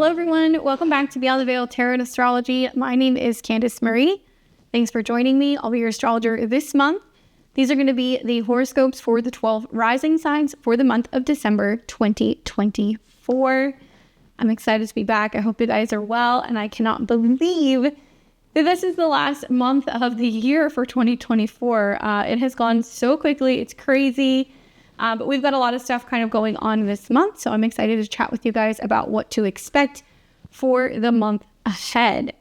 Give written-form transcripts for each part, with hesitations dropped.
Hello everyone, welcome back to Beyond the Veil Tarot and Astrology. My name is Candice Marie. Thanks for joining me. I'll be your astrologer this month. These are going to be the horoscopes for the 12 rising signs for the month of December 2024. I'm excited to be back. I hope you guys are well, and I cannot believe that this is the last month of the year for 2024. It has gone so quickly. It's crazy. But we've got a lot of stuff kind of going on this month, so I'm excited to chat with you guys about what to expect for the month ahead.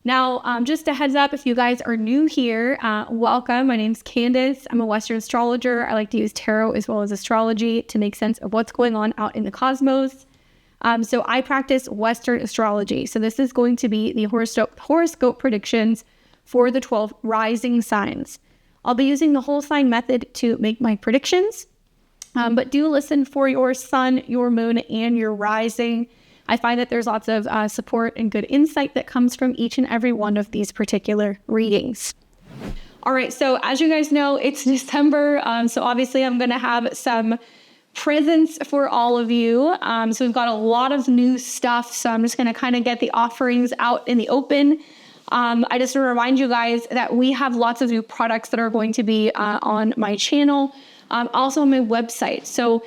Now, just a heads up, if you guys are new here, welcome. My name's Candice. I'm a Western astrologer. I like to use tarot as well as astrology to make sense of what's going on out in the cosmos. So I practice Western astrology. So this is going to be the horoscope predictions for the 12 rising signs. I'll be using the whole sign method to make my predictions. But do listen for your sun, your moon, and your rising. I find that there's lots of support and good insight that comes from each and every one of these particular readings. All right, so as you guys know, it's December. So obviously I'm going to have some presents for all of you. So we've got a lot of new stuff. So I'm just going to kind of get the offerings out in the open. I just want to remind you guys that we have lots of new products that are going to be on my channel. Also on my website. So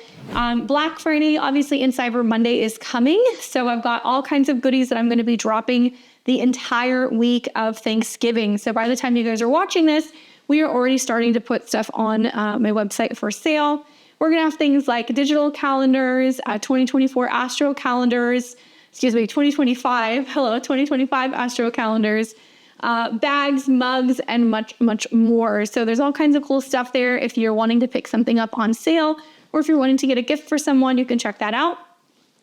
Black Friday, obviously, and Cyber Monday is coming. So I've got all kinds of goodies that I'm going to be dropping the entire week of Thanksgiving. So by the time you guys are watching this, we are already starting to put stuff on my website for sale. We're going to have things like digital calendars, 2024 Astro calendars, 2025 Astro calendars, bags, mugs, and much, much more. So there's all kinds of cool stuff there. If you're wanting to pick something up on sale, or if you're wanting to get a gift for someone, you can check that out.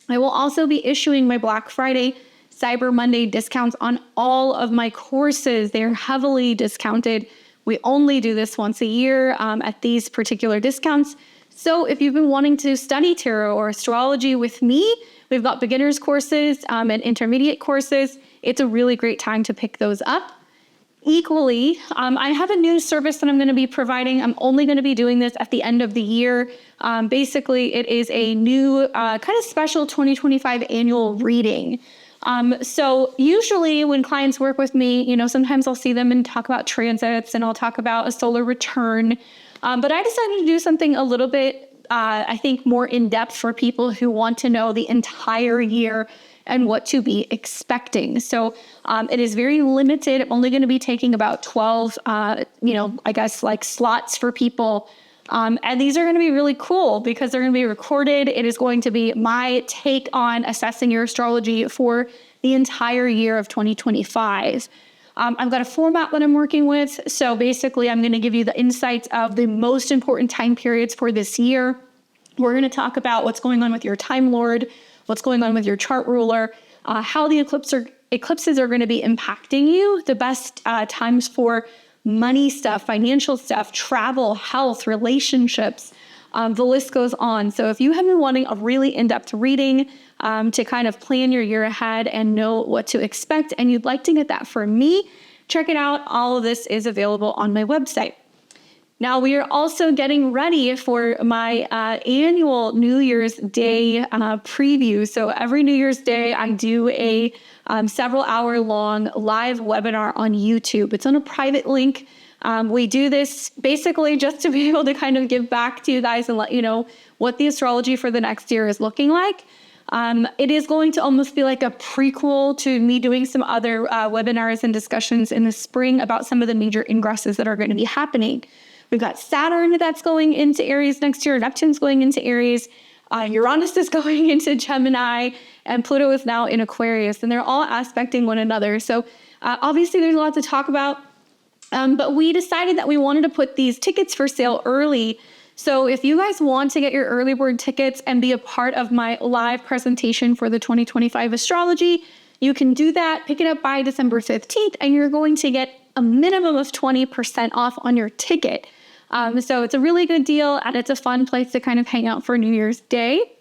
I will also be issuing my Black Friday, Cyber Monday discounts on all of my courses. They're heavily discounted. We only do this once a year at these particular discounts. So if you've been wanting to study tarot or astrology with me, we've got beginners courses and intermediate courses. It's a really great time to pick those up. Equally, I have a new service that I'm going to be providing. I'm only going to be doing this at the end of the year. Basically, it is a new kind of special 2025 annual reading. So usually when clients work with me, sometimes I'll see them and talk about transits, and I'll talk about a solar return. But I decided to do something a little bit, I think, more in-depth for people who want to know the entire year and what to be expecting. So it is very limited. I'm only going to be taking about 12, slots for people. And these are going to be really cool because they're going to be recorded. It is going to be my take on assessing your astrology for the entire year of 2025. I've got a format that I'm working with. So basically, I'm going to give you the insights of the most important time periods for this year. We're going to talk about what's going on with your Time Lord, what's going on with your chart ruler, how the eclipses are going to be impacting you, the best times for money stuff, financial stuff, travel, health, relationships. The list goes on. So if you have been wanting a really in-depth reading to kind of plan your year ahead and know what to expect, and you'd like to get that from me, check it out. All of this is available on my website. Now, we are also getting ready for my annual New Year's Day preview. So every New Year's Day, I do a several hour long live webinar on YouTube. It's on a private link. We do this basically just to be able to kind of give back to you guys and let you know what the astrology for the next year is looking like. It is going to almost be like a prequel to me doing some other webinars and discussions in the spring about some of the major ingresses that are going to be happening. We've got Saturn that's going into Aries next year. Neptune's going into Aries. Uranus is going into Gemini. And Pluto is now in Aquarius. And they're all aspecting one another. So obviously there's a lot to talk about. But we decided that we wanted to put these tickets for sale early. So if you guys want to get your early bird tickets and be a part of my live presentation for the 2025 astrology, you can do that. Pick it up by December 15th. And you're going to get a minimum of 20% off on your ticket. So it's a really good deal, and it's a fun place to kind of hang out for New Year's Day.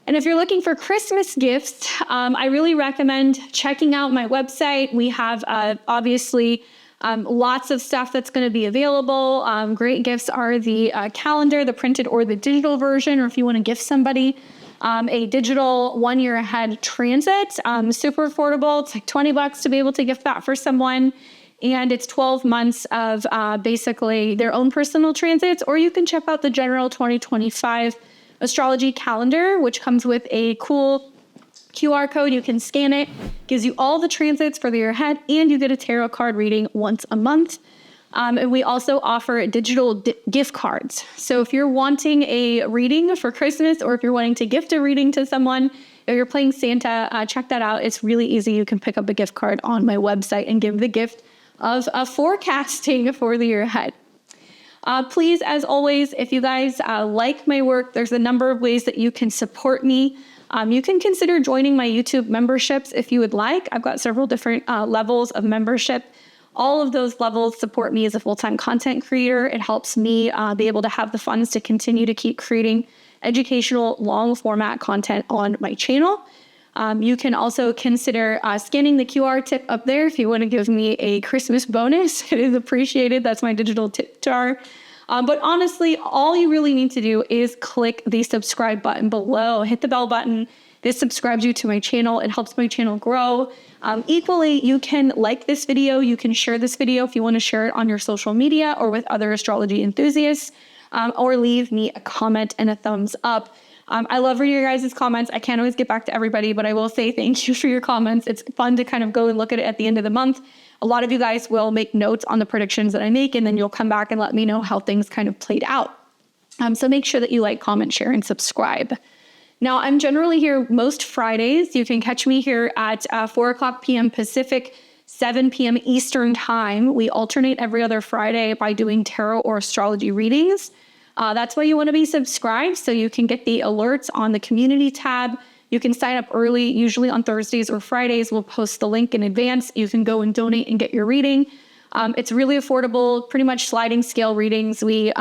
And if you're looking for Christmas gifts, I really recommend checking out my website. We have obviously lots of stuff that's going to be available. Great gifts are the calendar, the printed or the digital version, or if you want to gift somebody. a digital 1 year ahead transit. Super affordable. It's like $20 to be able to gift that for someone. And it's 12 months of basically their own personal transits, or you can check out the general 2025 astrology calendar, which comes with a cool QR code. You can scan it, gives you all the transits for the year ahead, and you get a tarot card reading once a month. And we also offer digital gift cards. So if you're wanting a reading for Christmas, or if you're wanting to gift a reading to someone, if you're playing Santa, check that out. It's really easy. You can pick up a gift card on my website and give the gift of forecasting for the year ahead. Please, as always, if you guys like my work, there's a number of ways that you can support me. You can consider joining my YouTube memberships if you would like. I've got several different levels of membership. All of those levels support me as a full-time content creator. It helps me be able to have the funds to continue to keep creating educational long format content on my channel. You can also consider scanning the QR tip up there if you want to give me a Christmas bonus. It is appreciated. That's my digital tip jar. But honestly, all you really need to do is click the subscribe button below. Hit the bell button. This subscribes you to my channel. It helps my channel grow. Equally, you can like this video. You can share this video if you want to share it on your social media or with other astrology enthusiasts, or leave me a comment and a thumbs up. I love reading your guys' comments. I can't always get back to everybody, but I will say thank you for your comments. It's fun to kind of go and look at it at the end of the month. A lot of you guys will make notes on the predictions that I make, and then you'll come back and let me know how things kind of played out. So make sure that you like, comment, share, and subscribe. Now, I'm generally here most Fridays. You can catch me here at 4 o'clock p.m. Pacific, 7 p.m. Eastern time. We alternate every other Friday by doing tarot or astrology readings. That's why you want to be subscribed, so you can get the alerts on the community tab. You can sign up early. Usually on Thursdays or Fridays, we'll post the link in advance. You can go and donate and get your reading. It's really affordable, pretty much sliding scale readings. We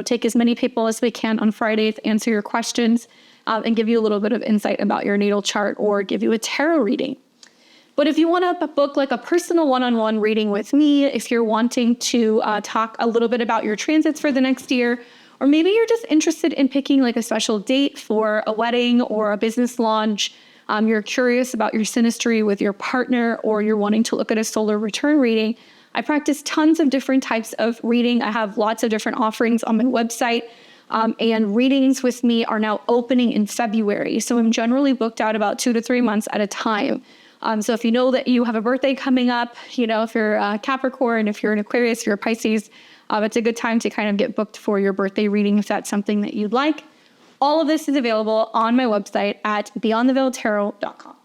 take as many people as we can on Fridays, answer your questions, and give you a little bit of insight about your natal chart, or give you a tarot reading. But if you want to book like a personal one-on-one reading with me, if you're wanting to talk a little bit about your transits for the next year, or maybe you're just interested in picking like a special date for a wedding or a business launch, you're curious about your synastry with your partner, or you're wanting to look at a solar return reading, I practice tons of different types of reading. I have lots of different offerings on my website. And readings with me are now opening in February. So I'm generally booked out about 2 to 3 months at a time. So if you know that you have a birthday coming up, if you're a Capricorn, if you're an Aquarius, if you're a Pisces, it's a good time to kind of get booked for your birthday reading if that's something that you'd like. All of this is available on my website at beyondtheveiltarot.com.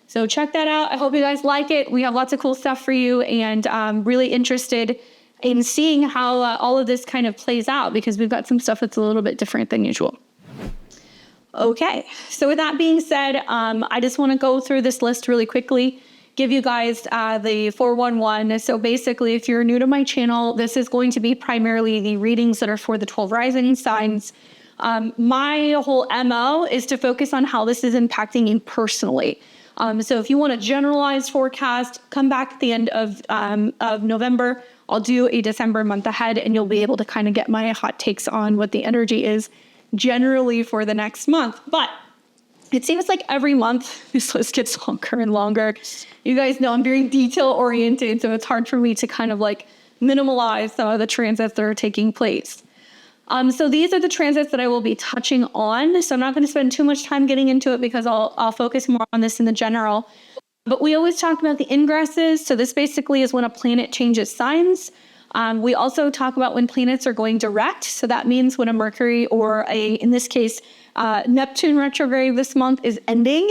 So check that out. I hope you guys like it. We have lots of cool stuff for you, and I'm really interested in seeing how all of this kind of plays out, because we've got some stuff that's a little bit different than usual. Okay, so with that being said, I just want to go through this list really quickly, give you guys the 411. So basically, if you're new to my channel, this is going to be primarily the readings that are for the 12 rising signs. My whole MO is to focus on how this is impacting you personally. So if you want a generalized forecast, come back at the end of November. I'll do a December month ahead, and you'll be able to kind of get my hot takes on what the energy is generally for the next month. But it seems like every month this list gets longer and longer. You guys know I'm very detail oriented, so it's hard for me to kind of like minimalize some of the transits that are taking place. So these are the transits that I will be touching on. So I'm not going to spend too much time getting into it, because I'll focus more on this in the general. But we always talk about the ingresses. So this basically is when a planet changes signs. We also talk about when planets are going direct. So that means when a Mercury or in this case, Neptune retrograde this month is ending.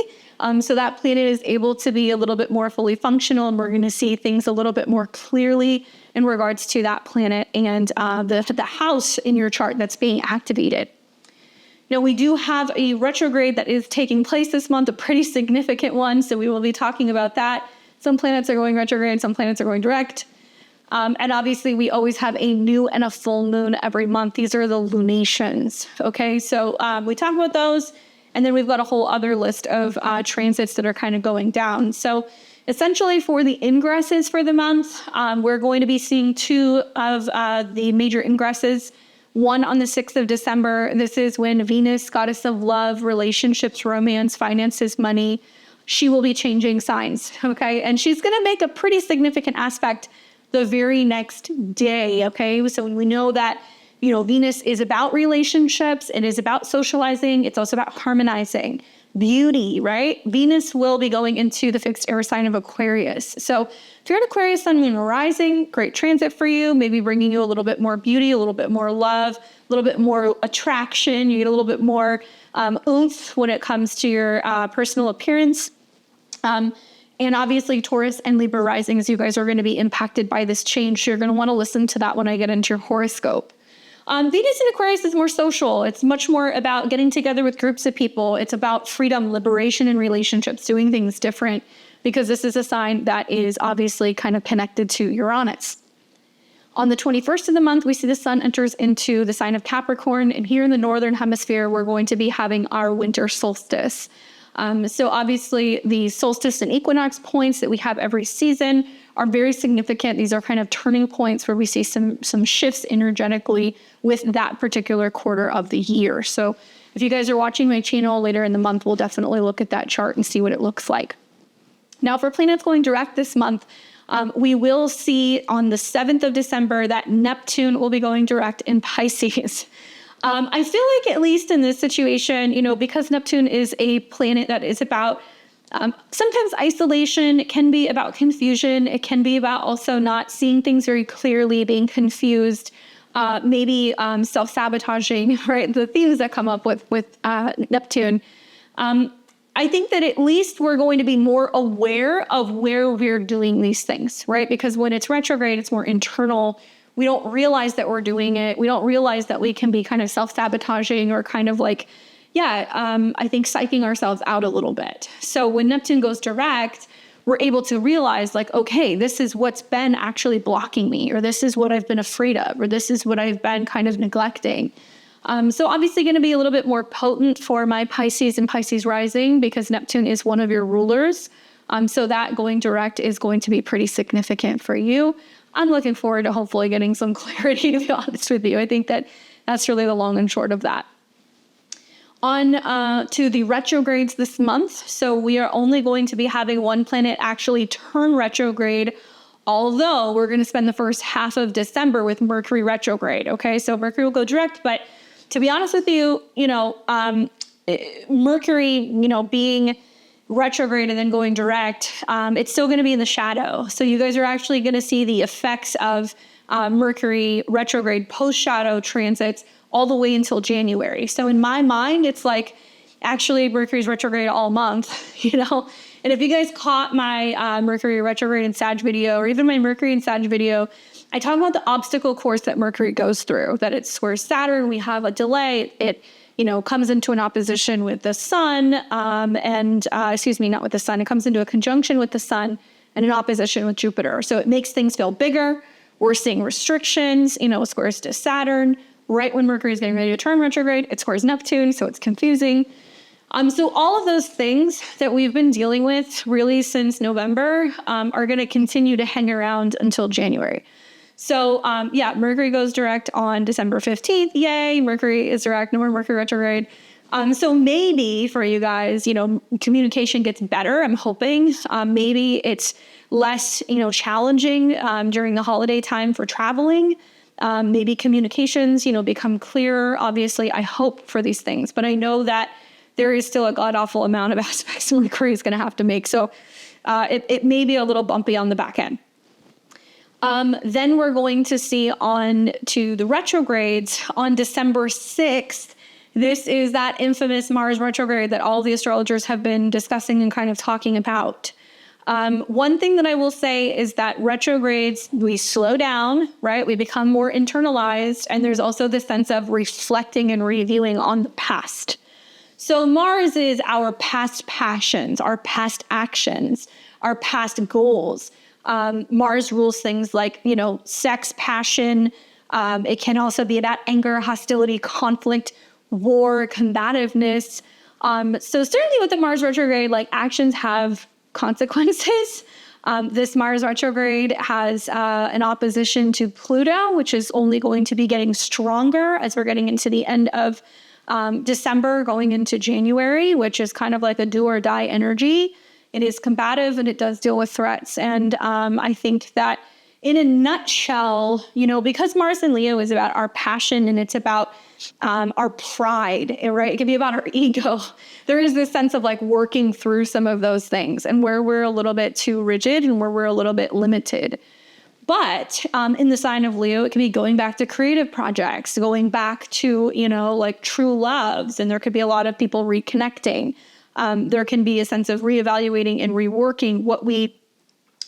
So that planet is able to be a little bit more fully functional, and we're going to see things a little bit more clearly in regards to that planet and the house in your chart that's being activated. Now, we do have a retrograde that is taking place this month, a pretty significant one, so we will be talking about that. Some planets are going retrograde, some planets are going direct. And obviously, we always have a new and a full moon every month. These are the lunations, okay? So we talk about those, and then we've got a whole other list of transits that are kind of going down. So essentially, for the ingresses for the month, we're going to be seeing two of the major ingresses. one on the 6th of December. This is when Venus, goddess of love, relationships, romance, finances, money, she will be changing signs, okay? And she's going to make a pretty significant aspect the very next day, okay? So we know that, you know, Venus is about relationships. It is about socializing. It's also about harmonizing, beauty, right? Venus will be going into the fixed air sign of Aquarius. So if you're an Aquarius sun, moon, or rising, great transit for you, maybe bringing you a little bit more beauty, a little bit more love, a little bit more attraction. You get a little bit more oomph when it comes to your personal appearance. And obviously Taurus and Libra risings, you guys are going to be impacted by this change. You're going to want to listen to that when I get into your horoscope. Venus in Aquarius is more social. It's much more about getting together with groups of people. It's about freedom, liberation in relationships, doing things different, because this is a sign that is obviously kind of connected to Uranus. On the 21st of the month, we see the sun enters into the sign of Capricorn. And here in the Northern Hemisphere, we're going to be having our winter solstice. So obviously the solstice and equinox points that we have every season are very significant. These are kind of turning points where we see some shifts energetically with that particular quarter of the year. So if you guys are watching my channel later in the month, we'll definitely look at that chart and see what it looks like. Now for planets going direct this month, we will see on the 7th of December that Neptune will be going direct in Pisces. I feel like at least in this situation, you know, because Neptune is a planet that is about sometimes isolation, it can be about confusion, it can be about also not seeing things very clearly, being confused, maybe self-sabotaging, right? The themes that come up with Neptune. I think that at least we're going to be more aware of where we're doing these things, right? Because when it's retrograde, it's more internal. We don't realize that we're doing it. We don't realize that we can be kind of self-sabotaging or kind of like, I think psyching ourselves out a little bit. So when Neptune goes direct, we're able to realize like, okay, this is what's been actually blocking me, or this is what I've been afraid of, or this is what I've been kind of neglecting. So obviously going to be a little bit more potent for my Pisces and Pisces rising because Neptune is one of your rulers. So that going direct is going to be pretty significant for you. I'm looking forward to hopefully getting some clarity, to be honest with you. I think that that's really the long and short of that. On to the retrogrades this month. So we are only going to be having one planet actually turn retrograde, although we're going to spend the first half of December with Mercury retrograde. Okay, so Mercury will go direct, but to be honest with you, Mercury, being retrograde and then going direct, it's still going to be in the shadow. So you guys are actually going to see the effects of Mercury retrograde post-shadow transits all the way until January. So in my mind, it's like actually Mercury's retrograde all month, And if you guys caught my Mercury retrograde and Sag video, or even my Mercury and Sag video, I talk about the obstacle course that Mercury goes through, that it's where Saturn, we have a delay. It comes into an opposition with the sun, not with the sun. It comes into a conjunction with the sun and an opposition with Jupiter. So it makes things feel bigger. We're seeing restrictions, it squares to Saturn. Right when Mercury is getting ready to turn retrograde, it squares Neptune, so it's confusing. So all of those things that we've been dealing with really since November are going to continue to hang around until January. So Mercury goes direct on December 15th. Yay, Mercury is direct, no more Mercury retrograde. So maybe for you guys, communication gets better, I'm hoping. Maybe it's less, challenging during the holiday time for traveling. Maybe communications, become clearer. Obviously, I hope for these things, but I know that there is still a god-awful amount of aspects Mercury is going to have to make. So it may be a little bumpy on the back end. Then we're going to see on to the retrogrades on December 6th. This is that infamous Mars retrograde that all the astrologers have been discussing and kind of talking about. One thing that I will say is that retrogrades, we slow down, right? We become more internalized. And there's also this sense of reflecting and reviewing on the past. So Mars is our past passions, our past actions, our past goals. Mars rules things like, sex, passion. It can also be about anger, hostility, conflict, war, combativeness. So certainly with the Mars retrograde, actions have consequences. This Mars retrograde has an opposition to Pluto, which is only going to be getting stronger as we're getting into the end of December, going into January, which is kind of like a do or die energy. It is combative and it does deal with threats. And I think that in a nutshell, because Mars in Leo is about our passion and it's about our pride, right? It can be about our ego. There is this sense of like working through some of those things and where we're a little bit too rigid and where we're a little bit limited. But in the sign of Leo, it can be going back to creative projects, going back to, like true loves. And there could be a lot of people reconnecting. There can be a sense of reevaluating and reworking what we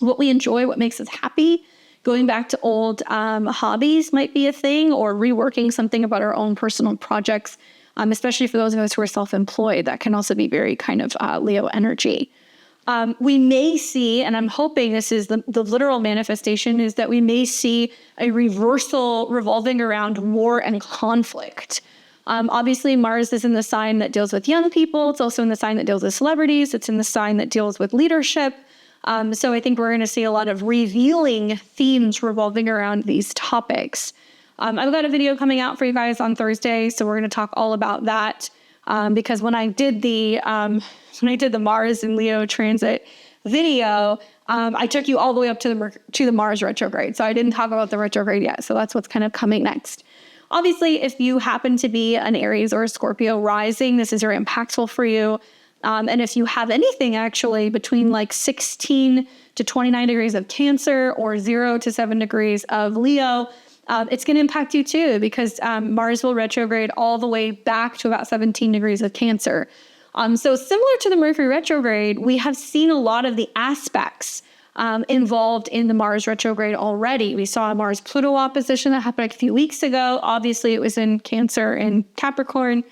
enjoy, what makes us happy. Going back to old hobbies might be a thing, or reworking something about our own personal projects, especially for those of us who are self-employed. That can also be very kind of Leo energy. We may see, and I'm hoping this is the literal manifestation, is that we may see a reversal revolving around war and conflict. Obviously, Mars is in the sign that deals with young people. It's also in the sign that deals with celebrities. It's in the sign that deals with leadership. So I think we're going to see a lot of revealing themes revolving around these topics. I've got a video coming out for you guys on Thursday, so we're going to talk all about that. Because when I did the Mars and Leo transit video, I took you all the way up to the Mars retrograde. So I didn't talk about the retrograde yet. So that's what's kind of coming next. Obviously, if you happen to be an Aries or a Scorpio rising, this is very impactful for you. And if you have anything actually between like 16 to 29 degrees of Cancer or 0 to 7 degrees of Leo, it's going to impact you too, because Mars will retrograde all the way back to about 17 degrees of Cancer. So similar to the Mercury retrograde, we have seen a lot of the aspects involved in the Mars retrograde already. We saw a Mars-Pluto opposition that happened a few weeks ago. Obviously, it was in Cancer and Capricorn.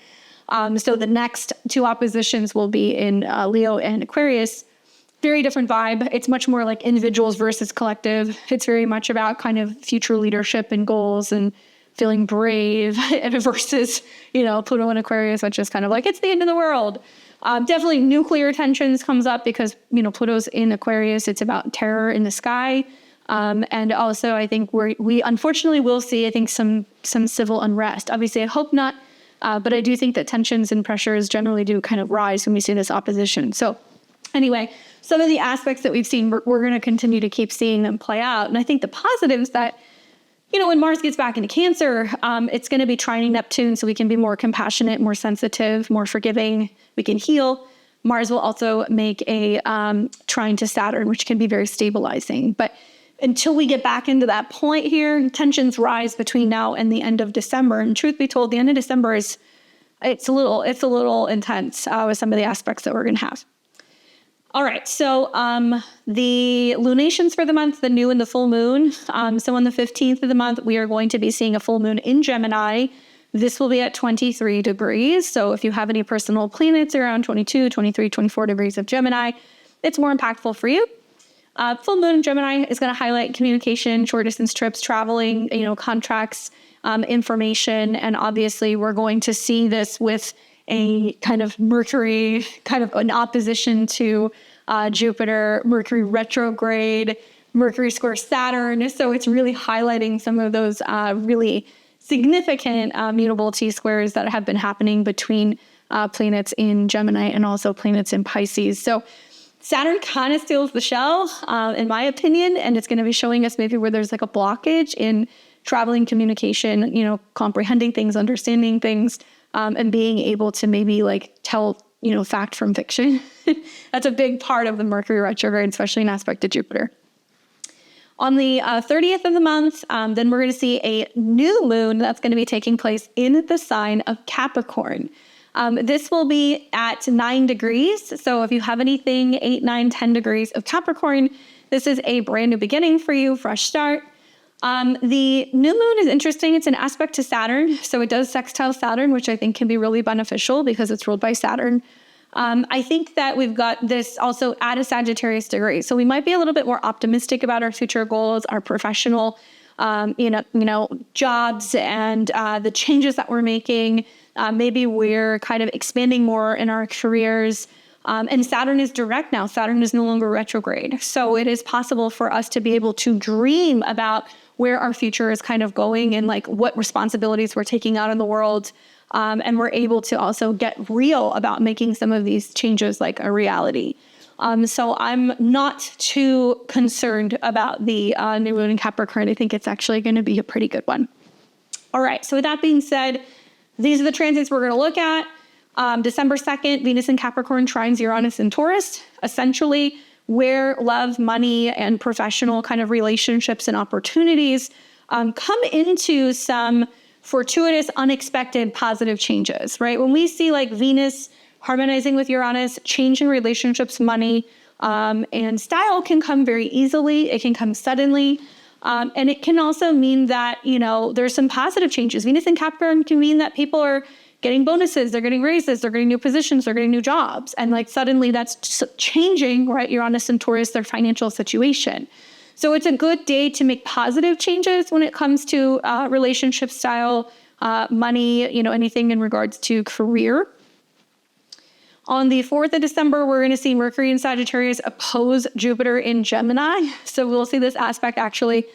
So the next two oppositions will be in Leo and Aquarius. Very different vibe. It's much more like individuals versus collective. It's very much about kind of future leadership and goals and feeling brave versus, Pluto and Aquarius, which is kind of like, it's the end of the world. Definitely nuclear tensions comes up because, Pluto's in Aquarius. It's about terror in the sky. And also I think we unfortunately will see, I think, some civil unrest. Obviously, I hope not. But I do think that tensions and pressures generally do kind of rise when we see this opposition. So anyway, some of the aspects that we've seen, we're going to continue to keep seeing them play out. And I think the positive is that, when Mars gets back into Cancer, it's going to be trining Neptune, so we can be more compassionate, more sensitive, more forgiving. We can heal. Mars will also make a trine to Saturn, which can be very stabilizing. But until we get back into that point here, tensions rise between now and the end of December. And truth be told, the end of December it's a little intense with some of the aspects that we're going to have. All right, so the lunations for the month, the new and the full moon. So on the 15th of the month, we are going to be seeing a full moon in Gemini. This will be at 23 degrees. So if you have any personal planets around 22, 23, 24 degrees of Gemini, it's more impactful for you. Full moon in Gemini is going to highlight communication, short distance trips, traveling, contracts, information. And obviously we're going to see this with a kind of Mercury, kind of an opposition to Jupiter, Mercury retrograde, Mercury square Saturn. So it's really highlighting some of those really significant mutable T-squares that have been happening between planets in Gemini and also planets in Pisces. So Saturn kind of steals the show, in my opinion, and it's going to be showing us maybe where there's like a blockage in traveling, communication, comprehending things, understanding things, and being able to maybe like tell, fact from fiction. That's a big part of the Mercury retrograde, especially in aspect to Jupiter. On the 30th of the month, then we're going to see a new moon that's going to be taking place in the sign of Capricorn. This will be at 9 degrees. So if you have anything 8, 9, 10 degrees of Capricorn, this is a brand new beginning for you, fresh start. The new moon is interesting. It's an aspect to Saturn. So it does sextile Saturn, which I think can be really beneficial because it's ruled by Saturn. I think that we've got this also at a Sagittarius degree. So we might be a little bit more optimistic about our future goals, our professional, jobs and the changes that we're making. Maybe we're kind of expanding more in our careers. And Saturn is direct now. Saturn is no longer retrograde. So it is possible for us to be able to dream about where our future is kind of going and like what responsibilities we're taking out in the world. And we're able to also get real about making some of these changes like a reality. So I'm not too concerned about the new moon in Capricorn. I think it's actually going to be a pretty good one. All right. So with that being said, these are the transits we're going to look at. December 2nd, Venus in Capricorn trines Uranus in Taurus, essentially where love, money, and professional kind of relationships and opportunities come into some fortuitous, unexpected, positive changes, right? When we see like Venus harmonizing with Uranus, change in relationships, money, and style can come very easily. It can come suddenly. And it can also mean that, there's some positive changes. Venus in Capricorn can mean that people are getting bonuses, they're getting raises, they're getting new positions, they're getting new jobs. And like suddenly that's changing, right? Uranus and Taurus, their financial situation. So it's a good day to make positive changes when it comes to relationship style, money, anything in regards to career. On the 4th of December, we're going to see Mercury in Sagittarius oppose Jupiter in Gemini. So we'll see this aspect actually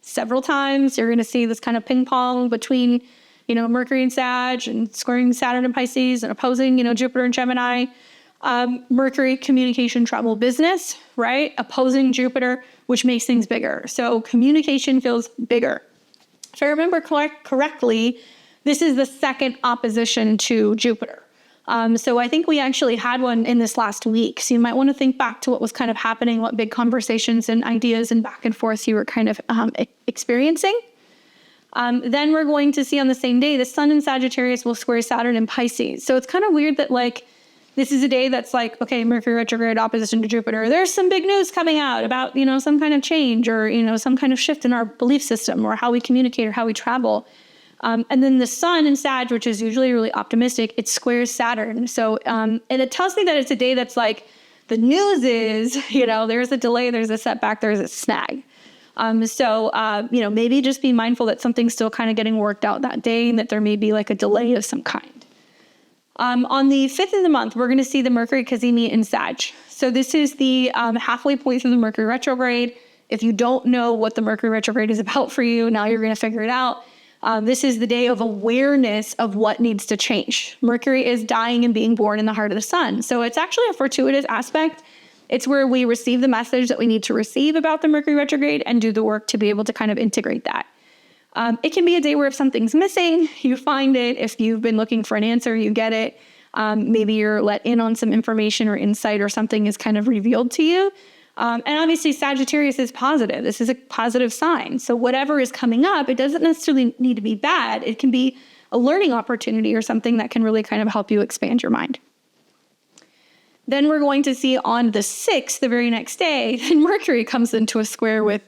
several times. You're going to see this kind of ping pong between, Mercury and Sag and squaring Saturn and Pisces and opposing, Jupiter and Gemini. Mercury, communication, travel, business, right? Opposing Jupiter, which makes things bigger. So communication feels bigger. If I remember correctly, this is the second opposition to Jupiter. So I think we actually had one in this last week. So you might want to think back to what was kind of happening, what big conversations and ideas and back and forth you were kind of experiencing. Then we're going to see on the same day, the Sun in Sagittarius will square Saturn in Pisces. So it's kind of weird that this is a day that's like, okay, Mercury retrograde opposition to Jupiter. There's some big news coming out about, some kind of change or, some kind of shift in our belief system or how we communicate or how we travel. And then the Sun in Sag, which is usually really optimistic, it squares Saturn. So, and it tells me that it's a day that's like, the news is, there's a delay, there's a setback, there's a snag. So, maybe just be mindful that something's still kind of getting worked out that day and that there may be like a delay of some kind. On the 5th of the month, we're going to see the Mercury cazimi in Sag. So this is the halfway point through the Mercury retrograde. If you don't know what the Mercury retrograde is about for you, now you're going to figure it out. This is the day of awareness of what needs to change. Mercury is dying and being born in the heart of the sun. So it's actually a fortuitous aspect. It's where we receive the message that we need to receive about the Mercury retrograde and do the work to be able to kind of integrate that. It can be a day where if something's missing, you find it. If you've been looking for an answer, you get it. Maybe you're let in on some information or insight or something is kind of revealed to you. And obviously Sagittarius is positive. This is a positive sign. So whatever is coming up, it doesn't necessarily need to be bad. It can be a learning opportunity or something that can really kind of help you expand your mind. Then we're going to see on the 6th, the very next day, then Mercury comes into a square with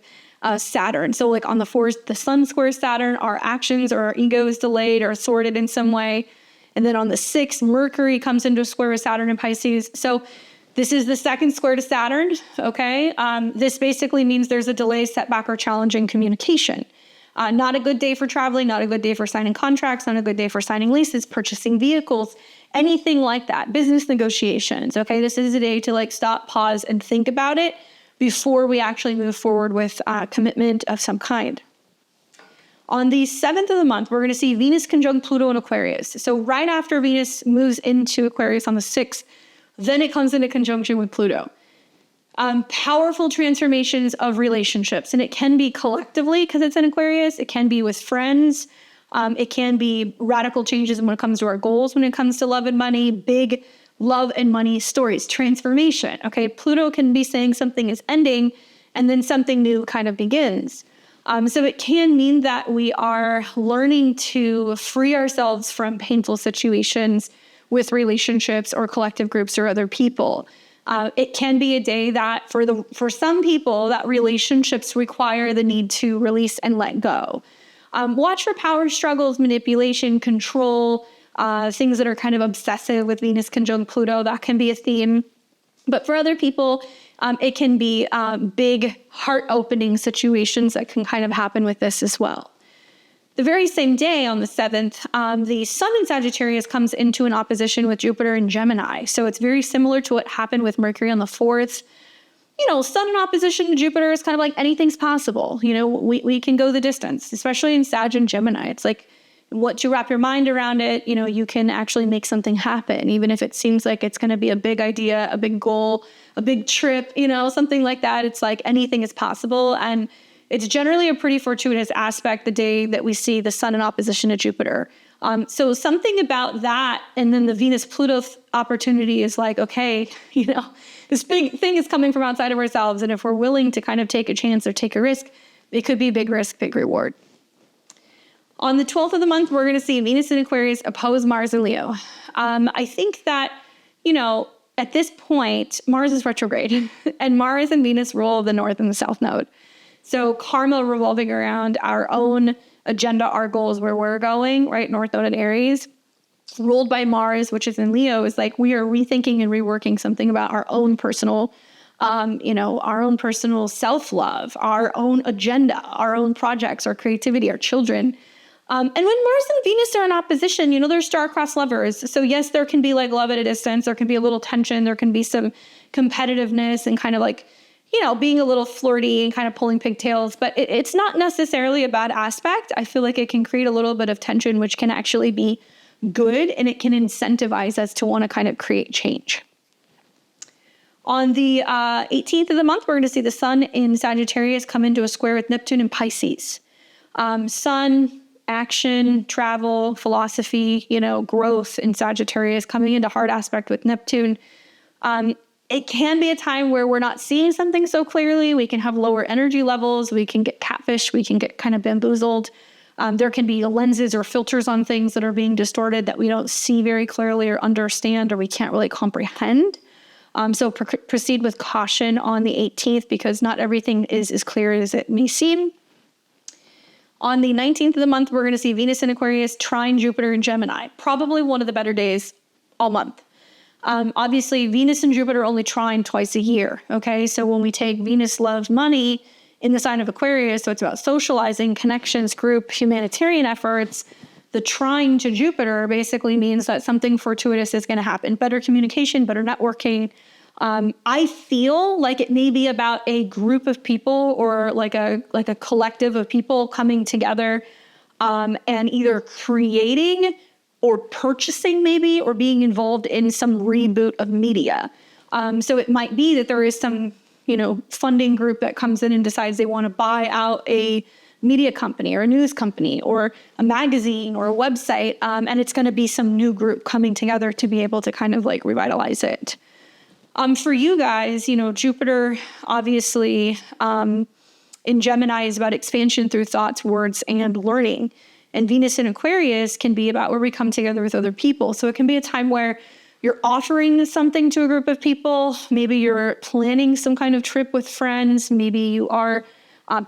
Saturn. So like on the 4th, the Sun squares Saturn, our actions or our ego is delayed or sorted in some way. And then on the 6th, Mercury comes into a square with Saturn and Pisces. So this is the second square to Saturn, okay? This basically means there's a delay, setback, or challenge in communication. Not a good day for traveling, not a good day for signing contracts, not a good day for signing leases, purchasing vehicles, anything like that. Business negotiations, okay? This is a day to like stop, pause, and think about it before we actually move forward with commitment of some kind. On the 7th of the month, we're going to see Venus conjunct Pluto in Aquarius. So right after Venus moves into Aquarius on the 6th, then it comes into conjunction with Pluto. Powerful transformations of relationships. And it can be collectively because it's in Aquarius. It can be with friends. It can be radical changes when it comes to our goals, when it comes to love and money, big love and money stories, transformation. Okay, Pluto can be saying something is ending and then something new kind of begins. So it can mean that we are learning to free ourselves from painful situations with relationships or collective groups or other people. It can be a day that for some people that relationships require the need to release and let go. Watch for power struggles, manipulation, control, things that are kind of obsessive with Venus conjunct Pluto. That can be a theme. But for other people, it can be big heart-opening situations that can kind of happen with this as well. The very same day on the 7th, the sun in Sagittarius comes into an opposition with Jupiter in Gemini. So it's very similar to what happened with Mercury on the 4th. Sun in opposition to Jupiter is kind of like anything's possible. We can go the distance, especially in Sag and Gemini. It's like once you wrap your mind around it, you can actually make something happen, even if it seems like it's going to be a big idea, a big goal, a big trip, something like that. It's like anything is possible. And it's generally a pretty fortuitous aspect the day that we see the sun in opposition to Jupiter. So something about that, and then the Venus-Pluto opportunity is like, okay, this big thing is coming from outside of ourselves. And if we're willing to kind of take a chance or take a risk, it could be big risk, big reward. On the 12th of the month, we're going to see Venus in Aquarius oppose Mars in Leo. I think that, at this point, Mars is retrograde and Mars and Venus rule the North and the South node. So karma revolving around our own agenda, our goals, where we're going, right? North node and Aries, ruled by Mars, which is in Leo, is like we are rethinking and reworking something about our own personal, our own personal self-love, our own agenda, our own projects, our creativity, our children. And when Mars and Venus are in opposition, they're star-crossed lovers. So yes, there can be like love at a distance. There can be a little tension. There can be some competitiveness and kind of like, being a little flirty and kind of pulling pigtails. But it's not necessarily a bad aspect. I feel like it can create a little bit of tension, which can actually be good. And it can incentivize us to want to kind of create change. On the 18th of the month, we're going to see the sun in Sagittarius come into a square with Neptune in Pisces. Sun, action, travel, philosophy, growth in Sagittarius coming into hard aspect with Neptune. It can be a time where we're not seeing something so clearly. We can have lower energy levels. We can get catfished. We can get kind of bamboozled. There can be lenses or filters on things that are being distorted that we don't see very clearly or understand, or we can't really comprehend. So proceed with caution on the 18th because not everything is as clear as it may seem. On the 19th of the month, we're going to see Venus in Aquarius trine Jupiter in Gemini. Probably one of the better days all month. Obviously, Venus and Jupiter only trine twice a year, okay? So when we take Venus loves money in the sign of Aquarius, so it's about socializing, connections, group, humanitarian efforts, the trine to Jupiter basically means that something fortuitous is going to happen. Better communication, better networking. I feel like it may be about a group of people or like a collective of people coming together and either creating or purchasing maybe, or being involved in some reboot of media. So it might be that there is some, funding group that comes in and decides they want to buy out a media company or a news company or a magazine or a website. And it's going to be some new group coming together to be able to kind of like revitalize it. For you guys, Jupiter, obviously, in Gemini is about expansion through thoughts, words, and learning. And Venus in Aquarius can be about where we come together with other people. So it can be a time where you're offering something to a group of people. Maybe you're planning some kind of trip with friends. Maybe you are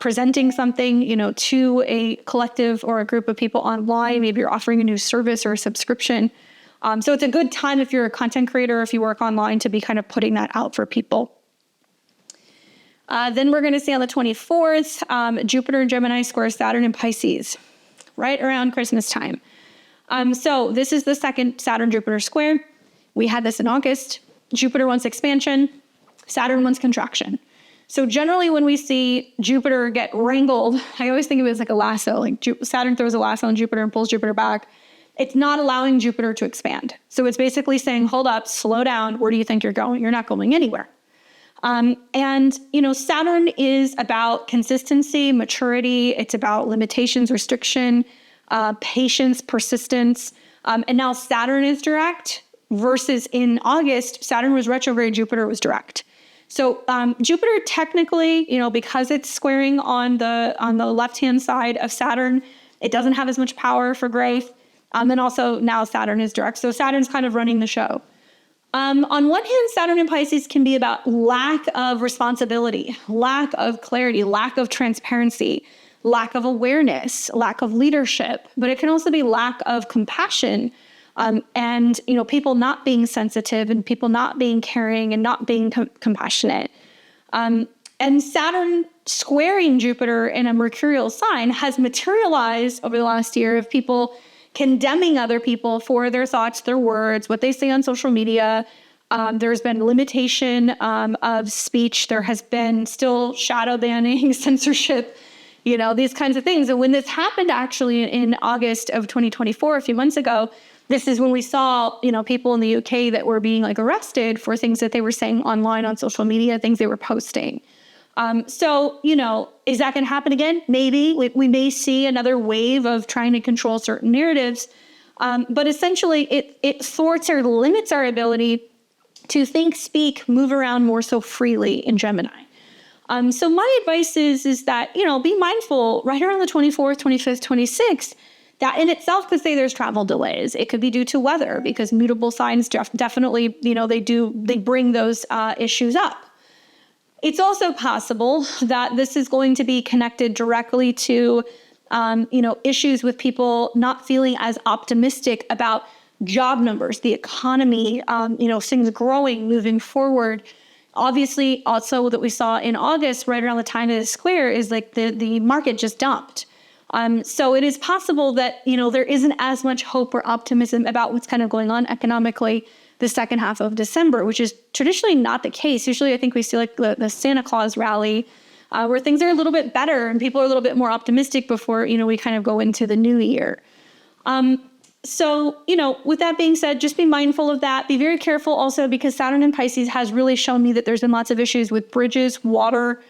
presenting something, to a collective or a group of people online. Maybe you're offering a new service or a subscription. So it's a good time if you're a content creator, if you work online, to be kind of putting that out for people. Then we're going to see on the 24th, Jupiter in Gemini squares Saturn in Pisces, right around Christmas time. So this is the second Saturn-Jupiter square. We had this in August. Jupiter wants expansion. Saturn wants contraction. So generally when we see Jupiter get wrangled, I always think of it as like a lasso. Like Saturn throws a lasso on Jupiter and pulls Jupiter back. It's not allowing Jupiter to expand. So it's basically saying, hold up, slow down. Where do you think you're going? You're not going anywhere. Saturn is about consistency, maturity. It's about limitations, restriction, patience, persistence. And now Saturn is direct versus in August, Saturn was retrograde, Jupiter was direct. So Jupiter technically, because it's squaring on the left-hand side of Saturn, it doesn't have as much power for growth. And also now Saturn is direct. So Saturn's kind of running the show. On one hand, Saturn in Pisces can be about lack of responsibility, lack of clarity, lack of transparency, lack of awareness, lack of leadership, but it can also be lack of compassion, and people not being sensitive and people not being caring and not being compassionate. And Saturn squaring Jupiter in a mercurial sign has materialized over the last year of people condemning other people for their thoughts, their words, what they say on social media. There's been limitation of speech. There has been still shadow banning, censorship, these kinds of things. And when this happened actually in August of 2024, a few months ago, this is when we saw, people in the UK that were being arrested for things that they were saying online on social media, things they were posting. So, is that going to happen again? Maybe. We may see another wave of trying to control certain narratives. But essentially, it thwarts or limits our ability to think, speak, move around more so freely in Gemini. So my advice is that, be mindful right around the 24th, 25th, 26th, that in itself could say there's travel delays. It could be due to weather because mutable signs definitely, they bring those issues up. It's also possible that this is going to be connected directly to, issues with people not feeling as optimistic about job numbers, the economy, things growing, moving forward. Obviously, also that we saw in August, right around the time of the square, is the market just dumped. So it is possible that, there isn't as much hope or optimism about what's kind of going on economically the second half of December, which is traditionally not the case. Usually I think we see the Santa Claus rally where things are a little bit better and people are a little bit more optimistic before, we kind of go into the new year. So, with that being said, just be mindful of that. Be very careful also because Saturn in Pisces has really shown me that there's been lots of issues with bridges, water,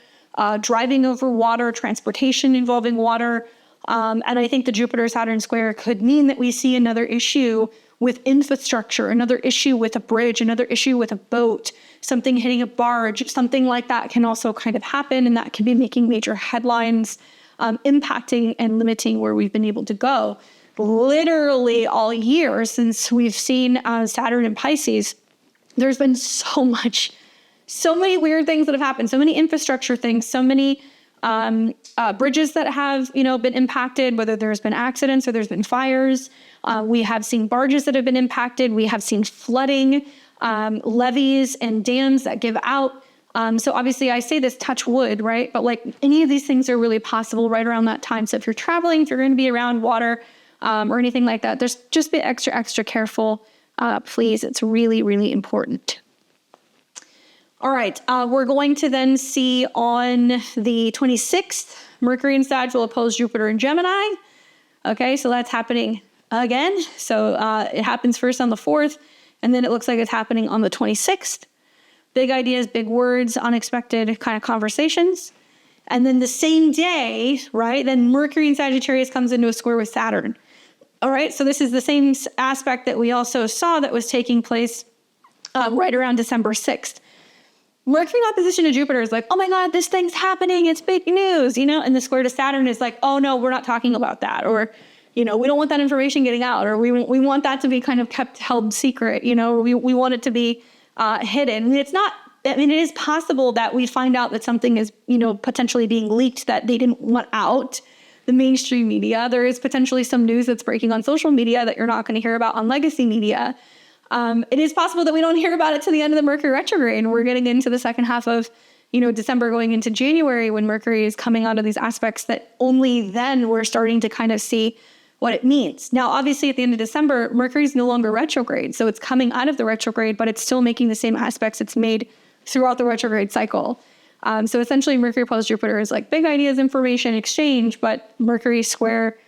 driving over water, transportation involving water. And I think the Jupiter-Saturn square could mean that we see another issue with infrastructure, another issue with a bridge, another issue with a boat, something hitting a barge, something like that can also kind of happen. And that can be making major headlines, impacting and limiting where we've been able to go. Literally all year since we've seen Saturn in Pisces, there's been so many weird things that have happened, so many infrastructure things, so many bridges that have, been impacted, whether there's been accidents or there's been fires. We have seen barges that have been impacted. We have seen flooding, levees and dams that give out. So obviously I say this touch wood, right? But any of these things are really possible right around that time. So if you're traveling, if you're going to be around water, or anything like that, just be extra careful, please. It's really, really important. All right, we're going to then see on the 26th, Mercury and Sag will oppose Jupiter and Gemini. Okay, so that's happening again. So it happens first on the 4th, and then it looks like it's happening on the 26th. Big ideas, big words, unexpected kind of conversations. And then the same day, right, then Mercury in Sagittarius comes into a square with Saturn. All right, so this is the same aspect that we also saw that was taking place right around December 6th. Mercury in opposition to Jupiter is oh my God, this thing's happening. It's big news, and the square to Saturn is oh no, we're not talking about that. Or, we don't want that information getting out, or we want that to be kind of held secret, we want it to be hidden. And it's not, it is possible that we find out that something is, potentially being leaked that they didn't want out. The mainstream media. There is potentially some news that's breaking on social media that you're not going to hear about on legacy media. It is possible that we don't hear about it to the end of the Mercury retrograde, and we're getting into the second half of, December going into January when Mercury is coming out of these aspects that only then we're starting to kind of see what it means. Now, obviously at the end of December, Mercury is no longer retrograde. So it's coming out of the retrograde, but it's still making the same aspects it's made throughout the retrograde cycle. So essentially Mercury opposed Jupiter is big ideas, information exchange, but Mercury square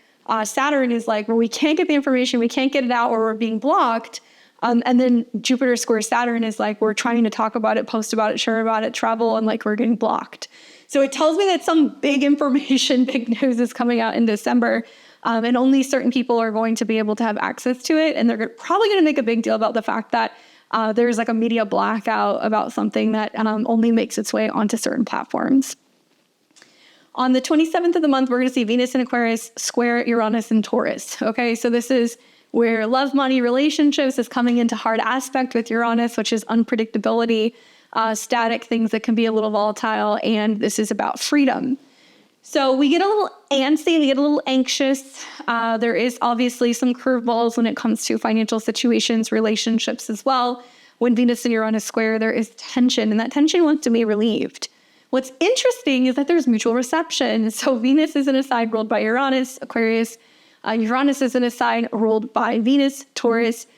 Saturn is where we can't get the information, we can't get it out, or we're being blocked. And then Jupiter square Saturn is we're trying to talk about it, post about it, share about it, travel, and we're getting blocked. So it tells me that some big information, big news is coming out in December, and only certain people are going to be able to have access to it. And they're probably going to make a big deal about the fact that there's a media blackout about something that only makes its way onto certain platforms. On the 27th of the month, we're going to see Venus in Aquarius square Uranus in Taurus. Okay, so this is where love, money, relationships is coming into hard aspect with Uranus, which is unpredictability, static things that can be a little volatile, and this is about freedom. So we get a little antsy, we get a little anxious. There is obviously some curveballs when it comes to financial situations, relationships as well. When Venus and Uranus square, there is tension, and that tension wants to be relieved. What's interesting is that there's mutual reception. So Venus is in a sign ruled by Uranus, Aquarius. Uranus is in a sign ruled by Venus, Taurus.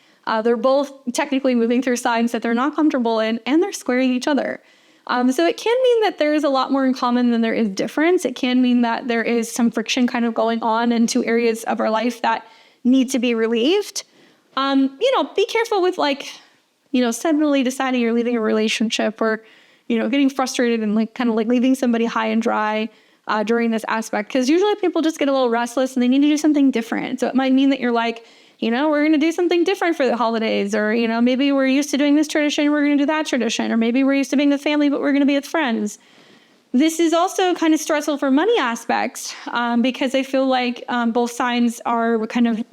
They're both technically moving through signs that they're not comfortable in, and they're squaring each other. So it can mean that there is a lot more in common than there is difference. It can mean that there is some friction kind of going on in two areas of our life that need to be relieved. Be careful with suddenly deciding you're leaving a relationship or, getting frustrated and leaving somebody high and dry during this aspect. Because usually people just get a little restless and they need to do something different. So it might mean that you're like, we're going to do something different for the holidays, or, maybe we're used to doing this tradition, we're going to do that tradition, or maybe we're used to being with family, but we're going to be with friends. This is also kind of stressful for money aspects because I feel like both signs are kind of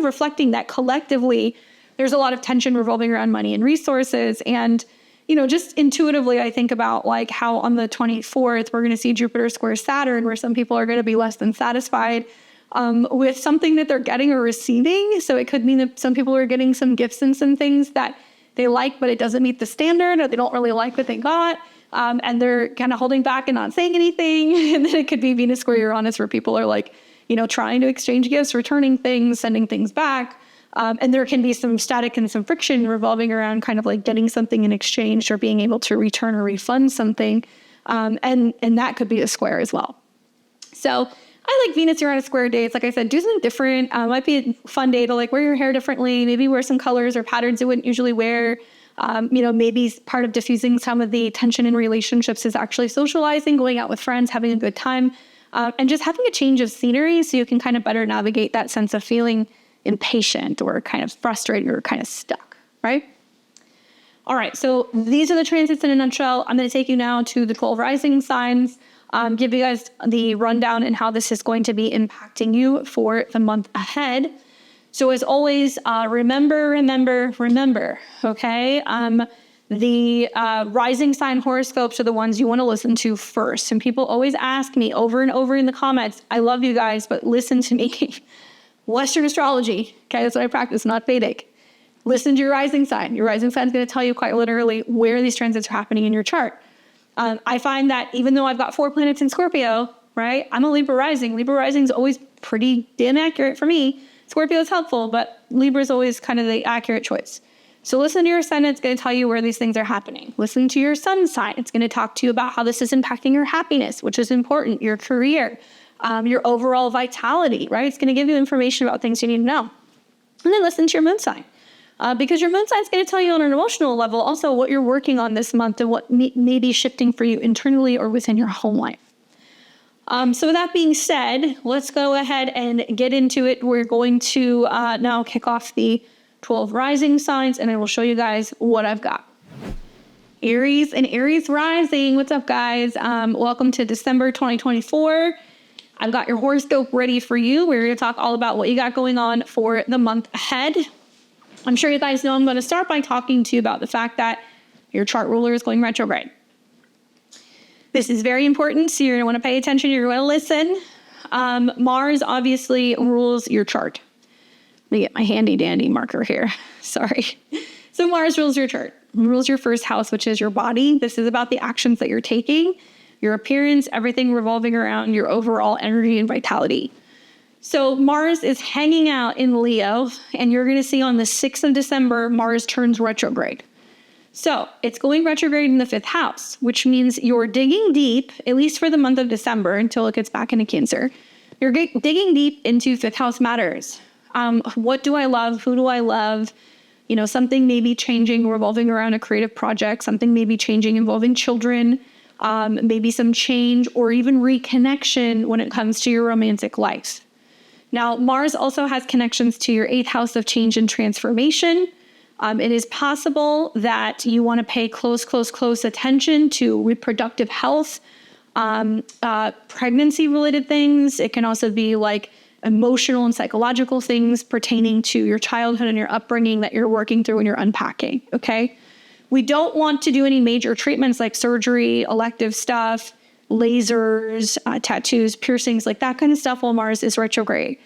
reflecting that collectively there's a lot of tension revolving around money and resources. And, just intuitively, I think about how on the 24th, we're going to see Jupiter square Saturn, where some people are going to be less than satisfied with something that they're getting or receiving. So it could mean that some people are getting some gifts and some things that they like, but it doesn't meet the standard, or they don't really like what they got. And they're kind of holding back and not saying anything. And then it could be Venus square Uranus, where people are trying to exchange gifts, returning things, sending things back. And there can be some static and some friction revolving around getting something in exchange or being able to return or refund something. And that could be a square as well. So I like Venus Uranus square days. Like I said, do something different. Might be a fun day to wear your hair differently, maybe wear some colors or patterns you wouldn't usually wear. Maybe part of diffusing some of the tension in relationships is actually socializing, going out with friends, having a good time, and just having a change of scenery so you can kind of better navigate that sense of feeling impatient or kind of frustrated or kind of stuck, right? All right, so these are the transits in a nutshell. I'm going to take you now to the 12 rising signs, give you guys the rundown and how this is going to be impacting you for the month ahead. So as always, remember, okay? The rising sign horoscopes are the ones you want to listen to first. And people always ask me over and over in the comments, I love you guys, but listen to me. Western astrology, okay, that's what I practice, not Vedic. Listen to your rising sign. Your rising sign is going to tell you quite literally where these transits are happening in your chart. I find that even though I've got 4 planets in Scorpio, right, I'm a Libra rising. Libra rising is always pretty damn accurate for me. Scorpio is helpful, but Libra is always kind of the accurate choice. So listen to your ascendant. It's going to tell you where these things are happening. Listen to your sun sign. It's going to talk to you about how this is impacting your happiness, which is important, your career, your overall vitality, right? It's going to give you information about things you need to know. And then listen to your moon sign. Because your moon sign is going to tell you on an emotional level also what you're working on this month and what may be shifting for you internally or within your home life. So with that being said, let's go ahead and get into it. We're going to now kick off the 12 rising signs, and I will show you guys what I've got. Aries and Aries rising. What's up, guys? Welcome to December 2024. I've got your horoscope ready for you. We're going to talk all about what you got going on for the month ahead. I'm sure you guys know I'm going to start by talking to you about the fact that your chart ruler is going retrograde. This is very important, so you're going to want to pay attention. You're going to listen. Mars obviously rules your chart. Let me get my handy dandy marker here. Sorry. So Mars rules your chart, rules your first house, which is your body. This is about the actions that you're taking, your appearance, everything revolving around your overall energy and vitality. So Mars is hanging out in Leo, and you're going to see on the 6th of December, Mars turns retrograde. So it's going retrograde in the 5th house, which means you're digging deep, at least for the month of December until it gets back into Cancer. You're digging deep into 5th house matters. What do I love? Who do I love? Something may be changing revolving around a creative project. Something may be changing involving children. Maybe some change or even reconnection when it comes to your romantic life. Now, Mars also has connections to your 8th house of change and transformation. It is possible that you want to pay close attention to reproductive health, pregnancy-related things. It can also be like emotional and psychological things pertaining to your childhood and your upbringing that you're working through and you're unpacking, okay? We don't want to do any major treatments like surgery, elective stuff, lasers, tattoos, piercings, like that kind of stuff while Mars is retrograde.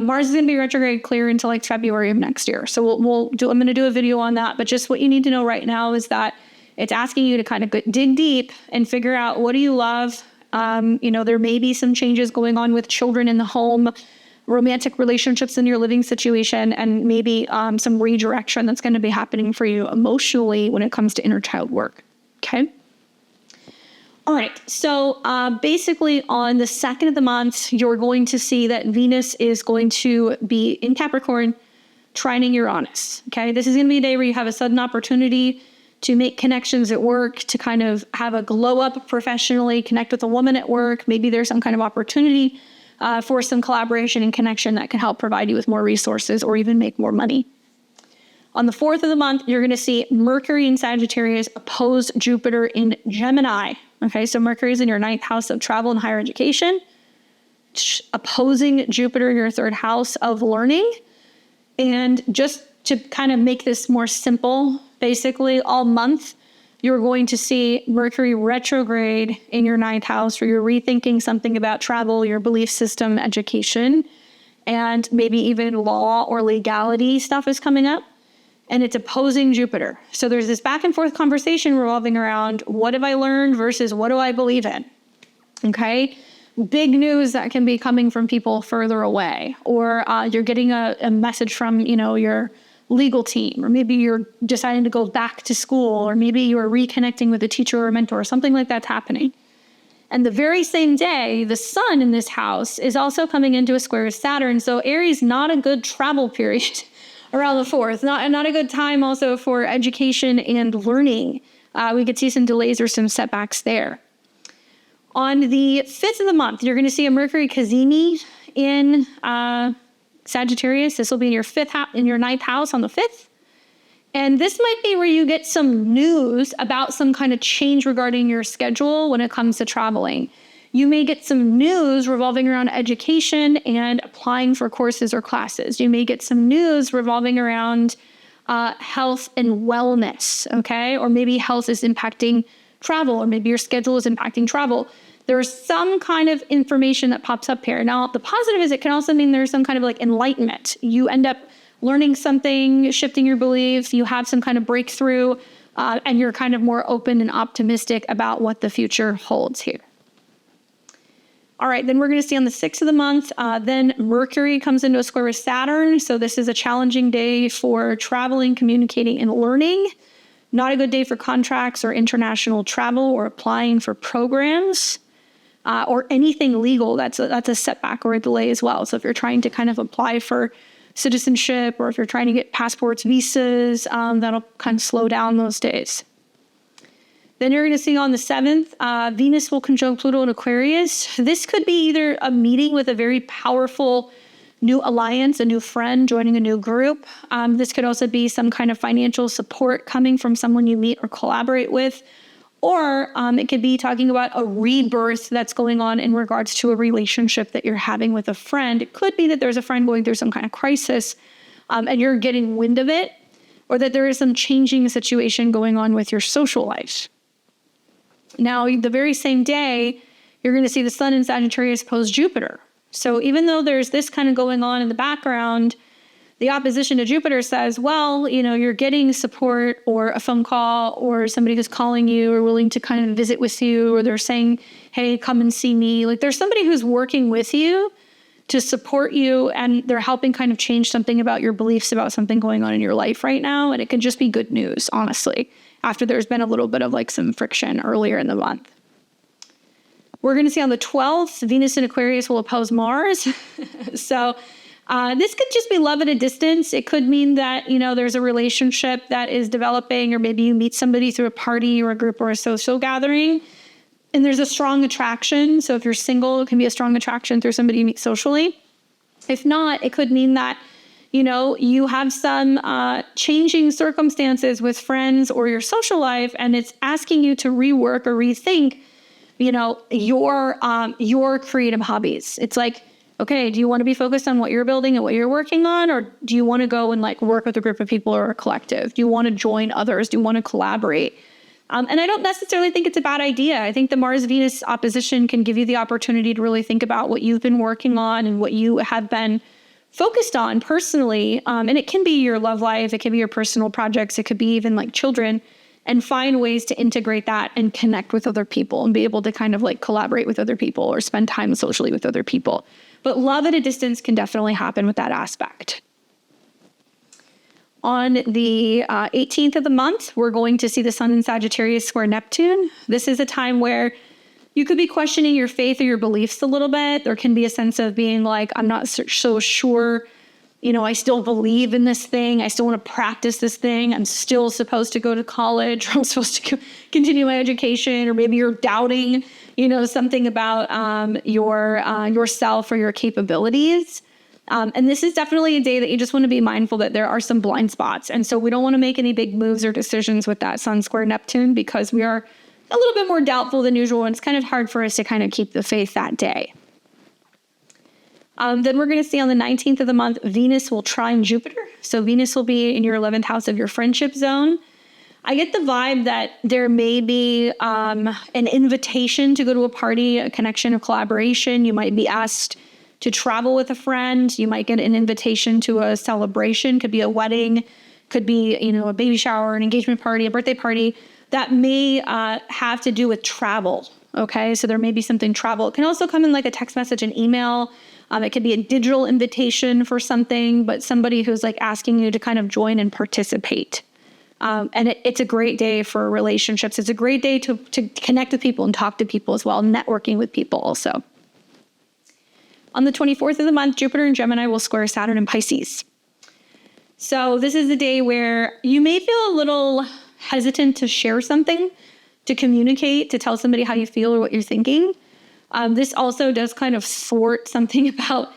Mars is going to be retrograde clear until like February of next year. So I'm going to do a video on that. But just what you need to know right now is that It's asking you to kind of dig deep and figure out, what do you love? There may be some changes going on with children in the home, romantic relationships in your living situation, and maybe some redirection that's going to be happening for you emotionally when it comes to inner child work. Okay. All right. So basically on the 2nd of the month, you're going to see that Venus is going to be in Capricorn, trining Uranus. Okay. This is going to be a day where you have a sudden opportunity to make connections at work, to kind of have a glow up professionally, connect with a woman at work. Maybe there's some kind of opportunity for some collaboration and connection that can help provide you with more resources or even make more money. On the 4th of the month, you're going to see Mercury in Sagittarius oppose Jupiter in Gemini. Okay, so Mercury is in your 9th house of travel and higher education, opposing Jupiter in your 3rd house of learning. And just to kind of make this more simple, basically all month, you're going to see Mercury retrograde in your 9th house, where you're rethinking something about travel, your belief system, education, and maybe even law or legality stuff is coming up. And it's opposing Jupiter. So there's this back and forth conversation revolving around, what have I learned versus what do I believe in? Okay. Big news that can be coming from people further away, or you're getting a message from, your legal team, or maybe you're deciding to go back to school, or maybe you're reconnecting with a teacher or a mentor, or something like that's happening. And the very same day, the sun in this house is also coming into a square with Saturn. So Aries, not a good travel period around the 4th. Not a good time also for education and learning. We could see some delays or some setbacks there. On the 5th of the month, you're going to see a Mercury cazimi in Sagittarius. This will be in your 9th house on the 5th. And this might be where you get some news about some kind of change regarding your schedule when it comes to traveling. You may get some news revolving around education and applying for courses or classes. You may get some news revolving around health and wellness, okay? Or maybe health is impacting travel, or maybe your schedule is impacting travel. There's some kind of information that pops up here. Now, the positive is it can also mean there's some kind of like enlightenment. You end up learning something, shifting your beliefs, you have some kind of breakthrough, and you're kind of more open and optimistic about what the future holds here. All right, then we're going to see on the 6th of the month, then Mercury comes into a square with Saturn. So this is a challenging day for traveling, communicating, and learning. Not a good day for contracts or international travel or applying for programs or anything legal. That's a setback or a delay as well. So if you're trying to kind of apply for citizenship, or if you're trying to get passports, visas, that'll kind of slow down those days. Then you're going to see on the 7th, Venus will conjunct Pluto in Aquarius. This could be either a meeting with a very powerful new alliance, a new friend joining a new group. This could also be some kind of financial support coming from someone you meet or collaborate with. Or it could be talking about a rebirth that's going on in regards to a relationship that you're having with a friend. It could be that there's a friend going through some kind of crisis and you're getting wind of it, or that there is some changing situation going on with your social life. Now, the very same day, you're going to see the sun in Sagittarius oppose Jupiter. So even though there's this kind of going on in the background, the opposition to Jupiter says, well, you're getting support or a phone call or somebody who's calling you or willing to kind of visit with you, or they're saying, hey, come and see me. Like there's somebody who's working with you to support you, and they're helping kind of change something about your beliefs about something going on in your life right now. And it can just be good news, honestly, after there's been a little bit of like some friction earlier in the month. We're going to see on the 12th, Venus in Aquarius will oppose Mars. So this could just be love at a distance. It could mean that, there's a relationship that is developing, or maybe you meet somebody through a party or a group or a social gathering, and there's a strong attraction. So if you're single, it can be a strong attraction through somebody you meet socially. If not, it could mean that you have some changing circumstances with friends or your social life, and it's asking you to rework or rethink, your creative hobbies. It's like, okay, do you want to be focused on what you're building and what you're working on, or do you want to go and like work with a group of people or a collective? Do you want to join others? Do you want to collaborate? And I don't necessarily think it's a bad idea. I think the Mars-Venus opposition can give you the opportunity to really think about what you've been working on and what you have been focused on personally. And it can be your love life. It can be your personal projects. It could be even like children. and find ways to integrate that and connect with other people and be able to kind of like collaborate with other people or spend time socially with other people. But love at a distance can definitely happen with that aspect. On the 18th of the month, we're going to see the Sun in Sagittarius square Neptune. This is a time where you could be questioning your faith or your beliefs a little bit. There can be a sense of being like, I'm not so sure, I still believe in this thing. I still want to practice this thing. I'm still supposed to go to college, or I'm supposed to continue my education, or maybe you're doubting, something about yourself or your capabilities. And this is definitely a day that you just want to be mindful that there are some blind spots. And so we don't want to make any big moves or decisions with that Sun square Neptune because we are a little bit more doubtful than usual. And it's kind of hard for us to kind of keep the faith that day. Then we're going to see on the 19th of the month, Venus will trine Jupiter. So Venus will be in your 11th house of your friendship zone. I get the vibe that there may be an invitation to go to a party, a connection, a collaboration. You might be asked to travel with a friend. You might get an invitation to a celebration. Could be a wedding, could be, a baby shower, an engagement party, a birthday party that may have to do with travel. Okay, so there may be something travel. It can also come in like a text message, an email. It could be a digital invitation for something, but somebody who's like asking you to kind of join and participate. And it's a great day for relationships. It's a great day to connect with people and talk to people as well, networking with people also. On the 24th of the month, Jupiter and Gemini will square Saturn and Pisces. So this is a day where you may feel a little hesitant to share something, to communicate, to tell somebody how you feel or what you're thinking. This also does kind of sort something about,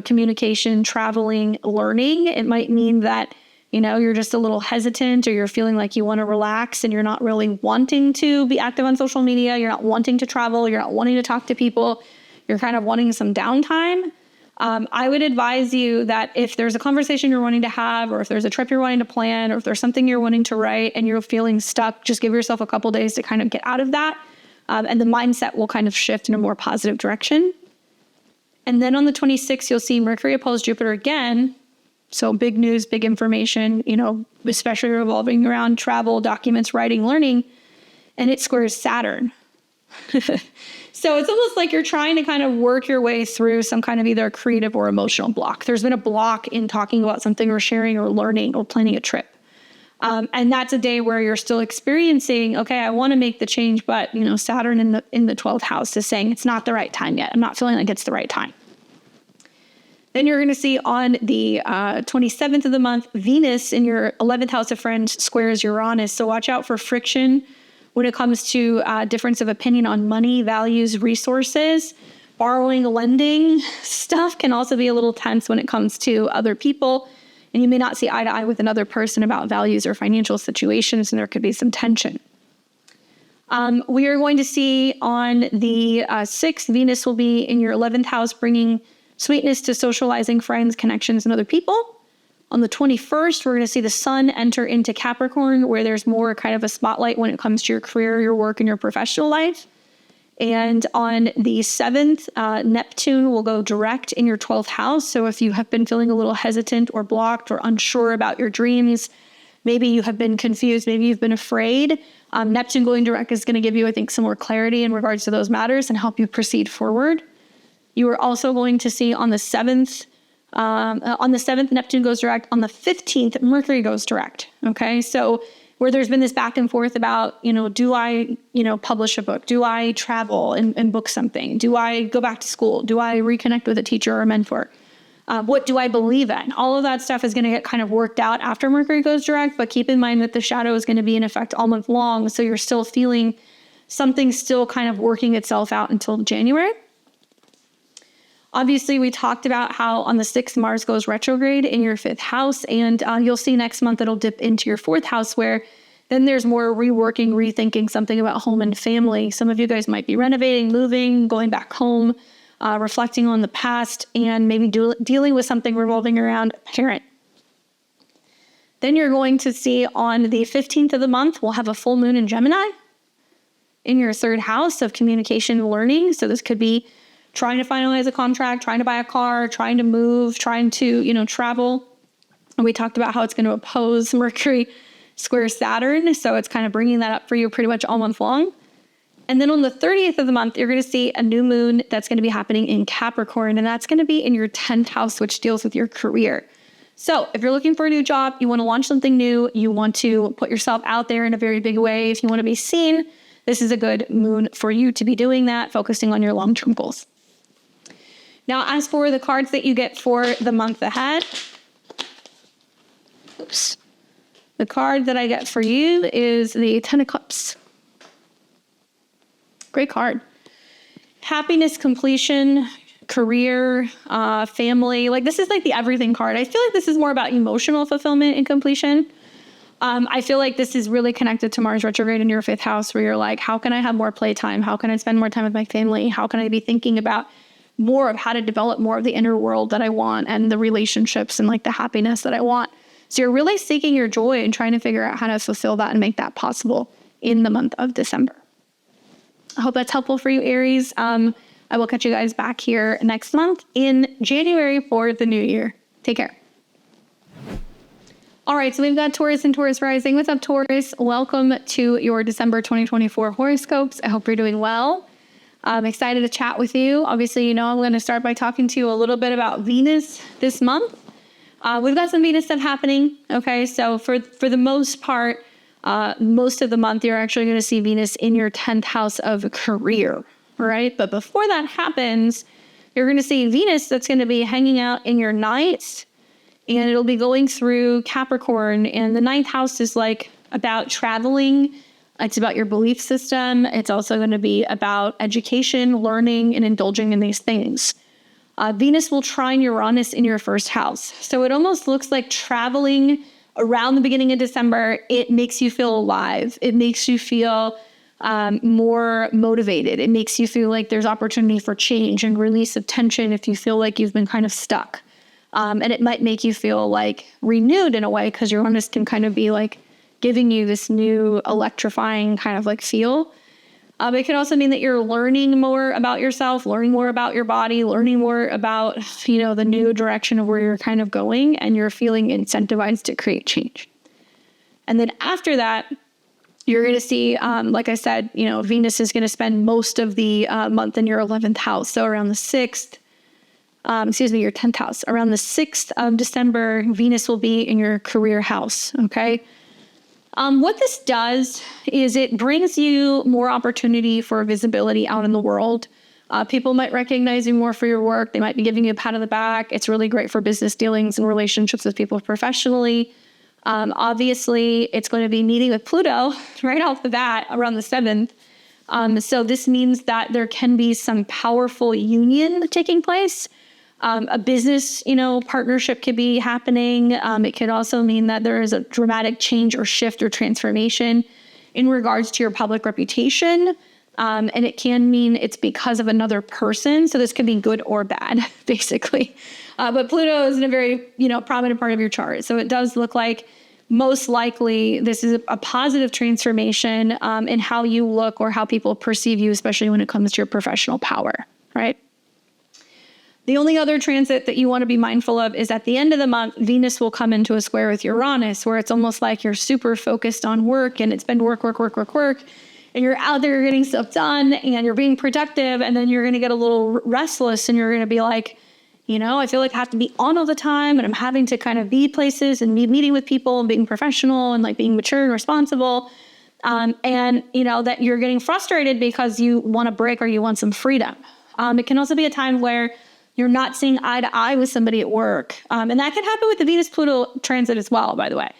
communication, traveling, learning. It might mean that, you're just a little hesitant or you're feeling like you want to relax and you're not really wanting to be active on social media. You're not wanting to travel. You're not wanting to talk to people. You're kind of wanting some downtime. I would advise you that if there's a conversation you're wanting to have, or if there's a trip you're wanting to plan, or if there's something you're wanting to write and you're feeling stuck, just give yourself a couple days to kind of get out of that. And the mindset will kind of shift in a more positive direction. And then on the 26th, you'll see Mercury oppose Jupiter again. So big news, big information, especially revolving around travel, documents, writing, learning. And it squares Saturn. So it's almost like you're trying to kind of work your way through some kind of either creative or emotional block. There's been a block in talking about something or sharing or learning or planning a trip. And that's a day where you're still experiencing, okay, I want to make the change, but Saturn in the 12th house is saying it's not the right time yet. I'm not feeling like it's the right time. Then you're going to see on the 27th of the month, Venus in your 11th house of friends squares Uranus. So watch out for friction when it comes to difference of opinion on money, values, resources. Borrowing, lending stuff can also be a little tense when it comes to other people. And you may not see eye to eye with another person about values or financial situations, and there could be some tension. We are going to see on the 6th, Venus will be in your 11th house, bringing sweetness to socializing, friends, connections, and other people. On the 21st, we're going to see the Sun enter into Capricorn, where there's more kind of a spotlight when it comes to your career, your work, and your professional life. And on the 7th, Neptune will go direct in your 12th house. So if you have been feeling a little hesitant or blocked or unsure about your dreams, maybe you have been confused, maybe you've been afraid, Neptune going direct is going to give you, I think, some more clarity in regards to those matters and help you proceed forward. You are also going to see on the 7th, Neptune goes direct. On the 15th, Mercury goes direct. Okay, so where there's been this back and forth about, do I, publish a book? Do I travel and book something? Do I go back to school? Do I reconnect with a teacher or a mentor? What do I believe in? All of that stuff is going to get kind of worked out after Mercury goes direct, but keep in mind that the shadow is going to be in effect all month long. So you're still feeling something still kind of working itself out until January. Obviously, we talked about how on the 6th, Mars goes retrograde in your 5th house, and you'll see next month it'll dip into your 4th house, where then there's more reworking, rethinking something about home and family. Some of you guys might be renovating, moving, going back home, reflecting on the past, and maybe dealing with something revolving around a parent. Then you're going to see on the 15th of the month, we'll have a full moon in Gemini in your 3rd house of communication and learning. So this could be trying to finalize a contract, trying to buy a car, trying to move, trying to, travel. And we talked about how it's going to oppose Mercury square Saturn. So it's kind of bringing that up for you pretty much all month long. And then on the 30th of the month, you're going to see a new moon that's going to be happening in Capricorn, and that's going to be in your 10th house, which deals with your career. So if you're looking for a new job, you want to launch something new, you want to put yourself out there in a very big way, if you want to be seen, this is a good moon for you to be doing that, focusing on your long-term goals. Now, as for the cards that you get for the month ahead, the card that I get for you is the Ten of Cups. Great card. Happiness, completion, career, family. Like, this is like the everything card. I feel like this is more about emotional fulfillment and completion. I feel like this is really connected to Mars retrograde in your 5th house, where you're like, how can I have more playtime? How can I spend more time with my family? How can I be thinking about more of how to develop more of the inner world that I want and the relationships and like the happiness that I want? So you're really seeking your joy and trying to figure out how to fulfill that and make that possible in the month of December. I hope that's helpful for you, Aries. I will catch you guys back here next month in January for the new year. Take care. All right, so we've got Taurus and Taurus rising. What's up, Taurus? Welcome to your December 2024 horoscopes. I hope you're doing well. I'm excited to chat with you. Obviously, you know, I'm going to start by talking to you a little bit about Venus this month. We've got some Venus stuff happening. Okay, so for the most part, most of the month, you're actually going to see Venus in your 10th house of career, right? But before that happens, you're going to see Venus that's going to be hanging out in your 9th, and it'll be going through Capricorn. And the 9th house is like about traveling. It's about your belief system. It's also going to be about education, learning, and indulging in these things. Venus will trine Uranus in your 1st house. So it almost looks like traveling around the beginning of December. It makes you feel alive. It makes you feel more motivated. It makes you feel like there's opportunity for change and release of tension if you feel like you've been kind of stuck. And it might make you feel like renewed in a way, because Uranus can kind of be like giving you this new electrifying kind of like feel. It could also mean that you're learning more about yourself, learning more about your body, learning more about, you know, the new direction of where you're kind of going, and you're feeling incentivized to create change. And then after that, you're going to see, like I said, you know, Venus is going to spend most of the month in your 11th house. So around the 6th, your 10th house. Around the 6th of December, Venus will be in your career house, okay? What this does is it brings you more opportunity for visibility out in the world. People might recognize you more for your work. They might be giving you a pat on the back. It's really great for business dealings and relationships with people professionally. Obviously, it's going to be meeting with Pluto right off the bat around the 7th. So this means that there can be some powerful union taking place. A business, partnership could be happening. It could also mean that there is a dramatic change or shift or transformation in regards to your public reputation. And it can mean it's because of another person. So this could be good or bad, basically. But Pluto is in a very, prominent part of your chart. So it does look like most likely this is a positive transformation in how you look or how people perceive you, especially when it comes to your professional power, right? The only other transit that you want to be mindful of is at the end of the month, Venus will come into a square with Uranus, where it's almost like you're super focused on work and it's been work. And you're out there, you're getting stuff done and you're being productive. And then you're going to get a little restless and you're going to be like, I feel like I have to be on all the time and I'm having to kind of be places and be meeting with people and being professional and like being mature and responsible. And that you're getting frustrated because you want a break or you want some freedom. It can also be a time where you're not seeing eye to eye with somebody at work. And that can happen with the Venus-Pluto transit as well, by the way.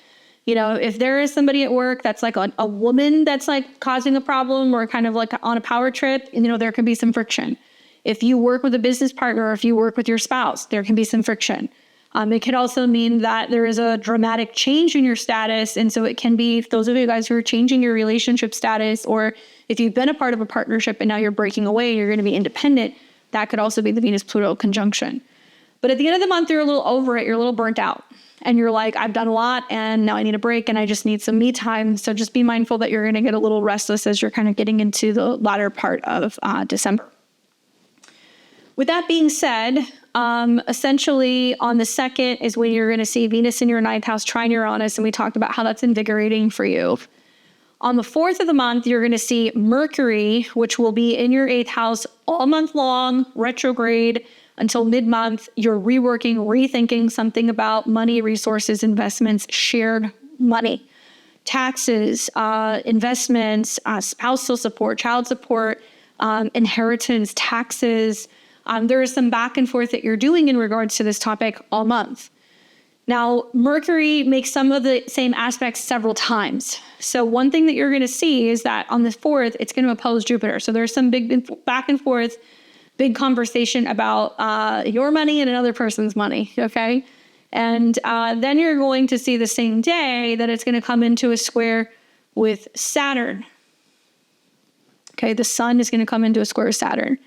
If there is somebody at work that's like a woman that's like causing a problem or kind of like on a power trip, there can be some friction. If you work with a business partner or if you work with your spouse, there can be some friction. It could also mean that there is a dramatic change in your status. And so it can be those of you guys who are changing your relationship status, or if you've been a part of a partnership and now you're breaking away, you're going to be independent. That could also be the Venus-Pluto conjunction. But at the end of the month, you're a little over it. You're a little burnt out. And you're like, I've done a lot and now I need a break and I just need some me time. So just be mindful that you're going to get a little restless as you're kind of getting into the latter part of December. With that being said, Essentially on the 2nd is when you're going to see Venus in your 9th house trine Uranus, and we talked about how that's invigorating for you. On the 4th of the month, you're going to see Mercury, which will be in your 8th house all month long, retrograde until mid-month. You're reworking, rethinking something about money, resources, investments, shared money, taxes, investments, spousal support, child support, inheritance, taxes. There is some back and forth that you're doing in regards to this topic all month. Now, Mercury makes some of the same aspects several times. So one thing that you're going to see is that on the 4th, it's going to oppose Jupiter. So there's some big back and forth, big conversation about your money and another person's money, okay? And then you're going to see the same day that it's going to come into a square with Saturn. Okay, the sun is going to come into a square with Saturn.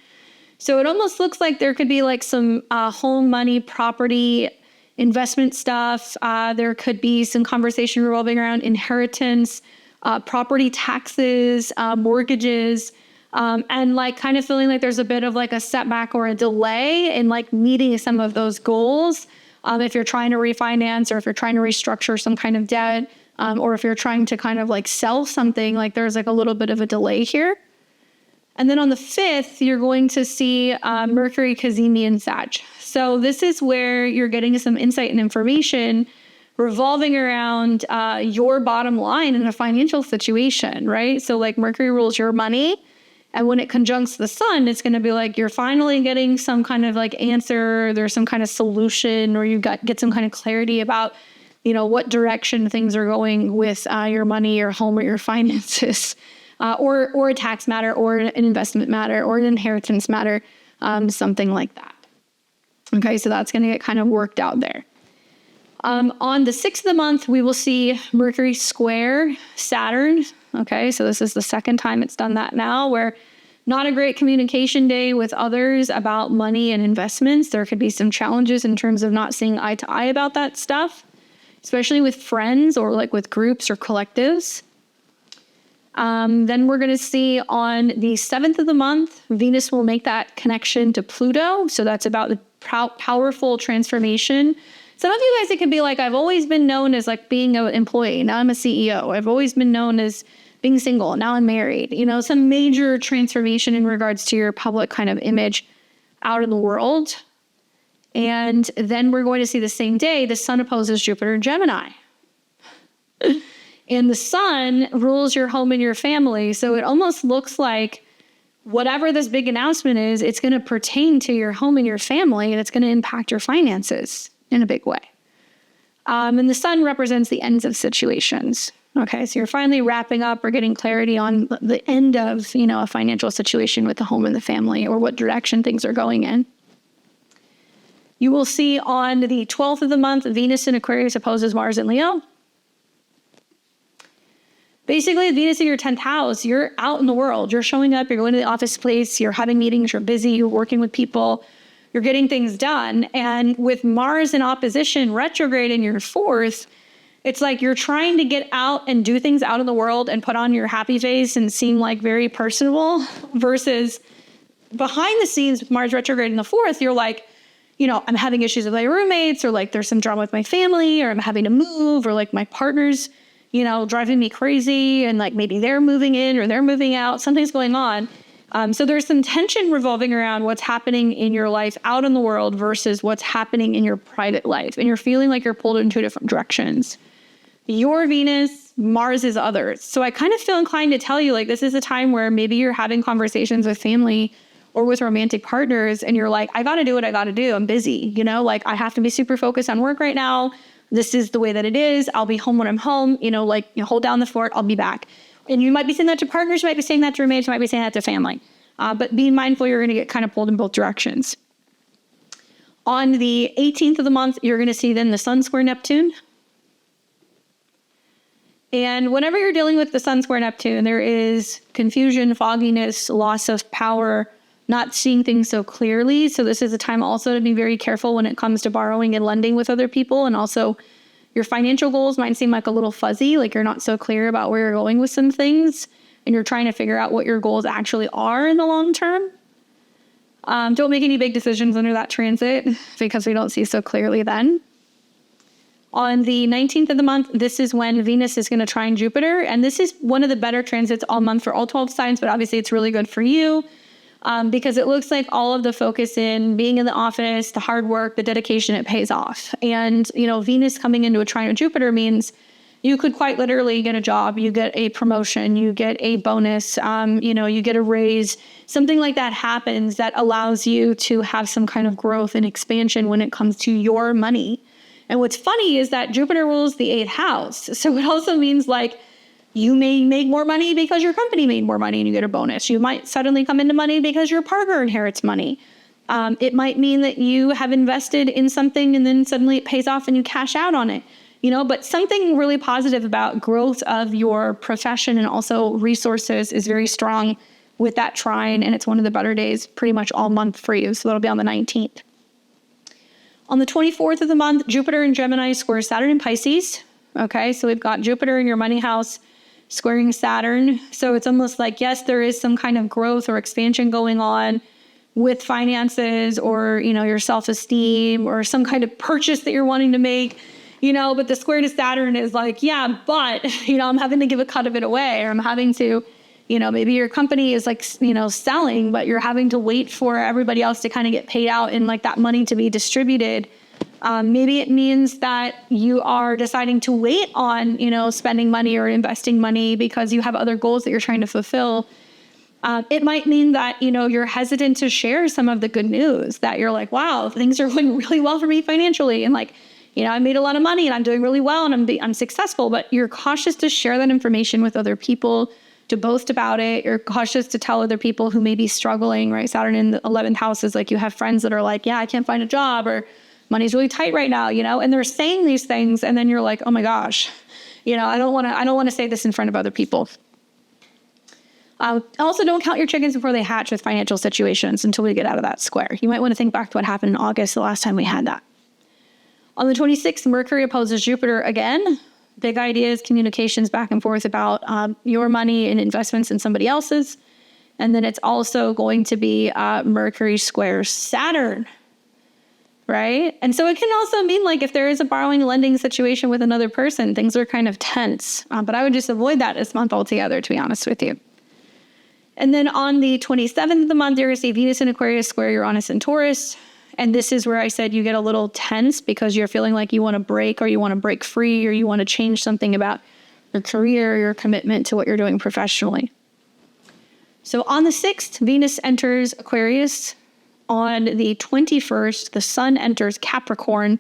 So it almost looks like there could be like some home, money, property, investment stuff. There could be some conversation revolving around inheritance, property taxes, mortgages, and like kind of feeling like there's a bit of like a setback or a delay in like meeting some of those goals. If you're trying to refinance or if you're trying to restructure some kind of debt, or if you're trying to kind of like sell something, like there's like a little bit of a delay here. And then on the 5th, you're going to see Mercury, cazimi, and Sag. So this is where you're getting some insight and information revolving around your bottom line in a financial situation, right? So like Mercury rules your money. And when it conjuncts the sun, it's going to be like you're finally getting some kind of like answer. There's some kind of solution, or you get some kind of clarity about, you know, what direction things are going with your money, your home, or your finances. Or a tax matter, or an investment matter, or an inheritance matter, something like that. Okay, so that's going to get kind of worked out there. On the 6th of the month, we will see Mercury square Saturn. Okay, so this is the 2nd time it's done that now, where not a great communication day with others about money and investments. There could be some challenges in terms of not seeing eye to eye about that stuff, especially with friends or like with groups or collectives. Then we're going to see on the 7th of the month, Venus will make that connection to Pluto. So that's about the powerful transformation. Some of you guys, it can be like, I've always been known as like being an employee. Now I'm a CEO. I've always been known as being single. Now I'm married. You know, some major transformation in regards to your public kind of image out in the world. And then we're going to see the same day, the sun opposes Jupiter in Gemini. And the sun rules your home and your family. So it almost looks like whatever this big announcement is, it's going to pertain to your home and your family, and it's going to impact your finances in a big way. And the sun represents the ends of situations. Okay, so you're finally wrapping up or getting clarity on the end of, you know, a financial situation with the home and the family, or what direction things are going in. You will see on the 12th of the month, Venus in Aquarius opposes Mars in Leo. Basically, Venus in your 10th house, you're out in the world. You're showing up, you're going to the office place, you're having meetings, you're busy, you're working with people, you're getting things done. And with Mars in opposition, retrograde in your 4th, it's like you're trying to get out and do things out in the world and put on your happy face and seem like very personable, versus behind the scenes with Mars retrograde in the 4th, you're like, you know, I'm having issues with my roommates, or like there's some drama with my family, or I'm having to move, or like my partner's, you know, driving me crazy, and like maybe they're moving in or they're moving out. Something's going on. So there's some tension revolving around what's happening in your life out in the world versus what's happening in your private life. And you're feeling like you're pulled in two different directions. Your Venus, Mars is others. So I kind of feel inclined to tell you, like, this is a time where maybe you're having conversations with family or with romantic partners, and you're like, I got to do what I got to do. I'm busy, you know, like I have to be super focused on work right now. This is the way that it is. I'll be home when I'm home, you know, like, you know, hold down the fort. I'll be back. And you might be saying that to partners. You might be saying that to roommates. You might be saying that to family. But be mindful, you're going to get kind of pulled in both directions. On the 18th of the month, you're going to see then the sun square Neptune. And whenever you're dealing with the sun square Neptune, there is confusion, fogginess, loss of power, not seeing things so clearly. So this is a time also to be very careful when it comes to borrowing and lending with other people. And also your financial goals might seem like a little fuzzy, like you're not so clear about where you're going with some things, and you're trying to figure out what your goals actually are in the long term. Don't make any big decisions under that transit because we don't see so clearly then. On the 19th of the month, this is when Venus is going to trine Jupiter. And this is one of the better transits all month for all 12 signs, but obviously it's really good for you because it looks like all of the focus in being in the office, the hard work, the dedication, it pays off. And, Venus coming into a trine with Jupiter means you could quite literally get a job, you get a promotion, you get a bonus, you get a raise. Something like that happens that allows you to have some kind of growth and expansion when it comes to your money. And what's funny is that Jupiter rules the 8th house. So it also means like you may make more money because your company made more money and you get a bonus. You might suddenly come into money because your partner inherits money. It might mean that you have invested in something and then suddenly it pays off and you cash out on it. But something really positive about growth of your profession and also resources is very strong with that trine. And it's one of the better days pretty much all month for you. So that'll be on the 19th. On the 24th of the month, Jupiter in Gemini squares Saturn in Pisces. Okay, so we've got Jupiter in your money house squaring Saturn. So it's almost like, yes, there is some kind of growth or expansion going on with finances or, your self-esteem or some kind of purchase that you're wanting to make, but the square to Saturn is like, yeah, but, I'm having to give a cut of it away, or I'm having to, maybe your company is like, selling, but you're having to wait for everybody else to kind of get paid out and like that money to be distributed. Maybe it means that you are deciding to wait on, spending money or investing money because you have other goals that you're trying to fulfill. It might mean that, you're hesitant to share some of the good news, that you're like, wow, things are going really well for me financially. And like, I made a lot of money and I'm doing really well and I'm successful, but you're cautious to share that information with other people, to boast about it. You're cautious to tell other people who may be struggling, right? Saturn in the 11th house is like, you have friends that are like, yeah, I can't find a job, or money's really tight right now, and they're saying these things. And then you're like, oh my gosh, I don't want to say this in front of other people. Also, don't count your chickens before they hatch with financial situations until we get out of that square. You might want to think back to what happened in August, the last time we had that. On the 26th, Mercury opposes Jupiter again. Big ideas, communications back and forth about your money and investments in somebody else's. And then it's also going to be Mercury squares Saturn, right? And so it can also mean like if there is a borrowing lending situation with another person, things are kind of tense. But I would just avoid that this month altogether, to be honest with you. And then on the 27th of the month, you're going to see Venus in Aquarius square Uranus in Taurus. And this is where I said you get a little tense because you're feeling like you want to break, or you want to break free, or you want to change something about your career, your commitment to what you're doing professionally. So on the 6th, Venus enters Aquarius. On the 21st, the sun enters Capricorn.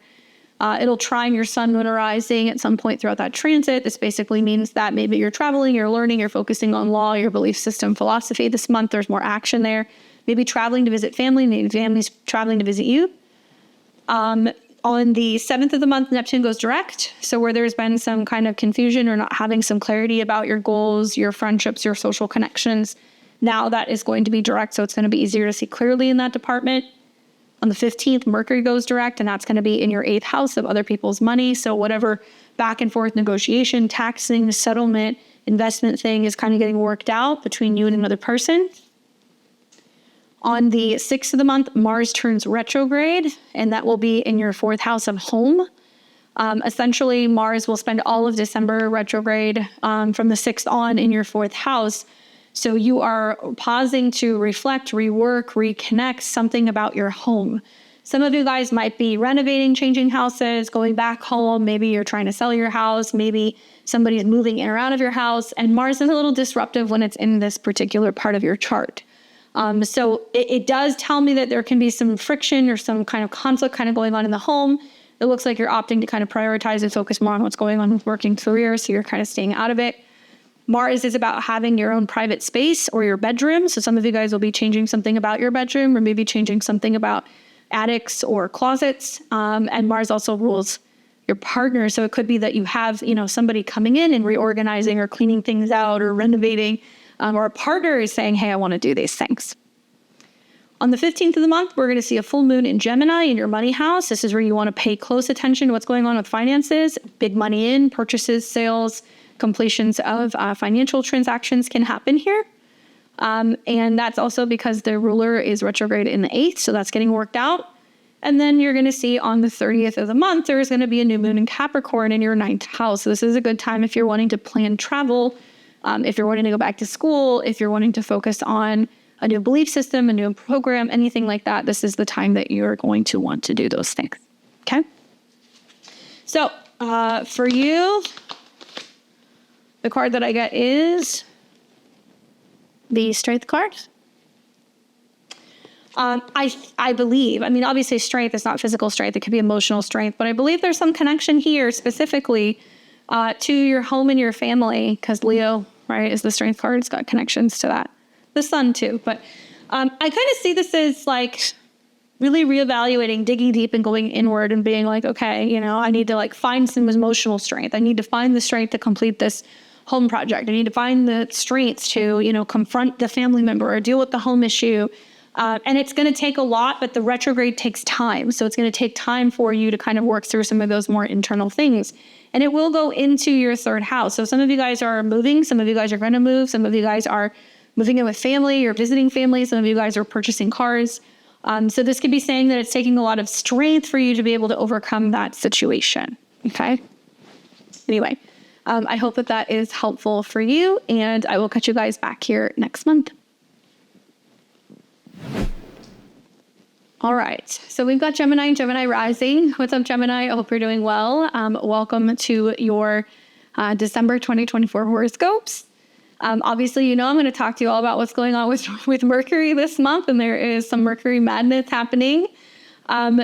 It'll trine your sun, moon, or rising at some point throughout that transit. This basically means that maybe you're traveling, you're learning, you're focusing on law, your belief system, philosophy. This month, there's more action there. Maybe traveling to visit family, maybe family's traveling to visit you. On the 7th of the month, Neptune goes direct. So where there's been some kind of confusion or not having some clarity about your goals, your friendships, your social connections, now that is going to be direct. So it's going to be easier to see clearly in that department. On the 15th, Mercury goes direct, and that's going to be in your 8th house of other people's money. So whatever back and forth negotiation, taxing, settlement, investment thing is kind of getting worked out between you and another person. On the 6th of the month, Mars turns retrograde, and that will be in your 4th house of home. Essentially, Mars will spend all of December retrograde from the 6th on in your 4th house. So you are pausing to reflect, rework, reconnect something about your home. Some of you guys might be renovating, changing houses, going back home. Maybe you're trying to sell your house. Maybe somebody's moving in or out of your house. And Mars is a little disruptive when it's in this particular part of your chart. So it does tell me that there can be some friction or some kind of conflict kind of going on in the home. It looks like you're opting to kind of prioritize and focus more on what's going on with working career, so you're kind of staying out of it. Mars is about having your own private space or your bedroom. So some of you guys will be changing something about your bedroom, or maybe changing something about attics or closets. And Mars also rules your partner. So it could be that you have, somebody coming in and reorganizing or cleaning things out or renovating, or a partner is saying, hey, I want to do these things. On the 15th of the month, we're going to see a full moon in Gemini in your money house. This is where you want to pay close attention to what's going on with finances. Big money in, purchases, sales, completions of financial transactions can happen here. And that's also because the ruler is retrograde in the 8th. So that's getting worked out. And then you're going to see on the 30th of the month, there's going to be a new moon in Capricorn in your 9th house. So this is a good time if you're wanting to plan travel, if you're wanting to go back to school, if you're wanting to focus on a new belief system, a new program, anything like that. This is the time that you're going to want to do those things. Okay. So for you, the card that I get is the Strength card. I believe, obviously strength is not physical strength. It could be emotional strength, but I believe there's some connection here specifically to your home and your family, because Leo, right, is the Strength card. It's got connections to that. The Sun too. But I kind of see this as like really reevaluating, digging deep and going inward and being like, okay, I need to like find some emotional strength. I need to find the strength to complete this home project. I need to find the strength to, confront the family member or deal with the home issue. And it's going to take a lot, but the retrograde takes time. So it's going to take time for you to kind of work through some of those more internal things. And it will go into your 3rd house. So some of you guys are moving. Some of you guys are going to move. Some of you guys are moving in with family or visiting family. Some of you guys are purchasing cars. So this could be saying that it's taking a lot of strength for you to be able to overcome that situation. Okay. Anyway, I hope that is helpful for you. And I will catch you guys back here next month. All right, so we've got Gemini and Gemini rising. What's up, Gemini? I hope you're doing well. Welcome to your December 2024 horoscopes. Obviously, I'm going to talk to you all about what's going on with Mercury this month, and there is some Mercury madness happening.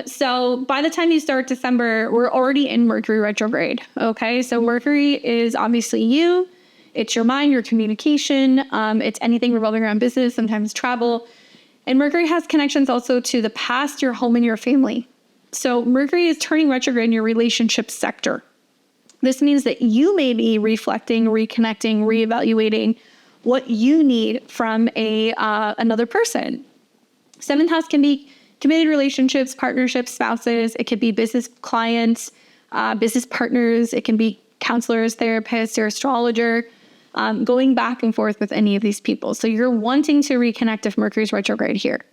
So by the time you start December, we're already in Mercury retrograde, okay? So Mercury is obviously you. It's your mind, your communication. It's anything revolving around business, sometimes travel. And Mercury has connections also to the past, your home, and your family. So Mercury is turning retrograde in your relationship sector. This means that you may be reflecting, reconnecting, reevaluating what you need from another person. 7th house can be committed relationships, partnerships, spouses. It could be business clients, business partners. It can be counselors, therapists, your astrologer. Going back and forth with any of these people. So you're wanting to reconnect if Mercury's retrograde here.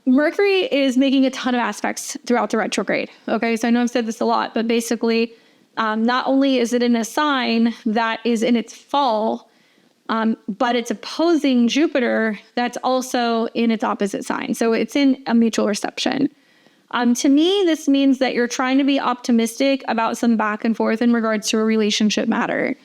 Mercury is making a ton of aspects throughout the retrograde. Okay, so I know I've said this a lot, but basically, not only is it in a sign that is in its fall, but it's opposing Jupiter that's also in its opposite sign. So it's in a mutual reception. To me, this means that you're trying to be optimistic about some back and forth in regards to a relationship matter.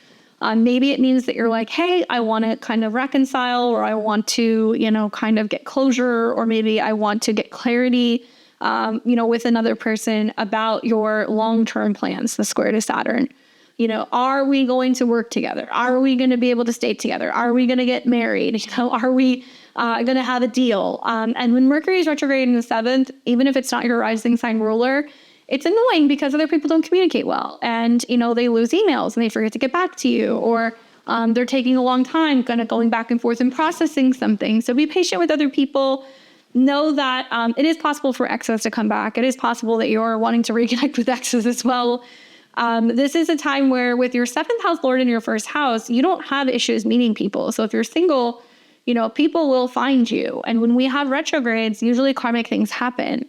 Maybe it means that you're like, hey, I want to kind of reconcile, or I want to, kind of get closure, or maybe I want to get clarity, with another person about your long-term plans, the square to Saturn. Are we going to work together? Are we going to be able to stay together? Are we going to get married? Are we going to have a deal? And when Mercury is retrograde in the 7th, even if it's not your rising sign ruler, it's annoying because other people don't communicate well, and, they lose emails and they forget to get back to you, or they're taking a long time kind of going back and forth and processing something. So be patient with other people. Know that it is possible for exes to come back. It is possible that you're wanting to reconnect with exes as well. This is a time where with your 7th house lord in your 1st house, you don't have issues meeting people. So if you're single, people will find you. And when we have retrogrades, usually karmic things happen.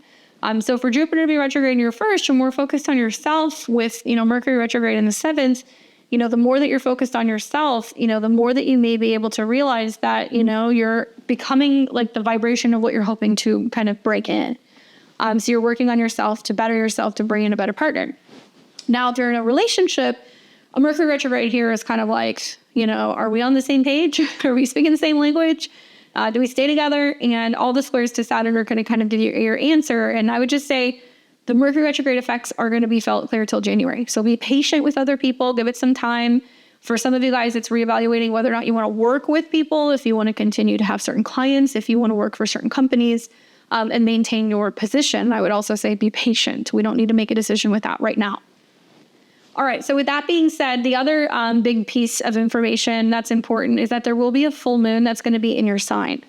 So for Jupiter to be retrograde in your 1st, you're more focused on yourself. With, Mercury retrograde in the 7th, the more that you're focused on yourself, the more that you may be able to realize that, you're becoming like the vibration of what you're hoping to kind of break in. So you're working on yourself to better yourself, to bring in a better partner. Now, if you're in a relationship, a Mercury retrograde here is kind of like, are we on the same page? Are we speaking the same language? Do we stay together? And all the squares to Saturn are going to kind of give you your answer. And I would just say the Mercury retrograde effects are going to be felt clear till January. So be patient with other people. Give it some time. For some of you guys, it's reevaluating whether or not you want to work with people, if you want to continue to have certain clients, if you want to work for certain companies, and maintain your position. I would also say be patient. We don't need to make a decision with that right now. All right, so with that being said, the other big piece of information that's important is that there will be a full moon that's going to be in your sign.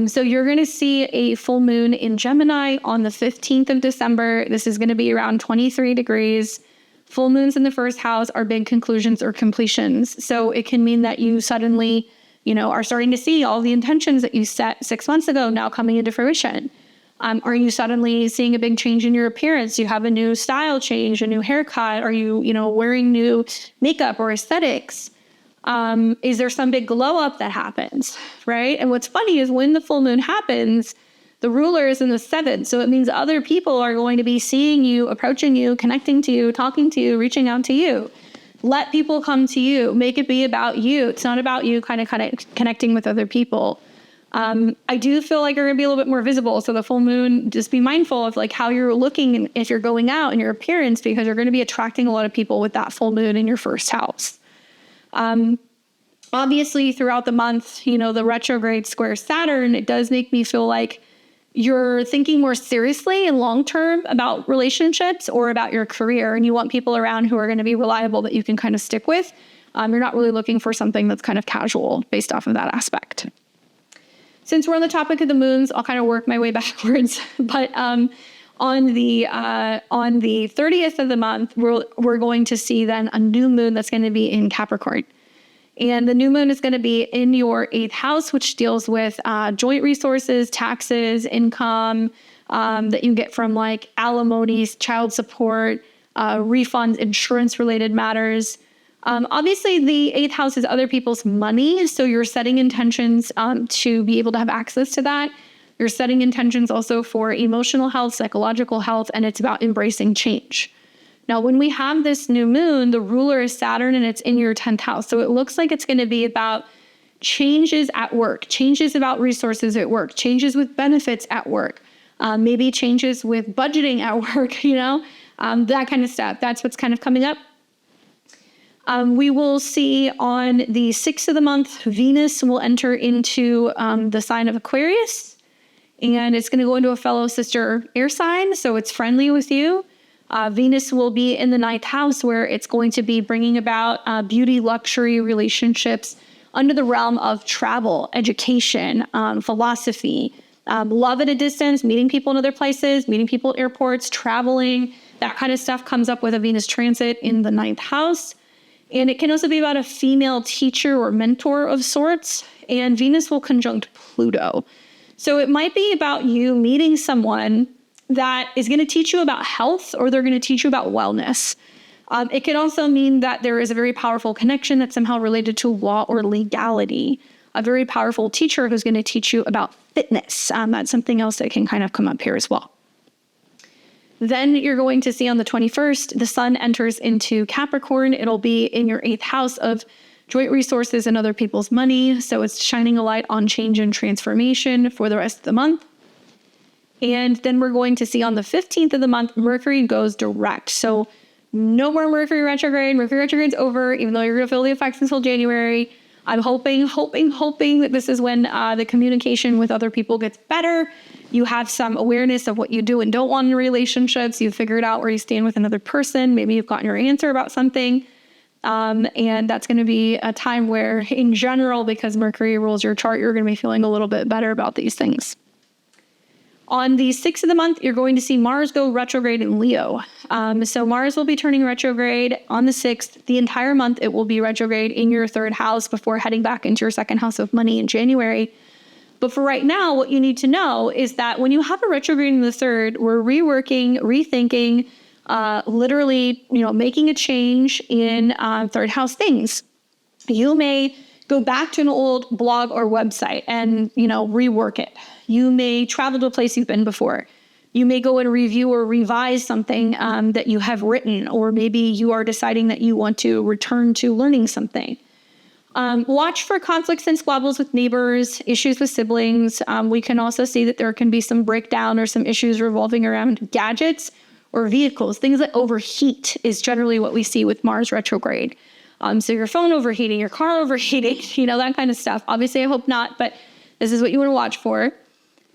So you're going to see a full moon in Gemini on the 15th of December. This is going to be around 23 degrees. Full moons in the 1st house are big conclusions or completions. So it can mean that you suddenly, are starting to see all the intentions that you set 6 months ago now coming into fruition. Are you suddenly seeing a big change in your appearance? You have a new style change, a new haircut? Are you, wearing new makeup or aesthetics? Is there some big glow up that happens, right? And what's funny is when the full moon happens, the ruler is in the 7th. So it means other people are going to be seeing you, approaching you, connecting to you, talking to you, reaching out to you. Let people come to you. Make it be about you. It's not about you kind of connecting with other people. I do feel like you're going to be a little bit more visible. So the full moon, just be mindful of like how you're looking if you're going out and your appearance, because you're going to be attracting a lot of people with that full moon in your first house. Obviously throughout the month, the retrograde square Saturn, it does make me feel like you're thinking more seriously and long-term about relationships or about your career. And you want people around who are going to be reliable that you can kind of stick with. You're not really looking for something that's kind of casual based off of that aspect. Since we're on the topic of the moons, I'll kind of work my way backwards. But on the 30th of the month, we're going to see then a new moon that's going to be in Capricorn. And the new moon is going to be in your 8th house, which deals with joint resources, taxes, income that you get from like alimonies, child support, refunds, insurance-related matters. Obviously, the 8th house is other people's money, so you're setting intentions to be able to have access to that. You're setting intentions also for emotional health, psychological health, and it's about embracing change. Now, when we have this new moon, the ruler is Saturn, and it's in your 10th house. So it looks like it's going to be about changes at work, changes about resources at work, changes with benefits at work, maybe changes with budgeting at work, that kind of stuff. That's what's kind of coming up. We will see on the 6th of the month, Venus will enter into the sign of Aquarius, and it's going to go into a fellow sister air sign, so it's friendly with you. Venus will be in the 9th house, where it's going to be bringing about beauty, luxury, relationships under the realm of travel, education, philosophy, love at a distance, meeting people in other places, meeting people at airports, traveling. That kind of stuff comes up with a Venus transit in the 9th house. And it can also be about a female teacher or mentor of sorts. And Venus will conjunct Pluto. So it might be about you meeting someone that is going to teach you about health, or they're going to teach you about wellness. It can also mean that there is a very powerful connection that's somehow related to law or legality. A very powerful teacher who's going to teach you about fitness. That's something else that can kind of come up here as well. Then you're going to see on the 21st, the sun enters into Capricorn. It'll be in your 8th house of joint resources and other people's money. So it's shining a light on change and transformation for the rest of the month. And then we're going to see on the 15th of the month, Mercury goes direct. So no more Mercury retrograde. Mercury retrograde's over, even though you're going to feel the effects until January. I'm hoping that this is when the communication with other people gets better. You have some awareness of what you do and don't want in relationships. You've figured out where you stand with another person. Maybe you've gotten your answer about something. And that's going to be a time where, in general, because Mercury rules your chart, you're going to be feeling a little bit better about these things. On the 6th of the month, you're going to see Mars go retrograde in Leo. So Mars will be turning retrograde on the 6th. The entire month, it will be retrograde in your 3rd house before heading back into your 2nd house of money in January. But for right now, what you need to know is that when you have a retrograde in the 3rd, we're reworking, rethinking, literally, making a change in 3rd house things. You may go back to an old blog or website and, rework it. You may travel to a place you've been before. You may go and review or revise something that you have written, or maybe you are deciding that you want to return to learning something. Watch for conflicts and squabbles with neighbors, issues with siblings. We can also see that there can be some breakdown or some issues revolving around gadgets or vehicles. Things that overheat is generally what we see with Mars retrograde. So your phone overheating, your car overheating, that kind of stuff. Obviously, I hope not, but this is what you want to watch for.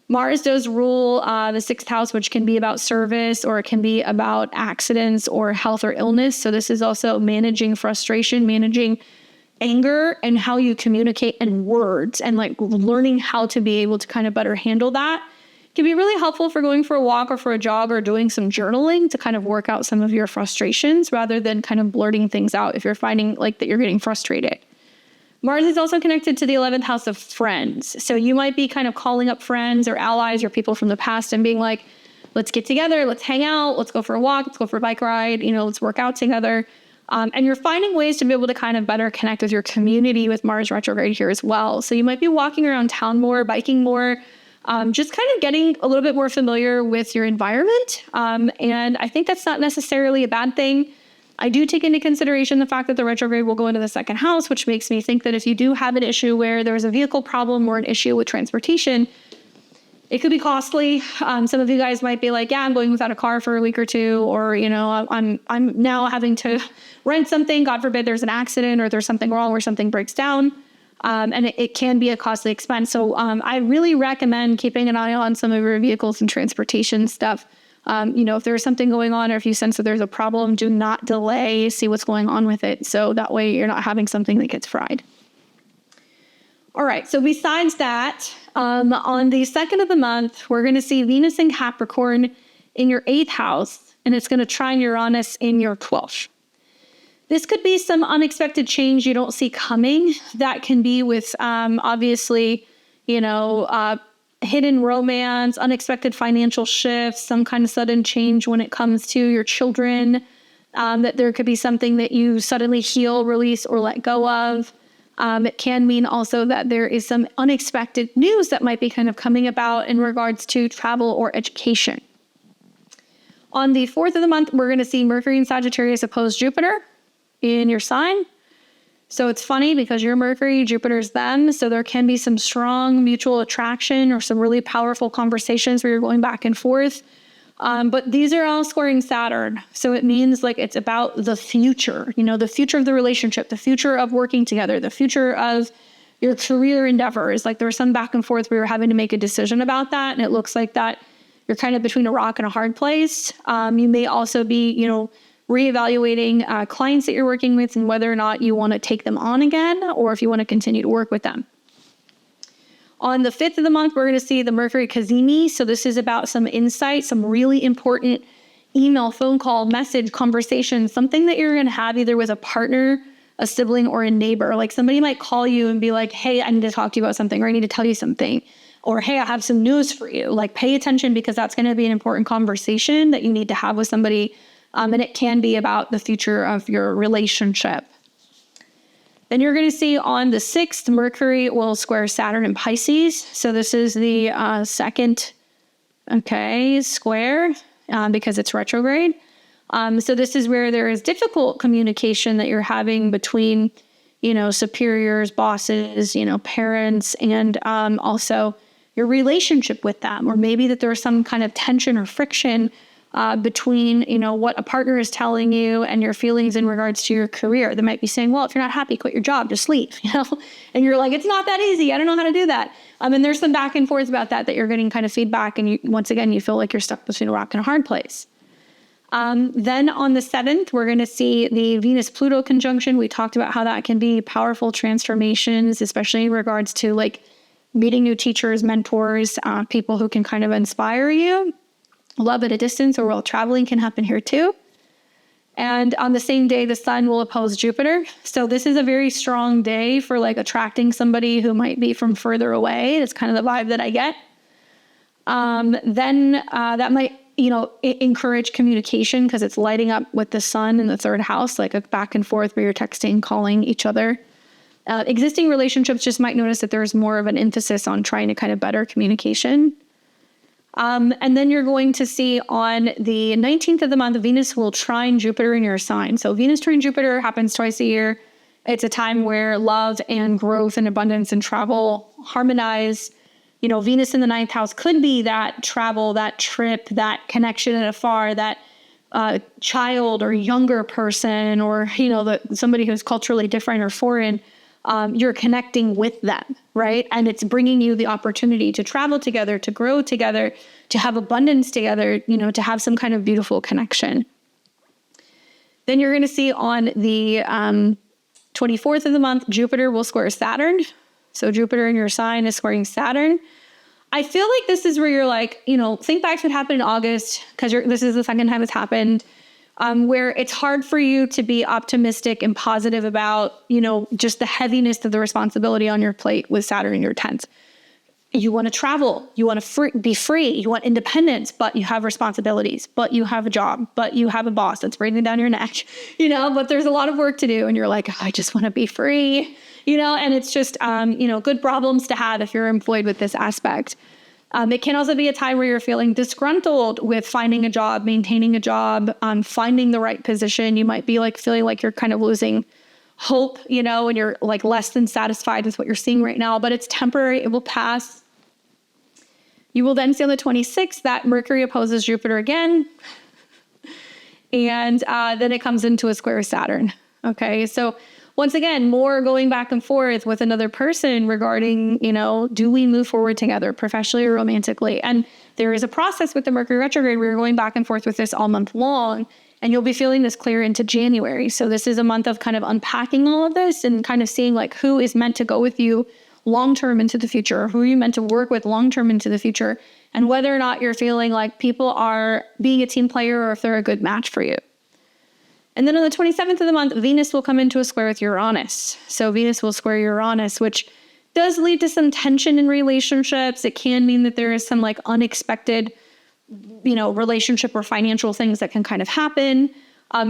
Mars does rule the 6th house, which can be about service, or it can be about accidents or health or illness. So this is also managing frustration, managing anger, and how you communicate in words, and learning how to be able to kind of better handle that. It can be really helpful for going for a walk or for a jog or doing some journaling to kind of work out some of your frustrations rather than kind of blurting things out if you're finding that you're getting frustrated. Mars is also connected to the 11th house of friends. So you might be kind of calling up friends or allies or people from the past and being like, let's get together, let's hang out, let's go for a walk, let's go for a bike ride, let's work out together. And you're finding ways to be able to kind of better connect with your community with Mars retrograde here as well. So you might be walking around town more, biking more, just kind of getting a little bit more familiar with your environment. And I think that's not necessarily a bad thing. I do take into consideration the fact that the retrograde will go into the second house, which makes me think that if you do have an issue where there's a vehicle problem or an issue with transportation, it could be costly. Some of you guys might be like, yeah, I'm going without a car for a week or two, or, I'm now having to rent something. God forbid there's an accident or there's something wrong where something breaks down. And it can be a costly expense. So I really recommend keeping an eye on some of your vehicles and transportation stuff. If there's something going on or if you sense that there's a problem, do not delay, see what's going on with it. So that way you're not having something that gets fried. All right. So besides that, on the 2nd of the month, we're going to see Venus in Capricorn in your 8th house, and it's going to trine Uranus in your 12th. This could be some unexpected change you don't see coming. That can be with, obviously, hidden romance, unexpected financial shifts, some kind of sudden change when it comes to your children, that there could be something that you suddenly heal, release, or let go of. It can mean also that there is some unexpected news that might be kind of coming about in regards to travel or education. On the 4th of the month, we're going to see Mercury and Sagittarius oppose Jupiter in your sign. So it's funny because you're Mercury, Jupiter's them. So there can be some strong mutual attraction or some really powerful conversations where you're going back and forth. But these are all squaring Saturn. So it means like it's about the future, the future of the relationship, the future of working together, the future of your career endeavors. Like there was some back and forth where you're having to make a decision about that. And it looks like that you're kind of between a rock and a hard place. You may also be, reevaluating clients that you're working with and whether or not you want to take them on again or if you want to continue to work with them. On the 5th of the month, we're going to see the Mercury cazimi. So this is about some insight, some really important email, phone call, message, conversation, something that you're going to have either with a partner, a sibling, or a neighbor. Like somebody might call you and be like, hey, I need to talk to you about something, or I need to tell you something. Or, hey, I have some news for you. Like pay attention because that's going to be an important conversation that you need to have with somebody. And it can be about the future of your relationship. Then you're going to see on the 6th, Mercury will square Saturn in Pisces. So this is the second, square because it's retrograde. So this is where there is difficult communication that you're having between, superiors, bosses, parents, and also your relationship with them. Or maybe that there's some kind of tension or friction between, what a partner is telling you and your feelings in regards to your career. They might be saying, well, if you're not happy, quit your job, just leave, and you're like, it's not that easy. I don't know how to do that. And there's some back and forth about that you're getting kind of feedback. And once again, you feel like you're stuck between a rock and a hard place. Then on the 7th, we're going to see the Venus-Pluto conjunction. We talked about how that can be powerful transformations, especially in regards to like meeting new teachers, mentors, people who can kind of inspire you. Love at a distance or while traveling can happen here too. And on the same day, the sun will oppose Jupiter. So this is a very strong day for like attracting somebody who might be from further away. That's kind of the vibe that I get. Then that might, encourage communication because it's lighting up with the sun in the 3rd house, like a back and forth where you're texting, calling each other. Existing relationships just might notice that there's more of an emphasis on trying to kind of better communication. And then you're going to see on the 19th of the month, Venus will trine Jupiter in your sign. So Venus trine Jupiter happens twice a year. It's a time where love and growth and abundance and travel harmonize. Venus in the 9th house could be that travel, that trip, that connection at afar, that child or younger person or, somebody who's culturally different or foreign. You're connecting with them, right? And it's bringing you the opportunity to travel together, to grow together, to have abundance together, to have some kind of beautiful connection. Then you're going to see on the 24th of the month, Jupiter will square Saturn. So Jupiter in your sign is squaring Saturn. I feel like this is where you're like, think back to what happened in August, because this is the second time it's happened, where it's hard for you to be optimistic and positive about, just the heaviness of the responsibility on your plate with Saturn in your 10th. You want to travel, you want to be free, you want independence, but you have responsibilities, but you have a job, but you have a boss that's breathing down your neck, but there's a lot of work to do. And you're like, I just want to be free, and it's just, good problems to have if you're employed with this aspect. It can also be a time where you're feeling disgruntled with finding a job, maintaining a job, finding the right position. You might be feeling like you're kind of losing hope, and you're less than satisfied with what you're seeing right now, but it's temporary. It will pass. You will then see on the 26th that Mercury opposes Jupiter again. And then it comes into a square with Saturn. Okay. So once again, more going back and forth with another person regarding, do we move forward together professionally or romantically? And there is a process with the Mercury retrograde where you're going back and forth with this all month long, and you'll be feeling this clear into January. So this is a month of kind of unpacking all of this and kind of seeing who is meant to go with you long-term into the future, who are you meant to work with long-term into the future, and whether or not you're feeling like people are being a team player or if they're a good match for you. And then on the 27th of the month, Venus will come into a square with Uranus. So Venus will square Uranus, which does lead to some tension in relationships. It can mean that there is some unexpected, relationship or financial things that can kind of happen.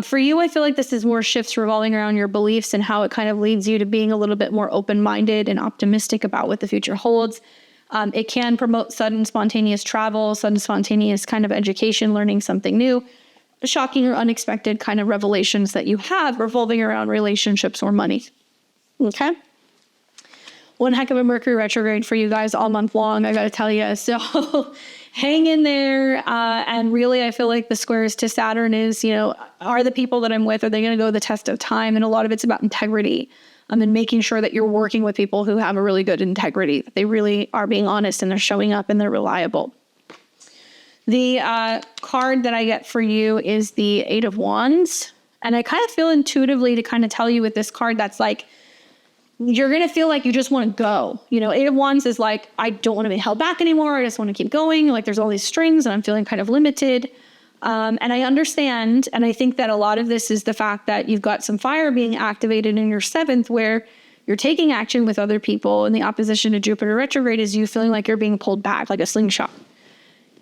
For you, I feel like this is more shifts revolving around your beliefs and how it kind of leads you to being a little bit more open-minded and optimistic about what the future holds. It can promote sudden spontaneous travel, sudden spontaneous kind of education, learning something new, shocking or unexpected kind of revelations that you have revolving around relationships or money. Okay? One heck of a Mercury retrograde for you guys all month long, I got to tell you. So hang in there. And really, I feel like the squares to Saturn is, are the people that I'm with, are they going to go the test of time? And a lot of it's about integrity. And making sure that you're working with people who have a really good integrity, that they really are being honest and they're showing up and they're reliable. The card that I get for you is the Eight of Wands. And I kind of feel intuitively to kind of tell you with this card that's you're going to feel like you just want to go. Eight of Wands is I don't want to be held back anymore. I just want to keep going. There's all these strings and I'm feeling kind of limited. And I understand. And I think that a lot of this is the fact that you've got some fire being activated in your 7th where you're taking action with other people. And the opposition to Jupiter retrograde is you feeling like you're being pulled back like a slingshot.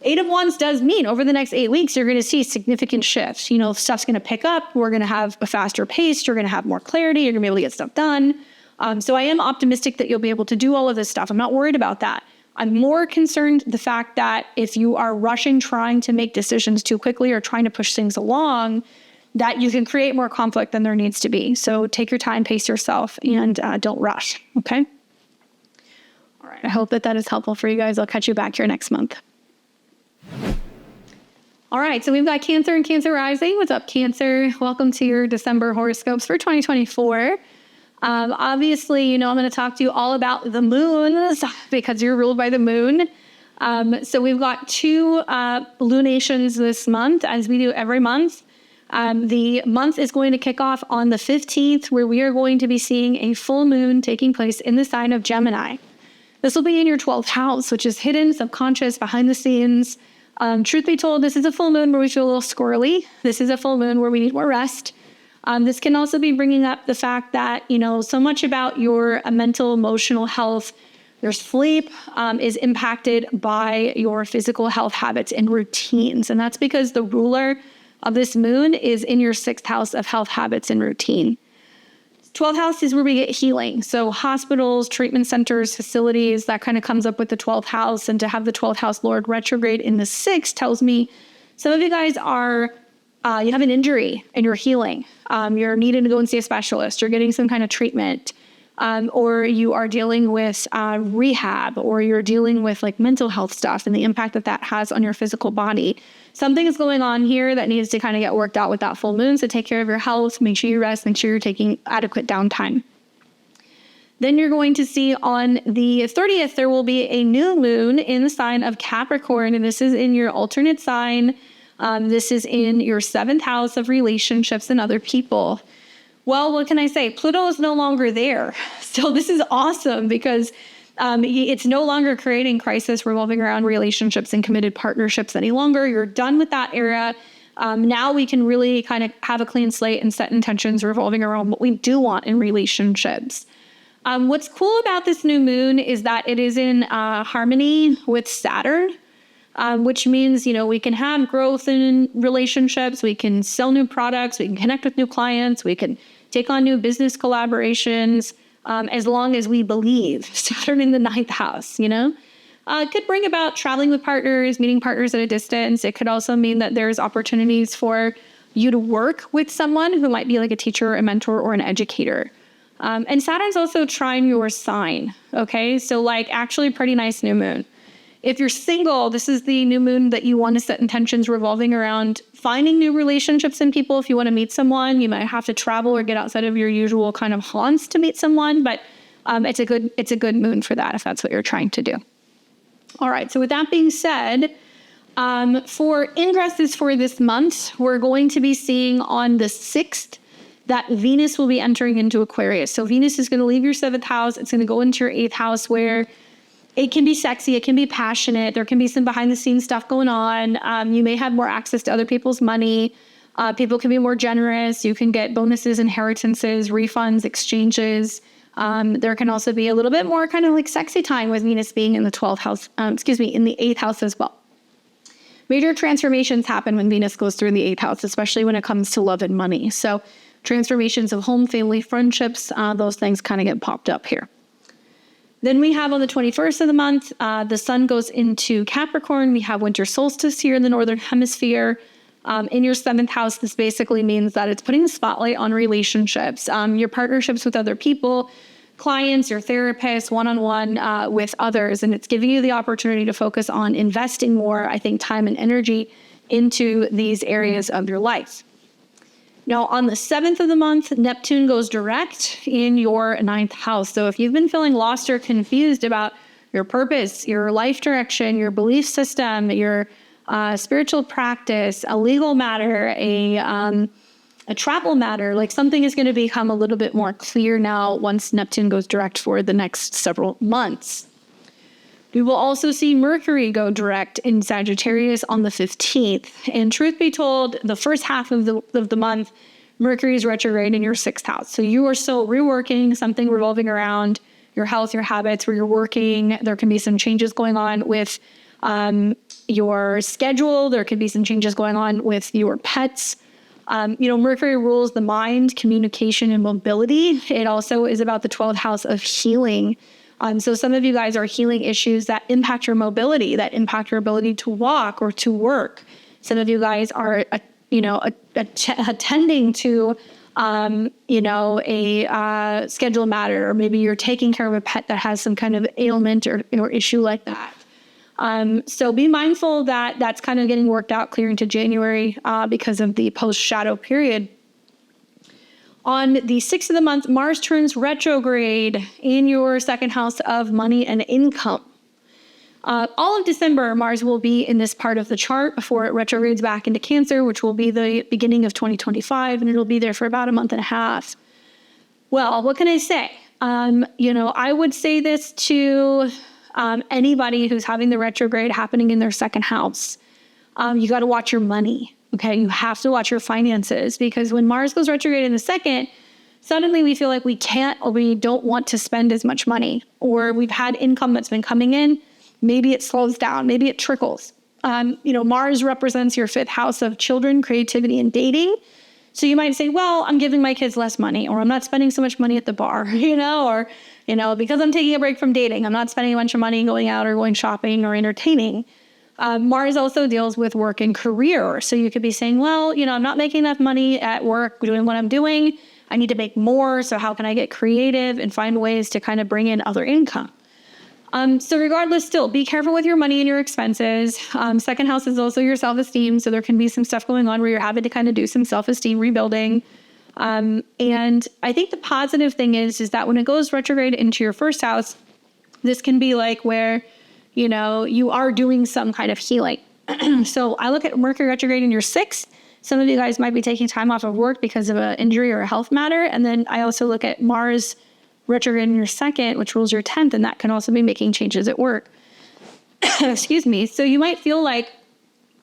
Eight of Wands does mean over the next 8 weeks, you're going to see significant shifts. Stuff's going to pick up. We're going to have a faster pace. You're going to have more clarity. You're going to be able to get stuff done. So I am optimistic that you'll be able to do all of this stuff. I'm not worried about that. I'm more concerned the fact that if you are rushing, trying to make decisions too quickly or trying to push things along, that you can create more conflict than there needs to be. So take your time, pace yourself, and don't rush. Okay? All right. I hope that is helpful for you guys. I'll catch you back here next month. All right. So we've got Cancer and Cancer rising. What's up, Cancer? Welcome to your December horoscopes for 2024. Obviously, I'm going to talk to you all about the moons because you're ruled by the moon. So we've got 2 lunations this month, as we do every month. The month is going to kick off on the 15th, where we are going to be seeing a full moon taking place in the sign of Gemini. This will be in your 12th house, which is hidden, subconscious, behind the scenes. Truth be told, this is a full moon where we feel a little squirrely. This is a full moon where we need more rest. This can also be bringing up the fact that, so much about your mental, emotional health, your sleep is impacted by your physical health habits and routines. And that's because the ruler of this moon is in your 6th house of health habits and routine. 12th house is where we get healing. So hospitals, treatment centers, facilities, that kind of comes up with the 12th house. And to have the 12th house Lord retrograde in the 6th tells me some of you guys are you have an injury and you're healing. You're needing to go and see a specialist. You're getting some kind of treatment. Or you are dealing with rehab, or you're dealing with mental health stuff and the impact that has on your physical body. Something is going on here that needs to kind of get worked out with that full moon. So take care of your health. Make sure you rest. Make sure you're taking adequate downtime. Then you're going to see on the 30th, there will be a new moon in the sign of Capricorn. And this is in your alternate sign. This is in your 7th house of relationships and other people. Well, what can I say? Pluto is no longer there. So this is awesome because it's no longer creating crisis revolving around relationships and committed partnerships any longer. You're done with that era. Now we can really kind of have a clean slate and set intentions revolving around what we do want in relationships. What's cool about this new moon is that it is in harmony with Saturn, which means, we can have growth in relationships. We can sell new products. We can connect with new clients. We can take on new business collaborations, as long as we believe. Saturn in the 9th house, It could bring about traveling with partners, meeting partners at a distance. It could also mean that there's opportunities for you to work with someone who might be like a teacher, a mentor, or an educator. And Saturn's also trine your sign. Okay. So actually pretty nice new moon. If you're single, this is the new moon that you want to set intentions revolving around finding new relationships in people. If you want to meet someone, you might have to travel or get outside of your usual kind of haunts to meet someone, but it's a good moon for that if that's what you're trying to do. All right. So with that being said, for ingresses for this month, we're going to be seeing on the 6th that Venus will be entering into Aquarius. So Venus is going to leave your 7th house. It's going to go into your 8th house where it can be sexy. It can be passionate. There can be some behind the scenes stuff going on. You may have more access to other people's money. People can be more generous. You can get bonuses, inheritances, refunds, exchanges. There can also be a little bit more kind of like sexy time with Venus being in the 12th house, in the 8th house as well. Major transformations happen when Venus goes through the 8th house, especially when it comes to love and money. So transformations of home, family, friendships, those things kind of get popped up here. Then we have on the 21st of the month, the sun goes into Capricorn. We have winter solstice here in the Northern Hemisphere. In your 7th house, this basically means that it's putting the spotlight on relationships, your partnerships with other people, clients, your therapist, one-on-one with others. And it's giving you the opportunity to focus on investing more, I think, time and energy into these areas of your life. Now, on the 7th of the month, Neptune goes direct in your 9th house. So if you've been feeling lost or confused about your purpose, your life direction, your belief system, your spiritual practice, a legal matter, a travel matter, like something is going to become a little bit more clear now once Neptune goes direct for the next several months. We will also see Mercury go direct in Sagittarius on the 15th. And truth be told, the first half of the month, Mercury is retrograde in your 6th house. So you are still reworking something revolving around your health, your habits, where you're working. There can be some changes going on with your schedule. There could be some changes going on with your pets. Mercury rules the mind, communication, and mobility. It also is about the 12th house of healing. So some of you guys are healing issues that impact your mobility, that impact your ability to walk or to work. Some of you guys are, attending to, a schedule matter, or maybe you're taking care of a pet that has some kind of ailment or issue like that. So be mindful that that's kind of getting worked out clear into January because of the post-shadow period. On the 6th of the month, Mars turns retrograde in your 2nd house of money and income. All of December, Mars will be in this part of the chart before it retrogrades back into Cancer, which will be the beginning of 2025, and it'll be there for about a month and a half. Well, what can I say? I would say this to anybody who's having the retrograde happening in their 2nd house. You got to watch your money. Okay, you have to watch your finances, because when Mars goes retrograde in the 2nd, suddenly we feel like we can't or we don't want to spend as much money, or we've had income that's been coming in. Maybe it slows down. Maybe it trickles. Mars represents your 5th house of children, creativity, and dating. So you might say, well, I'm giving my kids less money, or I'm not spending so much money at the bar, or because I'm taking a break from dating, I'm not spending a bunch of money going out or going shopping or entertaining. Mars also deals with work and career. So you could be saying, well, I'm not making enough money at work doing what I'm doing. I need to make more. So how can I get creative and find ways to kind of bring in other income? So regardless, still be careful with your money and your expenses. 2nd house is also your self-esteem. So there can be some stuff going on where you're having to kind of do some self-esteem rebuilding. And I think the positive thing is that when it goes retrograde into your 1st house, this can be like where you are doing some kind of healing. So I look at Mercury retrograde in your 6th. Some of you guys might be taking time off of work because of an injury or a health matter. And then I also look at Mars retrograde in your 2nd, which rules your 10th, and that can also be making changes at work. Excuse me. So you might feel like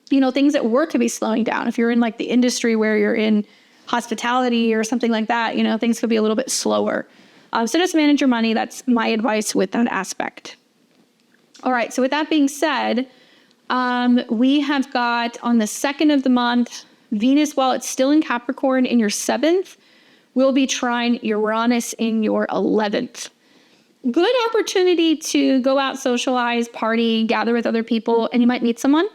things at work could be slowing down. If you're in like the industry where you're in hospitality or something like that, things could be a little bit slower. So just manage your money. That's my advice with that aspect. All right. So with that being said, we have got on the 2nd of the month, Venus, while it's still in Capricorn in your 7th, will be trine Uranus in your 11th. Good opportunity to go out, socialize, party, gather with other people, and you might meet someone.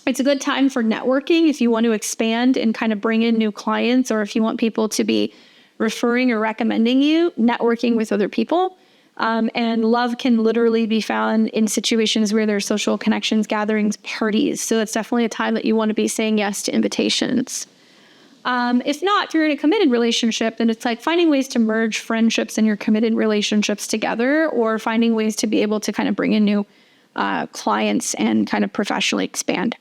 It's a good time for networking if you want to expand and kind of bring in new clients, or if you want people to be referring or recommending you, networking with other people. And love can literally be found in situations where there's social connections, gatherings, parties. So it's definitely a time that you want to be saying yes to invitations. If not, if you're in a committed relationship, then it's like finding ways to merge friendships and your committed relationships together, or finding ways to be able to kind of bring in new clients and kind of professionally expand.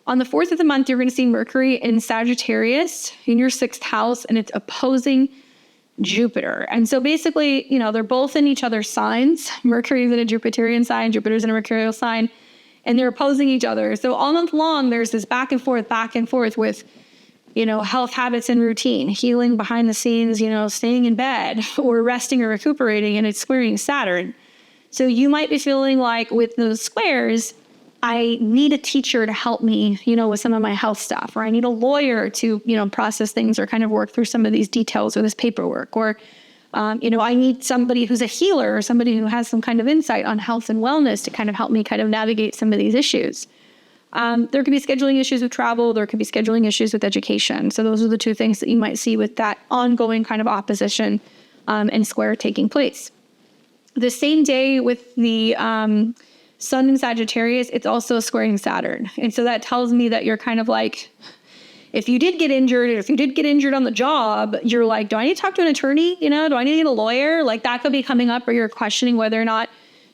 On the 4th of the month, you're going to see Mercury in Sagittarius in your 6th house, and it's opposing Jupiter. And so basically, they're both in each other's signs. Mercury is in a Jupiterian sign, Jupiter's in a mercurial sign, and they're opposing each other. So all month long, there's this back and forth with, health habits and routine, healing behind the scenes, staying in bed or resting or recuperating, and it's squaring Saturn. So you might be feeling like with those squares, I need a teacher to help me, with some of my health stuff, or I need a lawyer to, process things or kind of work through some of these details or this paperwork, or, I need somebody who's a healer or somebody who has some kind of insight on health and wellness to kind of help me kind of navigate some of these issues. There could be scheduling issues with travel. There could be scheduling issues with education. So those are the two things that you might see with that ongoing kind of opposition and square taking place. The same day with the Sun in Sagittarius, it's also squaring Saturn. And so that tells me that you're kind of like, if you did get injured, or if you did get injured on the job, you're like, do I need to talk to an attorney? Do I need to get a lawyer? Like that could be coming up, or you're questioning whether or not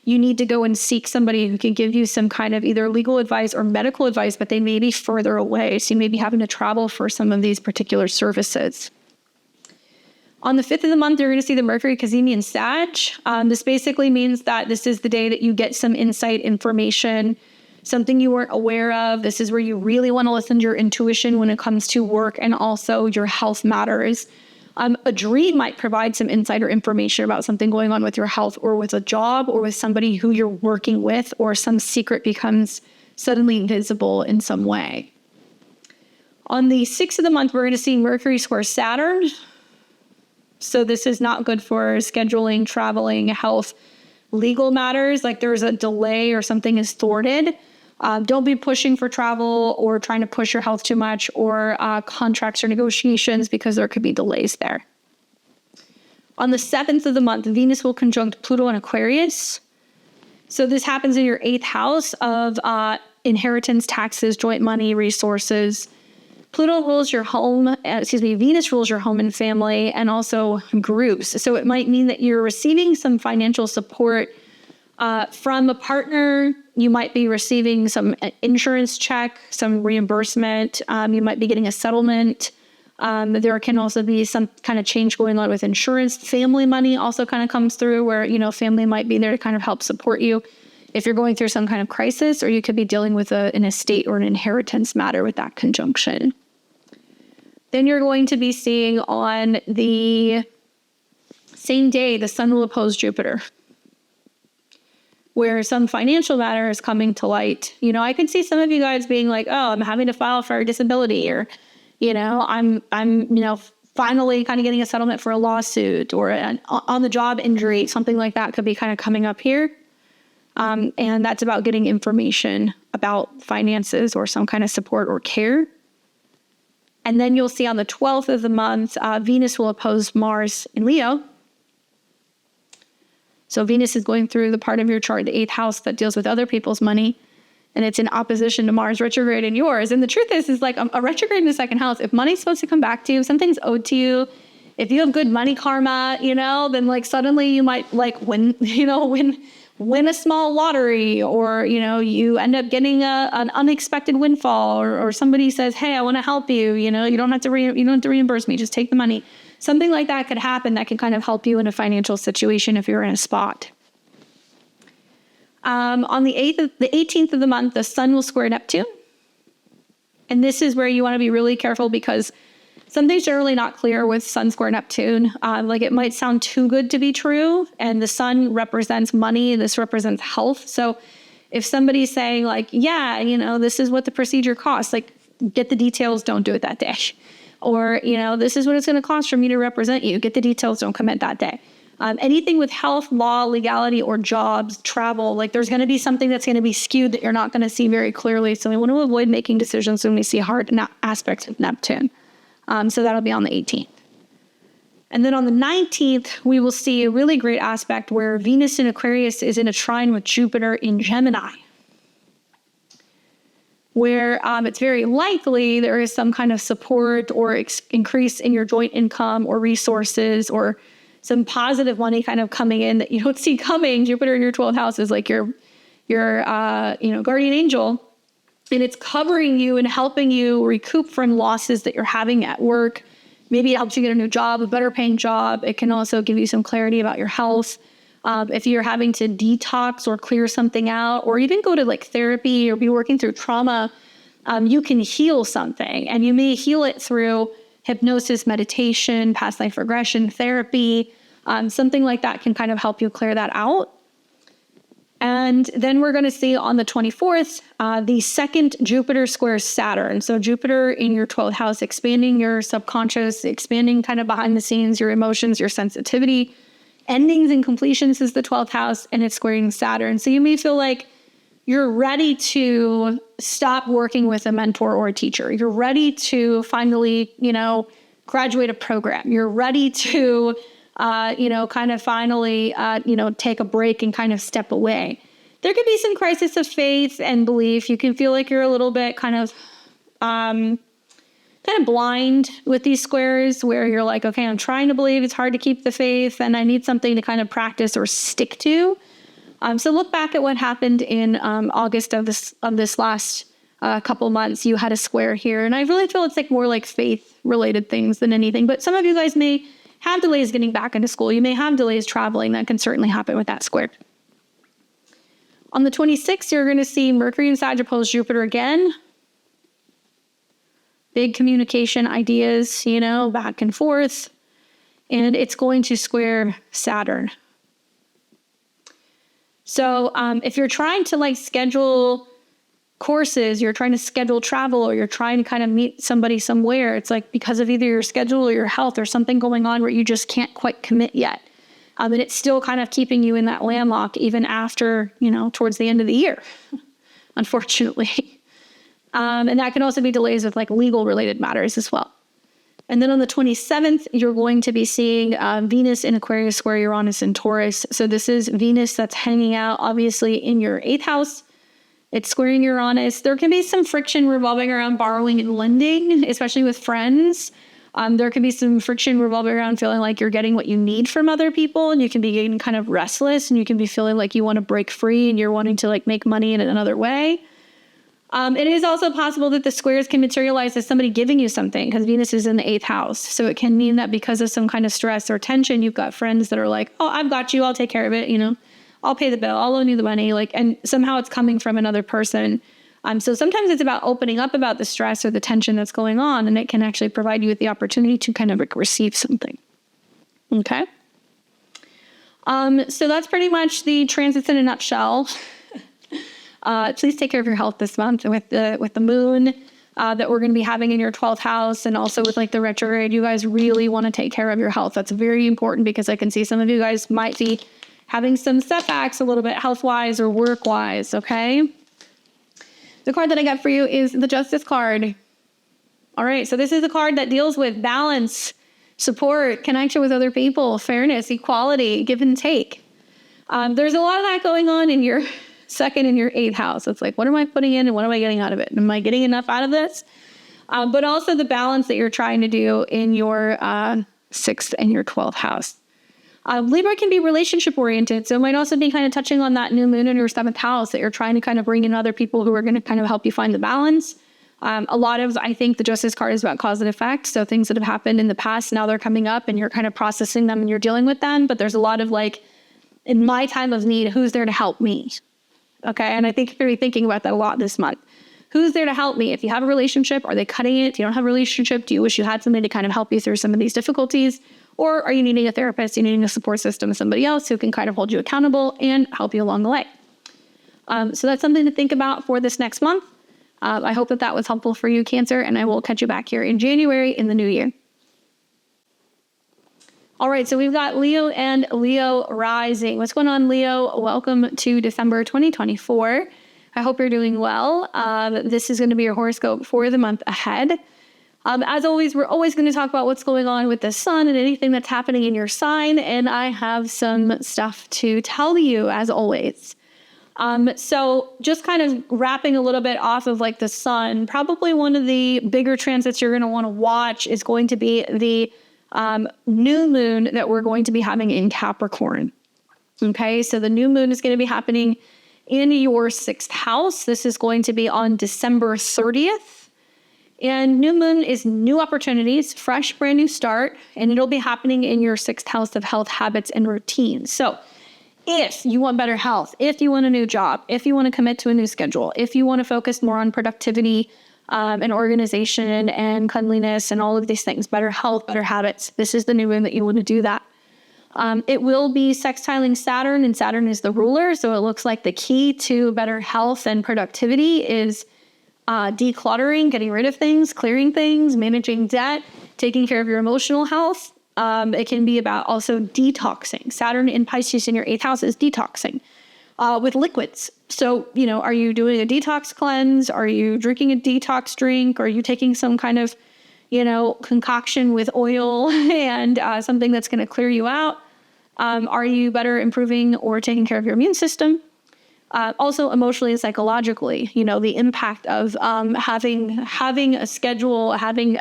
you need to go and seek somebody who can give you some kind of either legal advice or medical advice, but they may be further away. So you may be having to travel for some of these particular services. On the 5th of the month, you're going to see the Mercury cazimi in Sag. This basically means that this is the day that you get some insight, information, something you weren't aware of. This is where you really want to listen to your intuition when it comes to work and also your health matters. A dream might provide some insight or information about something going on with your health or with a job or with somebody who you're working with, or some secret becomes suddenly visible in some way. On the 6th of the month, we're going to see Mercury square Saturn. So this is not good for scheduling, traveling, health, legal matters. Like there's a delay or something is thwarted. Don't be pushing for travel or trying to push your health too much, or contracts or negotiations, because there could be delays there. On the 7th of the month, Venus will conjunct Pluto in Aquarius. So this happens in your 8th house of inheritance, taxes, joint money, resources. Pluto rules your home, Venus rules your home and family, and also groups. So it might mean that you're receiving some financial support from a partner. You might be receiving some insurance check, some reimbursement. You might be getting a settlement. There can also be some kind of change going on with insurance. Family money also kind of comes through where, family might be there to kind of help support you if you're going through some kind of crisis, or you could be dealing with an estate or an inheritance matter with that conjunction. Then you're going to be seeing on the same day, the Sun will oppose Jupiter, where some financial matter is coming to light. I can see some of you guys being like, oh, I'm having to file for a disability, or, I'm finally kind of getting a settlement for a lawsuit, or an on-the-job injury, something like that could be kind of coming up here. And that's about getting information about finances or some kind of support or care. And then you'll see on the 12th of the month, Venus will oppose Mars in Leo. So Venus is going through the part of your chart, the 8th house, that deals with other people's money. And it's in opposition to Mars retrograde in yours. And the truth is like a retrograde in the 2nd house, if money's supposed to come back to you, something's owed to you, if you have good money karma, then like suddenly you might like win a small lottery, or, you end up getting an unexpected windfall, or somebody says, hey, I want to help you. You don't have to reimburse me. Just take the money. Something like that could happen that can kind of help you in a financial situation if you're in a spot. On the 18th of the month, the sun will square Neptune. And this is where you want to be really careful because something's generally not clear with sun square Neptune. Like it might sound too good to be true. And the sun represents money. And this represents health. So if somebody's saying like, yeah, this is what the procedure costs, like get the details, don't do it that day. Or, this is what it's going to cost for me to represent you. Get the details, don't commit that day. Anything with health, law, legality, or jobs, travel, like there's going to be something that's going to be skewed that you're not going to see very clearly. So we want to avoid making decisions when we see hard aspects of Neptune. So that'll be on the 18th. And then on the 19th, we will see a really great aspect where Venus in Aquarius is in a trine with Jupiter in Gemini, where it's very likely there is some kind of support or increase in your joint income or resources or some positive money kind of coming in that you don't see coming. Jupiter in your 12th house is like your guardian angel, and it's covering you and helping you recoup from losses that you're having at work. Maybe it helps you get a new job, a better paying job. It can also give you some clarity about your health. If you're having to detox or clear something out, or even go to like therapy or be working through trauma, you can heal something, and you may heal it through hypnosis, meditation, past life regression, therapy. Something like that can kind of help you clear that out. And then we're going to see on the 24th, the second Jupiter squares Saturn. So Jupiter in your 12th house, expanding your subconscious, expanding kind of behind the scenes, your emotions, your sensitivity. Endings and completions is the 12th house, and it's squaring Saturn. So you may feel like you're ready to stop working with a mentor or a teacher. You're ready to finally, graduate a program. You're ready to kind of finally, take a break and kind of step away. There could be some crisis of faith and belief. You can feel like you're a little bit kind of blind with these squares, where you're like, okay, I'm trying to believe, it's hard to keep the faith, and I need something to kind of practice or stick to. So look back at what happened in August of this last couple months. You had a square here, and I really feel it's like more like faith-related things than anything. But some of you guys may have delays getting back into school. You may have delays traveling. That can certainly happen with that square. On the 26th, you're going to see Mercury and Sag oppose Jupiter again. Big communication ideas, back and forth. And it's going to square Saturn. So if you're trying to schedule courses, you're trying to schedule travel, or you're trying to kind of meet somebody somewhere, it's like because of either your schedule or your health or something going on where you just can't quite commit yet. And it's still kind of keeping you in that landlock even after, towards the end of the year, unfortunately. And that can also be delays with legal related matters as well. And then on the 27th, you're going to be seeing Venus in Aquarius square Uranus in Taurus. So this is Venus that's hanging out, obviously, in your 8th house. It's squaring Uranus. There can be some friction revolving around borrowing and lending, especially with friends. There can be some friction revolving around feeling like you're getting what you need from other people, and you can be getting kind of restless, and you can be feeling like you want to break free and you're wanting to make money in another way. It is also possible that the squares can materialize as somebody giving you something, because Venus is in the 8th house. So it can mean that because of some kind of stress or tension, you've got friends that are like, oh, I've got you, I'll take care of it, I'll pay the bill, I'll loan you the money, and somehow it's coming from another person. So sometimes it's about opening up about the stress or the tension that's going on, and it can actually provide you with the opportunity to kind of receive something. Okay? So that's pretty much the transits in a nutshell. Please take care of your health this month with the moon that we're going to be having in your 12th house, and also with the retrograde. You guys really want to take care of your health. That's very important, because I can see some of you guys might be having some setbacks a little bit health-wise or work-wise, okay? The card that I got for you is the Justice card. All right, so this is a card that deals with balance, support, connection with other people, fairness, equality, give and take. There's a lot of that going on in your 2nd and your 8th house. It's like, what am I putting in and what am I getting out of it? Am I getting enough out of this? But also the balance that you're trying to do in your 6th and your 12th house. Libra can be relationship oriented, so it might also be kind of touching on that new moon in your 7th house, that you're trying to kind of bring in other people who are going to kind of help you find the balance. A lot of, I think the Justice card is about cause and effect. So things that have happened in the past, now they're coming up and you're kind of processing them and you're dealing with them. But there's a lot of in my time of need, who's there to help me? Okay. And I think you're going to be thinking about that a lot this month. Who's there to help me? If you have a relationship, are they cutting it? If you don't have a relationship, do you wish you had somebody to kind of help you through some of these difficulties? Or are you needing a therapist? You needing a support system, somebody else who can kind of hold you accountable and help you along the way? So that's something to think about for this next month. I hope that was helpful for you, Cancer, and I will catch you back here in January in the new year. All right, so we've got Leo and Leo rising. What's going on, Leo? Welcome to December 2024. I hope you're doing well. This is going to be your horoscope for the month ahead. As always, we're always going to talk about what's going on with the sun and anything that's happening in your sign, and I have some stuff to tell you, as always. So just kind of wrapping a little bit off of like the sun, probably one of the bigger transits you're going to want to watch is going to be the new moon that we're going to be having in Capricorn. Okay, so the new moon is going to be happening in your 6th house. This is going to be on December 30th. And new moon is new opportunities, fresh, brand new start, and it'll be happening in your 6th house of health, habits, and routines. So if you want better health, if you want a new job, if you want to commit to a new schedule, if you want to focus more on productivity and organization and cleanliness and all of these things, better health, better habits, this is the new moon that you want to do that. It will be sextiling Saturn, and Saturn is the ruler. So it looks like the key to better health and productivity is decluttering, getting rid of things, clearing things, managing debt, taking care of your emotional health. It can be about also detoxing. Saturn in Pisces in your 8th house is detoxing with liquids. So, are you doing a detox cleanse? Are you drinking a detox drink? Are you taking some kind of concoction with oil and something that's going to clear you out? Are you better improving or taking care of your immune system? Also emotionally and psychologically, the impact of having a schedule, having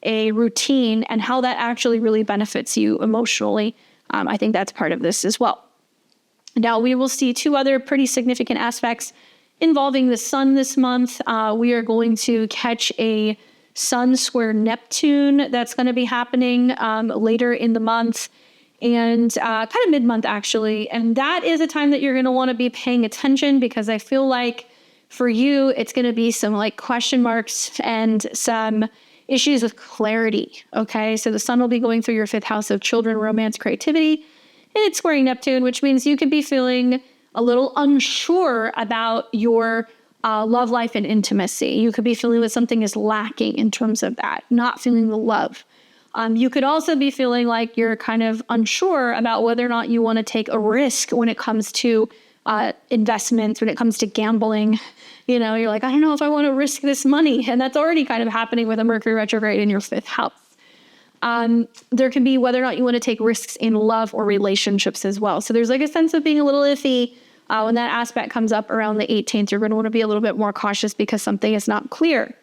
a routine, and how that actually really benefits you emotionally. I think that's part of this as well. Now we will see 2 other pretty significant aspects involving the sun this month. We are going to catch a Sun square Neptune that's going to be happening later in the month and kind of mid-month actually. And that is a time that you're going to want to be paying attention, because I feel like for you, it's going to be some like question marks and some issues with clarity. Okay. So the sun will be going through your 5th house of children, romance, creativity, and it's squaring Neptune, which means you could be feeling a little unsure about your love life and intimacy. You could be feeling that something is lacking in terms of that, not feeling the love. You could also be feeling like you're kind of unsure about whether or not you want to take a risk when it comes to investments, when it comes to gambling. You're like, I don't know if I want to risk this money. And that's already kind of happening with a Mercury retrograde in your 5th house. There can be whether or not you want to take risks in love or relationships as well. So there's like a sense of being a little iffy. When that aspect comes up around the 18th, you're going to want to be a little bit more cautious because something is not clear.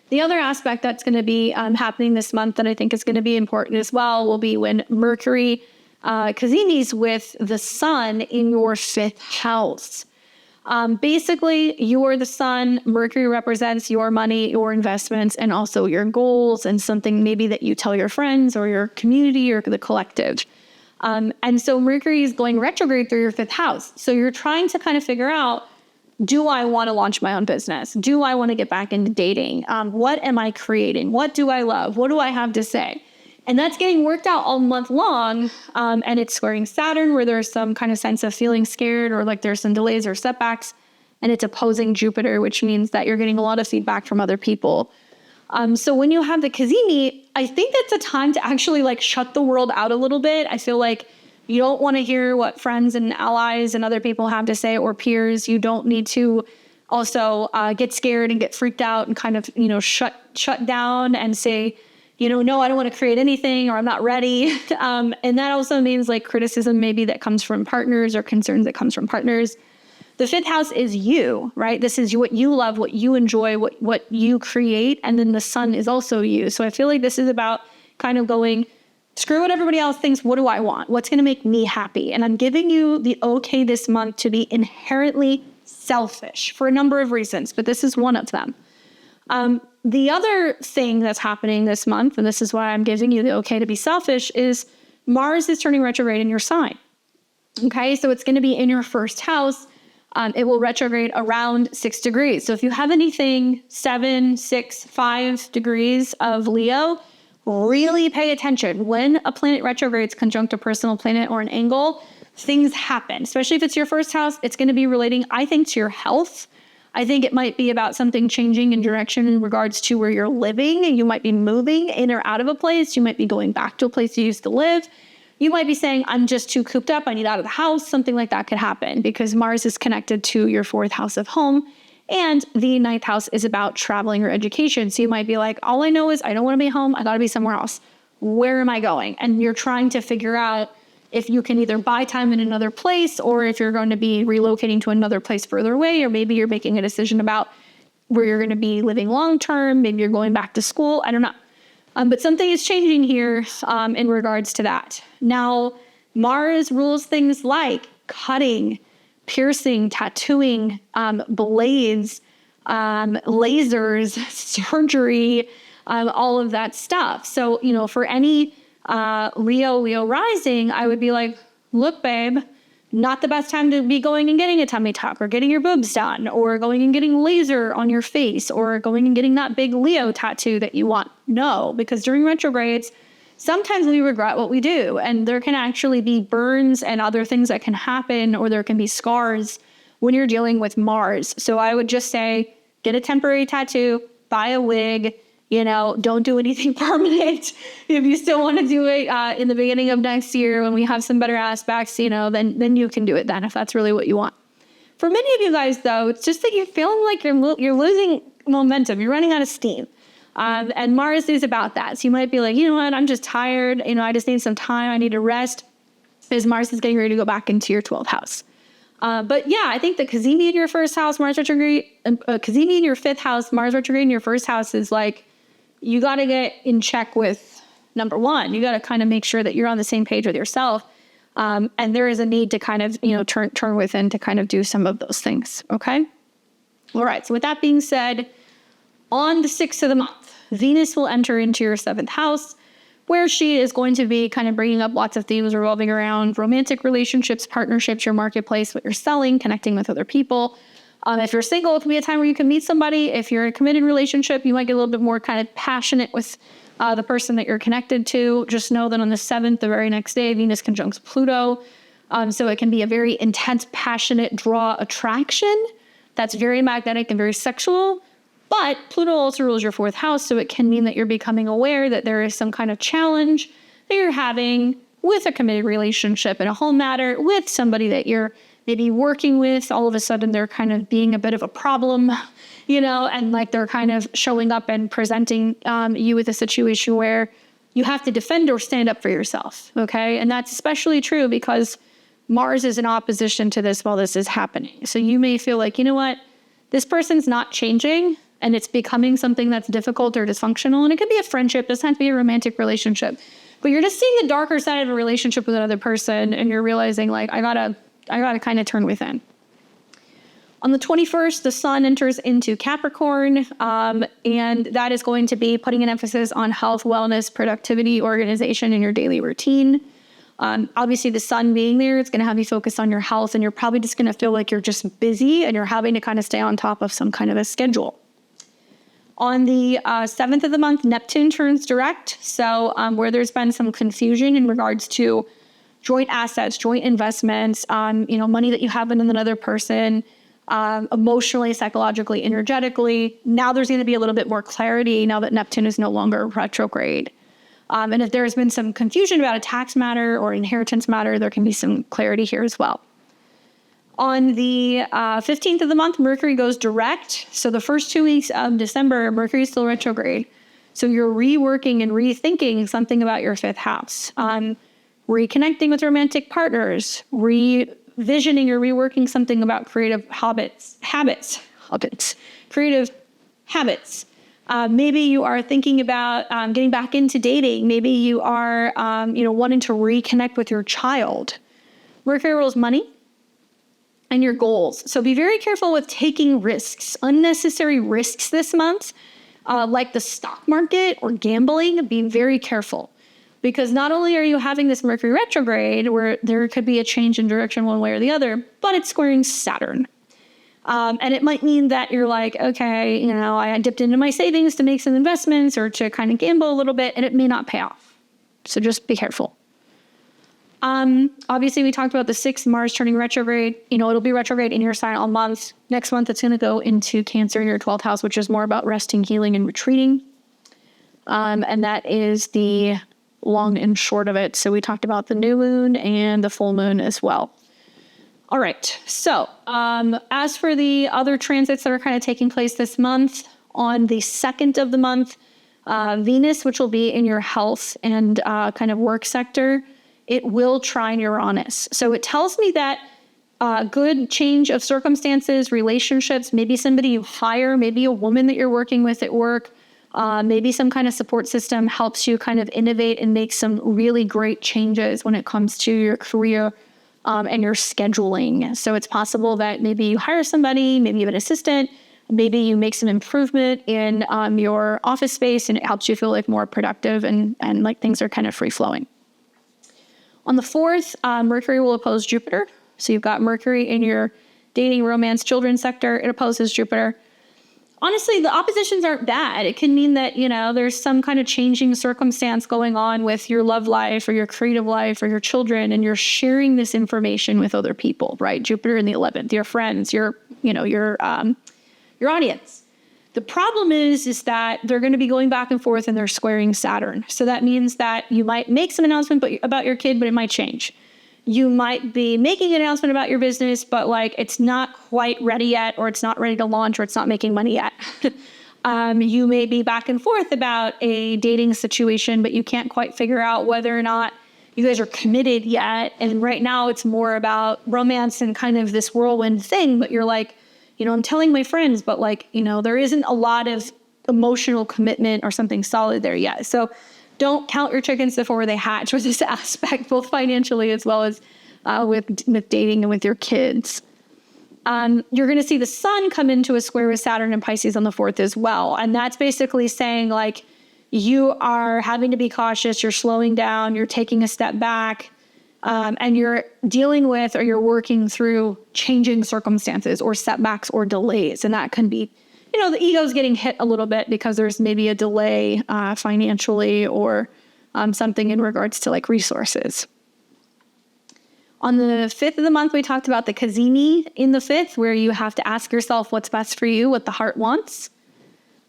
The other aspect that's going to be happening this month that I think is going to be important as well will be when Mercury cazimis with the sun in your 5th house. Basically, you're the sun. Mercury represents your money, your investments, and also your goals, and something maybe that you tell your friends or your community or the collective. And so Mercury is going retrograde through your 5th house. So you're trying to kind of figure out, do I want to launch my own business? Do I want to get back into dating? What am I creating? What do I love? What do I have to say? And that's getting worked out all month long. And it's squaring Saturn, where there's some kind of sense of feeling scared, or like there's some delays or setbacks. And it's opposing Jupiter, which means that you're getting a lot of feedback from other people. So when you have the cazimi, I think it's a time to actually like shut the world out a little bit. I feel like you don't want to hear what friends and allies and other people have to say, or peers. You don't need to also get scared and get freaked out and kind of, shut down and say, no, I don't want to create anything, or I'm not ready. And that also means like criticism maybe that comes from partners, or concerns that comes from partners. The 5th house is you, right? This is what you love, what you enjoy, what you create. And then the sun is also you. So I feel like this is about kind of going, screw what everybody else thinks. What do I want? What's going to make me happy? And I'm giving you the okay this month to be inherently selfish for a number of reasons, but this is one of them. The other thing that's happening this month, and this is why I'm giving you the okay to be selfish, is Mars is turning retrograde in your sign. Okay, so it's going to be in your 1st house. It will retrograde around 6 degrees. So if you have anything 7, 6, 5 degrees of Leo, really pay attention. When a planet retrogrades conjunct a personal planet or an angle, things happen. Especially if it's your first house, it's going to be relating, I think, to your health. I think it might be about something changing in direction in regards to where you're living. You might be moving in or out of a place. You might be going back to a place you used to live. You might be saying, I'm just too cooped up. I need out of the house. Something like that could happen because Mars is connected to your 4th house of home. And the 9th house is about traveling or education. So you might be like, all I know is I don't want to be home. I got to be somewhere else. Where am I going? And you're trying to figure out if you can either buy time in another place or if you're going to be relocating to another place further away, or maybe you're making a decision about where you're going to be living long-term. Maybe you're going back to school. I don't know. But something is changing here in regards to that. Now, Mars rules things like cutting, piercing, tattooing, blades, lasers, surgery, all of that stuff. So, for any Leo rising, I would be like, look, babe, not the best time to be going and getting a tummy tuck or getting your boobs done or going and getting laser on your face or going and getting that big Leo tattoo that you want. No, because during retrogrades, sometimes we regret what we do, and there can actually be burns and other things that can happen, or there can be scars when you're dealing with Mars. So I would just say, get a temporary tattoo, buy a wig, don't do anything permanent. If you still want to do it in the beginning of next year when we have some better aspects, then you can do it then if that's really what you want. For many of you guys, though, it's just that you're feeling like you're losing momentum. You're running out of steam. And Mars is about that. So you might be like, you know what, I'm just tired. I just need some time. I need to rest. Because Mars is getting ready to go back into your 12th house. But yeah, I think the cazimi in your 1st house, Mars retrograde, cazimi in your 5th house, Mars retrograde in your 1st house is like, you got to get in check with number one. You got to kind of make sure that you're on the same page with yourself. And there is a need to kind of, turn within to kind of do some of those things. Okay. All right. So with that being said, on the 6th of the month, Venus will enter into your 7th house, where she is going to be kind of bringing up lots of themes revolving around romantic relationships, partnerships, your marketplace, what you're selling, connecting with other people. If you're single, it can be a time where you can meet somebody. If you're in a committed relationship, you might get a little bit more kind of passionate with the person that you're connected to. Just know that on the 7th, the very next day, Venus conjuncts Pluto. So it can be a very intense, passionate draw attraction that's very magnetic and very sexual. But Pluto also rules your 4th house, so it can mean that you're becoming aware that there is some kind of challenge that you're having with a committed relationship in a whole matter, with somebody that you're maybe working with. All of a sudden, they're kind of being a bit of a problem, and like they're kind of showing up and presenting you with a situation where you have to defend or stand up for yourself, okay? And that's especially true because Mars is in opposition to this while this is happening. So you may feel like, you know what, this person's not changing, and it's becoming something that's difficult or dysfunctional. And it could be a friendship, it doesn't have to be a romantic relationship. But you're just seeing the darker side of a relationship with another person, and you're realizing, like, I gotta kind of turn within. On the 21st, the sun enters into Capricorn, and that is going to be putting an emphasis on health, wellness, productivity, organization in your daily routine. Obviously, the sun being there, it's going to have you focus on your health, and you're probably just going to feel like you're just busy and you're having to kind of stay on top of some kind of a schedule. On the 7th of the month, Neptune turns direct. So where there's been some confusion in regards to joint assets, joint investments, money that you have in another person, emotionally, psychologically, energetically, now there's going to be a little bit more clarity now that Neptune is no longer retrograde. And if there's been some confusion about a tax matter or inheritance matter, there can be some clarity here as well. On the 15th of the month, Mercury goes direct. So the first 2 weeks of December, Mercury is still retrograde. So you're reworking and rethinking something about your 5th house. Reconnecting with romantic partners, revisioning or reworking something about creative creative habits. Maybe you are thinking about getting back into dating. Maybe you are, wanting to reconnect with your child. Mercury rules money and your goals. So be very careful with taking risks, unnecessary risks this month, like the stock market or gambling. Be very careful because not only are you having this Mercury retrograde where there could be a change in direction one way or the other, but it's squaring Saturn. And it might mean that you're like, okay, I dipped into my savings to make some investments or to kind of gamble a little bit, and it may not pay off. So just be careful. Obviously, we talked about the 6th, Mars turning retrograde. It'll be retrograde in your sign all month. Next month, it's going to go into Cancer in your 12th house, which is more about resting, healing, and retreating. And that is the long and short of it. So we talked about the new moon and the full moon as well. All right. So as for the other transits that are kind of taking place this month, on the 2nd of the month, Venus, which will be in your health and kind of work sector, it will trine Uranus. So it tells me that good change of circumstances, relationships, maybe somebody you hire, maybe a woman that you're working with at work, maybe some kind of support system helps you kind of innovate and make some really great changes when it comes to your career and your scheduling. So it's possible that maybe you hire somebody, maybe you have an assistant, maybe you make some improvement in your office space and it helps you feel like more productive and like things are kind of free flowing. On the 4th, Mercury will oppose Jupiter. So you've got Mercury in your dating, romance, children sector. It opposes Jupiter. Honestly, the oppositions aren't bad. It can mean that, there's some kind of changing circumstance going on with your love life or your creative life or your children, and you're sharing this information with other people, right? Jupiter in the 11th, your friends, your audience. The problem is that they're going to be going back and forth and they're squaring Saturn. So that means that you might make some announcement about your kid, but it might change. You might be making an announcement about your business, but it's not quite ready yet, or it's not ready to launch, or it's not making money yet. You may be back and forth about a dating situation, but you can't quite figure out whether or not you guys are committed yet. And right now it's more about romance and kind of this whirlwind thing, but you're like, I'm telling my friends, but there isn't a lot of emotional commitment or something solid there yet. So don't count your chickens before they hatch with this aspect, both financially as well as with dating and with your kids. You're going to see the sun come into a square with Saturn and Pisces on the 4th as well. And that's basically saying you are having to be cautious, you're slowing down, you're taking a step back, and you're dealing with or you're working through changing circumstances or setbacks or delays. And that can be, the ego's getting hit a little bit because there's maybe a delay financially or something in regards to resources. On the 5th of the month, we talked about the cazimi in the 5th, where you have to ask yourself what's best for you, what the heart wants.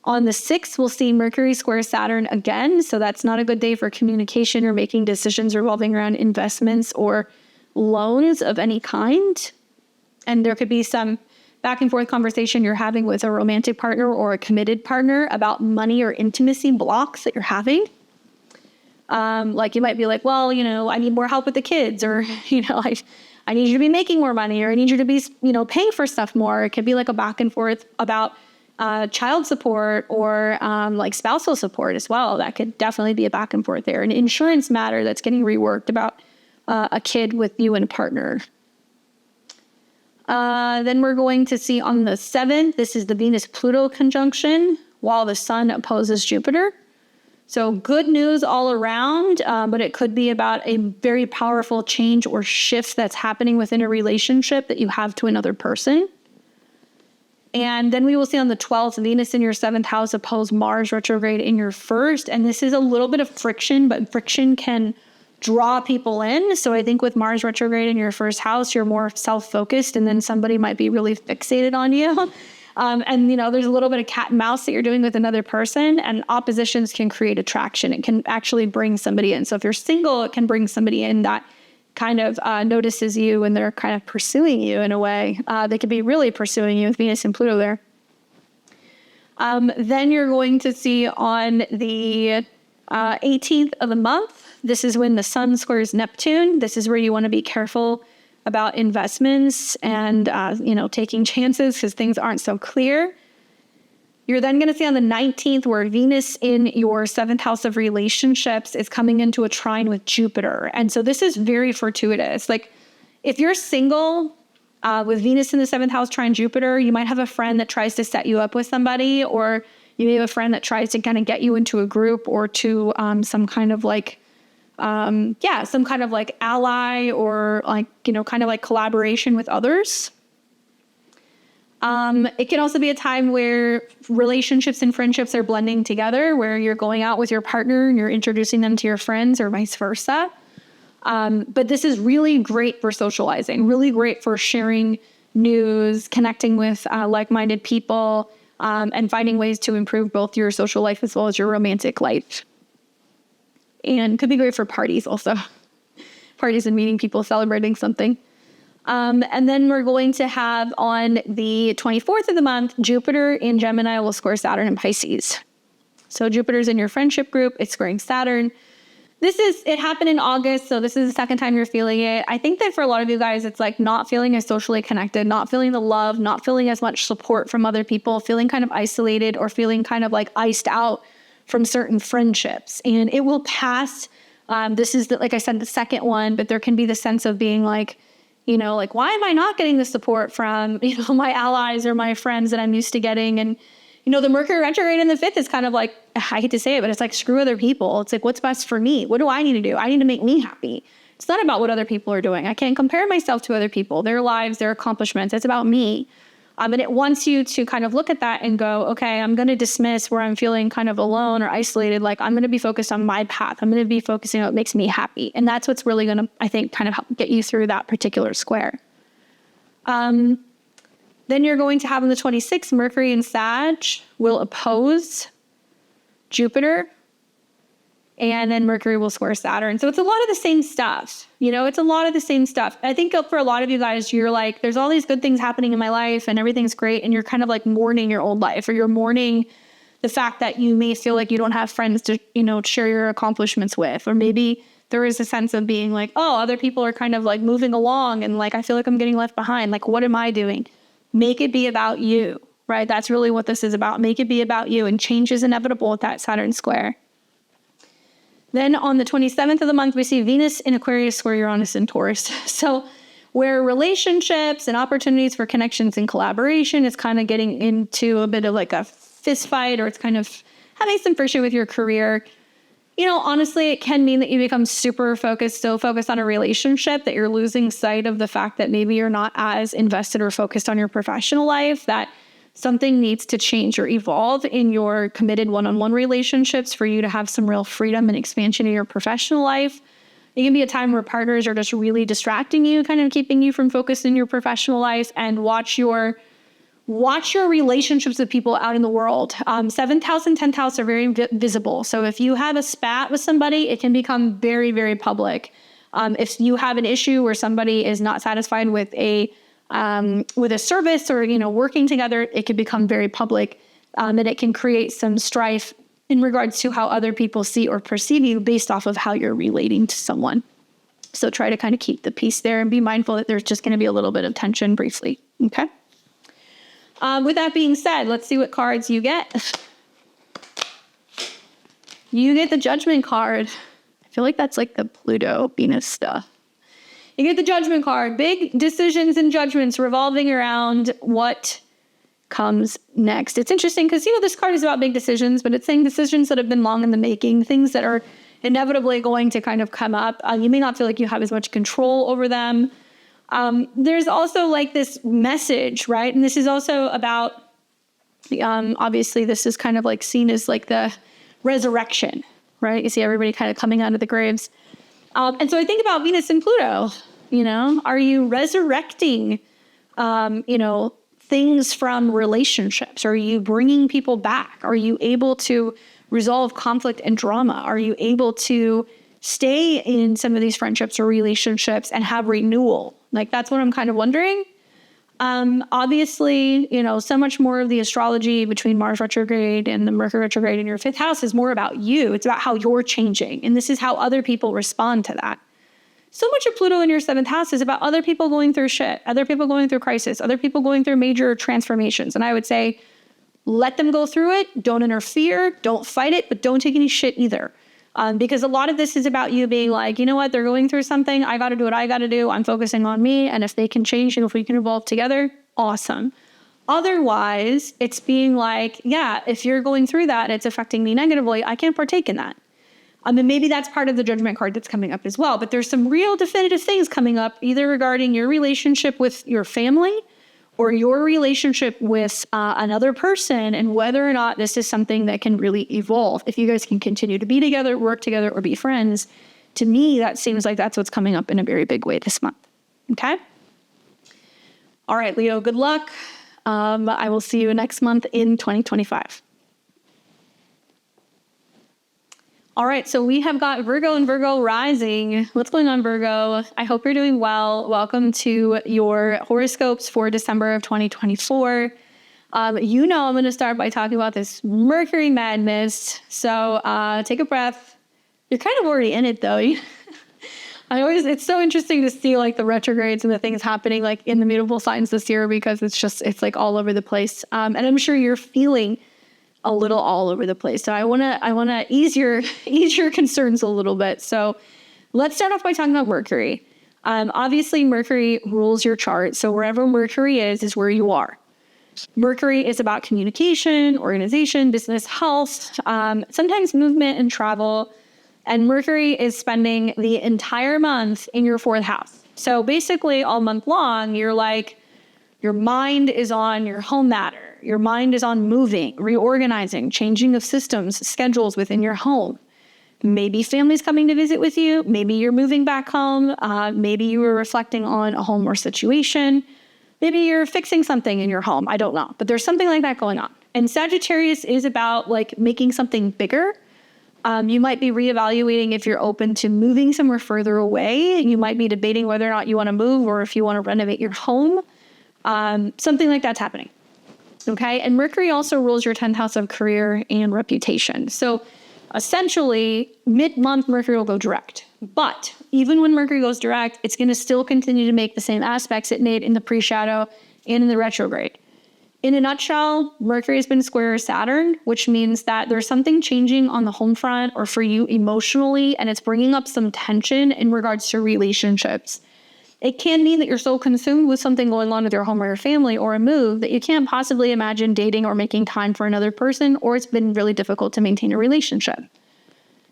On the 6th, we'll see Mercury square Saturn again. So that's not a good day for communication or making decisions revolving around investments or loans of any kind. And there could be some back and forth conversation you're having with a romantic partner or a committed partner about money or intimacy blocks that you're having. You might be like, well, I need more help with the kids, or, I need you to be making more money, or I need you to be, paying for stuff more. It could be like a back and forth about child support or spousal support as well. That could definitely be a back and forth there. An insurance matter that's getting reworked about a kid with you and a partner. Then we're going to see on the 7th, this is the Venus-Pluto conjunction, while the sun opposes Jupiter. So good news all around, but it could be about a very powerful change or shift that's happening within a relationship that you have to another person. And then we will see on the 12th, Venus in your 7th house oppose Mars retrograde in your 1st. And this is a little bit of friction, but friction can draw people in. So I think with Mars retrograde in your 1st house, you're more self-focused, and then somebody might be really fixated on you. There's a little bit of cat and mouse that you're doing with another person, and oppositions can create attraction. It can actually bring somebody in. So if you're single, it can bring somebody in that kind of notices you and they're kind of pursuing you in a way. They could be really pursuing you with Venus and Pluto there. Then you're going to see on the 18th of the month, this is when the sun squares Neptune. This is where you want to be careful about investments and, taking chances because things aren't so clear. You're then going to see on the 19th where Venus in your 7th house of relationships is coming into a trine with Jupiter. And so this is very fortuitous. If you're single with Venus in the 7th house trine Jupiter, you might have a friend that tries to set you up with somebody, or you may have a friend that tries to kind of get you into a group or to some kind of ally or kind of collaboration with others. It can also be a time where relationships and friendships are blending together, where you're going out with your partner and you're introducing them to your friends or vice versa. But this is really great for socializing, really great for sharing news, connecting with like-minded people, and finding ways to improve both your social life as well as your romantic life. And could be great for parties also. Parties and meeting people, celebrating something. And then we're going to have on the 24th of the month, Jupiter in Gemini will square Saturn in Pisces. So Jupiter's in your friendship group. It's squaring Saturn. It happened in August, so this is the second time you're feeling it. I think that for a lot of you guys, it's like not feeling as socially connected, not feeling the love, not feeling as much support from other people, feeling kind of isolated or feeling kind of like iced out from certain friendships. And it will pass. This is, like I said, the second one, but there can be the sense of being like, like, why am I not getting the support from, my allies or my friends that I'm used to getting? And, the Mercury retrograde in the 5th is kind of like, I hate to say it, but it's like, screw other people. It's like, what's best for me? What do I need to do? I need to make me happy. It's not about what other people are doing. I can't compare myself to other people, their lives, their accomplishments. It's about me. And it wants you to kind of look at that and go, okay, I'm going to dismiss where I'm feeling kind of alone or isolated. Like, I'm going to be focused on my path. I'm going to be focusing on what makes me happy. And that's what's really going to, I think, kind of help get you through that particular square. Then you're going to have on the 26th, Mercury and Sag will oppose Jupiter. And then Mercury will square Saturn. So it's a lot of the same stuff. It's a lot of the same stuff. I think for a lot of you guys, you're like, there's all these good things happening in my life and everything's great. And you're kind of like mourning your old life, or you're mourning the fact that you may feel like you don't have friends to, share your accomplishments with. Or maybe there is a sense of being like, oh, other people are kind of like moving along and like, I feel like I'm getting left behind. Like, what am I doing? Make it be about you, right? That's really what this is about. Make it be about you, and change is inevitable with that Saturn square. Then on the 27th of the month, we see Venus in Aquarius square Uranus in Taurus. So where relationships and opportunities for connections and collaboration is kind of getting into a bit of like a fist fight, or it's kind of having some friction with your career. Honestly, it can mean that you become so focused on a relationship that you're losing sight of the fact that maybe you're not as invested or focused on your professional life, that something needs to change or evolve in your committed one-on-one relationships for you to have some real freedom and expansion in your professional life. It can be a time where partners are just really distracting you, kind of keeping you from focus in your professional life, and watch your relationships with people out in the world. 7th house and 10th house are very visible. So if you have a spat with somebody, it can become very, very public. If you have an issue where somebody is not satisfied with a service or, working together, it can become very public, and it can create some strife in regards to how other people see or perceive you based off of how you're relating to someone. So try to kind of keep the peace there and be mindful that there's just going to be a little bit of tension briefly. Okay. With that being said, let's see what cards you get. You get the Judgment card. I feel like that's like the Pluto, Venus stuff. You get the Judgment card. Big decisions and judgments revolving around what comes next. It's interesting because, this card is about big decisions, but it's saying decisions that have been long in the making, things that are inevitably going to kind of come up. You may not feel like you have as much control over them. There's also like this message, right? And this is also about, obviously this is kind of like seen as like the resurrection, right? You see everybody kind of coming out of the graves. And so I think about Venus and Pluto, are you resurrecting, things from relationships? Are you bringing people back? Are you able to resolve conflict and drama? Are you able to stay in some of these friendships or relationships and have renewal? Like, that's what I'm kind of wondering. Obviously, so much more of the astrology between Mars retrograde and the Mercury retrograde in your 5th house is more about you. It's about how you're changing. And this is how other people respond to that. So much of Pluto in your 7th house is about other people going through shit, other people going through crisis, other people going through major transformations. And I would say, let them go through it. Don't interfere. Don't fight it, but don't take any shit either. Because a lot of this is about you being like, you know what, they're going through something. I got to do what I got to do. I'm focusing on me. And if they can change and if we can evolve together, awesome. Otherwise, it's being like, yeah, if you're going through that and it's affecting me negatively, I can't partake in that. And maybe that's part of the Judgment card that's coming up as well. But there's some real definitive things coming up, either regarding your relationship with your family or your relationship with another person, and whether or not this is something that can really evolve. If you guys can continue to be together, work together, or be friends, to me, that seems like that's what's coming up in a very big way this month. Okay? All right, Leo, good luck. I will see you next month in 2025. All right, so we have got Virgo and Virgo rising. What's going on, Virgo? I hope you're doing well. Welcome to your horoscopes for December of 2024. I'm going to start by talking about this Mercury madness. So take a breath. You're kind of already in it, though. It's so interesting to see like the retrogrades and the things happening like in the mutable signs this year, because it's like all over the place. And I'm sure you're feeling a little all over the place. So I want to ease your concerns a little bit. So let's start off by talking about Mercury. Obviously Mercury rules your chart. So wherever Mercury is where you are. Mercury is about communication, organization, business, health, sometimes movement and travel. And Mercury is spending the entire month in your 4th house. So basically all month long, you're like, your mind is on your home matter. Your mind is on moving, reorganizing, changing of systems, schedules within your home. Maybe family's coming to visit with you. Maybe you're moving back home. Maybe you were reflecting on a home or situation. Maybe you're fixing something in your home. I don't know. But there's something like that going on. And Sagittarius is about like making something bigger. You might be reevaluating if you're open to moving somewhere further away. You might be debating whether or not you want to move or if you want to renovate your home. Something like that's happening. Okay. And Mercury also rules your 10th house of career and reputation. So essentially mid-month Mercury will go direct, but even when Mercury goes direct, it's going to still continue to make the same aspects it made in the pre-shadow and in the retrograde. In a nutshell, Mercury has been square Saturn, which means that there's something changing on the home front or for you emotionally, and it's bringing up some tension in regards to relationships. It can mean that you're so consumed with something going on with your home or your family or a move that you can't possibly imagine dating or making time for another person, or it's been really difficult to maintain a relationship.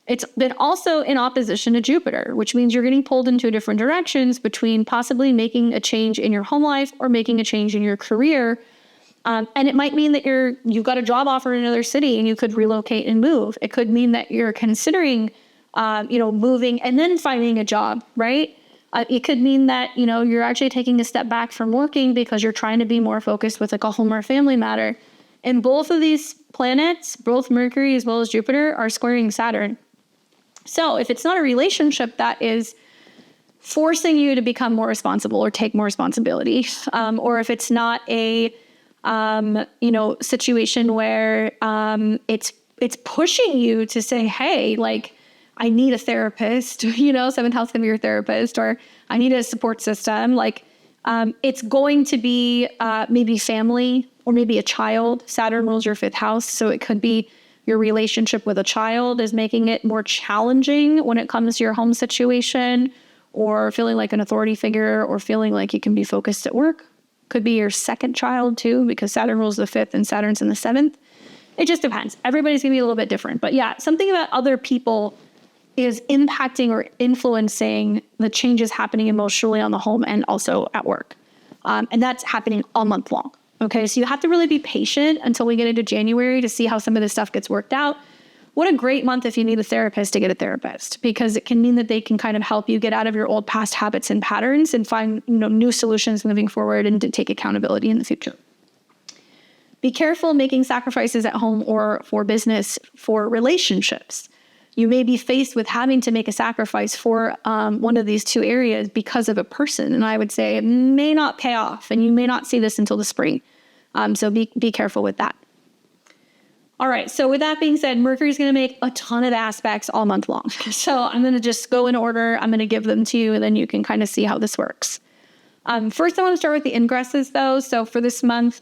It's been also in opposition to Jupiter, which means you're getting pulled into different directions between possibly making a change in your home life or making a change in your career. And it might mean that you've got a job offer in another city and you could relocate and move. It could mean that you're considering, moving and then finding a job, right? It could mean that, you're actually taking a step back from working because you're trying to be more focused with like a home or family matter. And both of these planets, both Mercury as well as Jupiter, are squaring Saturn. So if it's not a relationship that is forcing you to become more responsible or take more responsibility, or if it's not a, situation where it's pushing you to say, hey, like, I need a therapist, 7th house can be your therapist, or I need a support system. Like, it's going to be maybe family or maybe a child. Saturn rules your 5th house. So it could be your relationship with a child is making it more challenging when it comes to your home situation, or feeling like an authority figure, or feeling like you can be focused at work. Could be your second child too, because Saturn rules the 5th and Saturn's in the 7th. It just depends. Everybody's gonna be a little bit different. But yeah, something about other people is impacting or influencing the changes happening emotionally on the home and also at work. And that's happening all month long. Okay, so you have to really be patient until we get into January to see how some of this stuff gets worked out. What a great month if you need a therapist to get a therapist, because it can mean that they can kind of help you get out of your old past habits and patterns and find new solutions moving forward and to take accountability in the future. Be careful making sacrifices at home or for business, for relationships. You may be faced with having to make a sacrifice for one of these two areas because of a person. And I would say it may not pay off, and you may not see this until the spring. So be careful with that. All right. So with that being said, Mercury is going to make a ton of aspects all month long. So I'm going to just go in order. I'm going to give them to you, and then you can kind of see how this works. First, I want to start with the ingresses, though. So for this month,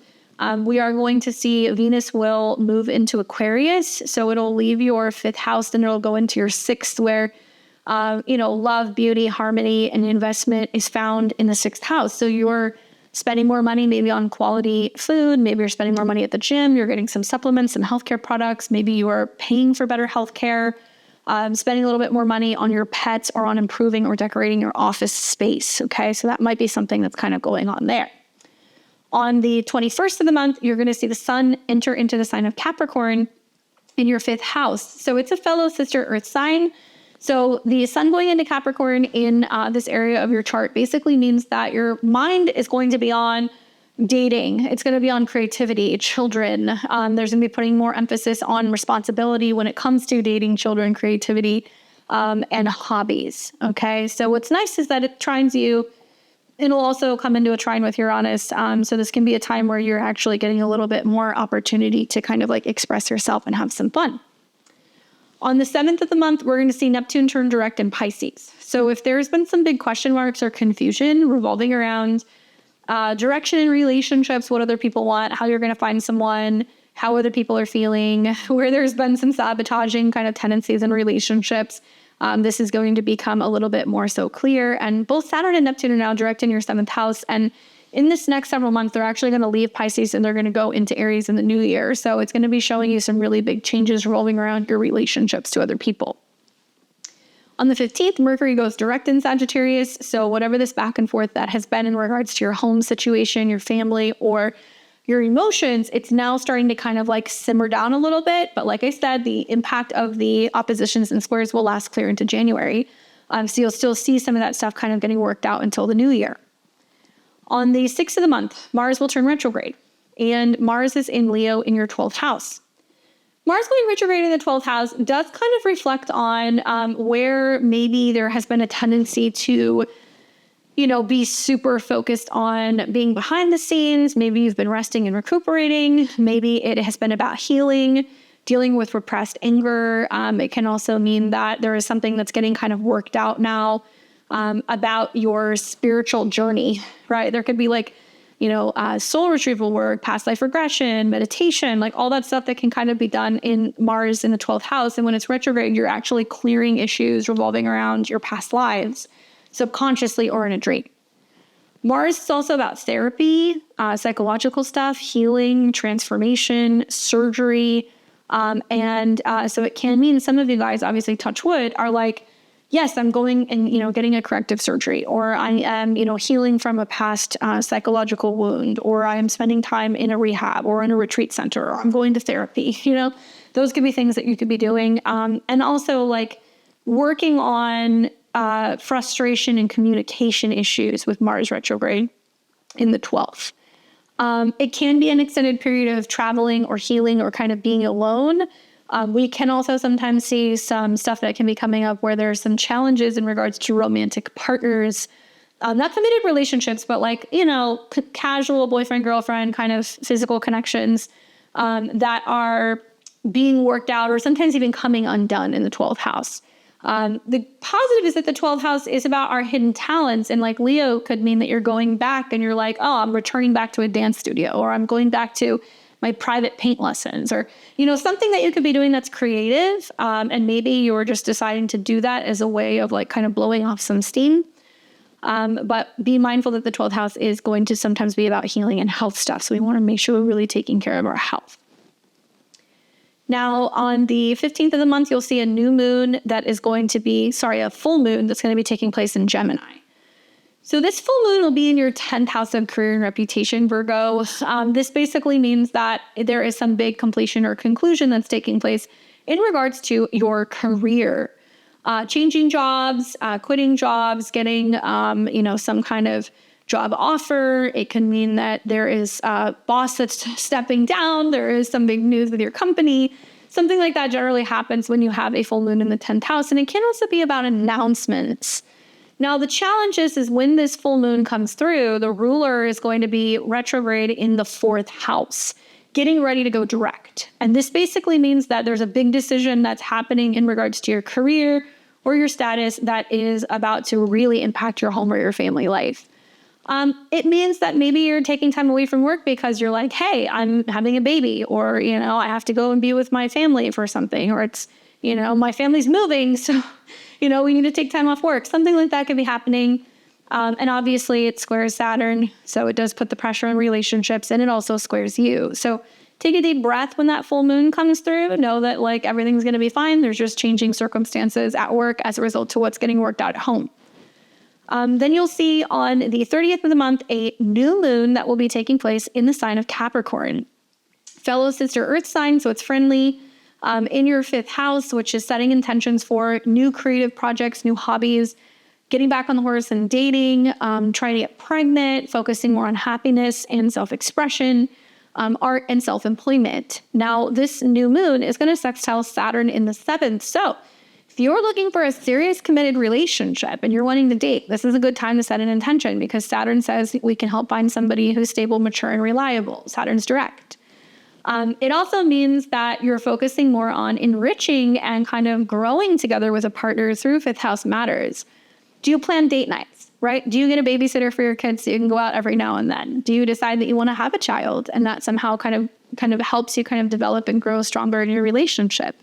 we are going to see Venus will move into Aquarius. So it'll leave your 5th house and it'll go into your 6th, where, love, beauty, harmony, and investment is found in the 6th house. So you're spending more money maybe on quality food. Maybe you're spending more money at the gym. You're getting some supplements, some healthcare products. Maybe you are paying for better healthcare, spending a little bit more money on your pets or on improving or decorating your office space. Okay. So that might be something that's kind of going on there. On the 21st of the month, you're going to see the sun enter into the sign of Capricorn in your 5th house. So it's a fellow sister earth sign. So the sun going into Capricorn in this area of your chart basically means that your mind is going to be on dating. It's going to be on creativity, children. There's going to be putting more emphasis on responsibility when it comes to dating, children, creativity, and hobbies. Okay. So what's nice is that it trines you. It'll also come into a trine with Uranus. So this can be a time where you're actually getting a little bit more opportunity to kind of like express yourself and have some fun. On the 7th of the month, we're going to see Neptune turn direct in Pisces. So if there's been some big question marks or confusion revolving around direction in relationships, what other people want, how you're going to find someone, how other people are feeling, where there's been some sabotaging kind of tendencies in relationships, this is going to become a little bit more so clear. And both Saturn and Neptune are now direct in your 7th house. And in this next several months, they're actually going to leave Pisces and they're going to go into Aries in the new year. So it's going to be showing you some really big changes revolving around your relationships to other people. On the 15th, Mercury goes direct in Sagittarius. So whatever this back and forth that has been in regards to your home situation, your family, or your emotions, it's now starting to kind of like simmer down a little bit. But like I said, the impact of the oppositions and squares will last clear into January. So you'll still see some of that stuff kind of getting worked out until the new year. On the 6th of the month, Mars will turn retrograde. And Mars is in Leo in your 12th house. Mars going retrograde in the 12th house does kind of reflect on where maybe there has been a tendency to be super focused on being behind the scenes. Maybe you've been resting and recuperating. Maybe it has been about healing, dealing with repressed anger. It can also mean that there is something that's getting kind of worked out now about your spiritual journey, right? There could be like, soul retrieval work, past life regression, meditation, like all that stuff that can kind of be done in Mars in the 12th house. And when it's retrograde, you're actually clearing issues revolving around your past lives, subconsciously or in a dream. Mars is also about therapy, psychological stuff, healing, transformation, surgery. So it can mean some of you guys, obviously touch wood, are like, yes, I'm going and, getting a corrective surgery, or I am, healing from a past psychological wound, or I am spending time in a rehab or in a retreat center, or I'm going to therapy. Those could be things that you could be doing. And also like working on frustration and communication issues with Mars retrograde in the 12th. It can be an extended period of traveling or healing or kind of being alone. We can also sometimes see some stuff that can be coming up where there's some challenges in regards to romantic partners, not committed relationships, but like, casual boyfriend, girlfriend kind of physical connections that are being worked out or sometimes even coming undone in the 12th house. The positive is that the 12th house is about our hidden talents. And like Leo could mean that you're going back and you're like, oh, I'm returning back to a dance studio, or I'm going back to my private paint lessons, or, something that you could be doing that's creative. And maybe you're just deciding to do that as a way of like kind of blowing off some steam. But be mindful that the 12th house is going to sometimes be about healing and health stuff. So we want to make sure we're really taking care of our health. Now, on the 15th of the month, you'll see a new moon that is going to be, a full moon that's going to be taking place in Gemini. So this full moon will be in your 10th house of career and reputation, Virgo. This basically means that there is some big completion or conclusion that's taking place in regards to your career. Changing jobs, quitting jobs, getting, some kind of job offer. It can mean that there is a boss that's stepping down. There is some big news with your company. Something like that generally happens when you have a full moon in the 10th house. And it can also be about announcements. Now, the challenge is when this full moon comes through, the ruler is going to be retrograde in the 4th house, getting ready to go direct. And this basically means that there's a big decision that's happening in regards to your career or your status that is about to really impact your home or your family life. It means that maybe you're taking time away from work because you're like, hey, I'm having a baby, or, I have to go and be with my family for something, or it's, my family's moving, so, we need to take time off work. Something like that could be happening. And obviously it squares Saturn, so it does put the pressure on relationships, and it also squares you. So take a deep breath when that full moon comes through. Know that like everything's going to be fine. There's just changing circumstances at work as a result to what's getting worked out at home. Then you'll see on the 30th of the month, a new moon that will be taking place in the sign of Capricorn. Fellow sister earth sign, so it's friendly. In your 5th house, which is setting intentions for new creative projects, new hobbies, getting back on the horse and dating, trying to get pregnant, focusing more on happiness and self-expression, art and self-employment. Now, this new moon is going to sextile Saturn in the 7th. So if you're looking for a serious committed relationship and you're wanting to date, this is a good time to set an intention because Saturn says we can help find somebody who's stable, mature, and reliable. Saturn's direct. It also means that you're focusing more on enriching and kind of growing together with a partner through 5th house matters. Do you plan date nights, right? Do you get a babysitter for your kids so you can go out every now and then? Do you decide that you want to have a child and that somehow kind of helps you kind of develop and grow stronger in your relationship?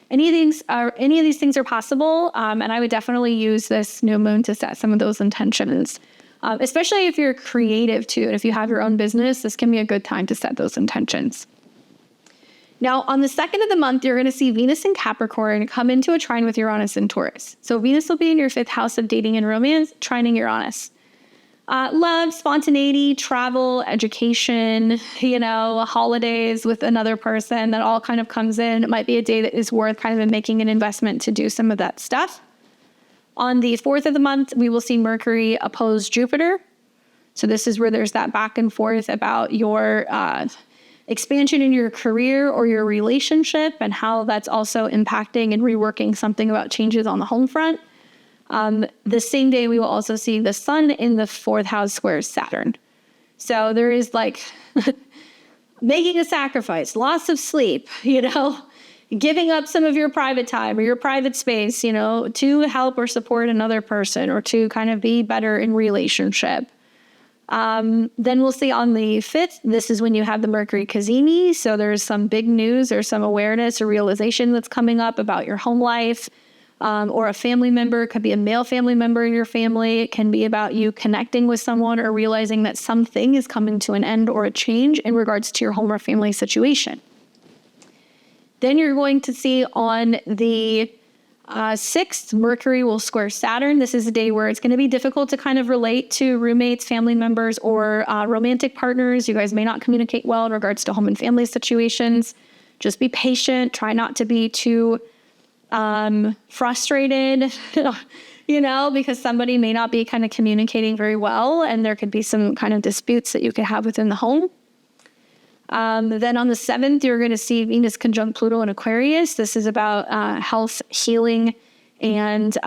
Any of these things are possible, and I would definitely use this new moon to set some of those intentions, especially if you're creative too, and if you have your own business, this can be a good time to set those intentions. Now, on the 2nd of the month, you're going to see Venus in Capricorn come into a trine with Uranus in Taurus. So Venus will be in your 5th house of dating and romance, trining Uranus. Love, spontaneity, travel, education, holidays with another person, that all kind of comes in. It might be a day that is worth kind of making an investment to do some of that stuff. On the 4th of the month, we will see Mercury oppose Jupiter. So this is where there's that back and forth about your expansion in your career or your relationship and how that's also impacting and reworking something about changes on the home front. The same day, we will also see the sun in the 4th house square Saturn. So there is like making a sacrifice, loss of sleep, giving up some of your private time or your private space, to help or support another person or to kind of be better in relationship. Then we'll see on the 5th, this is when you have the Mercury cazimi. So there's some big news or some awareness or realization that's coming up about your home life, or a family member. It could be a male family member in your family. It can be about you connecting with someone or realizing that something is coming to an end or a change in regards to your home or family situation. Then you're going to see on the 6th, Mercury will square Saturn. This is a day where it's going to be difficult to kind of relate to roommates, family members, or romantic partners. You guys may not communicate well in regards to home and family situations. Just be patient. Try not to be too frustrated, because somebody may not be kind of communicating very well, and there could be some kind of disputes that you could have within the home. Then on the 7th, you're going to see Venus conjunct Pluto in Aquarius. This is about health, healing, and,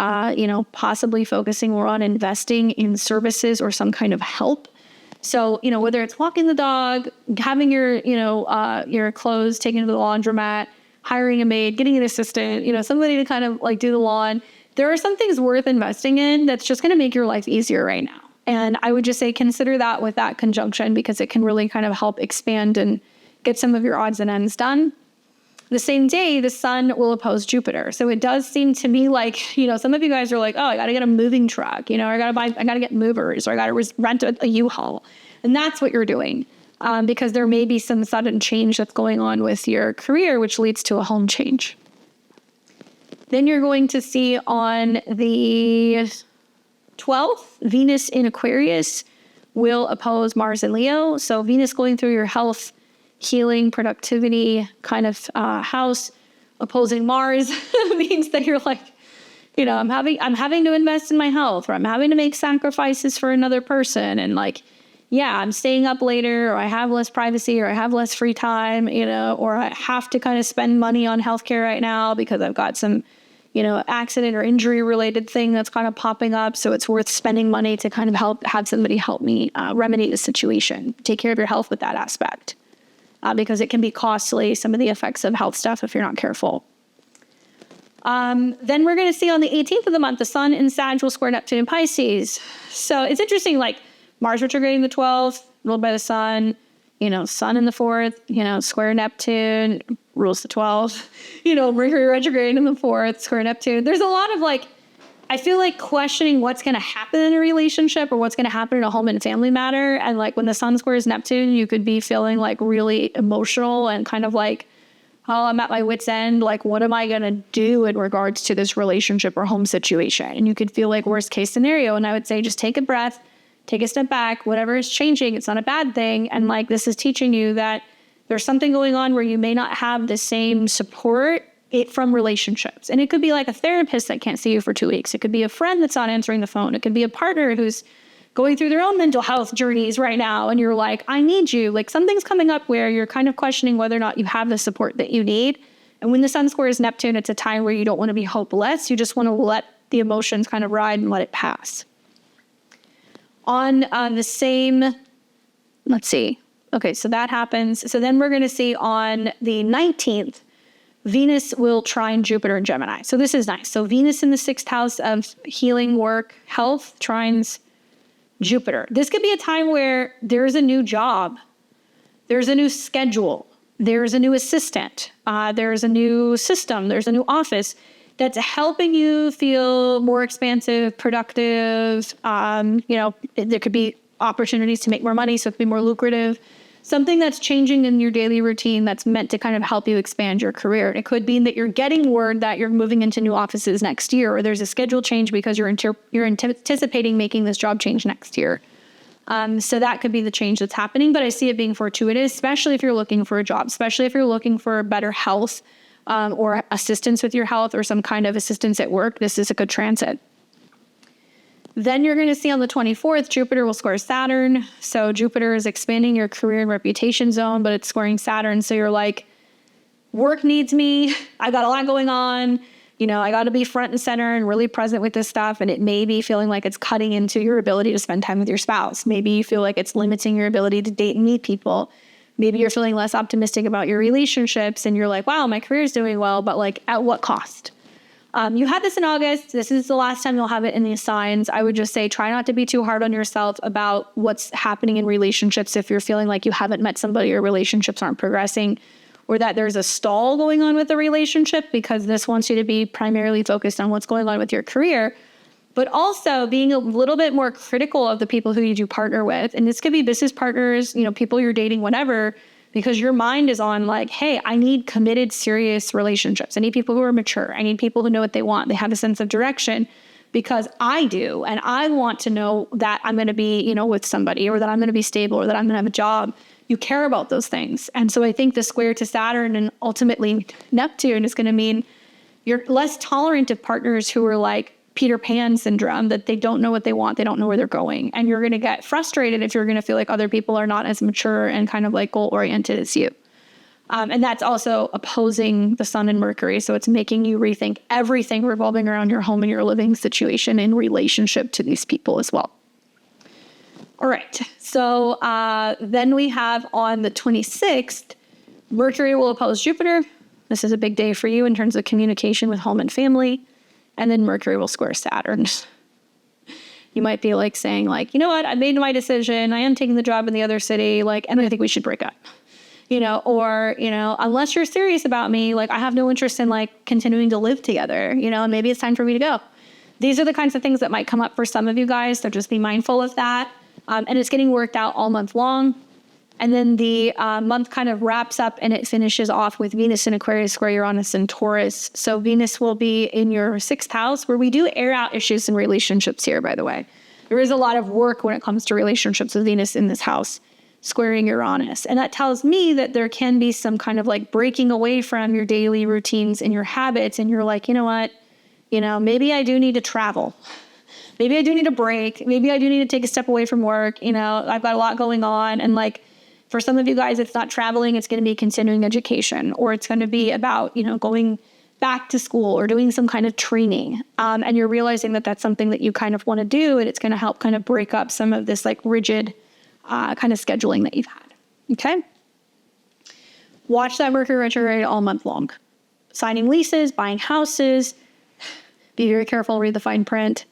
possibly focusing more on investing in services or some kind of help. So, whether it's walking the dog, having your clothes taken to the laundromat, hiring a maid, getting an assistant, somebody to kind of like do the lawn. There are some things worth investing in that's just going to make your life easier right now. And I would just say consider that with that conjunction because it can really kind of help expand and get some of your odds and ends done. The same day, the sun will oppose Jupiter. So it does seem to me like, some of you guys are like, oh, I got to get a moving truck, or I got to get movers, or I got to rent a U-Haul. And that's what you're doing. Because there may be some sudden change that's going on with your career, which leads to a home change. Then you're going to see on the 12th, Venus in Aquarius will oppose Mars in Leo. So Venus going through your health, healing, productivity kind of house, opposing Mars means that you're like, I'm having to invest in my health, or I'm having to make sacrifices for another person, and I'm staying up later, or I have less privacy, or I have less free time, or I have to kind of spend money on healthcare right now because I've got some, accident or injury related thing that's kind of popping up. So it's worth spending money to kind of have somebody help me remedy the situation, take care of your health with that aspect, because it can be costly, some of the effects of health stuff if you're not careful. Then we're going to see on the 18th of the month, the sun in Sag will square Neptune in Pisces. So it's interesting, Mars retrograde in the 12th, ruled by the sun, sun in the 4th, square Neptune, rules the 12th, Mercury retrograde in the 4th, square Neptune. There's a lot of I feel like questioning what's going to happen in a relationship or what's going to happen in a home and family matter. And when the sun squares Neptune, you could be feeling really emotional and kind of oh, I'm at my wit's end. Like, what am I going to do in regards to this relationship or home situation? And you could feel like worst case scenario. And I would say, just take a breath, take a step back, whatever is changing, it's not a bad thing. And like, this is teaching you that there's something going on where you may not have the same support from relationships. And it could be like a therapist that can't see you for 2 weeks. It could be a friend that's not answering the phone. It could be a partner who's going through their own mental health journeys right now. And you're like, I need you. Like, something's coming up where you're kind of questioning whether or not you have the support that you need. And when the sun squares Neptune, it's a time where you don't want to be hopeless. You just want to let the emotions kind of ride and let it pass. On the same, let's see. Okay, so that happens. So then we're going to see on the 19th, Venus will trine Jupiter in Gemini. So this is nice. So Venus in the 6th house of healing, work, health, trines Jupiter. This could be a time where there's a new job, there's a new schedule, there's a new assistant, there's a new system, there's a new office that's helping you feel more expansive, productive. There could be opportunities to make more money, so it could be more lucrative. Something that's changing in your daily routine that's meant to kind of help you expand your career. And it could be that you're getting word that you're moving into new offices next year, or there's a schedule change because you're anticipating making this job change next year. So that could be the change that's happening, but I see it being fortuitous, especially if you're looking for a job, especially if you're looking for better health or assistance with your health or some kind of assistance at work. This is a good transit. Then you're going to see on the 24th, Jupiter will square Saturn. So Jupiter is expanding your career and reputation zone, but it's squaring Saturn. So you're like, work needs me. I got a lot going on. I got to be front and center and really present with this stuff. And it may be feeling like it's cutting into your ability to spend time with your spouse. Maybe you feel like it's limiting your ability to date and meet people. Maybe you're feeling less optimistic about your relationships and you're like, wow, my career is doing well, but like at what cost? You had this in August. This is the last time you'll have it in these signs. I would just say try not to be too hard on yourself about what's happening in relationships if you're feeling like you haven't met somebody or relationships aren't progressing, or that there's a stall going on with the relationship, because this wants you to be primarily focused on what's going on with your career, but also being a little bit more critical of the people who you do partner with. And this could be business partners, people you're dating, whatever, because your mind is on like, hey, I need committed, serious relationships. I need people who are mature. I need people who know what they want. They have a sense of direction because I do. And I want to know that I'm going to be, with somebody, or that I'm going to be stable, or that I'm going to have a job. You care about those things. And so I think the square to Saturn and ultimately Neptune is going to mean you're less tolerant of partners who are like Peter Pan syndrome, that they don't know what they want. They don't know where they're going. And you're going to get frustrated if you're going to feel like other people are not as mature and kind of like goal-oriented as you. And that's also opposing the sun and Mercury. So it's making you rethink everything revolving around your home and your living situation in relationship to these people as well. All right. So then we have on the 26th, Mercury will oppose Jupiter. This is a big day for you in terms of communication with home and family. And then Mercury will square Saturn. You might be like saying like, you know what, I made my decision. I am taking the job in the other city. And I think we should break up, unless you're serious about me, I have no interest in continuing to live together, and maybe it's time for me to go. These are the kinds of things that might come up for some of you guys. So just be mindful of that. And it's getting worked out all month long. And then the month kind of wraps up and it finishes off with Venus in Aquarius square Uranus in Taurus. So Venus will be in your 6th house, where we do air out issues in relationships here, by the way. There is a lot of work when it comes to relationships with Venus in this house, squaring Uranus. And that tells me that there can be some kind of breaking away from your daily routines and your habits. And you're like, you know what, maybe I do need to travel. Maybe I do need a break. Maybe I do need to take a step away from work. I've got a lot going on. And for some of you guys, it's not traveling, it's going to be continuing education, or it's going to be about, going back to school or doing some kind of training. And you're realizing that that's something that you kind of want to do, and it's going to help kind of break up some of this rigid kind of scheduling that you've had. Okay. Watch that Mercury retrograde all month long. Signing leases, buying houses, be very careful, read the fine print.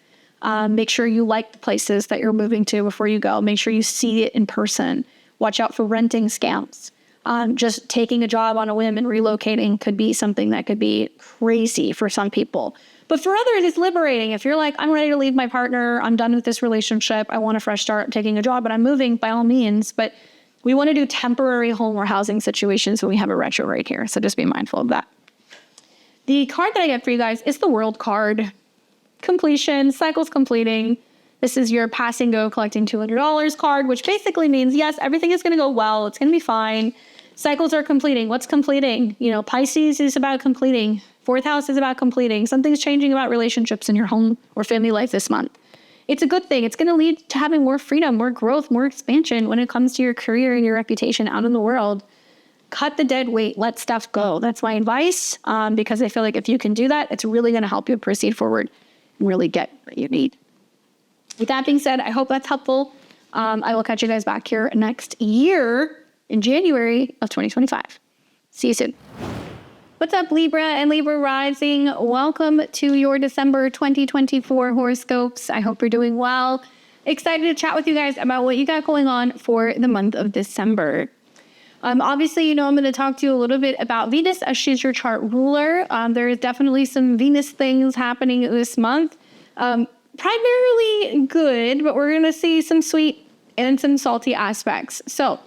Make sure you like the places that you're moving to before you go. Make sure you see it in person. Watch out for renting scams. Just taking a job on a whim and relocating could be something that could be crazy for some people. But for others, it's liberating. If you're like, I'm ready to leave my partner, I'm done with this relationship, I want a fresh start, I'm taking a job, but I'm moving, by all means. But We want to do temporary home or housing situations when we have a retrograde here. So just be mindful of that. The card that I get for you guys is the World card. Completion, cycles completing. This is your pass and go collecting $200 card, which basically means, yes, everything is going to go well. It's going to be fine. Cycles are completing. What's completing? Pisces is about completing. Fourth house is about completing. Something's changing about relationships in your home or family life this month. It's a good thing. It's going to lead to having more freedom, more growth, more expansion when it comes to your career and your reputation out in the world. Cut the dead weight. Let stuff go. That's my advice, because I feel like if you can do that, it's really going to help you proceed forward and really get what you need. With that being said, I hope that's helpful. I will catch you guys back here next year in January of 2025. See you soon. What's up, Libra and Libra rising? Welcome to your December 2024 horoscopes. I hope you're doing well. Excited to chat with you guys about what you got going on for the month of December. Obviously, I'm going to talk to you a little bit about Venus as she's your chart ruler. There is definitely some Venus things happening this month. Primarily good, but we're going to see some sweet and some salty aspects. So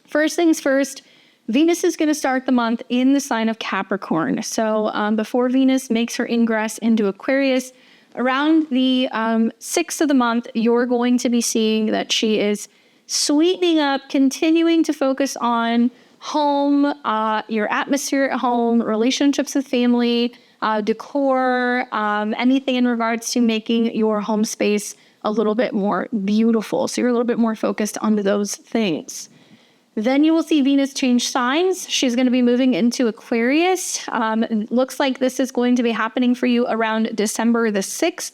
first things first, Venus is going to start the month in the sign of Capricorn. So before Venus makes her ingress into Aquarius, around the 6th of the month, you're going to be seeing that she is sweetening up, continuing to focus on home, your atmosphere at home, relationships with family, decor, anything in regards to making your home space a little bit more beautiful. So you're a little bit more focused on those things. Then you will see Venus change signs. She's going to be moving into Aquarius. Looks like this is going to be happening for you around December the 6th.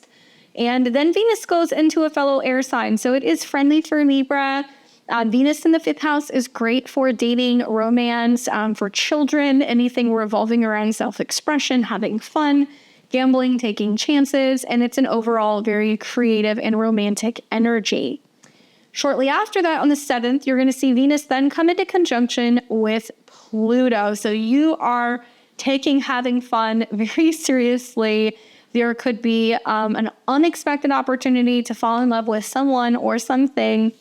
And then Venus goes into a fellow air sign. So it is friendly for Libra. Venus in the 5th house is great for dating, romance, for children, anything revolving around self-expression, having fun, gambling, taking chances. And it's an overall very creative and romantic energy. Shortly after that, on the 7th, you're going to see Venus then come into conjunction with Pluto. So you are taking having fun very seriously. There could be an unexpected opportunity to fall in love with someone or something.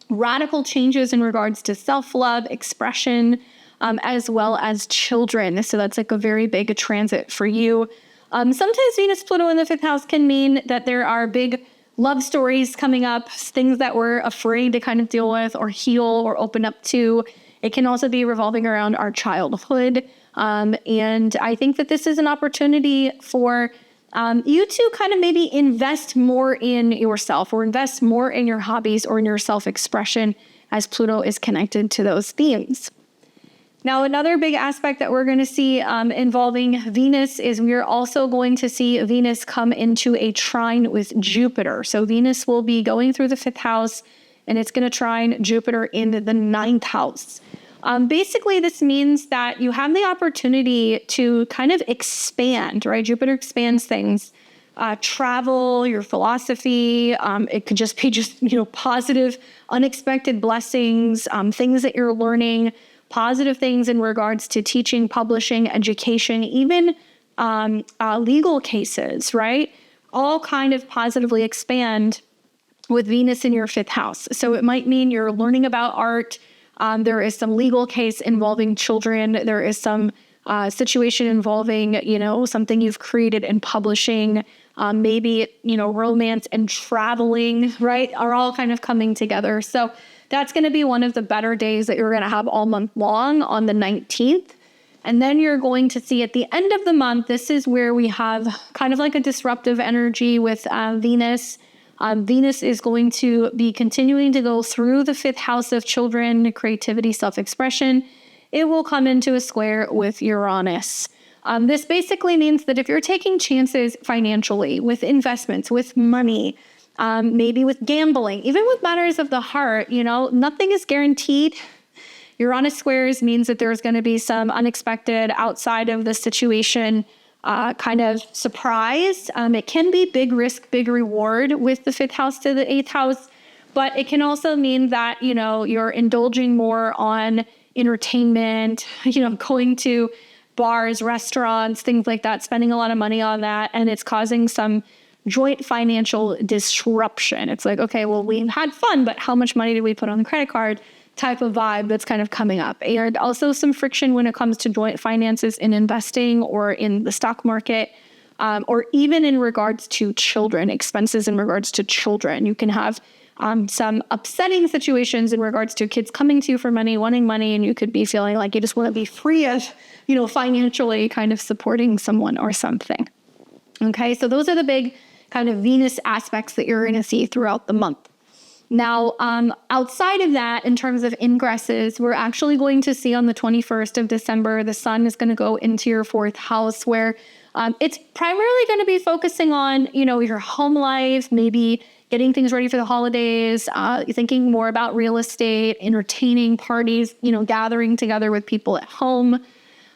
Radical changes in regards to self-love, expression, as well as children. So that's like a very big transit for you. Sometimes Venus, Pluto in the 5th house can mean that there are big love stories coming up, things that we're afraid to kind of deal with or heal or open up to. It can also be revolving around our childhood. And I think that this is an opportunity for you to kind of maybe invest more in yourself or invest more in your hobbies or in your self-expression as Pluto is connected to those themes. Now, another big aspect that we're going to see involving Venus is we're also going to see Venus come into a trine with Jupiter. So Venus will be going through the 5th house and it's going to trine Jupiter in the 9th house. Basically, this means that you have the opportunity to kind of expand, right? Jupiter expands things, travel, your philosophy. It could just be positive, unexpected blessings, things that you're learning, positive things in regards to teaching, publishing, education, even legal cases, right? All kind of positively expand with Venus in your 5th house. So it might mean you're learning about art. There is some legal case involving children. There is some situation involving, something you've created and publishing. Maybe, romance and traveling, right, are all kind of coming together. So that's going to be one of the better days that you're going to have all month long on the 19th. And then you're going to see at the end of the month, this is where we have kind of like a disruptive energy with Venus. Venus is going to be continuing to go through the 5th house of children, creativity, self-expression. It will come into a square with Uranus. This basically means that if you're taking chances financially, with investments, with money, maybe with gambling, even with matters of the heart, nothing is guaranteed. Uranus squares means that there's going to be some unexpected outside of the situation kind of surprise. It can be big risk, big reward with the 5th house to the 8th house, but it can also mean that, you're indulging more on entertainment, going to bars, restaurants, things like that, spending a lot of money on that. And it's causing some joint financial disruption. It's like, okay, well, we had fun, but how much money did we put on the credit card type of vibe that's kind of coming up. And also some friction when it comes to joint finances in investing or in the stock market, or even in regards to children, expenses in regards to children. You can have some upsetting situations in regards to kids coming to you for money, wanting money, and you could be feeling like you just want to be free of, financially kind of supporting someone or something. Okay, so those are the big kind of Venus aspects that you're going to see throughout the month. Now, outside of that, in terms of ingresses, we're actually going to see on the 21st of December, the sun is going to go into your 4th house, where it's primarily going to be focusing on, your home life, maybe getting things ready for the holidays, thinking more about real estate, entertaining parties, gathering together with people at home.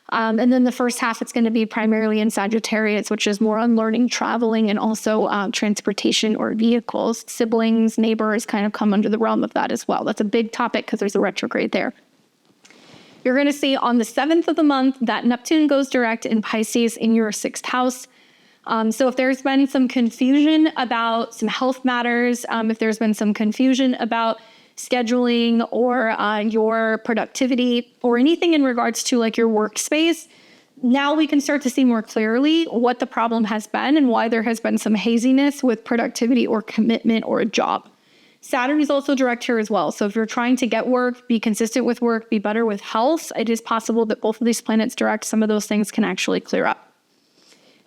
And then the first half, it's going to be primarily in Sagittarius, which is more on learning, traveling, and also transportation or vehicles. Siblings, neighbors kind of come under the realm of that as well. That's a big topic because there's a retrograde there. You're going to see on the 7th of the month that Neptune goes direct in Pisces in your 6th house. So if there's been some confusion about some health matters, if there's been some confusion about scheduling or your productivity or anything in regards to like your workspace, now we can start to see more clearly what the problem has been and why there has been some haziness with productivity or commitment or a job. Saturn is also direct here as well. So if you're trying to get work, be consistent with work, be better with health, it is possible that both of these planets direct, some of those things can actually clear up.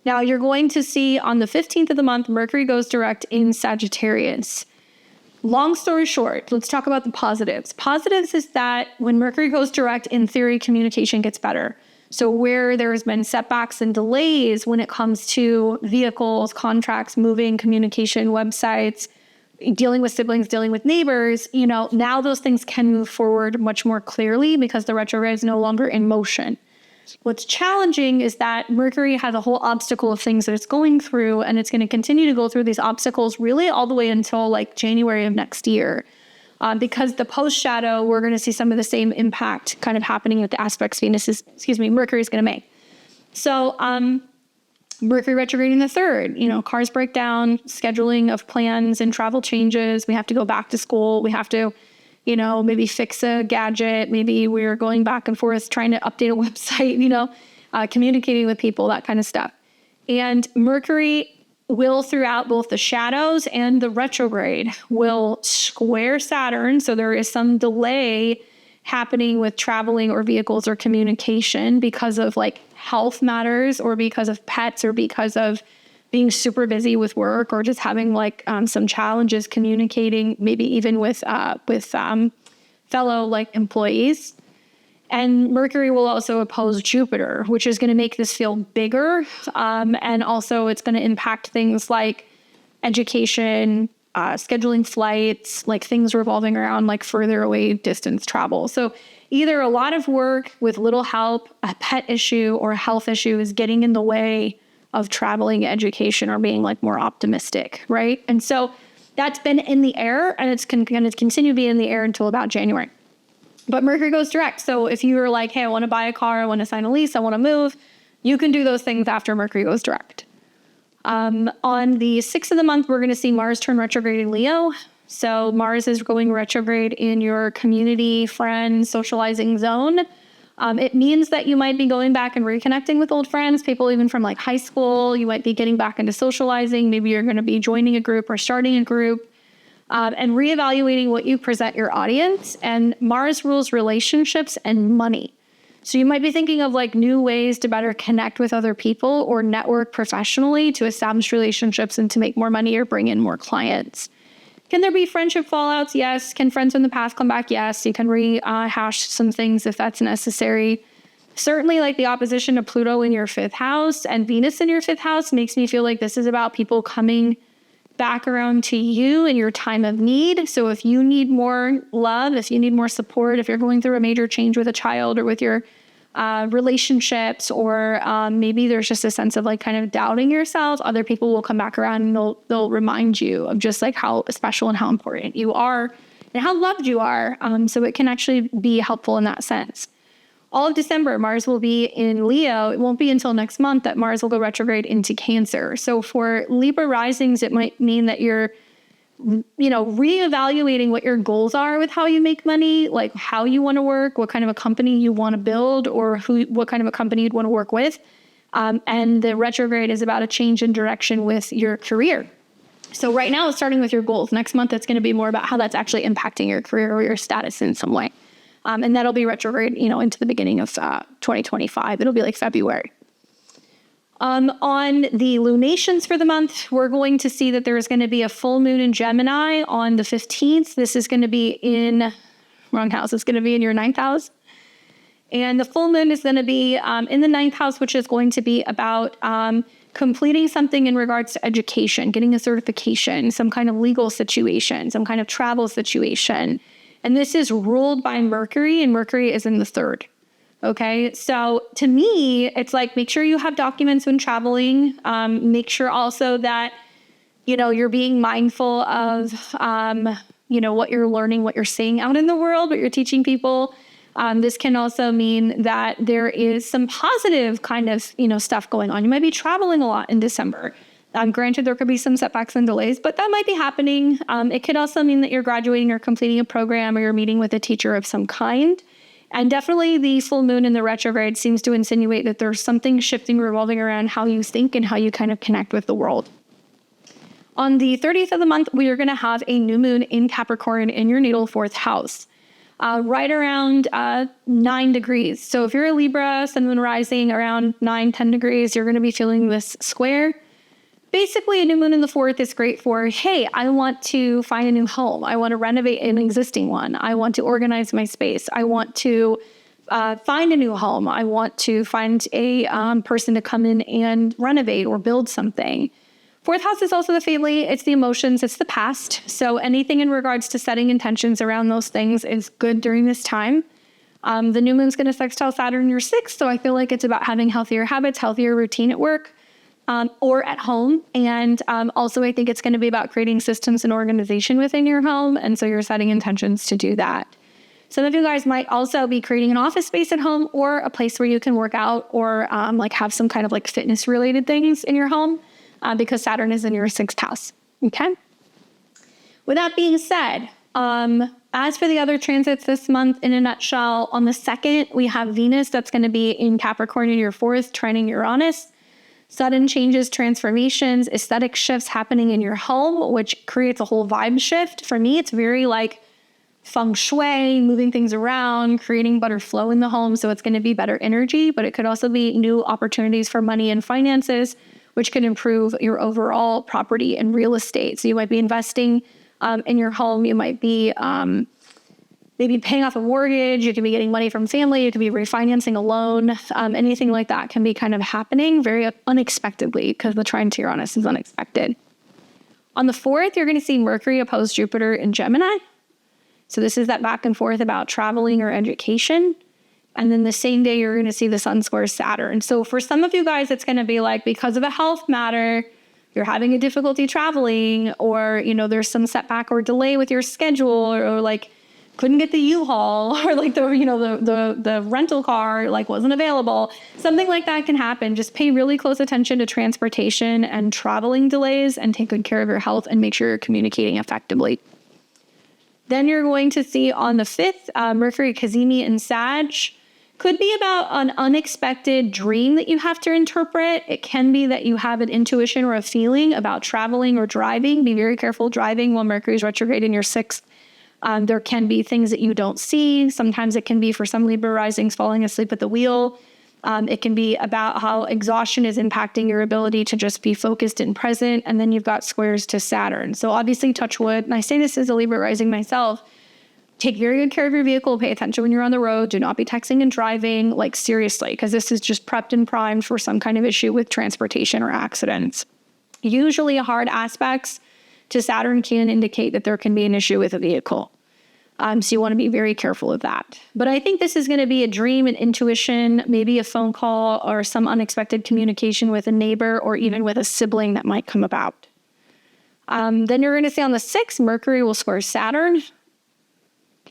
Now you're going to see on the 15th of the month, Mercury goes direct in Sagittarius. Long story short, let's talk about the positives. Positives is that when Mercury goes direct, in theory, communication gets better. So where there has been setbacks and delays when it comes to vehicles, contracts, moving, communication, websites, dealing with siblings, dealing with neighbors, now those things can move forward much more clearly because the retrograde is no longer in motion. What's challenging is that Mercury has a whole obstacle of things that it's going through, and it's going to continue to go through these obstacles really all the way until like January of next year. Because the post shadow, we're going to see some of the same impact kind of happening with the aspects Mercury is going to make. So Mercury retrograde in the 3rd, cars break down, scheduling of plans and travel changes. We have to go back to school. We have to maybe fix a gadget. Maybe we're going back and forth trying to update a website, communicating with people, that kind of stuff. And Mercury will, throughout both the shadows and the retrograde, will square Saturn. So there is some delay happening with traveling or vehicles or communication because of like health matters or because of pets or because of being super busy with work or just having like some challenges communicating, maybe even with fellow like employees. And Mercury will also oppose Jupiter, which is going to make this feel bigger. And also it's going to impact things like education, scheduling flights, like things revolving around like further away distance travel. So either a lot of work with little help, a pet issue or a health issue is getting in the way of traveling, education, or being like more optimistic, right? And so that's been in the air, and it's going to continue to be in the air until about January. But Mercury goes direct. So if you were like, hey, I want to buy a car, I want to sign a lease, I want to move, you can do those things after Mercury goes direct. On the 6th of the month, we're going to see Mars turn retrograde in Leo. So Mars is going retrograde in your community, friend, socializing zone. It means that you might be going back and reconnecting with old friends, people even from like high school. You might be getting back into socializing. Maybe you're going to be joining a group or starting a group, and reevaluating what you present your audience. And Mars rules relationships and money. So you might be thinking of like new ways to better connect with other people or network professionally to establish relationships and to make more money or bring in more clients. Can there be friendship fallouts? Yes. Can friends from the past come back? Yes. You can rehash some things if that's necessary. Certainly like the opposition to Pluto in your 5th house and Venus in your 5th house makes me feel like this is about people coming back around to you in your time of need. So if you need more love, if you need more support, if you're going through a major change with a child or with your relationships, or maybe there's just a sense of like kind of doubting yourself, other people will come back around and they'll remind you of just like how special and how important you are and how loved you are. So it can actually be helpful in that sense. All of December, Mars will be in Leo. It won't be until next month that Mars will go retrograde into Cancer. So for Libra risings, it might mean that you're reevaluating what your goals are with how you make money, like how you want to work, what kind of a company you want to build, or what kind of a company you'd want to work with. And the retrograde is about a change in direction with your career. So right now, it's starting with your goals. Next month, it's going to be more about how that's actually impacting your career or your status in some way. And that'll be retrograde, into the beginning of 2025. It'll be like February. On the lunations for the month, we're going to see that there's going to be a full moon in Gemini on the 15th. This is going to be wrong house. It's going to be in your 9th house. And the full moon is going to be in the 9th house, which is going to be about completing something in regards to education, getting a certification, some kind of legal situation, some kind of travel situation. And this is ruled by Mercury, and Mercury is in the 3rd. Okay, so to me, it's like, make sure you have documents when traveling. Make sure also that, you're being mindful of, what you're learning, what you're seeing out in the world, what you're teaching people. This can also mean that there is some positive kind of, stuff going on. You might be traveling a lot in December. Granted, there could be some setbacks and delays, but that might be happening. It could also mean that you're graduating or completing a program, or you're meeting with a teacher of some kind. And definitely the full moon in the retrograde seems to insinuate that there's something shifting, revolving around how you think and how you kind of connect with the world. On the 30th of the month, we are going to have a new moon in Capricorn in your natal 4th house, right around 9 degrees. So if you're a Libra, sun, moon rising around 9-10 degrees, you're going to be feeling this square. Basically, a new moon in the 4th is great for, hey, I want to find a new home. I want to renovate an existing one. I want to organize my space. I want to find a new home. I want to find a person to come in and renovate or build something. 4th house is also the family. It's the emotions. It's the past. So anything in regards to setting intentions around those things is good during this time. The new moon's going to sextile Saturn in your 6th. So I feel like it's about having healthier habits, healthier routine at work. Or at home. And also, I think it's going to be about creating systems and organization within your home. And so you're setting intentions to do that. Some of you guys might also be creating an office space at home, or a place where you can work out, or have some kind of like fitness related things in your home, because Saturn is in your 6th house. Okay. With that being said, as for the other transits this month, in a nutshell, on the 2nd, we have Venus that's going to be in Capricorn in your 4th, trining Uranus. Sudden changes, transformations, aesthetic shifts happening in your home, which creates a whole vibe shift. For me, it's very like feng shui, moving things around, creating better flow in the home. So it's going to be better energy, but it could also be new opportunities for money and finances, which could improve your overall property and real estate. So you might be investing in your home. You might be maybe paying off a mortgage. You could be getting money from family. You could be refinancing a loan. Anything like that can be kind of happening very unexpectedly, because the trine to Uranus is unexpected. On the 4th, you're going to see Mercury oppose Jupiter in Gemini. So this is that back and forth about traveling or education. And then the same day, you're going to see the Sun square Saturn. So for some of you guys, it's going to be like, because of a health matter, you're having a difficulty traveling, or, there's some setback or delay with your schedule, or like, couldn't get the U-Haul, or like the rental car like wasn't available. Something like that can happen. Just pay really close attention to transportation and traveling delays, and take good care of your health, and make sure you're communicating effectively. Then you're going to see on the 5th, Mercury cazimi in Sag. Could be about an unexpected dream that you have to interpret. It can be that you have an intuition or a feeling about traveling or driving. Be very careful driving while Mercury is retrograde in your 6th. There can be things that you don't see. Sometimes it can be, for some Libra risings, falling asleep at the wheel. It can be about how exhaustion is impacting your ability to just be focused and present. And then you've got squares to Saturn. So obviously, touch wood, and I say this as a Libra rising myself, take very good care of your vehicle. Pay attention when you're on the road. Do not be texting and driving, like seriously, because this is just prepped and primed for some kind of issue with transportation or accidents. Usually hard aspects to Saturn can indicate that there can be an issue with a vehicle. So you want to be very careful of that. But I think this is going to be a dream, an intuition, maybe a phone call, or some unexpected communication with a neighbor, or even with a sibling that might come about. Then you're going to see on the 6th, Mercury will square Saturn.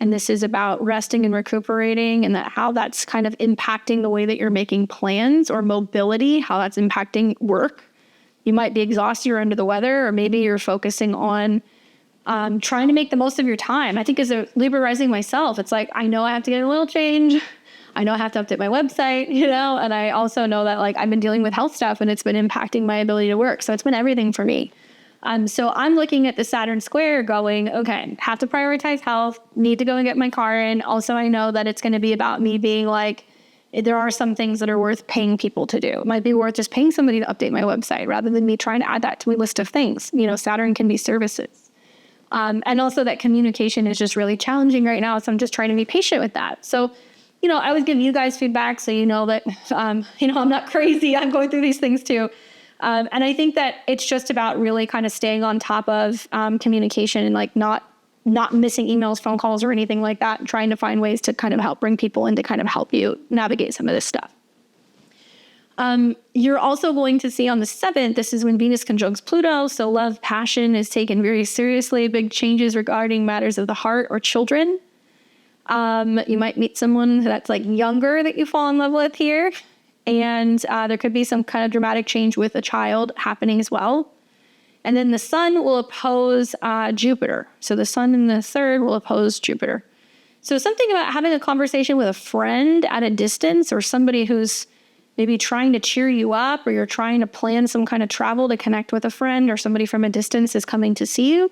And this is about resting and recuperating, and how that's kind of impacting the way that you're making plans, or mobility, how that's impacting work. You might be exhausted or under the weather, or maybe you're focusing on trying to make the most of your time. I think as a Libra rising myself, it's like, I know I have to get a little change. I know I have to update my website, and I also know that like I've been dealing with health stuff and it's been impacting my ability to work. So it's been everything for me. So I'm looking at the Saturn square going, okay, have to prioritize health, need to go and get my car in. Also, I know that it's going to be about me being like, there are some things that are worth paying people to do. It might be worth just paying somebody to update my website rather than me trying to add that to my list of things. Saturn can be services. And also that communication is just really challenging right now. So I'm just trying to be patient with that. So, I always give you guys feedback so you know that, I'm not crazy. I'm going through these things too. And I think that it's just about really kind of staying on top of communication and like not missing emails, phone calls, or anything like that, and trying to find ways to kind of help bring people in to kind of help you navigate some of this stuff. You're also going to see on the 7th, this is when Venus conjuncts Pluto. So love, passion is taken very seriously. Big changes regarding matters of the heart or children. You might meet someone that's like younger that you fall in love with here. And there could be some kind of dramatic change with a child happening as well. And then the sun will oppose Jupiter. So the sun in the 3rd will oppose Jupiter. So something about having a conversation with a friend at a distance, or somebody who's maybe trying to cheer you up, or you're trying to plan some kind of travel to connect with a friend, or somebody from a distance is coming to see you.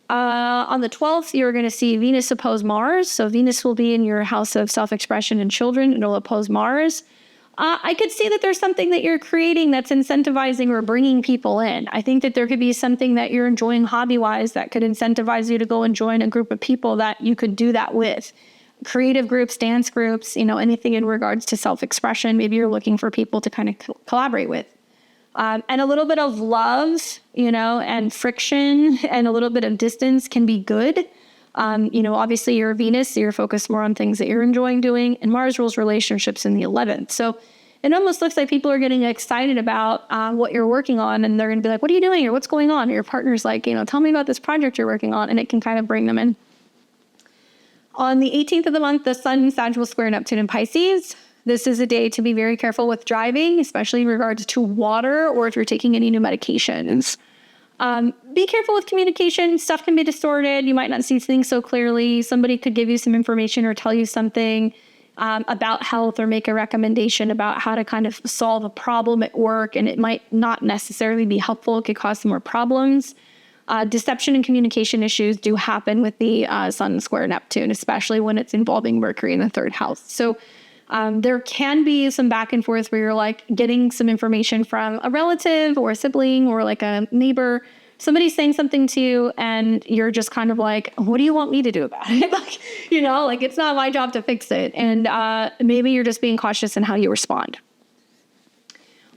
On the 12th, you're going to see Venus oppose Mars. So Venus will be in your house of self-expression and children. It'll oppose Mars. I could see that there's something that you're creating that's incentivizing or bringing people in. I think that there could be something that you're enjoying hobby-wise that could incentivize you to go and join a group of people that you could do that with. Creative groups, dance groups, anything in regards to self-expression. Maybe you're looking for people to kind of collaborate with. And a little bit of love, and friction and a little bit of distance can be good. Obviously you're Venus, so you're focused more on things that you're enjoying doing, and Mars rules relationships in the 11th. So it almost looks like people are getting excited about what you're working on, and they're going to be like, what are you doing? Or what's going on? Or your partner's like, tell me about this project you're working on, and it can kind of bring them in. On the 18th of the month, the sun and Sag will square Neptune in Pisces. This is a day to be very careful with driving, especially in regards to water or if you're taking any new medications. Be careful with communication. Stuff can be distorted. You might not see things so clearly. Somebody could give you some information or tell you something about health or make a recommendation about how to kind of solve a problem at work, and it might not necessarily be helpful. It could cause some more problems. Deception and communication issues do happen with the sun square Neptune, especially when it's involving Mercury in the 3rd house. So there can be some back and forth where you're like getting some information from a relative or a sibling or like a neighbor. Somebody's saying something to you and you're just kind of like, what do you want me to do about it? It's not my job to fix it. And maybe you're just being cautious in how you respond.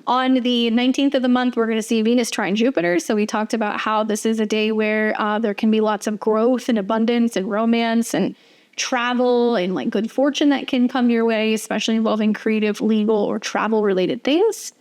On the 19th of the month, we're going to see Venus trine Jupiter. So we talked about how this is a day where there can be lots of growth and abundance and romance and travel and like good fortune that can come your way, especially involving creative, legal, or travel related things.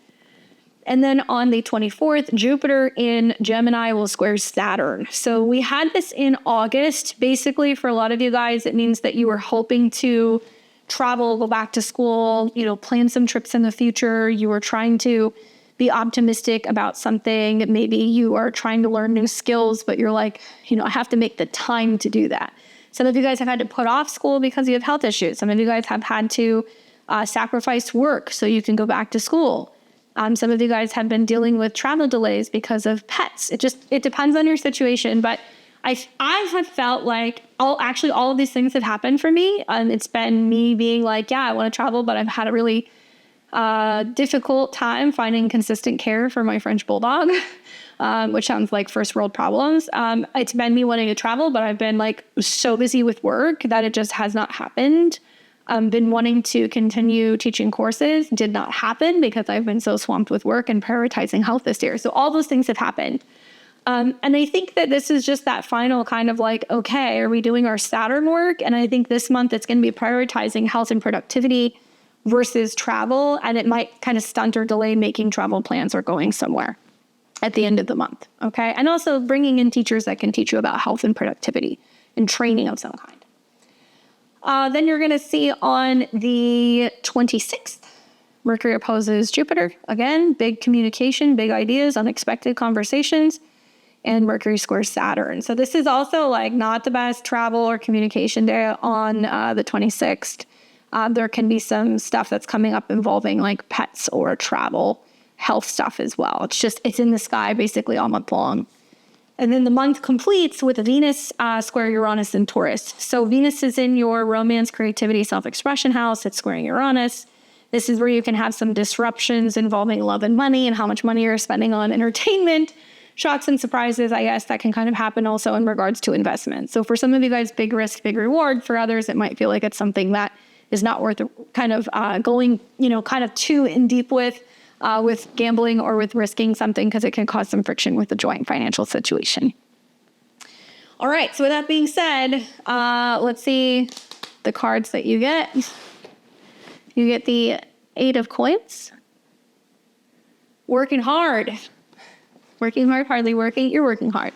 And then on the 24th, Jupiter in Gemini will square Saturn. So we had this in August. Basically, for a lot of you guys, it means that you were hoping to travel, go back to school, plan some trips in the future. You were trying to be optimistic about something. Maybe you are trying to learn new skills, but you're like, I have to make the time to do that. Some of you guys have had to put off school because you have health issues. Some of you guys have had to sacrifice work so you can go back to school. Some of you guys have been dealing with travel delays because of pets. It depends on your situation, but I have felt like all of these things have happened for me. It's been me being like, yeah, I want to travel, but I've had a really difficult time finding consistent care for my French bulldog, which sounds like first world problems. It's been me wanting to travel, but I've been like so busy with work that it just has not happened. Been wanting to continue teaching courses, did not happen because I've been so swamped with work and prioritizing health this year. So all those things have happened. And I think that this is just that final kind of like, okay, are we doing our Saturn work? And I think this month it's going to be prioritizing health and productivity versus travel. And it might kind of stunt or delay making travel plans or going somewhere at the end of the month. Okay. And also bringing in teachers that can teach you about health and productivity and training of some kind. Then you're going to see on the 26th, Mercury opposes Jupiter. Again, big communication, big ideas, unexpected conversations. and Mercury squares Saturn. So this is also like not the best travel or communication day on the 26th. There can be some stuff that's coming up involving like pets or travel, health stuff as well. It's in the sky basically all month long. And then the month completes with Venus square Uranus in Taurus. So Venus is in your romance, creativity, self-expression house. It's squaring Uranus. This is where you can have some disruptions involving love and money and how much money you're spending on entertainment, shocks and surprises. I guess that can kind of happen also in regards to investment. So for some of you guys, big risk, big reward. For others, it might feel like it's something that is not worth kind of going, kind of too in deep with gambling or with risking something, because it can cause some friction with the joint financial situation. All right. So with that being said, let's see the cards that you get. You get the 8 of Coins. Working hard. Working hard, hardly working. You're working hard.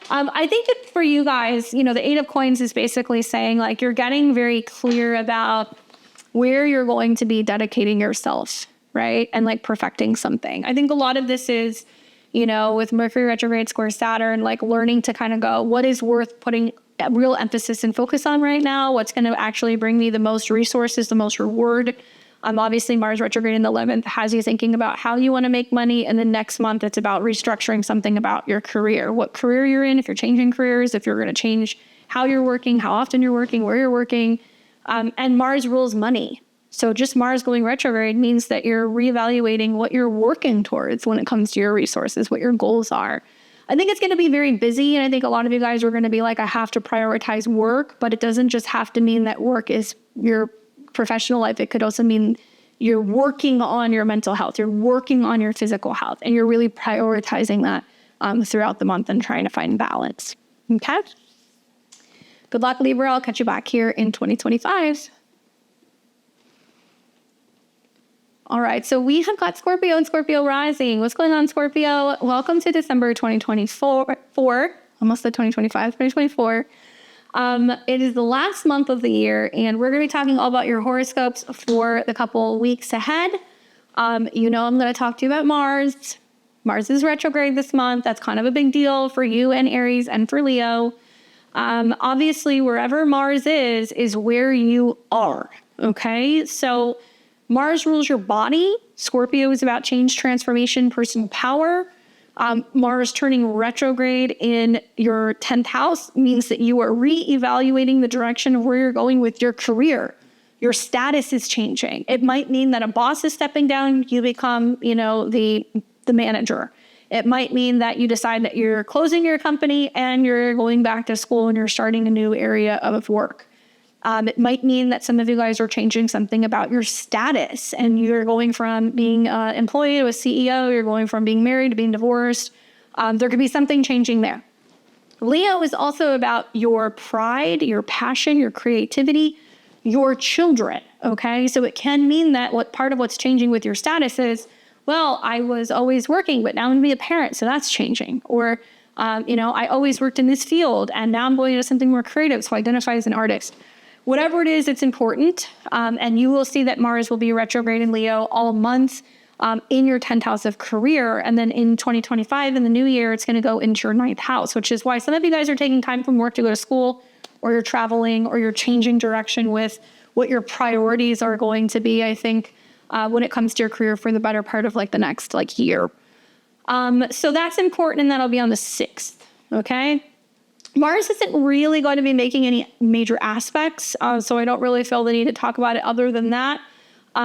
I think that for you guys, the 8 of Coins is basically saying like you're getting very clear about where you're going to be dedicating yourself, right? And like perfecting something. I think a lot of this is, with Mercury retrograde square Saturn, like learning to kind of go, what is worth putting a real emphasis and focus on right now? What's going to actually bring me the most resources, the most reward? Obviously, Mars retrograde in the 11th has you thinking about how you want to make money. And then next month, it's about restructuring something about your career, what career you're in, if you're changing careers, if you're going to change how you're working, how often you're working, where you're working. And Mars rules money. So just Mars going retrograde means that you're reevaluating what you're working towards when it comes to your resources, what your goals are. I think it's going to be very busy. And I think a lot of you guys are going to be like, I have to prioritize work, but it doesn't just have to mean that work is your professional life. It could also mean you're working on your mental health, you're working on your physical health, and you're really prioritizing that throughout the month and trying to find balance. Okay? Good luck, Libra. I'll catch you back here in 2025. All right, so we have got Scorpio and Scorpio rising. What's going on, Scorpio? Welcome to December 2024, almost the 2025, 2024. It is the last month of the year, and we're going to be talking all about your horoscopes for the couple weeks ahead. I'm going to talk to you about Mars. Mars is retrograde this month. That's kind of a big deal for you and Aries and for Leo. Obviously, wherever Mars is where you are, okay? So Mars rules your body. Scorpio is about change, transformation, personal power. Mars turning retrograde in your 10th house means that you are reevaluating the direction of where you're going with your career. Your status is changing. It might mean that a boss is stepping down. You become, the manager. It might mean that you decide that you're closing your company and you're going back to school and you're starting a new area of work. It might mean that some of you guys are changing something about your status and you're going from being an employee to a CEO, you're going from being married to being divorced. There could be something changing there. Leo is also about your pride, your passion, your creativity, your children, okay? So it can mean that part of what's changing with your status is, well, I was always working, but now I'm going to be a parent, so that's changing. Or, I always worked in this field and now I'm going into something more creative, so I identify as an artist. Whatever it is, it's important. And you will see that Mars will be retrograde in Leo all month in your 10th house of career. And then in 2025, in the new year, it's going to go into your 9th house, which is why some of you guys are taking time from work to go to school, or you're traveling, or you're changing direction with what your priorities are going to be, I think, when it comes to your career for the better part of the next year. So that's important, and that'll be on the 6th, okay? Mars isn't really going to be making any major aspects, so I don't really feel the need to talk about it other than that.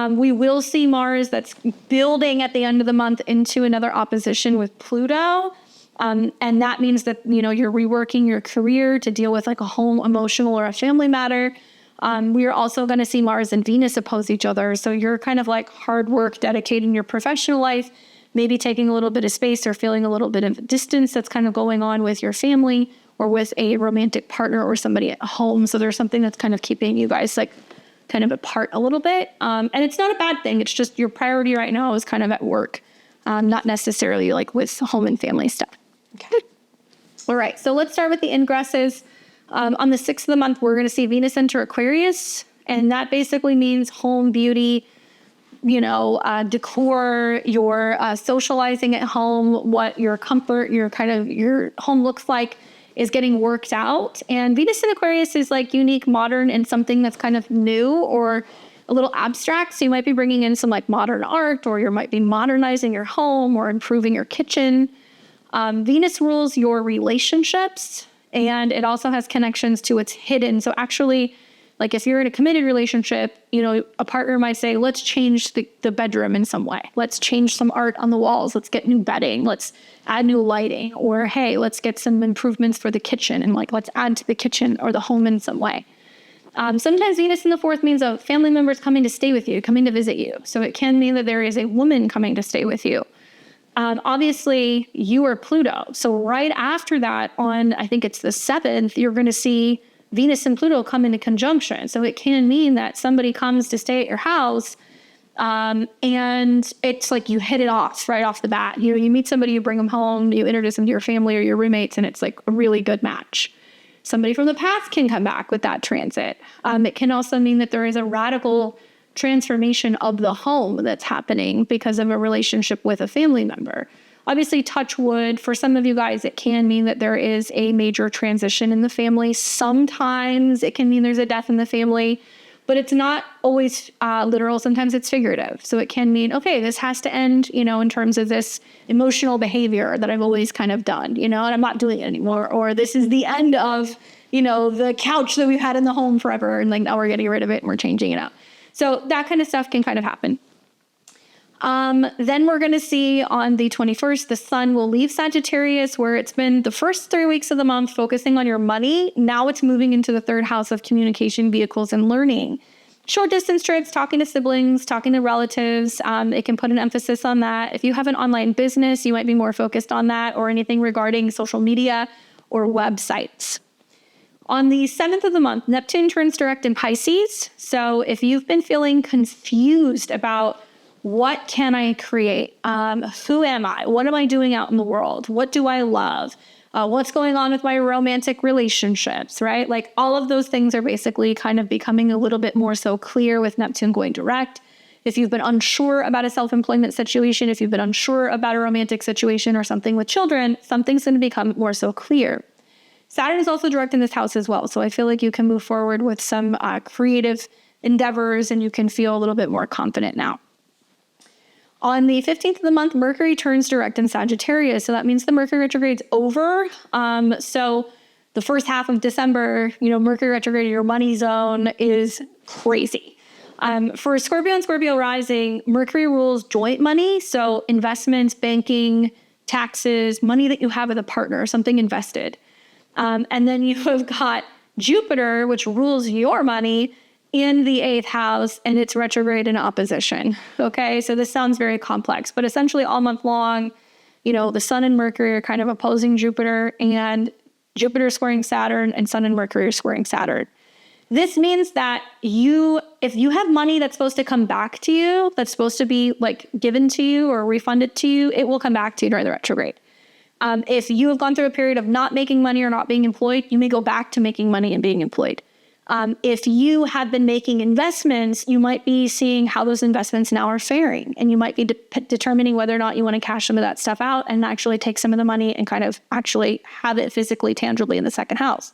We will see Mars that's building at the end of the month into another opposition with Pluto, and that means that, you're reworking your career to deal with a home, emotional, or a family matter. We are also going to see Mars and Venus oppose each other, so you're kind of hard work, dedicating your professional life, maybe taking a little bit of space or feeling a little bit of distance that's kind of going on with your family or with a romantic partner or somebody at home. So there's something that's kind of keeping you guys kind of apart a little bit. And it's not a bad thing. It's just your priority right now is kind of at work, not necessarily with home and family stuff. Okay. All right. So let's start with the ingresses. On the 6th of the month, we're going to see Venus enter Aquarius. And that basically means home, beauty, decor, your socializing at home, what your comfort, your home looks like is getting worked out. And Venus in Aquarius is like unique, modern, and something that's kind of new or a little abstract. So you might be bringing in some like modern art, or you might be modernizing your home or improving your kitchen. Venus rules your relationships, and it also has connections to its hidden. So actually, like if you're in a committed relationship, a partner might say, let's change the bedroom in some way. Let's change some art on the walls. Let's get new bedding. Let's add new lighting. Or, hey, let's get some improvements for the kitchen. And let's add to the kitchen or the home in some way. Sometimes Venus in the fourth means a family member is coming to stay with you, coming to visit you. So it can mean that there is a woman coming to stay with you. Obviously, you are Pluto. So right after that, on, I think it's the 7th, you're going to see Venus and Pluto come into conjunction. So it can mean that somebody comes to stay at your house, and it's like you hit it off right off the bat. You meet somebody, you bring them home, you introduce them to your family or your roommates, and it's like a really good match. Somebody from the past can come back with that transit. It can also mean that there is a radical transformation of the home that's happening because of a relationship with a family member. Obviously, touch wood, for some of you guys, it can mean that there is a major transition in the family. Sometimes it can mean there's a death in the family, but it's not always literal. Sometimes it's figurative. So it can mean, okay, this has to end, in terms of this emotional behavior that I've always kind of done, and I'm not doing it anymore. Or this is the end of, the couch that we've had in the home forever. And now we're getting rid of it and we're changing it out. So that kind of stuff can kind of happen. Then we're going to see on the 21st, the sun will leave Sagittarius, where it's been the first 3 weeks of the month focusing on your money. Now it's moving into the 3rd house of communication, vehicles, and learning. Short distance trips, talking to siblings, talking to relatives. It can put an emphasis on that. If you have an online business, you might be more focused on that, or anything regarding social media or websites. On the 7th of the month, Neptune turns direct in Pisces. So if you've been feeling confused about what can I create? Who am I? What am I doing out in the world? What do I love? What's going on with my romantic relationships, right? Like all of those things are basically kind of becoming a little bit more so clear with Neptune going direct. If you've been unsure about a self-employment situation, if you've been unsure about a romantic situation or something with children, something's going to become more so clear. Saturn is also direct in this house as well. So I feel like you can move forward with some creative endeavors and you can feel a little bit more confident now. On the 15th of the month, Mercury turns direct in Sagittarius. So that means the Mercury retrograde's over. So the first half of December, Mercury retrograde in your money zone is crazy. For Scorpio and Scorpio rising, Mercury rules joint money. So investments, banking, taxes, money that you have with a partner, something invested. And then you have got Jupiter, which rules your money, in the 8th house, and it's retrograde in opposition. Okay, so this sounds very complex, but essentially all month long, the Sun and Mercury are kind of opposing Jupiter, and Jupiter squaring Saturn, and Sun and Mercury are squaring Saturn. This means that if you have money that's supposed to come back to you, that's supposed to be given to you or refunded to you, it will come back to you during the retrograde. If you have gone through a period of not making money or not being employed, you may go back to making money and being employed. If you have been making investments, you might be seeing how those investments now are faring, and you might be determining whether or not you want to cash some of that stuff out and actually take some of the money and kind of actually have it physically, tangibly in the 2nd house.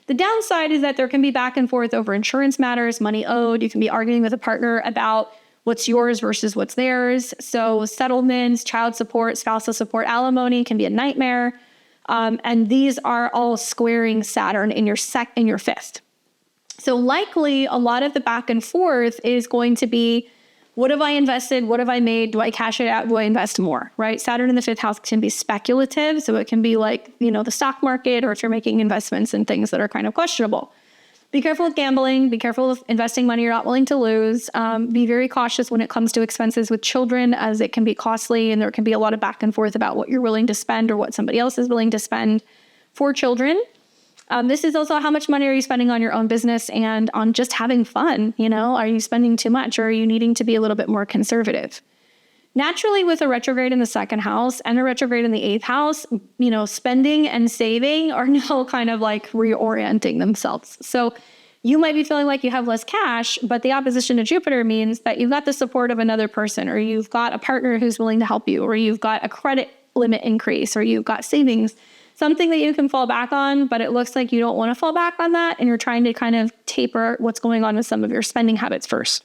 The downside is that there can be back and forth over insurance matters, money owed. You can be arguing with a partner about what's yours versus what's theirs. So settlements, child support, spousal support, alimony can be a nightmare. And these are all squaring Saturn in your 5th. So likely a lot of the back and forth is going to be, what have I invested? What have I made? Do I cash it out? Do I invest more, right? Saturn in the 5th house can be speculative. So it can be the stock market, or if you're making investments in things that are kind of questionable. Be careful with gambling. Be careful with investing money you're not willing to lose. Be very cautious when it comes to expenses with children, as it can be costly and there can be a lot of back and forth about what you're willing to spend or what somebody else is willing to spend for children. This is also how much money are you spending on your own business and on just having fun? Are you spending too much, or are you needing to be a little bit more conservative? Naturally, with a retrograde in the 2nd house and a retrograde in the 8th house, spending and saving are now kind of reorienting themselves. So you might be feeling like you have less cash, but the opposition to Jupiter means that you've got the support of another person, or you've got a partner who's willing to help you, or you've got a credit limit increase, or you've got savings, something that you can fall back on, but it looks like you don't want to fall back on that, and you're trying to kind of taper what's going on with some of your spending habits first.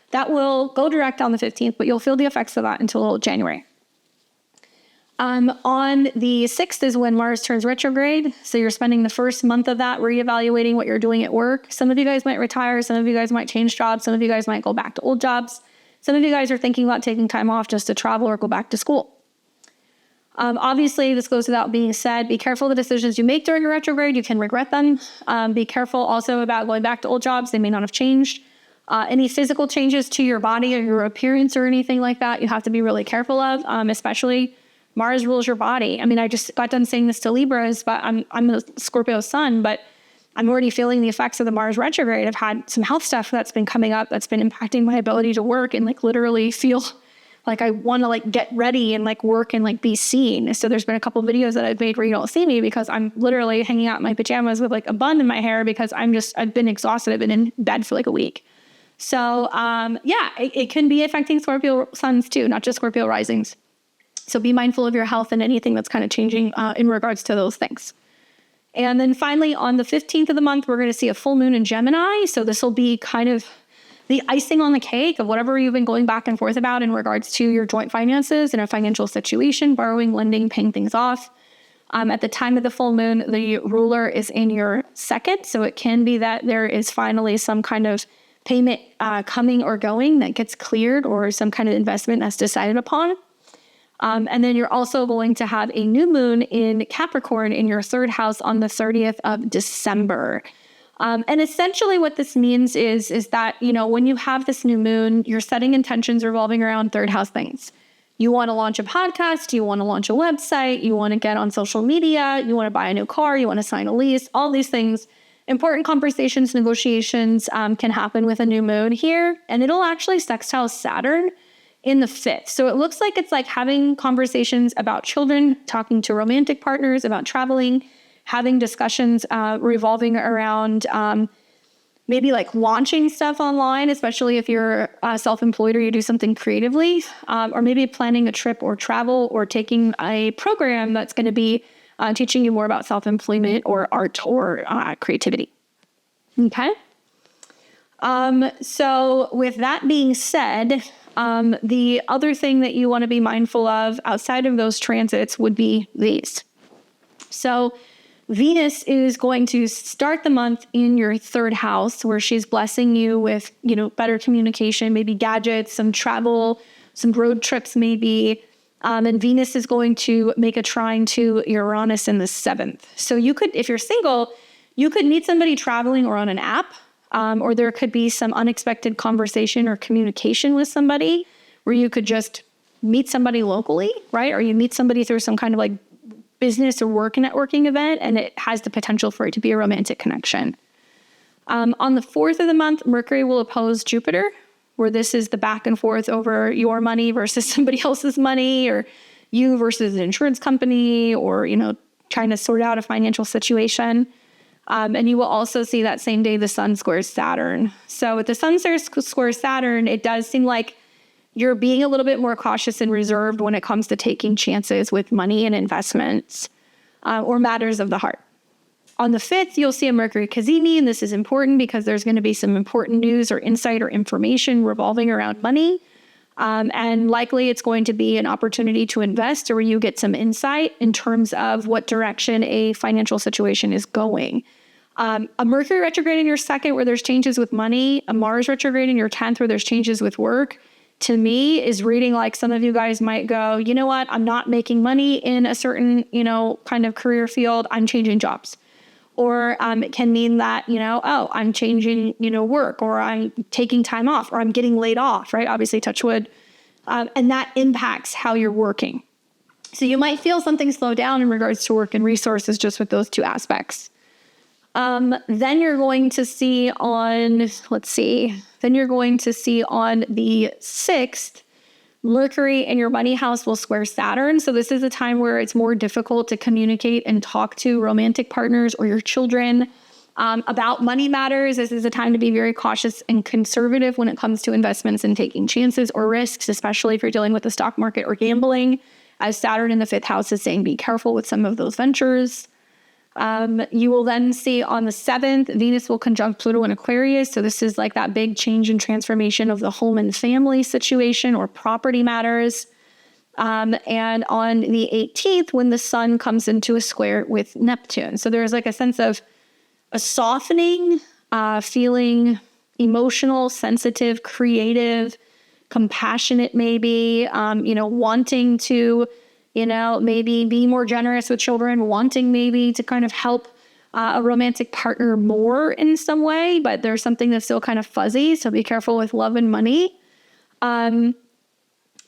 That will go direct on the 15th, but you'll feel the effects of that until January. On the 6th is when Mars turns retrograde. So you're spending the first month of that reevaluating what you're doing at work. Some of you guys might retire. Some of you guys might change jobs. Some of you guys might go back to old jobs. Some of you guys are thinking about taking time off just to travel or go back to school. Obviously, this goes without being said. Be careful of the decisions you make during a retrograde. You can regret them. Be careful also about going back to old jobs. They may not have changed. Any physical changes to your body or your appearance or anything like that, you have to be really careful of, especially Mars rules your body. I mean, I just got done saying this to Libras, but I'm a Scorpio sun, but I'm already feeling the effects of the Mars retrograde. I've had some health stuff that's been coming up that's been impacting my ability to work and like literally feel like I want to like get ready and like work and like be seen. So there's been a couple of videos that I've made where you don't see me because I'm literally hanging out in my pajamas with like a bun in my hair because I've been exhausted. I've been in bed for like a week. So it can be affecting Scorpio suns too, not just Scorpio risings. So be mindful of your health and anything that's kind of changing in regards to those things. And then finally, on the 15th of the month, we're going to see a full moon in Gemini. So this will be kind of the icing on the cake of whatever you've been going back and forth about in regards to your joint finances and a financial situation, borrowing, lending, paying things off. At the time of the full moon, the ruler is in your second. So it can be that there is finally some kind of payment coming or going that gets cleared, or some kind of investment that's decided upon. And then you're also going to have a new moon in Capricorn in your third house on the 30th of December. And essentially what this means is that, you know, when you have this new moon, you're setting intentions revolving around third house things. You want to launch a podcast, you want to launch a website, you want to get on social media, you want to buy a new car, you want to sign a lease, all these things. Important conversations, negotiations can happen with a new moon here, and it'll actually sextile Saturn in the 5th. So it looks like it's like having conversations about children, talking to romantic partners, about traveling, having discussions revolving around maybe like launching stuff online, especially if you're self-employed or you do something creatively, or maybe planning a trip or travel or taking a program that's going to be teaching you more about self-employment or art or creativity. Okay. So with that being said, the other thing that you want to be mindful of outside of those transits would be these. So Venus is going to start the month in your third house, where she's blessing you with, you know, better communication, maybe gadgets, some travel, some road trips maybe. And Venus is going to make a trine to Uranus in the 7th. So you could, if you're single, you could meet somebody traveling or on an app. Or there could be some unexpected conversation or communication with somebody where you could just meet somebody locally, right? Or you meet somebody through some kind of like business or work networking event, and it has the potential for it to be a romantic connection. On the 4th of the month, Mercury will oppose Jupiter, where this is the back and forth over your money versus somebody else's money, or you versus an insurance company, or, you know, trying to sort out a financial situation. And you will also see that same day the sun squares Saturn. So with the sun squares Saturn, it does seem like you're being a little bit more cautious and reserved when it comes to taking chances with money and investments or matters of the heart. On the 5th, you'll see a Mercury cazimi, and this is important because there's going to be some important news or insight or information revolving around money. And likely it's going to be an opportunity to invest, or where you get some insight in terms of what direction a financial situation is going. A Mercury retrograde in your second where there's changes with money, a Mars retrograde in your 10th where there's changes with work, to me is reading like some of you guys might go, you know what, I'm not making money in a certain, you know, kind of career field, I'm changing jobs. Or it can mean that, you know, oh, I'm changing, you know, work, or I'm taking time off, or I'm getting laid off, right? Obviously, touch wood. And that impacts how you're working. So you might feel something slow down in regards to work and resources just with those two aspects. Then you're going to see on, then you're going to see on the 6th, Mercury in your money house will square Saturn. So this is a time where it's more difficult to communicate and talk to romantic partners or your children. About money matters, this is a time to be very cautious and conservative when it comes to investments and taking chances or risks, especially if you're dealing with the stock market or gambling, as Saturn in the 5th house is saying be careful with some of those ventures. You will then see on the 7th, Venus will conjunct Pluto in Aquarius. So this is like that big change and transformation of the home and family situation or property matters. And on the 18th, when the sun comes into a square with Neptune. So there's like a sense of a softening, feeling emotional, sensitive, creative, compassionate maybe, wanting to, maybe be more generous with children, wanting maybe to kind of help a romantic partner more in some way, but there's something that's still kind of fuzzy. So be careful with love and money. Then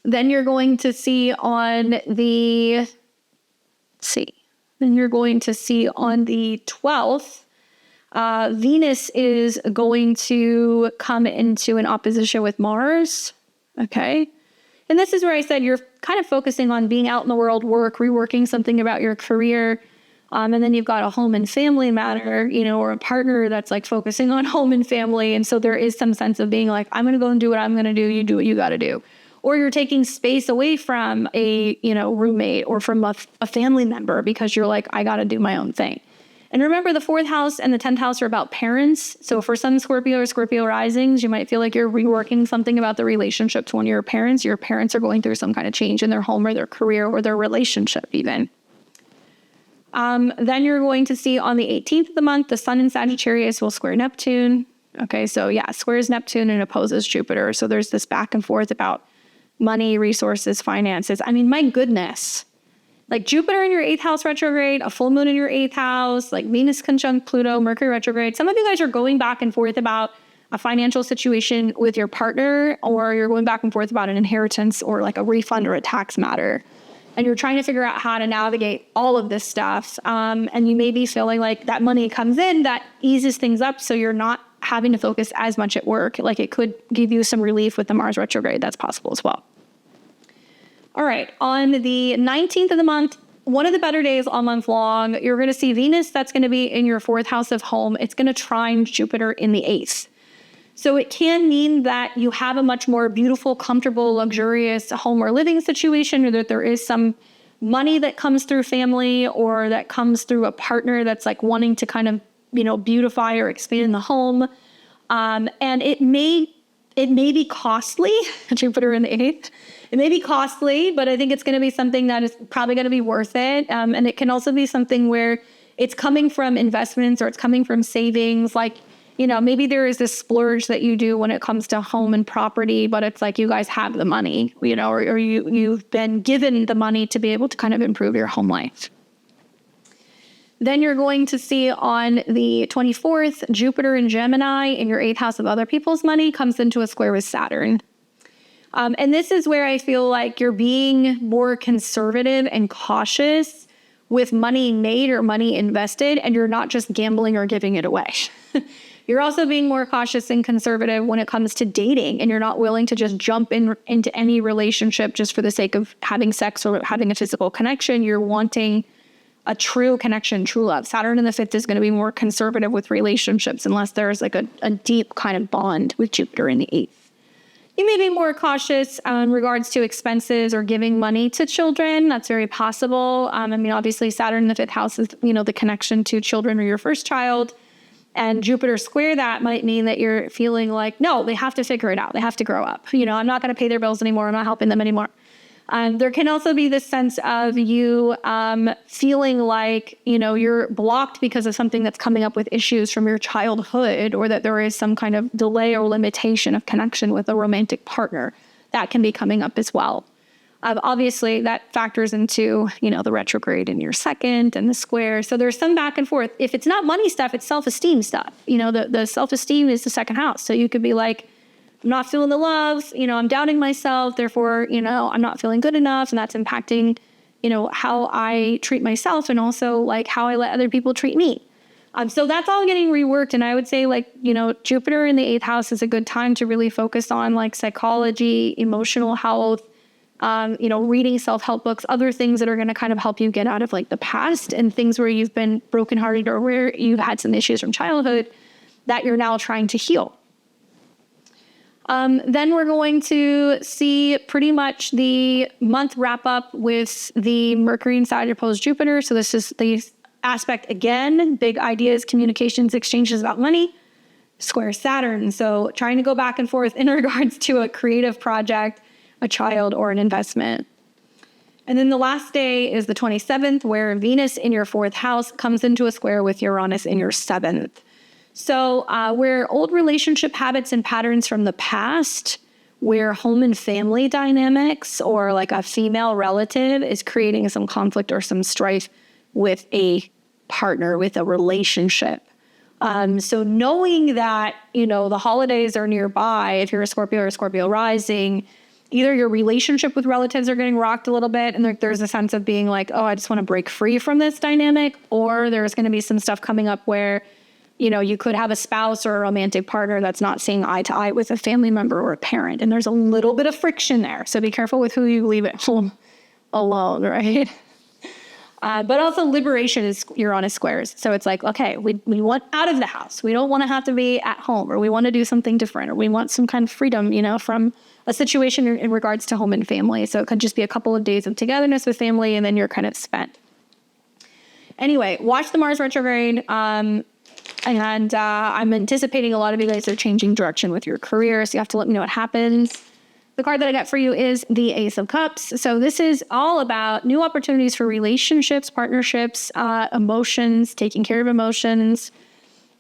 you're going to see on the 12th, Venus is going to come into an opposition with Mars. Okay. And this is where I said you're kind of focusing on being out in the world, work, reworking something about your career. And then you've got a home and family matter, or a partner that's like focusing on home and family. And so there is some sense of being like, I'm going to go and do what I'm going to do. You do what you got to do. Or you're taking space away from a, roommate or from a family member because you're like, I got to do my own thing. And remember, the 4th house and the 10th house are about parents. So for some Scorpio or Scorpio risings, you might feel like you're reworking something about the relationship to one of your parents. Your parents are going through some kind of change in their home or their career or their relationship even. Then you're going to see on the 18th of the month, the sun in Sagittarius will square Neptune. Okay, so yeah, squares Neptune and opposes Jupiter. So there's this back and forth about money, resources, finances. I mean, my goodness. Like Jupiter in your 8th house retrograde, a full moon in your 8th house, like Venus conjunct Pluto, Mercury retrograde. Some of you guys are going back and forth about a financial situation with your partner, or you're going back and forth about an inheritance or like a refund or a tax matter. And you're trying to figure out how to navigate all of this stuff. And you may be feeling like that money comes in, that eases things up so you're not having to focus as much at work. Like it could give you some relief with the Mars retrograde. That's possible as well. All right, on the 19th of the month, one of the better days all month long, you're going to see Venus. That's going to be in your 4th house of home. It's going to trine Jupiter in the 8th. So it can mean that you have a much more beautiful, comfortable, luxurious home or living situation, or that there is some money that comes through family or that comes through a partner that's like wanting to kind of, beautify or expand the home. And it may be costly, Jupiter in the 8th. It may be costly, but I think it's going to be something that is probably going to be worth it. And it can also be something where it's coming from investments or it's coming from savings. Like, maybe there is this splurge that you do when it comes to home and property, but it's like you guys have the money, or you've been given the money to be able to kind of improve your home life. Then you're going to see on the 24th, Jupiter in Gemini in your 8th house of other people's money comes into a square with Saturn. And this is where I feel like you're being more conservative and cautious with money made or money invested, and you're not just gambling or giving it away. You're also being more cautious and conservative when it comes to dating, and you're not willing to just jump into any relationship just for the sake of having sex or having a physical connection. You're wanting a true connection, true love. Saturn in the 5th is going to be more conservative with relationships unless there's like a deep kind of bond with Jupiter in the 8th. You may be more cautious in regards to expenses or giving money to children. That's very possible. Obviously Saturn in the 5th house is, the connection to children or your first child. And Jupiter square that might mean that you're feeling like, no, they have to figure it out. They have to grow up. I'm not going to pay their bills anymore. I'm not helping them anymore. There can also be this sense of you feeling like, you're blocked because of something that's coming up with issues from your childhood, or that there is some kind of delay or limitation of connection with a romantic partner. That can be coming up as well. Obviously, that factors into, the retrograde in your 2nd and the square. So there's some back and forth. If it's not money stuff, it's self-esteem stuff. The self-esteem is the 2nd house. So you could be like, I'm not feeling the love, I'm doubting myself, therefore, I'm not feeling good enough. And that's impacting, how I treat myself and also like how I let other people treat me. So that's all getting reworked. And I would say Jupiter in the 8th house is a good time to really focus on like psychology, emotional health, reading self-help books, other things that are going to kind of help you get out of like the past and things where you've been brokenhearted or where you've had some issues from childhood that you're now trying to heal. Then we're going to see pretty much the month wrap up with the Mercury and Saturn opposed Jupiter. So this is the aspect again, big ideas, communications, exchanges about money, square Saturn. So trying to go back and forth in regards to a creative project, a child, or an investment. And then the last day is the 27th, where Venus in your 4th house comes into a square with Uranus in your 7th. So where old relationship habits and patterns from the past, where home and family dynamics or like a female relative is creating some conflict or some strife with a partner, with a relationship. So knowing that, the holidays are nearby, if you're a Scorpio or Scorpio rising, either your relationship with relatives are getting rocked a little bit and there's a sense of being like, oh, I just want to break free from this dynamic, or there's going to be some stuff coming up where you could have a spouse or a romantic partner that's not seeing eye to eye with a family member or a parent. And there's a little bit of friction there. So be careful with who you leave at home alone, right? But also liberation is Uranus squares. So it's like, okay, we want out of the house. We don't want to have to be at home, or we want to do something different, or we want some kind of freedom, from a situation in regards to home and family. So it could just be a couple of days of togetherness with family and then you're kind of spent. Anyway, watch the Mars retrograde. And I'm anticipating a lot of you guys are changing direction with your career, so you have to let me know what happens. The card that I got for you is the Ace of Cups. So this is all about new opportunities for relationships, partnerships, emotions, taking care of emotions.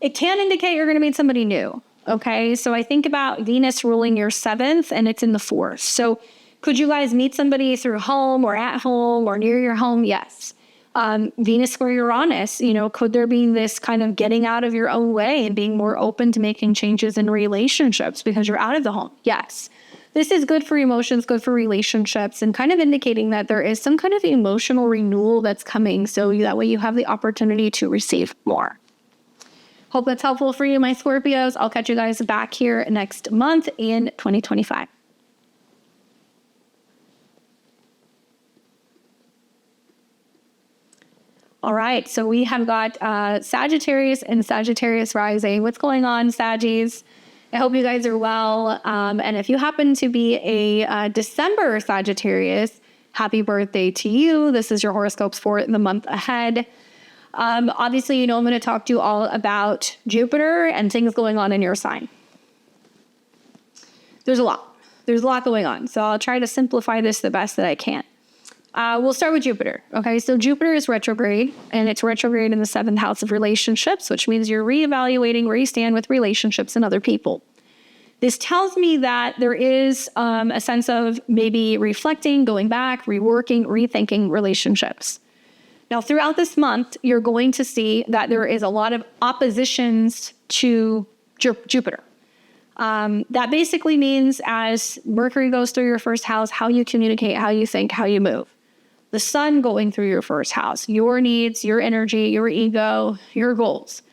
It can indicate you're going to meet somebody new, okay? So I think about Venus ruling your 7th, and it's in the 4th. So could you guys meet somebody through home or at home or near your home? Yes. Venus square Uranus, could there be this kind of getting out of your own way and being more open to making changes in relationships because you're out of the home? Yes. This is good for emotions, good for relationships, and kind of indicating that there is some kind of emotional renewal that's coming. So that way you have the opportunity to receive more. Hope that's helpful for you, my Scorpios. I'll catch you guys back here next month in 2025. All right, so we have got Sagittarius and Sagittarius rising. What's going on, Saggies? I hope you guys are well. And if you happen to be a December Sagittarius, happy birthday to you. This is your horoscopes for the month ahead. Obviously, I'm going to talk to you all about Jupiter and things going on in your sign. There's a lot going on. So I'll try to simplify this the best that I can. We'll start with Jupiter. Okay, so Jupiter is retrograde, and it's retrograde in the 7th house of relationships, which means you're reevaluating where you stand with relationships and other people. This tells me that there is a sense of maybe reflecting, going back, reworking, rethinking relationships. Now, throughout this month, you're going to see that there is a lot of oppositions to Jupiter. That basically means as Mercury goes through your 1st house, how you communicate, how you think, how you move. The sun going through your 1st house, your needs, your energy, your ego, your goals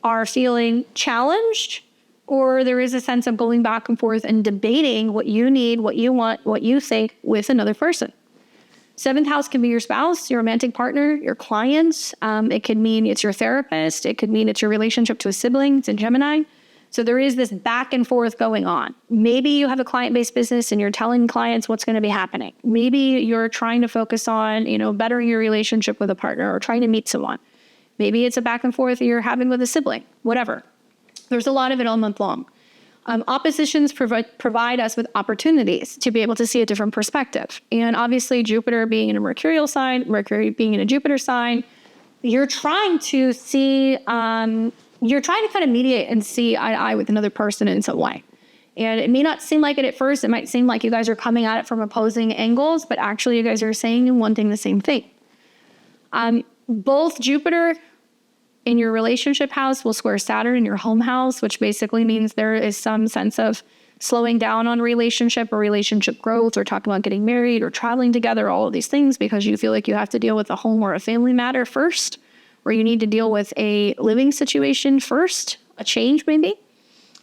are feeling challenged, or there is a sense of going back and forth and debating what you need, what you want, what you think with another person. 7th house can be your spouse, your romantic partner, your clients. It could mean it's your therapist. It could mean it's your relationship to a sibling. It's in Gemini. So there is this back and forth going on. Maybe you have a client-based business and you're telling clients what's going to be happening. Maybe you're trying to focus on, bettering your relationship with a partner or trying to meet someone. Maybe it's a back and forth you're having with a sibling, whatever. There's a lot of it all month long. Oppositions provide us with opportunities to be able to see a different perspective. And obviously Jupiter being in a mercurial sign, Mercury being in a Jupiter sign, you're trying to see, you're trying to kind of mediate and see eye to eye with another person in some way. And it may not seem like it at first. It might seem like you guys are coming at it from opposing angles, but actually you guys are saying and wanting the same thing. Both Jupiter in your relationship house will square Saturn in your home house, which basically means there is some sense of slowing down on relationship or relationship growth or talking about getting married or traveling together, all of these things, because you feel like you have to deal with a home or a family matter first, or you need to deal with a living situation first, a change maybe,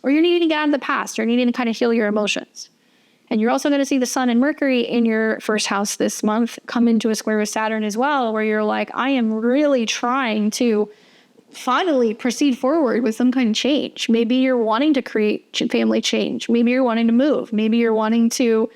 or you're needing to get out of the past or needing to kind of heal your emotions. And you're also going to see the Sun and Mercury in your first house this month come into a square with Saturn as well, where you're like, I am really trying to finally proceed forward with some kind of change. Maybe you're wanting to create family change. Maybe you're wanting to move. Maybe you're wanting to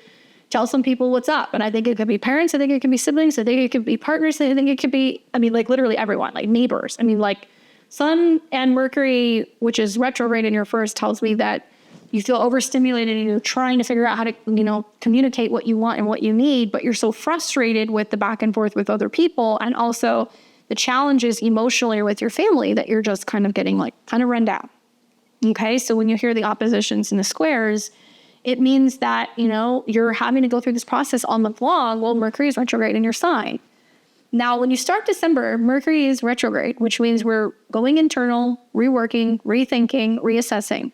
tell some people what's up. And I think it could be parents. I think it could be siblings. I think it could be partners. I think it could be, like literally everyone, like neighbors. Like Sun and Mercury, which is retrograde in your first, tells me that you feel overstimulated and you're trying to figure out how to, communicate what you want and what you need, but you're so frustrated with the back and forth with other people and also the challenges emotionally with your family that you're just kind of getting run down. Okay, so when you hear the oppositions and the squares, it means that, you're having to go through this process all month long while Mercury is retrograde in your sign. Now, when you start December, Mercury is retrograde, which means we're going internal, reworking, rethinking, reassessing.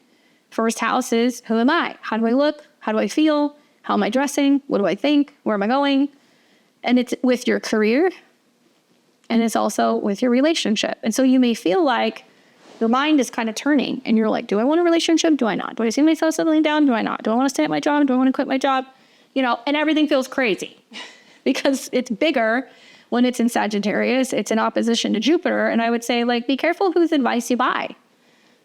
First house is, who am I? How do I look? How do I feel? How am I dressing? What do I think? Where am I going? And it's with your career, and it's also with your relationship. And so you may feel like your mind is kind of turning and you're like, do I want a relationship? Do I not? Do I see myself settling down? Do I not? Do I want to stay at my job? Do I want to quit my job? And everything feels crazy because it's bigger when it's in Sagittarius. It's in opposition to Jupiter. And I would say, be careful whose advice you buy.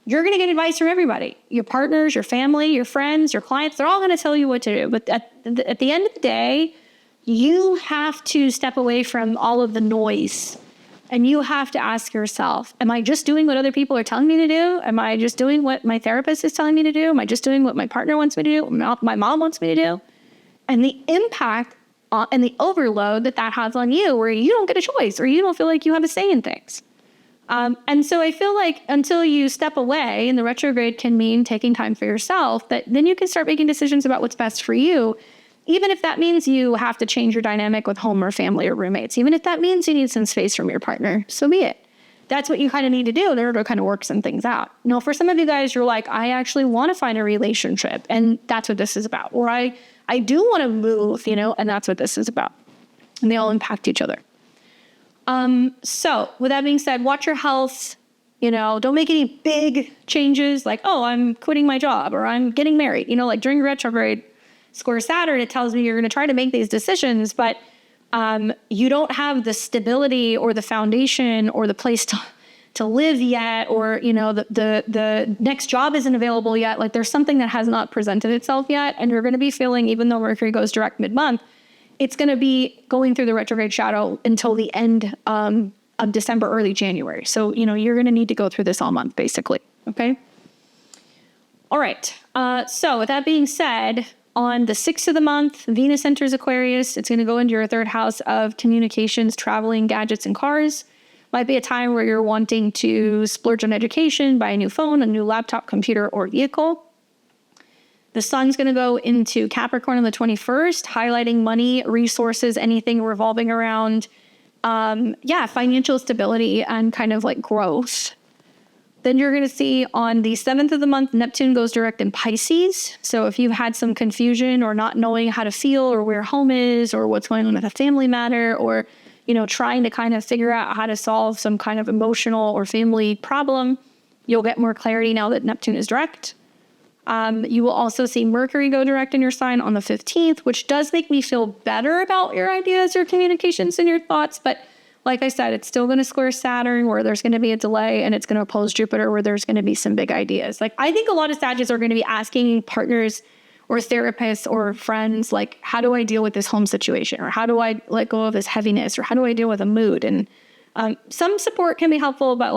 You're going to get advice from everybody. Your partners, your family, your friends, your clients, they're all going to tell you what to do. But at the end of the day, you have to step away from all of the noise and you have to ask yourself, am I just doing what other people are telling me to do? Am I just doing what my therapist is telling me to do? Am I just doing what my partner wants me to do? My mom wants me to do? And the impact and the overload that has on you where you don't get a choice or you don't feel like you have a say in things. And so I feel like until you step away, and the retrograde can mean taking time for yourself, that then you can start making decisions about what's best for you. Even if that means you have to change your dynamic with home or family or roommates, even if that means you need some space from your partner, so be it. That's what you kind of need to do in order to kind of work some things out. For some of you guys, you're like, I actually want to find a relationship, and that's what this is about. Or I do want to move, and that's what this is about. And they all impact each other. So with that being said, watch your health. Don't make any big changes like, oh, I'm quitting my job or I'm getting married. During retrograde square Saturn, it tells me you're going to try to make these decisions, but you don't have the stability or the foundation or the place to live yet, or the next job isn't available yet. There's something that has not presented itself yet, and you're going to be feeling, even though Mercury goes direct mid-month, it's going to be going through the retrograde shadow until the end of December, early January. So you're going to need to go through this all month, basically. Okay. All right. So with that being said, on the 6th of the month, Venus enters Aquarius. It's going to go into your third house of communications, traveling, gadgets, and cars. Might be a time where you're wanting to splurge on education, buy a new phone, a new laptop, computer, or vehicle. The Sun's going to go into Capricorn on the 21st, highlighting money, resources, anything revolving around, financial stability and kind of growth. Then you're going to see on the 7th of the month, Neptune goes direct in Pisces. So if you've had some confusion or not knowing how to feel or where home is or what's going on with a family matter, or, trying to kind of figure out how to solve some kind of emotional or family problem, you'll get more clarity now that Neptune is direct. You will also see Mercury go direct in your sign on the 15th, which does make me feel better about your ideas, your communications, and your thoughts. But like I said, it's still going to square Saturn where there's going to be a delay, and it's going to oppose Jupiter where there's going to be some big ideas. I think a lot of Sagittarius are going to be asking partners or therapists or friends, how do I deal with this home situation? Or how do I let go of this heaviness? Or how do I deal with a mood? And some support can be helpful, but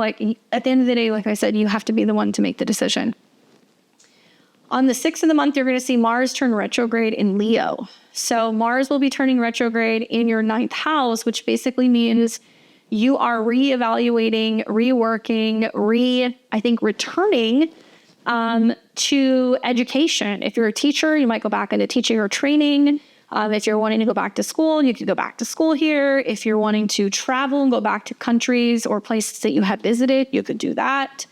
at the end of the day, like I said, you have to be the one to make the decision. On the 6th of the month, you're going to see Mars turn retrograde in Leo. So Mars will be turning retrograde in your 9th house, which basically means you are reevaluating, reworking, returning to education. If you're a teacher, you might go back into teaching or training. If you're wanting to go back to school, you could go back to school here. If you're wanting to travel and go back to countries or places that you have visited, you could do that.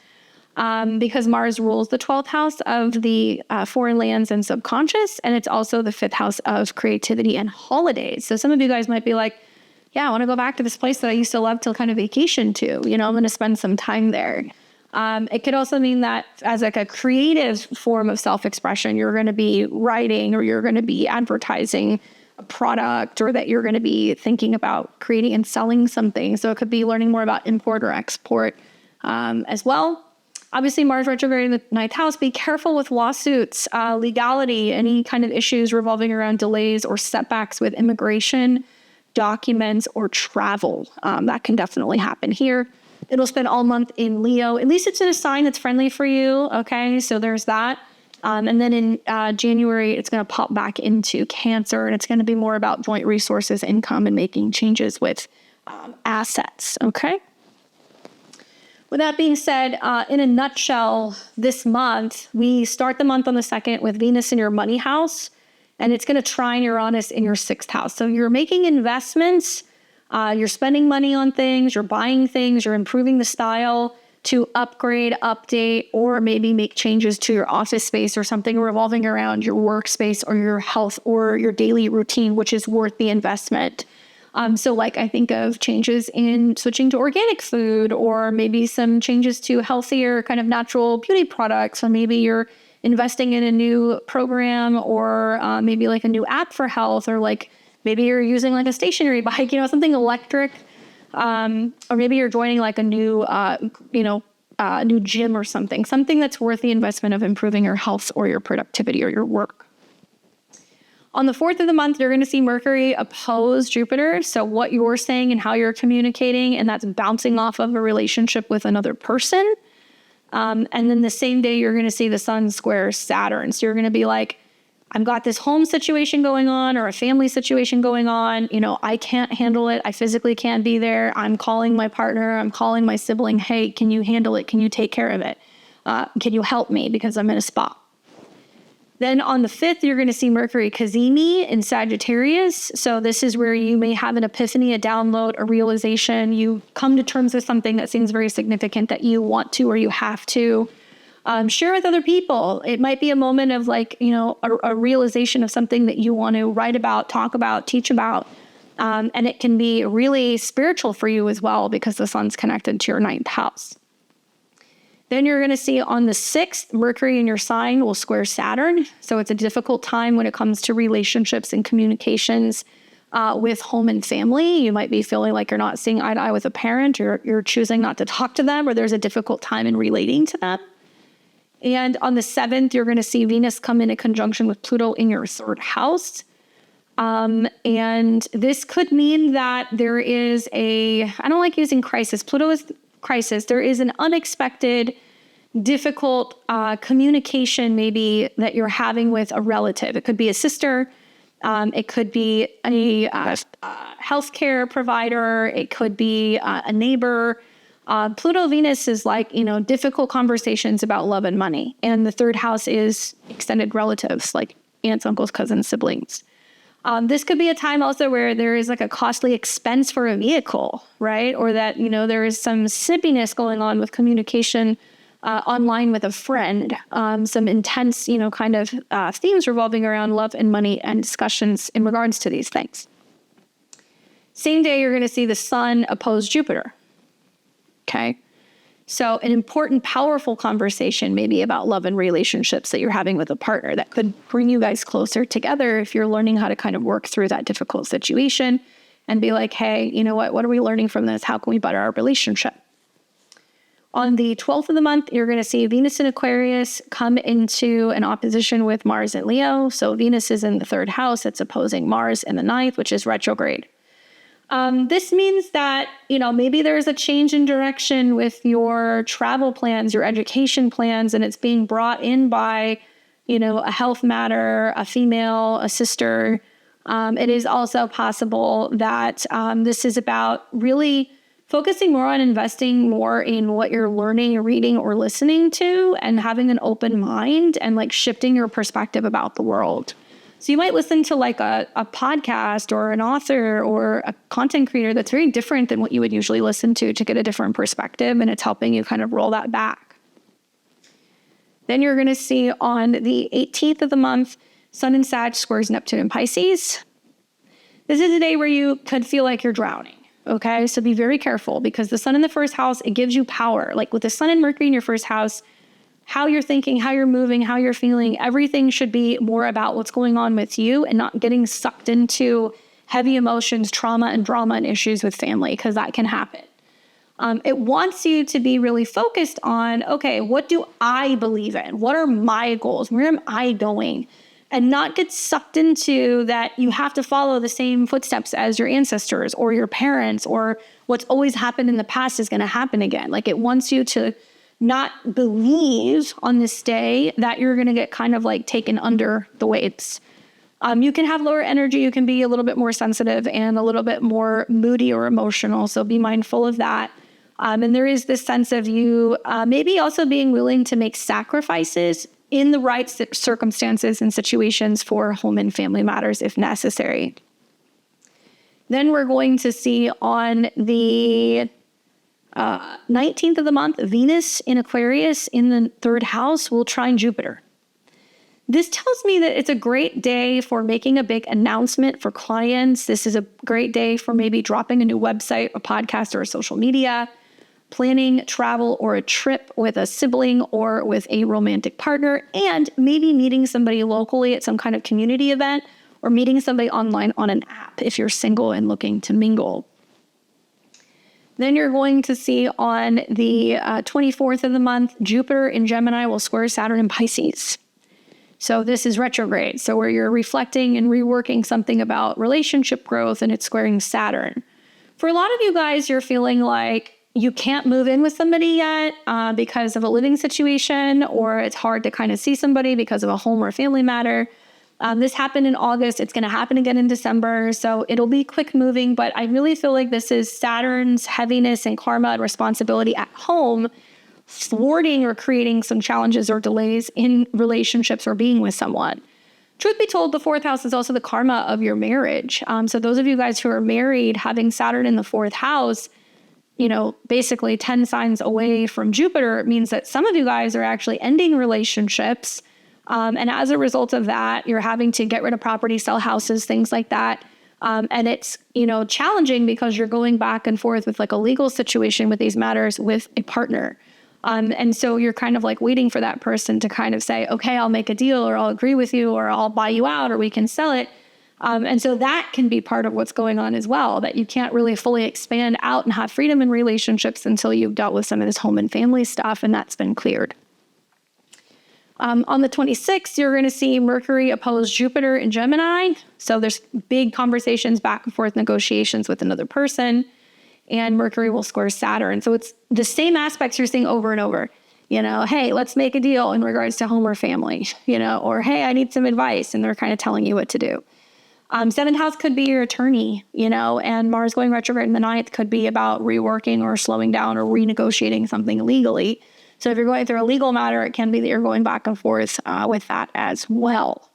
Because Mars rules the 12th house of the foreign lands and subconscious, and it's also the 5th house of creativity and holidays. So some of you guys might be like, yeah, I want to go back to this place that I used to love to kind of vacation to. I'm going to spend some time there. It could also mean that as like a creative form of self-expression, you're going to be writing or you're going to be advertising a product, or that you're going to be thinking about creating and selling something. So it could be learning more about import or export as well. Obviously, Mars retrograde in the 9th house. Be careful with lawsuits, legality, any kind of issues revolving around delays or setbacks with immigration, documents, or travel. That can definitely happen here. It'll spend all month in Leo. At least it's in a sign that's friendly for you. Okay, so there's that. And then in January, it's going to pop back into Cancer, and it's going to be more about joint resources, income, and making changes with assets. Okay. With that being said, in a nutshell, this month, we start the month on the 2nd with Venus in your money house, and it's going to trine Uranus in your 6th house. So you're making investments, you're spending money on things, you're buying things, you're improving the style to upgrade, update, or maybe make changes to your office space or something revolving around your workspace or your health or your daily routine, which is worth the investment. So like I think of changes in switching to organic food, or maybe some changes to healthier kind of natural beauty products. Or maybe you're investing in a new program, or maybe like a new app for health, or like maybe you're using like a stationary bike, something electric. Or maybe you're joining like a new, new gym or something that's worth the investment of improving your health or your productivity or your work. On the 4th of the month, you're going to see Mercury oppose Jupiter. So what you're saying and how you're communicating, and that's bouncing off of a relationship with another person. And then the same day, you're going to see the Sun square Saturn. So you're going to be like, I've got this home situation going on, or a family situation going on. I can't handle it. I physically can't be there. I'm calling my partner. I'm calling my sibling. Hey, can you handle it? Can you take care of it? Can you help me? Because I'm in a spot. Then on the 5th, you're going to see Mercury cazimi in Sagittarius. So this is where you may have an epiphany, a download, a realization. You come to terms with something that seems very significant that you want to or you have to share with other people. It might be a moment of a realization of something that you want to write about, talk about, teach about. And it can be really spiritual for you as well, because the Sun's connected to your 9th house. Then you're going to see on the 6th, Mercury in your sign will square Saturn. So it's a difficult time when it comes to relationships and communications with home and family. You might be feeling like you're not seeing eye to eye with a parent, or you're choosing not to talk to them, or there's a difficult time in relating to them. And on the 7th, you're going to see Venus come in a conjunction with Pluto in your 3rd house. And this could mean that there is I don't like using crisis. Pluto is crisis. There is an unexpected, difficult communication maybe that you're having with a relative. It could be a sister. It could be a healthcare provider. It could be a neighbor. Pluto Venus is like, difficult conversations about love and money. And the 3rd house is extended relatives, like aunts, uncles, cousins, siblings. This could be a time also where there is like a costly expense for a vehicle, right? Or that, there is some snippiness going on with communication online with a friend. Some intense, kind of themes revolving around love and money and discussions in regards to these things. Same day, you're going to see the Sun oppose Jupiter. Okay. So an important, powerful conversation maybe about love and relationships that you're having with a partner that could bring you guys closer together if you're learning how to kind of work through that difficult situation and be like, hey, you know what are we learning from this? How can we better our relationship? On the 12th of the month, you're going to see Venus in Aquarius come into an opposition with Mars in Leo. So Venus is in the 3rd house. It's opposing Mars in the 9th, which is retrograde. This means that, maybe there's a change in direction with your travel plans, your education plans, and it's being brought in by, a health matter, a female, a sister. It is also possible that this is about really focusing more on investing more in what you're learning, reading, or listening to, and having an open mind and like shifting your perspective about the world. So you might listen to like a podcast or an author or a content creator that's very different than what you would usually listen to get a different perspective, and it's helping you kind of roll that back. Then you're going to see on the 18th of the month, Sun in Sag squares Neptune in Pisces. This is a day where you could feel like you're drowning, Okay, so be very careful, because the sun in the first house, it gives you power. Like with the sun and Mercury in your first house, how you're thinking, how you're moving, how you're feeling, everything should be more about what's going on with you and not getting sucked into heavy emotions, trauma, and drama and issues with family, because that can happen. It wants you to be really focused on, okay, what do I believe in? What are my goals? Where am I going? And not get sucked into that you have to follow the same footsteps as your ancestors or your parents, or what's always happened in the past is going to happen again. Like, it wants you to not believe on this day that you're going to get kind of like taken under the weights. You can have lower energy. You can be a little bit more sensitive and a little bit more moody or emotional. So be mindful of that. And there is this sense of you maybe also being willing to make sacrifices in the right circumstances and situations for home and family matters if necessary. Then we're going to see on the 19th of the month, Venus in Aquarius in the third house will trine Jupiter. This tells me that it's a great day for making a big announcement for clients. This is a great day for maybe dropping a new website, a podcast, or a social media, planning travel or a trip with a sibling or with a romantic partner, and maybe meeting somebody locally at some kind of community event, or meeting somebody online on an app if you're single and looking to mingle. Then you're going to see on the 24th of the month, Jupiter in Gemini will square Saturn in Pisces. So this is retrograde. So where you're reflecting and reworking something about relationship growth, and it's squaring Saturn. For a lot of you guys, you're feeling like you can't move in with somebody yet because of a living situation, or it's hard to kind of see somebody because of a home or family matter. This happened in August. It's going to happen again in December. So it'll be quick moving, but I really feel like this is Saturn's heaviness and karma and responsibility at home, thwarting or creating some challenges or delays in relationships or being with someone. Truth be told, the fourth house is also the karma of your marriage. So those of you guys who are married, having Saturn in the fourth house, basically 10 signs away from Jupiter, means that some of you guys are actually ending relationships. And as a result of that, you're having to get rid of property, sell houses, things like that. And it's, challenging because you're going back and forth with like a legal situation with these matters with a partner. And so you're kind of like waiting for that person to kind of say, okay, I'll make a deal, or I'll agree with you, or I'll buy you out, or we can sell it. And so that can be part of what's going on as well, that you can't really fully expand out and have freedom in relationships until you've dealt with some of this home and family stuff, and that's been cleared. On the 26th, you're going to see Mercury oppose Jupiter in Gemini. So there's big conversations, back and forth negotiations with another person, and Mercury will square Saturn. So it's the same aspects you're seeing over and over. Hey, let's make a deal in regards to home or family, or hey, I need some advice, and they're kind of telling you what to do. Seventh house could be your attorney, and Mars going retrograde in the ninth could be about reworking or slowing down or renegotiating something legally. So if you're going through a legal matter, it can be that you're going back and forth with that as well.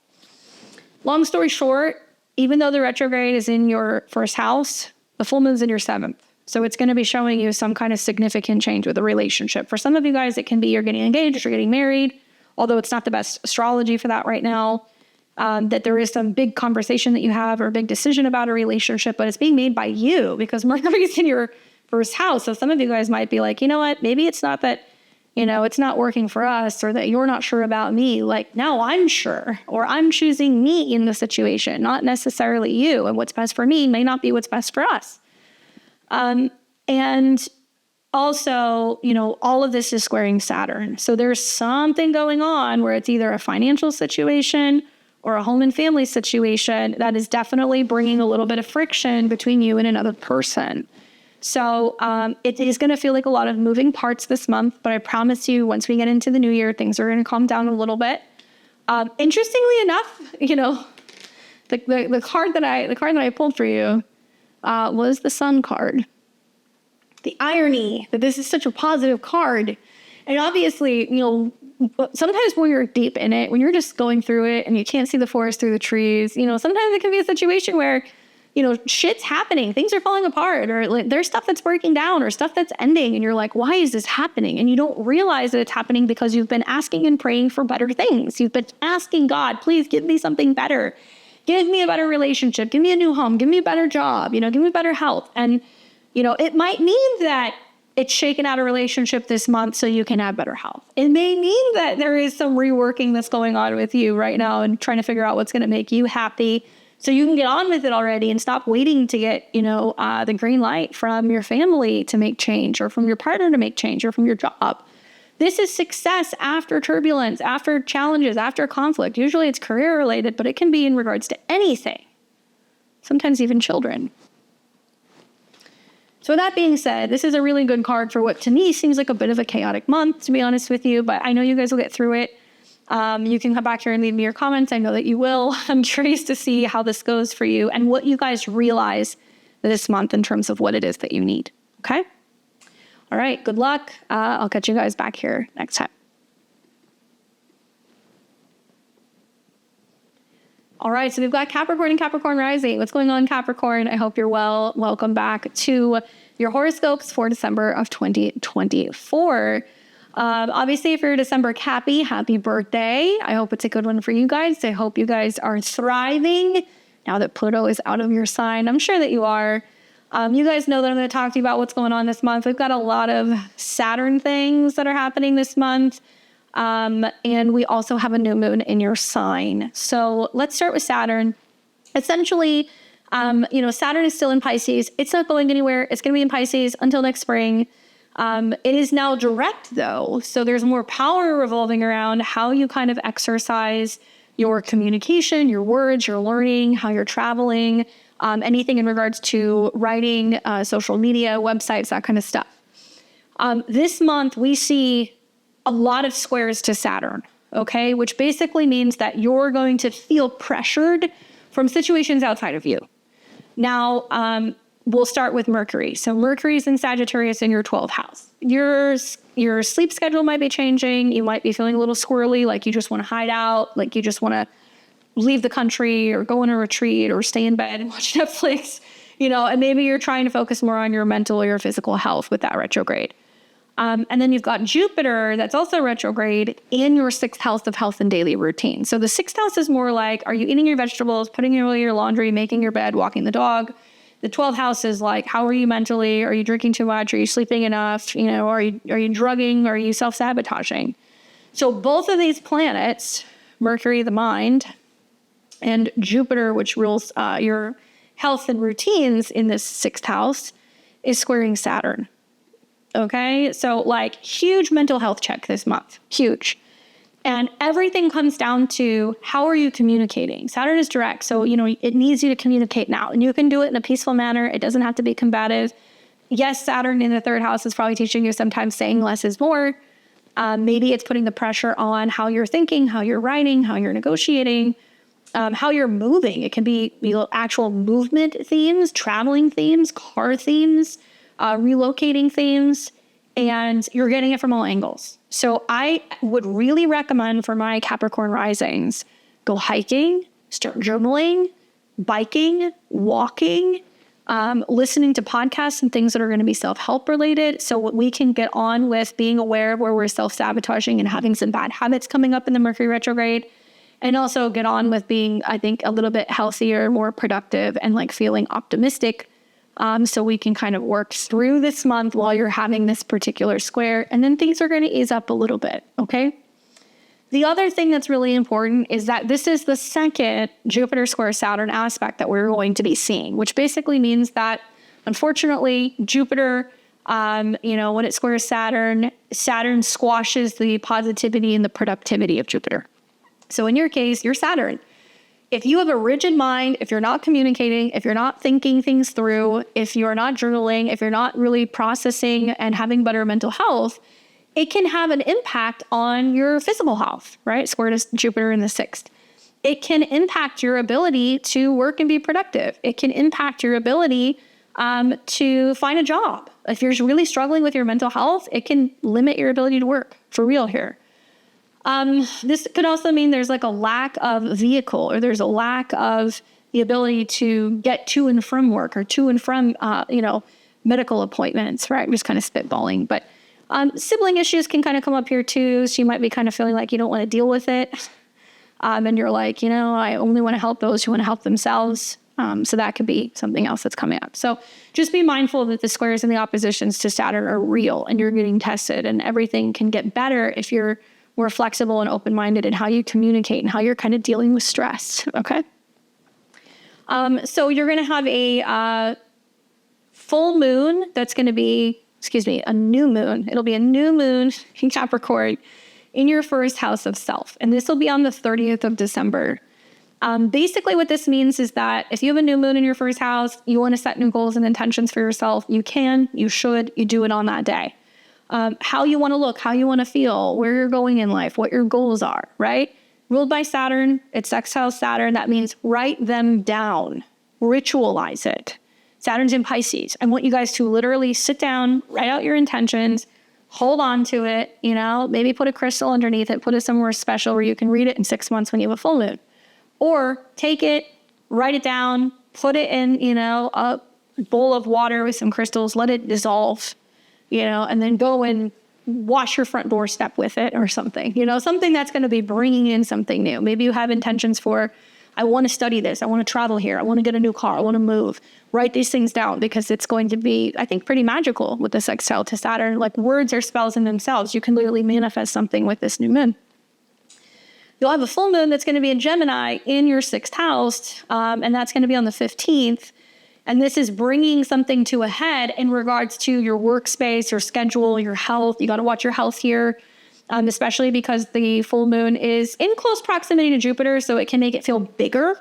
Long story short, even though the retrograde is in your first house, the full moon's in your seventh. So it's going to be showing you some kind of significant change with a relationship. For some of you guys, it can be you're getting engaged or getting married, although it's not the best astrology for that right now. That there is some big conversation that you have or a big decision about a relationship, but it's being made by you because Mercury's in your first house. So some of you guys might be like, you know what, maybe it's not that, it's not working for us, or that you're not sure about me. Like, no, I'm sure, or I'm choosing me in the situation, not necessarily you. And what's best for me may not be what's best for us. And also, all of this is squaring Saturn. So there's something going on where it's either a financial situation or a home and family situation that is definitely bringing a little bit of friction between you and another person. So it is going to feel like a lot of moving parts this month, but I promise you, once we get into the new year, things are going to calm down a little bit. Interestingly enough, the card that I pulled for you was the Sun card. The irony that this is such a positive card. And obviously, sometimes when you're deep in it, when you're just going through it and you can't see the forest through the trees, sometimes it can be a situation where, shit's happening, things are falling apart, or like there's stuff that's breaking down or stuff that's ending. And you're like, why is this happening? And you don't realize that it's happening because you've been asking and praying for better things. You've been asking God, please give me something better. Give me a better relationship. Give me a new home. Give me a better job. Give me better health. And It might mean that it's shaken out a relationship this month so you can have better health. It may mean that there is some reworking that's going on with you right now and trying to figure out what's going to make you happy so you can get on with it already and stop waiting to get, the green light from your family to make change, or from your partner to make change, or from your job. This is success after turbulence, after challenges, after conflict. Usually it's career related, but it can be in regards to anything, sometimes even children. So with that being said, this is a really good card for what to me seems like a bit of a chaotic month, to be honest with you, but I know you guys will get through it. You can come back here and leave me your comments. I know that you will. I'm curious to see how this goes for you and what you guys realize this month in terms of what it is that you need. Okay? All right. Good luck. I'll catch you guys back here next time. All right, so we've got Capricorn and Capricorn rising. What's going on, Capricorn? I hope you're well. Welcome back to your horoscopes for December of 2024. Obviously, if you're a December Cappy, happy birthday. I hope it's a good one for you guys. I hope you guys are thriving now that Pluto is out of your sign. I'm sure that you are. You guys know that I'm going to talk to you about what's going on this month. We've got a lot of Saturn things that are happening this month. And we also have a new moon in your sign. So let's start with Saturn. Essentially, Saturn is still in Pisces. It's not going anywhere. It's going to be in Pisces until next spring. It is now direct though. So there's more power revolving around how you kind of exercise your communication, your words, your learning, how you're traveling, anything in regards to writing, social media, websites, that kind of stuff. This month we see a lot of squares to Saturn, okay? Which basically means that you're going to feel pressured from situations outside of you. Now, we'll start with Mercury. So Mercury's in Sagittarius in your 12th house. Your sleep schedule might be changing. You might be feeling a little squirrely, like you just want to hide out, like you just want to leave the country or go on a retreat or stay in bed and watch Netflix, and maybe you're trying to focus more on your mental or your physical health with that retrograde. And then you've got Jupiter that's also retrograde in your 6th house of health and daily routine. So the 6th house is more like, are you eating your vegetables, putting away your laundry, making your bed, walking the dog? The 12th house is like, how are you mentally? Are you drinking too much? Are you sleeping enough? Are you drugging? Are you self-sabotaging? So both of these planets, Mercury, the mind, and Jupiter, which rules your health and routines in this 6th house, is squaring Saturn. Okay, so like huge mental health check this month, huge. And everything comes down to how are you communicating? Saturn is direct, so it needs you to communicate now. And you can do it in a peaceful manner. It doesn't have to be combative. Yes, Saturn in the 3rd house is probably teaching you sometimes saying less is more. Maybe it's putting the pressure on how you're thinking, how you're writing, how you're negotiating, how you're moving. It can be actual movement themes, traveling themes, car themes, relocating themes, and you're getting it from all angles. So I would really recommend for my Capricorn risings, go hiking, start journaling, biking, walking, listening to podcasts and things that are going to be self-help related. So we can get on with being aware of where we're self-sabotaging and having some bad habits coming up in the Mercury retrograde. And also get on with being, I think, a little bit healthier, more productive, and like feeling optimistic. So we can kind of work through this month while you're having this particular square, and then things are going to ease up a little bit, okay? The other thing that's really important is that this is the second Jupiter square Saturn aspect that we're going to be seeing, which basically means that, unfortunately, Jupiter, when it squares Saturn, Saturn squashes the positivity and the productivity of Jupiter. So in your case, you're Saturn. If you have a rigid mind, if you're not communicating, if you're not thinking things through, if you're not journaling, if you're not really processing and having better mental health, it can have an impact on your physical health, right? Square to Jupiter in the 6th. It can impact your ability to work and be productive. It can impact your ability to find a job. If you're really struggling with your mental health, it can limit your ability to work, for real here. This could also mean there's like a lack of vehicle, or there's a lack of the ability to get to and from work, or to and from, medical appointments, right? I'm just kind of spitballing, but sibling issues can kind of come up here too. So you might be kind of feeling like you don't want to deal with it. And you're like, I only want to help those who want to help themselves. So that could be something else that's coming up. So just be mindful that the squares and the oppositions to Saturn are real and you're getting tested, and everything can get better if you're more flexible and open-minded in how you communicate and how you're kind of dealing with stress. Okay. So you're going to have a full moon that's going to be, a new moon. It'll be a new moon in Capricorn in your first house of self. And this will be on the 30th of December. Basically what this means is that if you have a new moon in your first house, you want to set new goals and intentions for yourself, you can, you should, you do it on that day. How you want to look, how you want to feel, where you're going in life, what your goals are, right? Ruled by Saturn, it's sextile Saturn. That means write them down, ritualize it. Saturn's in Pisces. I want you guys to literally sit down, write out your intentions, hold on to it, maybe put a crystal underneath it, put it somewhere special where you can read it in 6 months when you have a full moon. Or take it, write it down, put it in, a bowl of water with some crystals, let it dissolve, and then go and wash your front doorstep with it or something, something that's going to be bringing in something new. Maybe you have intentions for, I want to study this. I want to travel here. I want to get a new car. I want to move. Write these things down because it's going to be, I think, pretty magical with the sextile to Saturn. Like words are spells in themselves. You can literally manifest something with this new moon. You'll have a full moon that's going to be in Gemini in your 6th house, and that's going to be on the 15th. And this is bringing something to a head in regards to your workspace, your schedule, your health. You got to watch your health here, especially because the full moon is in close proximity to Jupiter, so it can make it feel bigger.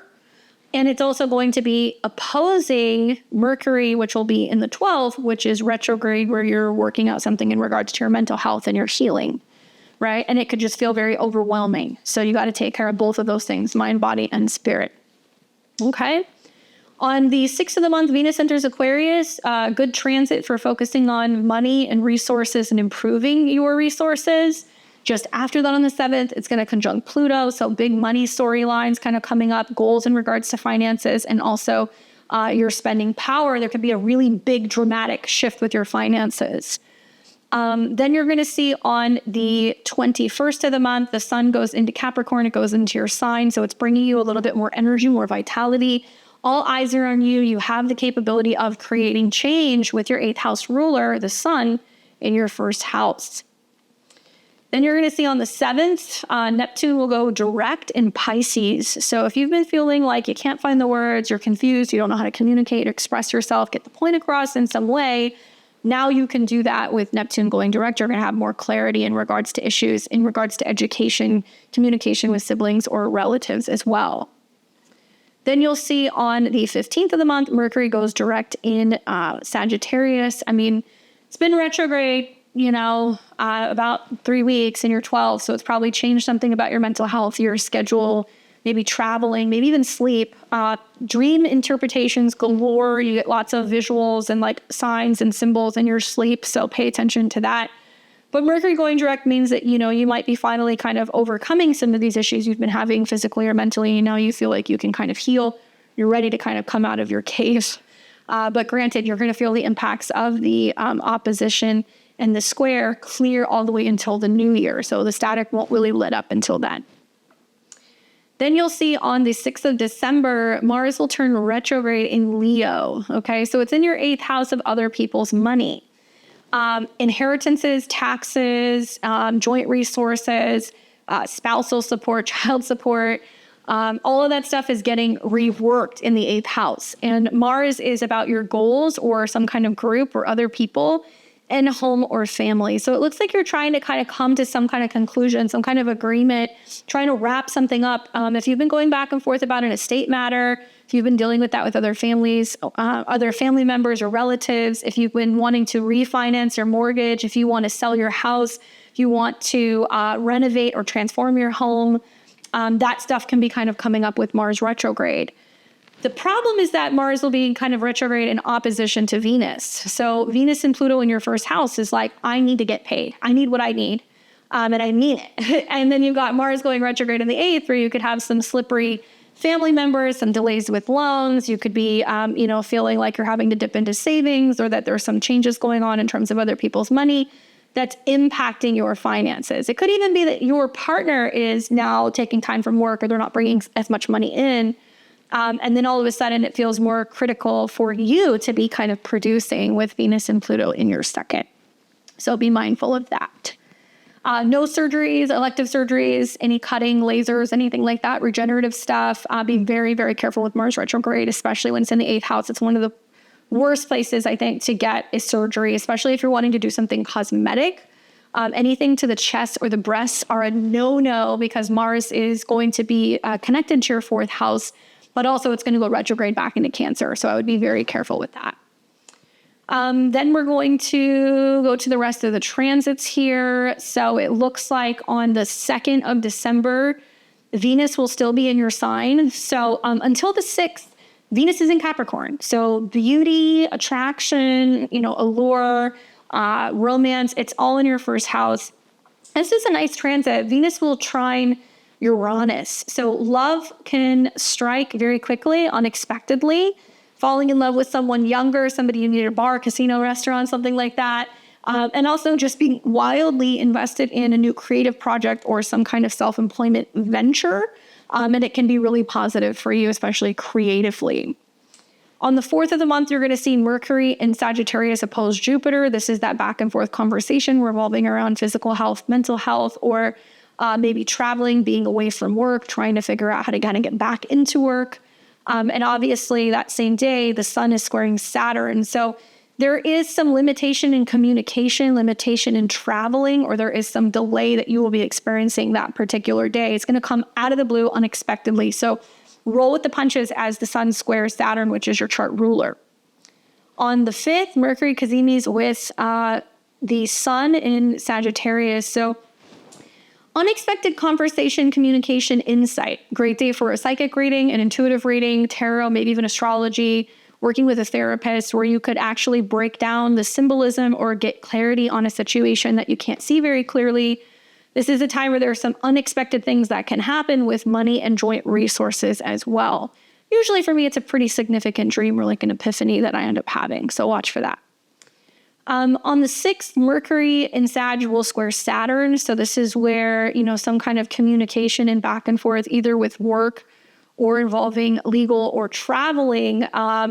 And it's also going to be opposing Mercury, which will be in the 12th, which is retrograde, where you're working out something in regards to your mental health and your healing, right? And it could just feel very overwhelming. So you got to take care of both of those things, mind, body, and spirit. Okay. On the 6th of the month, Venus enters Aquarius, good transit for focusing on money and resources and improving your resources. Just after that on the 7th, it's going to conjunct Pluto. So big money storylines kind of coming up, goals in regards to finances, and also your spending power. There could be a really big dramatic shift with your finances. Then you're going to see on the 21st of the month, the sun goes into Capricorn. It goes into your sign. So it's bringing you a little bit more energy, more vitality. All eyes are on you. You have the capability of creating change with your 8th house ruler, the sun, in your first house. Then you're going to see on the 7th, Neptune will go direct in Pisces. So if you've been feeling like you can't find the words, you're confused, you don't know how to communicate or express yourself, get the point across in some way, now you can do that with Neptune going direct. You're going to have more clarity in regards to issues, in regards to education, communication with siblings or relatives as well. Then you'll see on the 15th of the month, Mercury goes direct in Sagittarius. I mean, it's been retrograde, about 3 weeks in your 12th. So it's probably changed something about your mental health, your schedule, maybe traveling, maybe even sleep. Dream interpretations galore. You get lots of visuals and like signs and symbols in your sleep. So pay attention to that. But Mercury going direct means that, you might be finally kind of overcoming some of these issues you've been having physically or mentally. Now you feel like you can kind of heal. You're ready to kind of come out of your cave. But granted, you're going to feel the impacts of the opposition and the square clear all the way until the new year. So the static won't really lit up until then. Then you'll see on the 6th of December, Mars will turn retrograde in Leo. Okay, so it's in your 8th house of other people's money. Inheritances, taxes, joint resources, spousal support, child support, all of that stuff is getting reworked in the 8th house. And Mars is about your goals or some kind of group or other people in home or family. So it looks like you're trying to kind of come to some kind of conclusion, some kind of agreement, trying to wrap something up. If you've been going back and forth about an estate matter, if you've been dealing with that with other families, other family members or relatives, if you've been wanting to refinance your mortgage, if you want to sell your house, if you want to renovate or transform your home, that stuff can be kind of coming up with Mars retrograde. The problem is that Mars will be kind of retrograde in opposition to Venus. So Venus and Pluto in your first house is like, I need to get paid. I need what I need, and I mean it. And then you've got Mars going retrograde in the 8th, where you could have some slippery family members, some delays with loans. You could be, feeling like you're having to dip into savings, or that there's some changes going on in terms of other people's money that's impacting your finances. It could even be that your partner is now taking time from work, or they're not bringing as much money in. And then all of a sudden it feels more critical for you to be kind of producing with Venus and Pluto in your second. So be mindful of that. No surgeries, elective surgeries, any cutting, lasers, anything like that, regenerative stuff. Be very, very careful with Mars retrograde, especially when it's in the 8th house. It's one of the worst places, I think, to get a surgery, especially if you're wanting to do something cosmetic. Anything to the chest or the breasts are a no-no because Mars is going to be connected to your 4th house, but also it's going to go retrograde back into Cancer. So I would be very careful with that. Then we're going to go to the rest of the transits here. So it looks like on the 2nd of December, Venus will still be in your sign. So until the 6th, Venus is in Capricorn. So beauty, attraction, allure, romance, it's all in your 1st house. This is a nice transit. Venus will trine Uranus. So love can strike very quickly, unexpectedly. Falling in love with someone younger, somebody you need at a bar, casino, restaurant, something like that. And also just being wildly invested in a new creative project or some kind of self-employment venture. And it can be really positive for you, especially creatively. On the 4th of the month, you're going to see Mercury in Sagittarius oppose Jupiter. This is that back and forth conversation revolving around physical health, mental health, or maybe traveling, being away from work, trying to figure out how to kind of get back into work. And obviously that same day, the sun is squaring Saturn. So there is some limitation in communication, limitation in traveling, or there is some delay that you will be experiencing that particular day. It's going to come out of the blue unexpectedly. So roll with the punches as the sun squares Saturn, which is your chart ruler. On the 5th, Mercury cazimis with the sun in Sagittarius. So unexpected conversation, communication, insight. Great day for a psychic reading, an intuitive reading, tarot, maybe even astrology, working with a therapist where you could actually break down the symbolism or get clarity on a situation that you can't see very clearly. This is a time where there are some unexpected things that can happen with money and joint resources as well. Usually for me, it's a pretty significant dream or like an epiphany that I end up having. So watch for that. On the 6th, Mercury in Sag will square Saturn. So this is where, some kind of communication and back and forth, either with work or involving legal or traveling.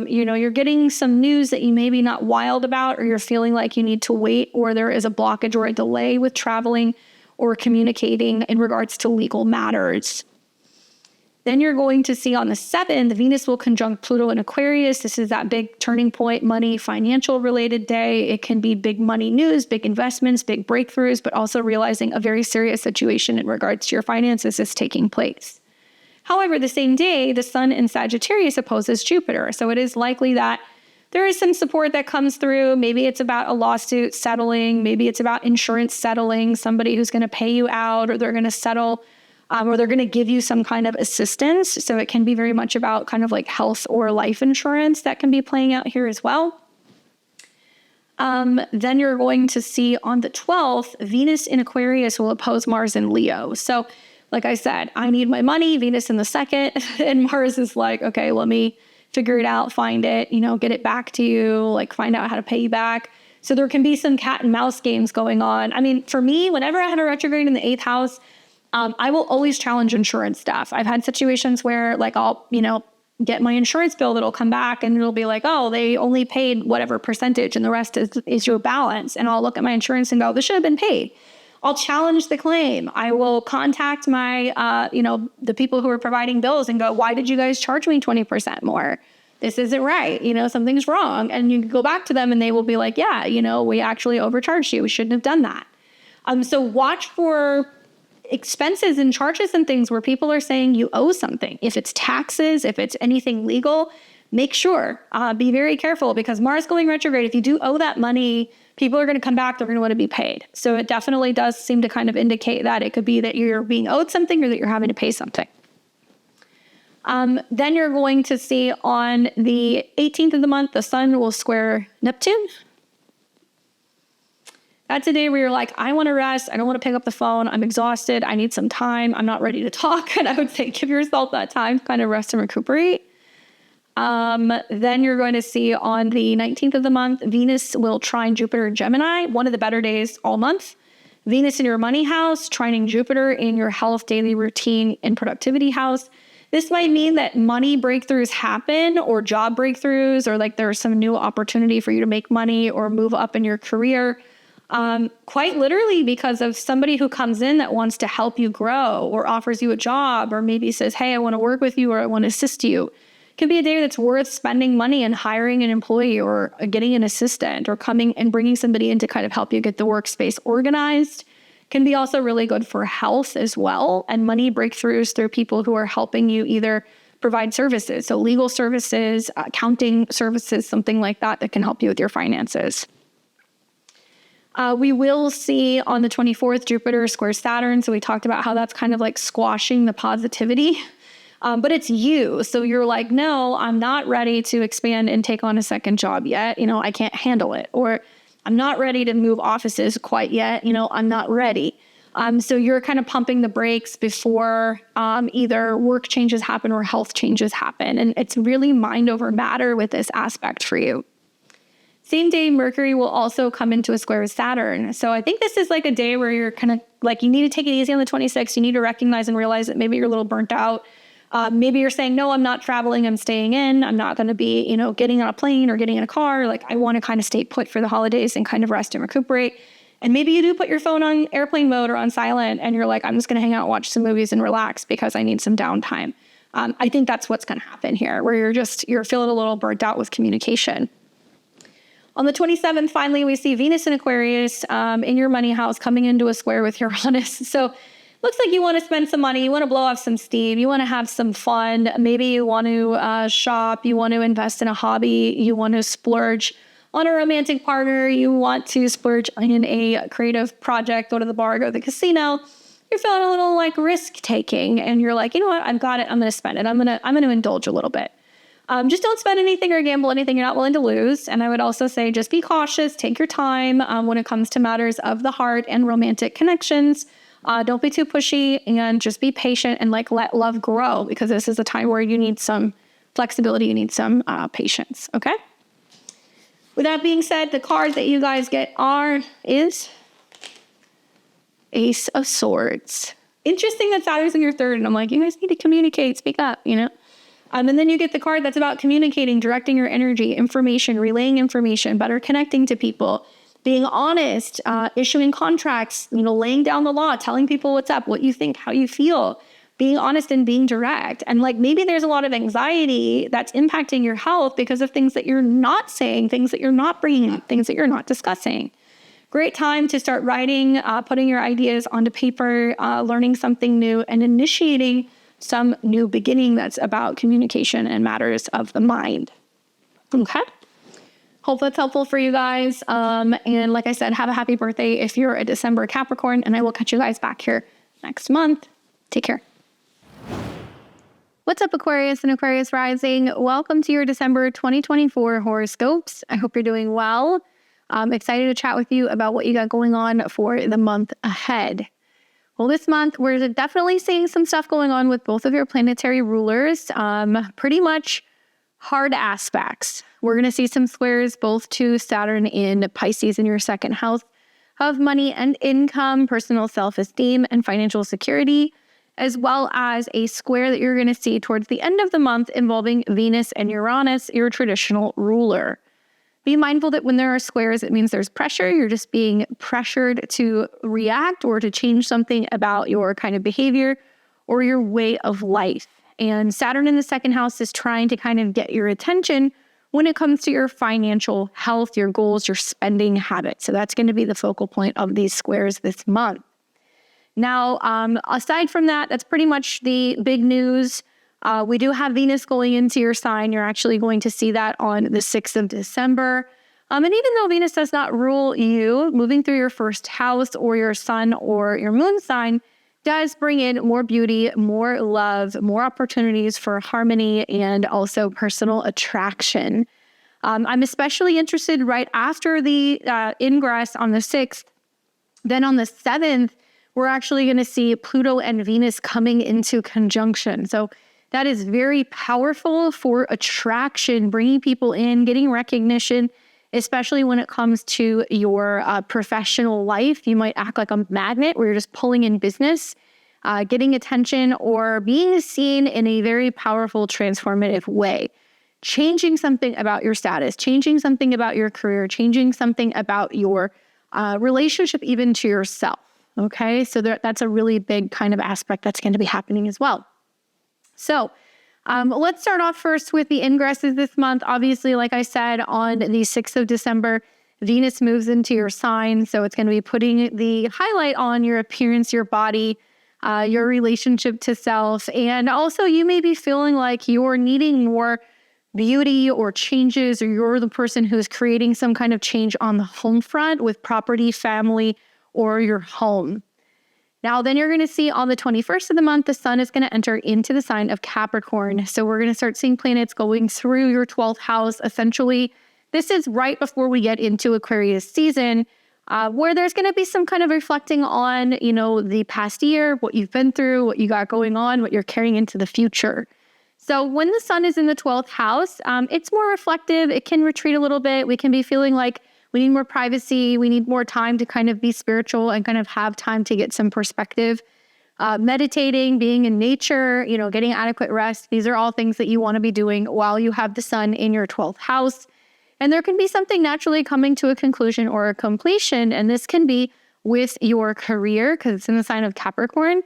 You're getting some news that you may be not wild about, or you're feeling like you need to wait, or there is a blockage or a delay with traveling or communicating in regards to legal matters. Then you're going to see on the 7th, Venus will conjunct Pluto in Aquarius. This is that big turning point, money, financial related day. It can be big money news, big investments, big breakthroughs, but also realizing a very serious situation in regards to your finances is taking place. However, the same day, the sun in Sagittarius opposes Jupiter. So it is likely that there is some support that comes through. Maybe it's about a lawsuit settling. Maybe it's about insurance settling, somebody who's going to pay you out, or they're going to settle, or they're going to give you some kind of assistance. So it can be very much about kind of like health or life insurance that can be playing out here as well. Then you're going to see on the 12th, Venus in Aquarius will oppose Mars in Leo. So like I said, I need my money, Venus in the 2nd, and Mars is like, okay, let me figure it out, find it, get it back to you, like find out how to pay you back. So there can be some cat and mouse games going on. I mean, for me, whenever I have a retrograde in the 8th house, I will always challenge insurance stuff. I've had situations where like I'll, get my insurance bill that'll come back and it'll be like, oh, they only paid whatever percentage and the rest is your balance. And I'll look at my insurance and go, this should have been paid. I'll challenge the claim. I will contact my, the people who are providing bills and go, why did you guys charge me 20% more? This isn't right. Something's wrong. And you can go back to them and they will be like, yeah, we actually overcharged you. We shouldn't have done that. So watch for expenses and charges and things where people are saying you owe something. If it's taxes, if it's anything legal, make sure, be very careful, because Mars going retrograde, if you do owe that money, people are going to come back, they're going to want to be paid. So it definitely does seem to kind of indicate that it could be that you're being owed something or that you're having to pay something. Then you're going to see on the 18th of the month, the sun will square Neptune. That's a day where you're like, I want to rest. I don't want to pick up the phone. I'm exhausted. I need some time. I'm not ready to talk. And I would say, give yourself that time to kind of rest and recuperate. Then you're going to see on the 19th of the month, Venus will trine Jupiter in Gemini, one of the better days all month. Venus in your money house, trining Jupiter in your health, daily routine, and productivity house. This might mean that money breakthroughs happen, or job breakthroughs, or like there's some new opportunity for you to make money or move up in your career. Quite literally because of somebody who comes in that wants to help you grow or offers you a job, or maybe says, hey, I want to work with you, or I want to assist you. It can be a day that's worth spending money and hiring an employee or getting an assistant, or coming and bringing somebody in to kind of help you get the workspace organized. Can be also really good for health as well, and money breakthroughs through people who are helping you either provide services, so legal services, accounting services, something like that that can help you with your finances. We will see on the 24th, Jupiter squares Saturn. So we talked about how that's kind of like squashing the positivity, but it's you. So you're like, no, I'm not ready to expand and take on a second job yet. I can't handle it. Or I'm not ready to move offices quite yet. I'm not ready. So you're kind of pumping the brakes before either work changes happen or health changes happen. And it's really mind over matter with this aspect for you. Same day, Mercury will also come into a square with Saturn. So I think this is like a day where you're kind of like, you need to take it easy on the 26th. You need to recognize and realize that maybe you're a little burnt out. Maybe you're saying, no, I'm not traveling. I'm staying in. I'm not going to be, getting on a plane or getting in a car. Like, I want to kind of stay put for the holidays and kind of rest and recuperate. And maybe you do put your phone on airplane mode or on silent, and you're like, I'm just going to hang out, watch some movies and relax because I need some downtime. I think that's what's going to happen here, where you're feeling a little burnt out with communication. On the 27th, finally, we see Venus in Aquarius in your money house coming into a square with Uranus. So looks like you want to spend some money. You want to blow off some steam. You want to have some fun. Maybe you want to shop. You want to invest in a hobby. You want to splurge on a romantic partner. You want to splurge in a creative project, go to the bar, go to the casino. You're feeling a little like risk taking, and you're like, you know what? I've got it. I'm going to spend it. I'm going to indulge a little bit. Just don't spend anything or gamble anything you're not willing to lose. And I would also say just be cautious, take your time when it comes to matters of the heart and romantic connections. Don't be too pushy, and just be patient and let love grow, because this is a time where you need some flexibility, you need some patience, okay? With that being said, the card that you guys get is Ace of Swords. Interesting that Saturn's in your third, and I'm like, you guys need to communicate, speak up, And then you get the card that's about communicating, directing your energy, information, relaying information, better connecting to people, being honest, issuing contracts, laying down the law, telling people what's up, what you think, how you feel, being honest and being direct. And like, maybe there's a lot of anxiety that's impacting your health because of things that you're not saying, things that you're not bringing up, things that you're not discussing. Great time to start writing, putting your ideas onto paper, learning something new, and initiating some new beginning that's about communication and matters of the mind. Okay. Hope that's helpful for you guys. And like I said, have a happy birthday if you're a December Capricorn, and I will catch you guys back here next month. Take care. What's up, Aquarius and Aquarius rising? Welcome to your December 2024 horoscopes. I hope you're doing well. I'm excited to chat with you about what you got going on for the month ahead. Well, this month, we're definitely seeing some stuff going on with both of your planetary rulers. Pretty much hard aspects. We're going to see some squares both to Saturn in Pisces in your second house of money and income, personal self-esteem, and financial security, as well as a square that you're going to see towards the end of the month involving Venus and Uranus, your traditional ruler. Be mindful that when there are squares, it means there's pressure. You're just being pressured to react or to change something about your kind of behavior or your way of life. And Saturn in the second house is trying to kind of get your attention when it comes to your financial health, your goals, your spending habits. So that's going to be the focal point of these squares this month. Now, aside from that, that's pretty much the big news. We do have Venus going into your sign. You're actually going to see that on the 6th of December. And even though Venus does not rule you, moving through your first house or your sun or your moon sign does bring in more beauty, more love, more opportunities for harmony, and also personal attraction. I'm especially interested right after the ingress on the 6th. Then on the 7th, we're actually going to see Pluto and Venus coming into conjunction. So that is very powerful for attraction, bringing people in, getting recognition, especially when it comes to your professional life. You might act like a magnet where you're just pulling in business. getting attention, or being seen in a very powerful, transformative way. Changing something about your status, changing something about your career, changing something about your relationship even to yourself. Okay, so that's a really big kind of aspect that's going to be happening as well. So let's start off first with the ingresses this month. Obviously, like I said, on the 6th of December, Venus moves into your sign. So it's going to be putting the highlight on your appearance, your body, your relationship to self. And also you may be feeling like you're needing more beauty or changes, or you're the person who's creating some kind of change on the home front with property, family, or your home. Now, then you're going to see on the 21st of the month, the sun is going to enter into the sign of Capricorn. So we're going to start seeing planets going through your 12th house. Essentially, this is right before we get into Aquarius season, where there's going to be some kind of reflecting on, the past year, what you've been through, what you got going on, what you're carrying into the future. So when the sun is in the 12th house, it's more reflective. It can retreat a little bit. We can be feeling like we need more privacy. We need more time to kind of be spiritual and kind of have time to get some perspective. Meditating, being in nature, getting adequate rest. These are all things that you want to be doing while you have the sun in your 12th house. And there can be something naturally coming to a conclusion or a completion. And this can be with your career because it's in the sign of Capricorn.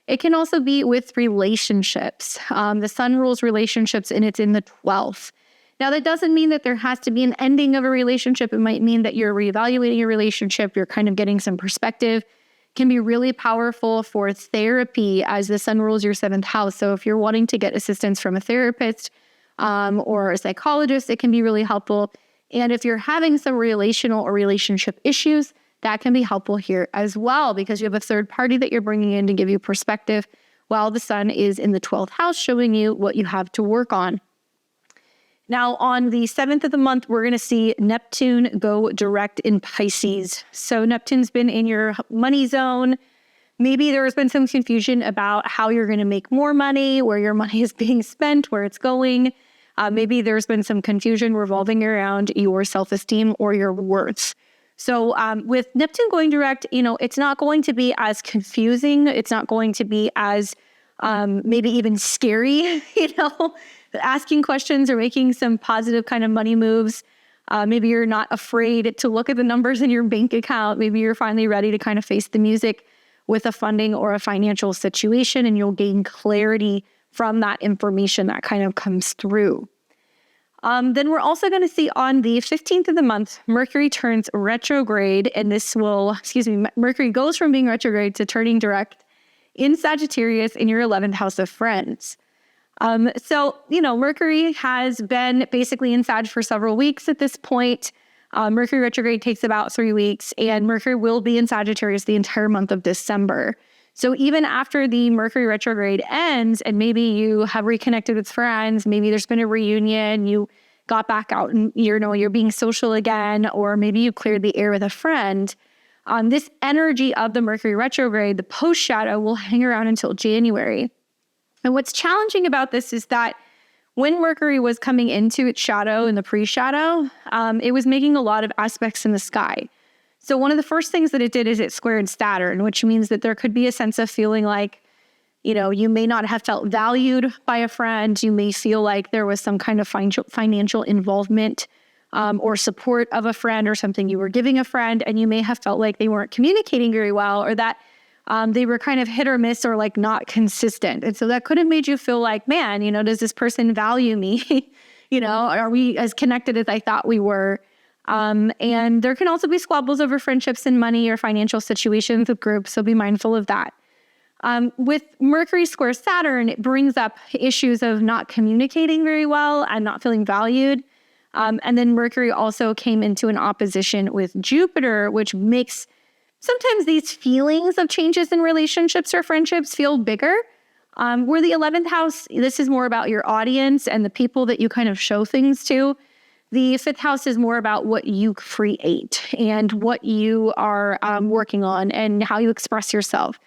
It can also be with relationships. The sun rules relationships and it's in the 12th. Now, that doesn't mean that there has to be an ending of a relationship. It might mean that you're reevaluating your relationship. You're kind of getting some perspective. It can be really powerful for therapy as the sun rules your 7th house. So if you're wanting to get assistance from a therapist or a psychologist, it can be really helpful. And if you're having some relational or relationship issues, that can be helpful here as well, because you have a third party that you're bringing in to give you perspective while the sun is in the 12th house, showing you what you have to work on. Now, on the 7th of the month, we're going to see Neptune go direct in Pisces. So Neptune's been in your money zone. Maybe there's been some confusion about how you're going to make more money, where your money is being spent, where it's going. Maybe there's been some confusion revolving around your self-esteem or your worth. So with Neptune going direct, it's not going to be as confusing. It's not going to be as maybe even scary, asking questions or making some positive kind of money moves. Maybe you're not afraid to look at the numbers in your bank account. Maybe you're finally ready to kind of face the music with a funding or a financial situation, and you'll gain clarity from that information that kind of comes through. Then we're also going to see on the 15th of the month, Mercury turns retrograde, and Mercury goes from being retrograde to turning direct in Sagittarius in your 11th house of friends. So Mercury has been basically in Sag for several weeks at this point. Mercury retrograde takes about 3 weeks, and Mercury will be in Sagittarius the entire month of December. So even after the Mercury retrograde ends, and maybe you have reconnected with friends, maybe there's been a reunion, you got back out and you're being social again, or maybe you cleared the air with a friend, this energy of the Mercury retrograde, the post shadow, will hang around until January. And what's challenging about this is that when Mercury was coming into its shadow in the pre-shadow, it was making a lot of aspects in the sky. So one of the first things that it did is it squared Saturn, which means that there could be a sense of feeling like, you may not have felt valued by a friend. You may feel like there was some kind of financial involvement or support of a friend or something you were giving a friend, and you may have felt like they weren't communicating very well, or that they were kind of hit or miss or like not consistent. And so that could have made you feel like, man, does this person value me? Are we as connected as I thought we were? And there can also be squabbles over friendships and money or financial situations with groups, so be mindful of that. With Mercury square Saturn, it brings up issues of not communicating very well and not feeling valued. And then Mercury also came into an opposition with Jupiter, which makes sometimes these feelings of changes in relationships or friendships feel bigger. Where the 11th house, this is more about your audience and the people that you kind of show things to. The 5th house is more about what you create and what you are working on and how you express yourself.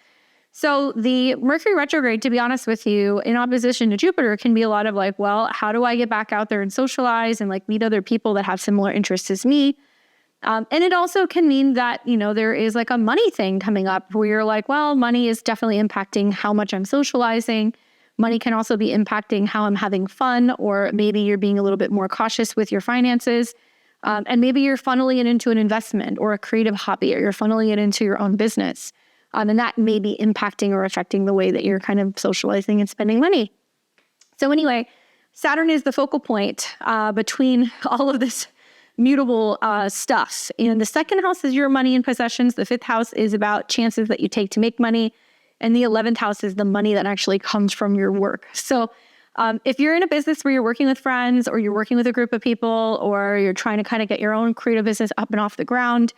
So the Mercury retrograde, to be honest with you, in opposition to Jupiter, can be a lot of like, well, how do I get back out there and socialize and like meet other people that have similar interests as me? And it also can mean that, there is like a money thing coming up where you're like, well, money is definitely impacting how much I'm socializing. Money can also be impacting how I'm having fun, or maybe you're being a little bit more cautious with your finances. And maybe you're funneling it into an investment or a creative hobby, or you're funneling it into your own business. And that may be impacting or affecting the way that you're kind of socializing and spending money. So anyway, Saturn is the focal point between all of this mutable stuff. And the second house is your money and possessions. The fifth house is about chances that you take to make money. And the 11th house is the money that actually comes from your work. So if you're in a business where you're working with friends, or you're working with a group of people, or you're trying to kind of get your own creative business up and off the ground,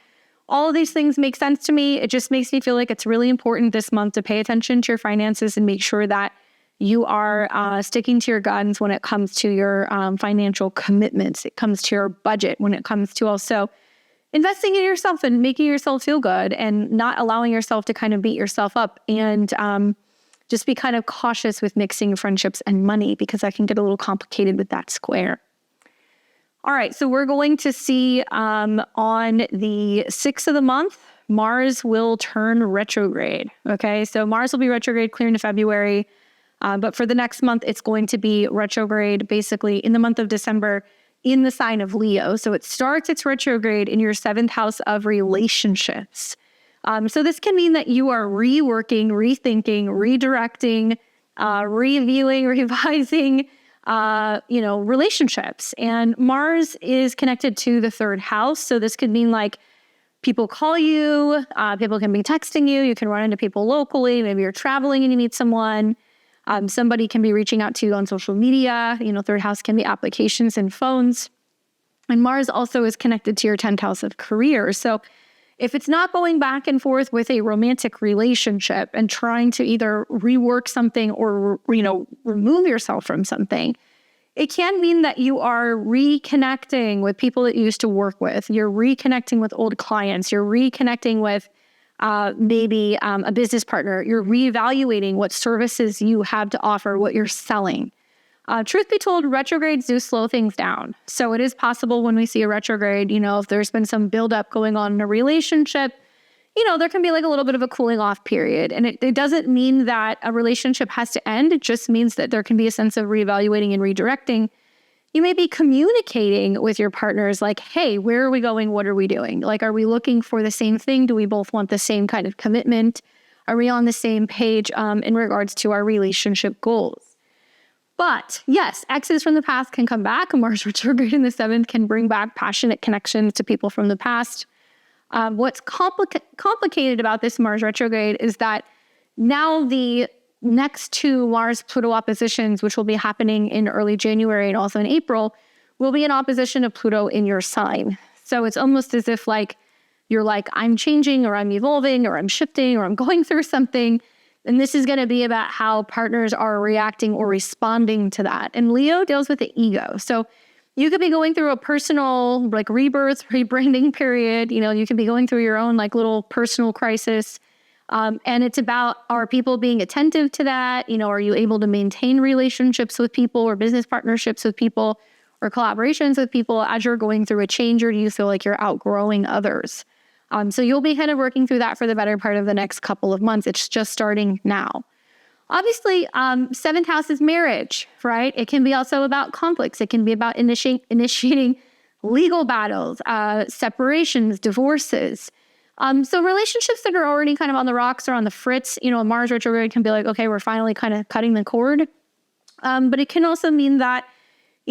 all of these things make sense to me. It just makes me feel like it's really important this month to pay attention to your finances and make sure that you are sticking to your guns when it comes to your financial commitments. It comes to your budget, when it comes to also investing in yourself and making yourself feel good, and not allowing yourself to kind of beat yourself up, and just be kind of cautious with mixing friendships and money, because that can get a little complicated with that square. All right, so we're going to see on the 6th of the month, Mars will turn retrograde. Okay, so Mars will be retrograde clear into February. But for the next month, it's going to be retrograde basically in the month of December in the sign of Leo. So it starts its retrograde in your 7th house of relationships. So this can mean that you are reworking, rethinking, redirecting, reviewing, revising, relationships. And Mars is connected to the 3rd house. So this could mean like people call you, people can be texting you, you can run into people locally, maybe you're traveling and you meet someone. Somebody can be reaching out to you on social media. 3rd house can be applications and phones. And Mars also is connected to your 10th house of career. So if it's not going back and forth with a romantic relationship and trying to either rework something or, remove yourself from something, it can mean that you are reconnecting with people that you used to work with. You're reconnecting with old clients. You're reconnecting with maybe a business partner. You're reevaluating what services you have to offer, what you're selling. Truth be told, retrogrades do slow things down. So it is possible when we see a retrograde, if there's been some buildup going on in a relationship, there can be like a little bit of a cooling off period. And it doesn't mean that a relationship has to end. It just means that there can be a sense of reevaluating and redirecting. You may be communicating with your partners like, hey, where are we going? What are we doing? Like, are we looking for the same thing? Do we both want the same kind of commitment? Are we on the same page in regards to our relationship goals? But yes, exes from the past can come back. Mars retrograde in the 7th can bring back passionate connections to people from the past. What's complicated about this Mars retrograde is that now the next 2 Mars-Pluto oppositions, which will be happening in early January and also in April, will be in opposition to Pluto in your sign. So it's almost as if like you're like, I'm changing, or I'm evolving, or I'm shifting, or I'm going through something. And this is going to be about how partners are reacting or responding to that. And Leo deals with the ego. So you could be going through a personal like rebirth, rebranding period. You could be going through your own like little personal crisis. And it's about, are people being attentive to that? Are you able to maintain relationships with people, or business partnerships with people, or collaborations with people as you're going through a change, or do you feel like you're outgrowing others? So you'll be kind of working through that for the better part of the next couple of months. It's just starting now. Obviously, 7th house is marriage, right? It can be also about conflicts. It can be about initiating legal battles, separations, divorces. So relationships that are already kind of on the rocks or on the fritz, Mars retrograde can be like, okay, we're finally kind of cutting the cord. But it can also mean that,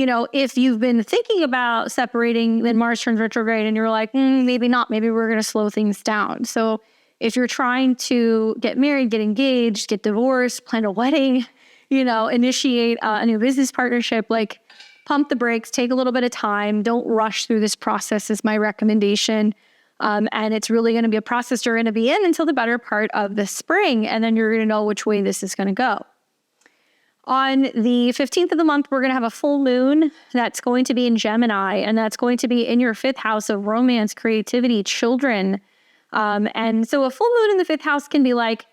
if you've been thinking about separating, then Mars turns retrograde and you're like, maybe not, maybe we're going to slow things down. So if you're trying to get married, get engaged, get divorced, plan a wedding, initiate a new business partnership, like pump the brakes, take a little bit of time. Don't rush through this process is my recommendation. And it's really going to be a process you're going to be in until the better part of the spring. And then you're going to know which way this is going to go. On the 15th of the month, we're going to have a full moon that's going to be in Gemini, and that's going to be in your 5th house of romance, creativity, children. And so a full moon in the 5th house can be like,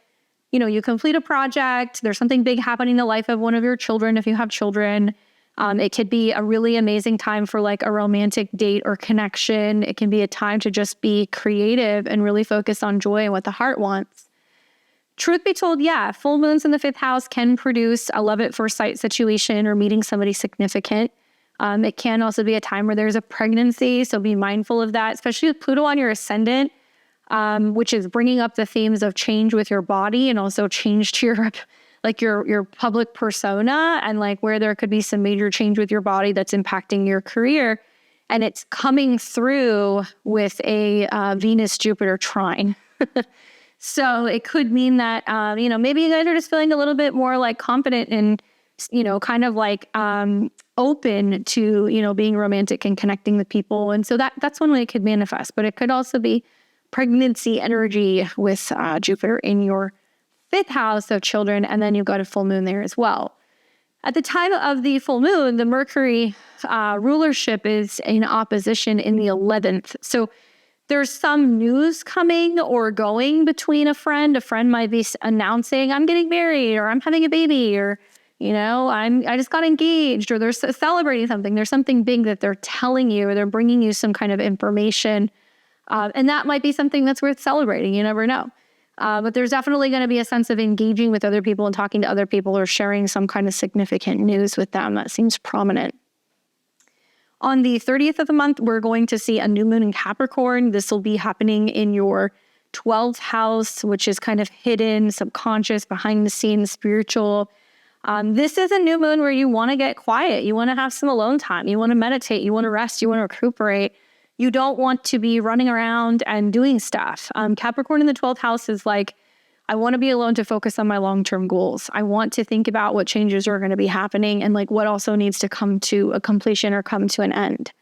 you complete a project, there's something big happening in the life of one of your children if you have children. It could be a really amazing time for like a romantic date or connection. It can be a time to just be creative and really focus on joy and what the heart wants. Truth be told, yeah, full moons in the 5th house can produce a love at first sight situation or meeting somebody significant. It can also be a time where there's a pregnancy, so be mindful of that, especially with Pluto on your ascendant, which is bringing up the themes of change with your body and also change to your public persona, and like where there could be some major change with your body that's impacting your career. And it's coming through with a Venus-Jupiter trine. So it could mean that, maybe you guys are just feeling a little bit more like confident and, kind of like open to, being romantic and connecting with people. And so that's one way it could manifest. But it could also be pregnancy energy with Jupiter in your 5th house of children. And then you've got a full moon there as well. At the time of the full moon, the Mercury rulership is in opposition in the 11th. So there's some news coming or going between a friend. A friend might be announcing, I'm getting married, or I'm having a baby, or, I just got engaged, or they're celebrating something. There's something big that they're telling you, or they're bringing you some kind of information. And that might be something that's worth celebrating. You never know. But there's definitely going to be a sense of engaging with other people and talking to other people or sharing some kind of significant news with them. That seems prominent. On the 30th of the month, we're going to see a new moon in Capricorn. This will be happening in your 12th house, which is kind of hidden, subconscious, behind the scenes, spiritual. This is a new moon where you want to get quiet. You want to have some alone time. You want to meditate. You want to rest. You want to recuperate. You don't want to be running around and doing stuff. Capricorn in the 12th house is like, I want to be alone to focus on my long-term goals. I want to think about what changes are going to be happening and like what also needs to come to a completion or come to an end.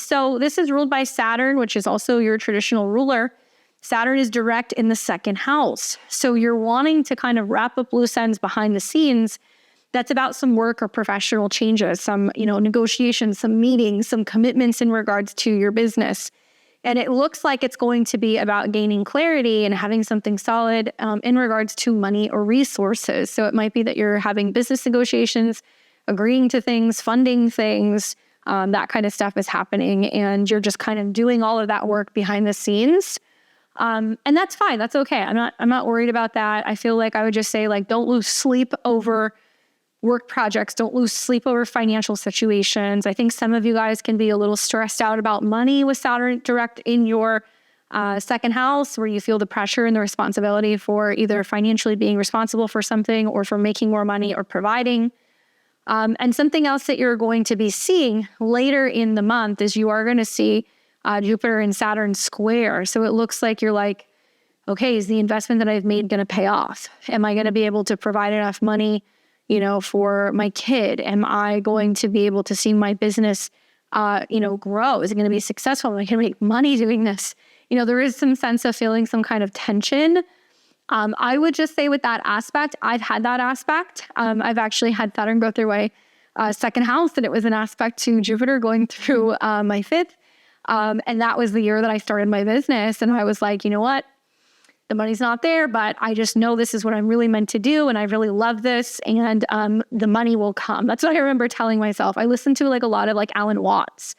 So this is ruled by Saturn, which is also your traditional ruler. Saturn is direct in the 2nd house. So you're wanting to kind of wrap up loose ends behind the scenes. That's about some work or professional changes, some, negotiations, some meetings, some commitments in regards to your business. And it looks like it's going to be about gaining clarity and having something solid in regards to money or resources. So it might be that you're having business negotiations, agreeing to things, funding things, that kind of stuff is happening. And you're just kind of doing all of that work behind the scenes. And that's fine. That's okay. I'm not worried about that. I feel like I would just say, like, don't lose sleep over work projects. Don't lose sleep over financial situations. I think some of you guys can be a little stressed out about money with Saturn direct in your 2nd house, where you feel the pressure and the responsibility for either financially being responsible for something or for making more money or providing. And something else that you're going to be seeing later in the month is you are going to see Jupiter and Saturn square. So it looks like you're like, okay, is the investment that I've made going to pay off? Am I going to be able to provide enough money for my kid? Am I going to be able to see my business, grow? Is it going to be successful? Am I going to make money doing this? There is some sense of feeling some kind of tension. I would just say with that aspect, I've had that aspect. I've actually had Saturn go through my 2nd house, and it was an aspect to Jupiter going through my 5th. And that was the year that I started my business. And I was like, you know what? The money's not there, but I just know this is what I'm really meant to do. And I really love this. And the money will come. That's what I remember telling myself. I listened to like a lot of like Alan Watts.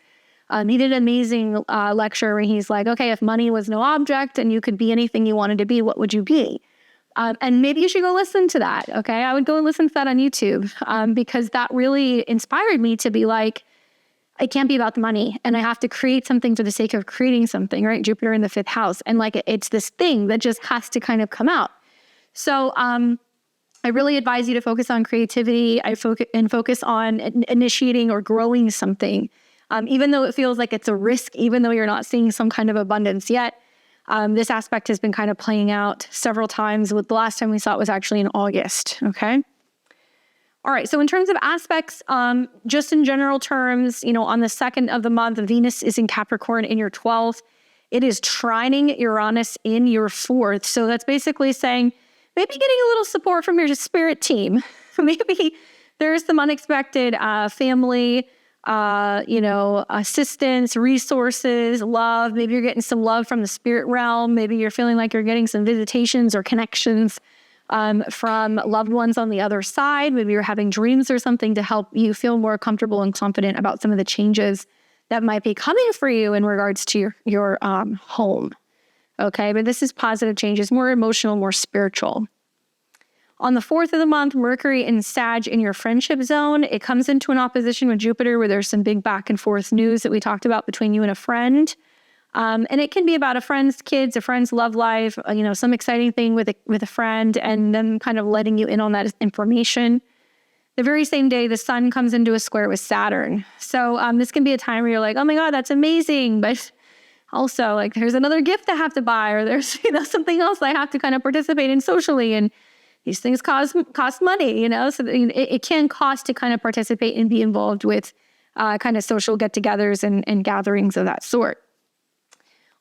He did an amazing lecture where he's like, okay, if money was no object and you could be anything you wanted to be, what would you be? And maybe you should go listen to that. Okay. I would go and listen to that on YouTube because that really inspired me to be like, it can't be about the money, and I have to create something for the sake of creating something, right? Jupiter in the 5th house. And like, it's this thing that just has to kind of come out. So I really advise you to focus on creativity. Focus on initiating or growing something. Even though it feels like it's a risk, even though you're not seeing some kind of abundance yet, this aspect has been kind of playing out several times. The last time we saw it was actually in August, okay? All right, so in terms of aspects, just in general terms, on the 2nd of the month, Venus is in Capricorn in your 12th. It is trining Uranus in your 4th. So that's basically saying maybe getting a little support from your spirit team. Maybe there's some unexpected family, assistance, resources, love. Maybe you're getting some love from the spirit realm. Maybe you're feeling like you're getting some visitations or connections from loved ones on the other side. Maybe you're having dreams or something to help you feel more comfortable and confident about some of the changes that might be coming for you in regards to your home. Okay, but this is positive changes, more emotional, more spiritual. On the 4th of the month, Mercury in Sag in your friendship zone, it comes into an opposition with Jupiter where there's some big back and forth news that we talked about between you and a friend. And it can be about a friend's kids, a friend's love life, some exciting thing with a friend and them kind of letting you in on that information. The very same day, the sun comes into a square with Saturn. So this can be a time where you're like, oh my God, that's amazing. But also like there's another gift I have to buy or there's, something else I have to kind of participate in socially. And these things cost money, so it can cost to kind of participate and be involved with kind of social get-togethers and gatherings of that sort.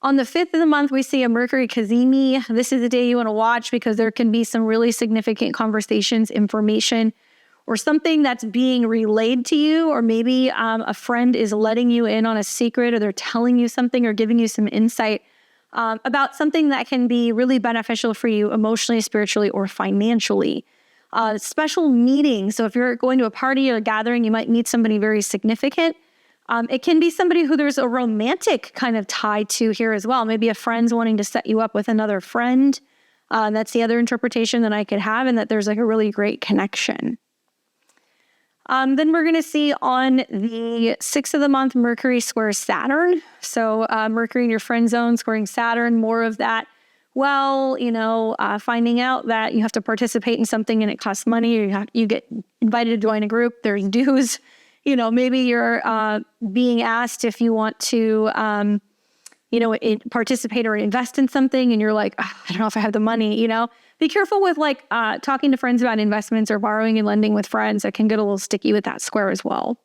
On the 5th of the month, we see a Mercury cazimi. This is the day you want to watch because there can be some really significant conversations, information, or something that's being relayed to you, or maybe a friend is letting you in on a secret, or they're telling you something or giving you some insight about something that can be really beneficial for you emotionally, spiritually, or financially. Special meetings. So if you're going to a party or a gathering, you might meet somebody very significant. It can be somebody who there's a romantic kind of tie to here as well. Maybe a friend's wanting to set you up with another friend. That's the other interpretation that I could have, and that there's like a really great connection. Then we're going to see on the 6th of the month, Mercury squares Saturn. So Mercury in your friend zone squaring Saturn, more of that. Well, finding out that you have to participate in something and it costs money, or you get invited to join a group, there's dues. Maybe you're being asked if you want to, participate or invest in something, and you're like, I don't know if I have the money, Be careful with talking to friends about investments or borrowing and lending with friends. That can get a little sticky with that square as well.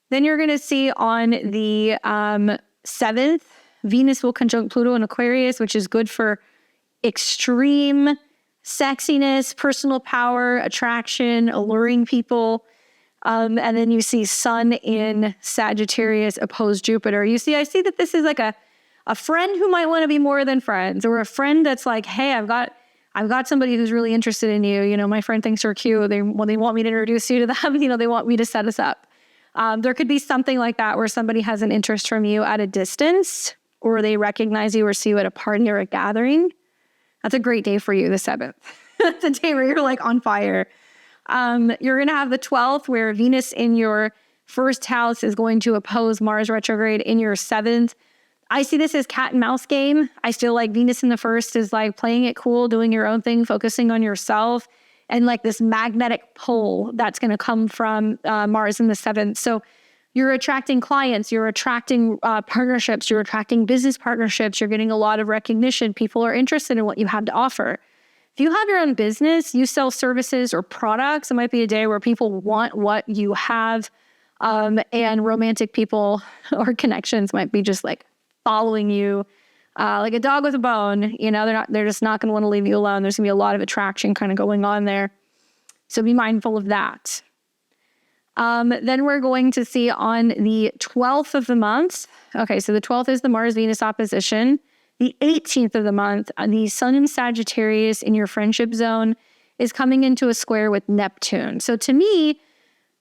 Then you're going to see on the 7th, Venus will conjunct Pluto in Aquarius, which is good for extreme sexiness, personal power, attraction, alluring people. And then you see Sun in Sagittarius opposed Jupiter. I see that this is like a friend who might want to be more than friends, or a friend that's like, hey, I've got somebody who's really interested in you. My friend thinks you're cute. They want me to introduce you to them. They want me to set us up. There could be something like that where somebody has an interest from you at a distance, or they recognize you or see you at a party or a gathering. That's a great day for you, the 7th. That's a day where you're like on fire. You're going to have the 12th where Venus in your first house is going to oppose Mars retrograde in your 7th. I see this as cat and mouse game. I feel like Venus in the first is like playing it cool, doing your own thing, focusing on yourself, and like this magnetic pull that's going to come from Mars in the 7th. So you're attracting clients, you're attracting partnerships, you're attracting business partnerships, you're getting a lot of recognition. People are interested in what you have to offer. If you have your own business, you sell services or products, it might be a day where people want what you have, and romantic people or connections might be just like following you like a dog with a bone. They're just not going to want to leave you alone. There's going to be a lot of attraction kind of going on there. So be mindful of that. Then we're going to see on the 12th of the month. Okay, so the 12th is the Mars-Venus opposition. The 18th of the month, the Sun in Sagittarius in your friendship zone is coming into a square with Neptune. So to me,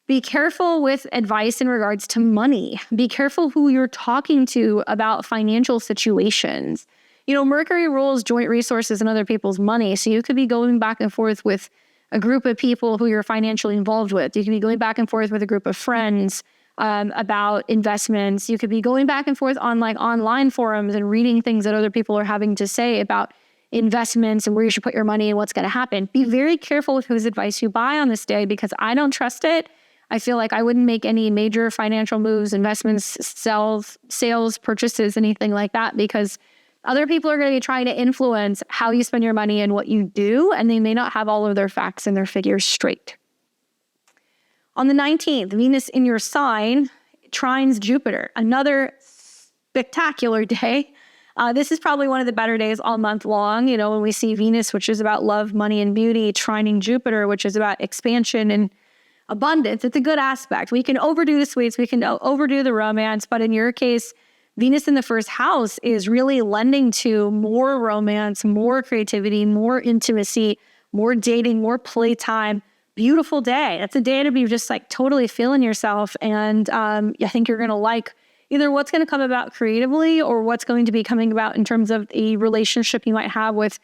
be careful with advice in regards to money. Be careful who you're talking to about financial situations. Mercury rules joint resources and other people's money. So you could be going back and forth with a group of people who you're financially involved with. You could be going back and forth with a group of friends about investments. You could be going back and forth on like online forums and reading things that other people are having to say about investments and where you should put your money and what's going to happen. Be very careful with whose advice you buy on this day, because I don't trust it. I feel like I wouldn't make any major financial moves, investments, sales, purchases, anything like that, because other people are going to be trying to influence how you spend your money and what you do, and they may not have all of their facts and their figures straight. On the 19th, Venus in your sign trines Jupiter, another spectacular day. This is probably one of the better days all month long. When we see Venus, which is about love, money, and beauty, trining Jupiter, which is about expansion and abundance. It's a good aspect. We can overdo the sweets, we can overdo the romance, but in your case, Venus in the first house is really lending to more romance, more creativity, more intimacy, more dating, more playtime. Beautiful day. That's a day to be just like totally feeling yourself. And I think you're going to like either what's going to come about creatively or what's going to be coming about in terms of a relationship you might have with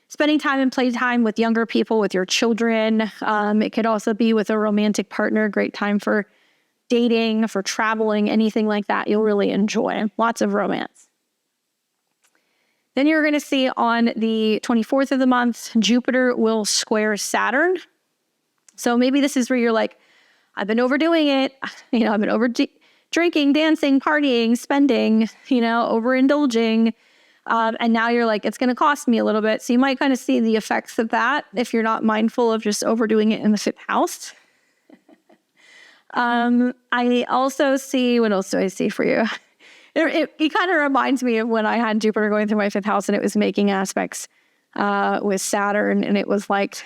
spending time and playtime with younger people, with your children. It could also be with a romantic partner. Great time for dating, for traveling, anything like that. You'll really enjoy. Lots of romance. Then you're going to see on the 24th of the month, Jupiter will square Saturn. So maybe this is where you're like, I've been overdoing it. I've been drinking, dancing, partying, spending, overindulging. And now you're like, it's going to cost me a little bit. So you might kind of see the effects of that if you're not mindful of just overdoing it in the 5th house. I also see, what else do I see for you? It kind of reminds me of when I had Jupiter going through my 5th house and it was making aspects with Saturn. And it was like,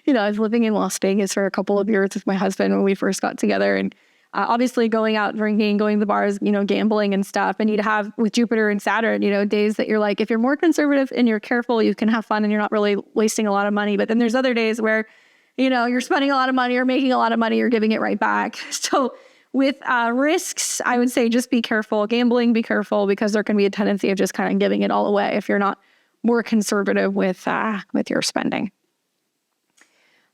I was living in Las Vegas for a couple of years with my husband when we first got together. And obviously going out drinking, going to the bars, gambling and stuff. And you'd have with Jupiter and Saturn, days that you're like, if you're more conservative and you're careful, you can have fun and you're not really wasting a lot of money. But then there's other days where, you're spending a lot of money or making a lot of money, you're giving it right back. So with risks, I would say just be careful. Gambling, be careful, because there can be a tendency of just kind of giving it all away if you're not more conservative with your spending.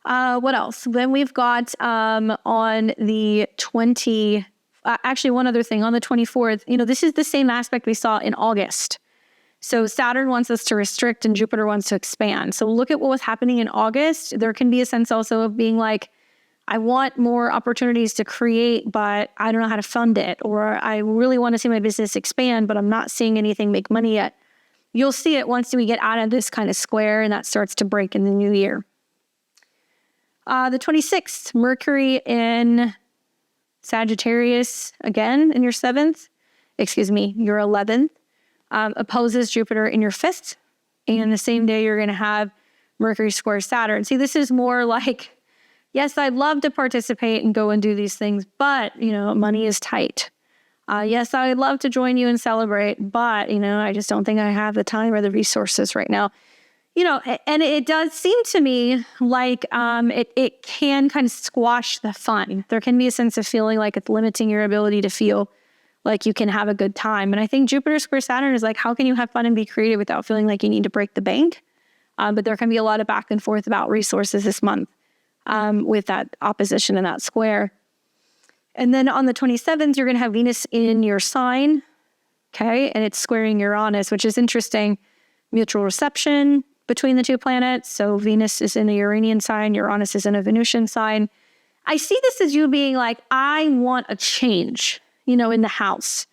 What else? Then we've got on the 20, actually one other thing, on the 24th, this is the same aspect we saw in August. So Saturn wants us to restrict and Jupiter wants to expand. So look at what was happening in August. There can be a sense also of being like, I want more opportunities to create, but I don't know how to fund it. Or I really want to see my business expand, but I'm not seeing anything make money yet. You'll see it once we get out of this kind of square and that starts to break in the new year. The 26th, Mercury in Sagittarius again in your 7th, your 11th, opposes Jupiter in your 5th. And the same day you're going to have Mercury square Saturn. See, this is more like, yes, I'd love to participate and go and do these things, but, money is tight. Yes, I would love to join you and celebrate, but, I just don't think I have the time or the resources right now. And it does seem to me like it can kind of squash the fun. There can be a sense of feeling like it's limiting your ability to feel like you can have a good time. And I think Jupiter square Saturn is like, how can you have fun and be creative without feeling like you need to break the bank? But there can be a lot of back and forth about resources this month with that opposition and that square. And then on the 27th, you're going to have Venus in your sign, okay? And it's squaring Uranus, which is interesting. Mutual reception between the two planets. So Venus is in a Uranian sign, Uranus is in a Venusian sign. I see this as you being like, I want a change, in the house.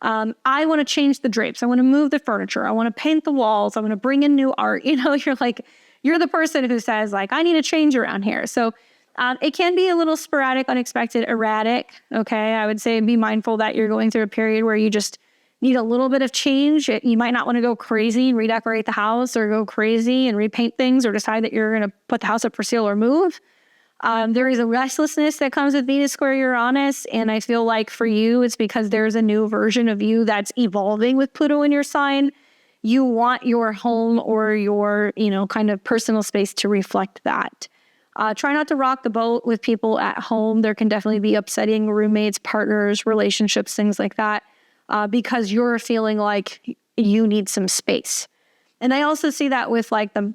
I want to change the drapes. I want to move the furniture. I want to paint the walls. I want to bring in new art. You're the person who says like, I need a change around here. So it can be a little sporadic, unexpected, erratic. Okay. I would say be mindful that you're going through a period where you just need a little bit of change. You might not want to go crazy and redecorate the house or go crazy and repaint things or decide that you're going to put the house up for sale or move. There is a restlessness that comes with Venus square Uranus. And I feel like for you, it's because there's a new version of you that's evolving with Pluto in your sign. You want your home or your, kind of personal space to reflect that. Try not to rock the boat with people at home. There can definitely be upsetting roommates, partners, relationships, things like that, because you're feeling like you need some space. And I also see that with like the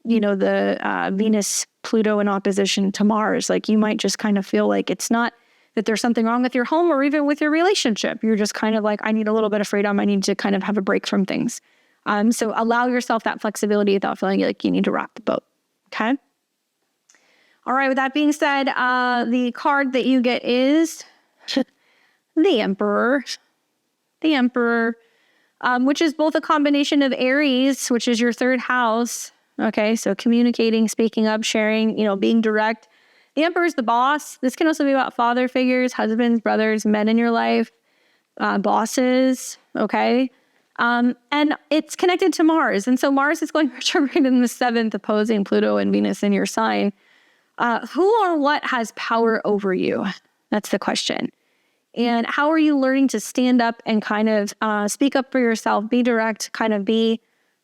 Venus Pluto in opposition to Mars. Like you might just kind of feel like it's not that there's something wrong with your home or even with your relationship. You're just kind of like, I need a little bit of freedom. I need to kind of have a break from things. So allow yourself that flexibility without feeling like you need to rock the boat. Okay. All right. With that being said, the card that you get is the Emperor. The Emperor, which is both a combination of Aries, which is your 3rd house. Okay. So communicating, speaking up, sharing, being direct. The Emperor is the boss. This can also be about father figures, husbands, brothers, men in your life, bosses. Okay. And it's connected to Mars. And so Mars is going retrograde in the 7th, opposing Pluto and Venus in your sign. Who or what has power over you? That's the question. And how are you learning to stand up and kind of speak up for yourself, be direct, kind of be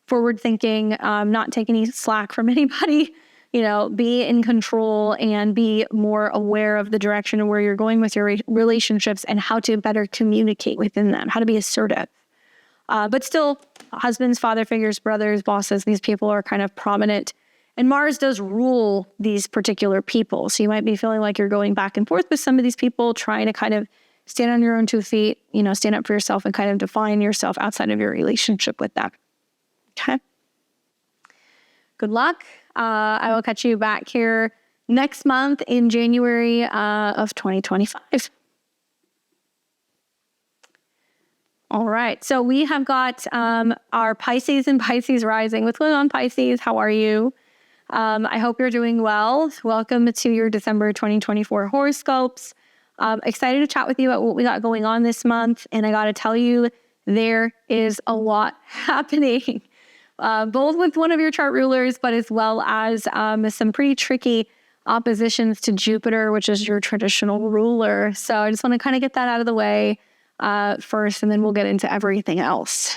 forward thinking, not take any slack from anybody, be in control and be more aware of the direction of where you're going with your relationships and how to better communicate within them, how to be assertive. But still, husbands, father figures, brothers, bosses, these people are kind of prominent. And Mars does rule these particular people. So you might be feeling like you're going back and forth with some of these people, trying to kind of stand on your own 2 feet, stand up for yourself and kind of define yourself outside of your relationship with them. Okay. Good luck. I will catch you back here next month in January of 2025. All right. So we have got our Pisces and Pisces rising. What's going on, Pisces? How are you? I hope you're doing well. Welcome to your December 2024 horoscopes. Excited to chat with you about what we got going on this month. And I got to tell you, there is a lot happening. Both with one of your chart rulers, but as well as some pretty tricky oppositions to Jupiter, which is your traditional ruler. So I just want to kind of get that out of the way first, and then we'll get into everything else.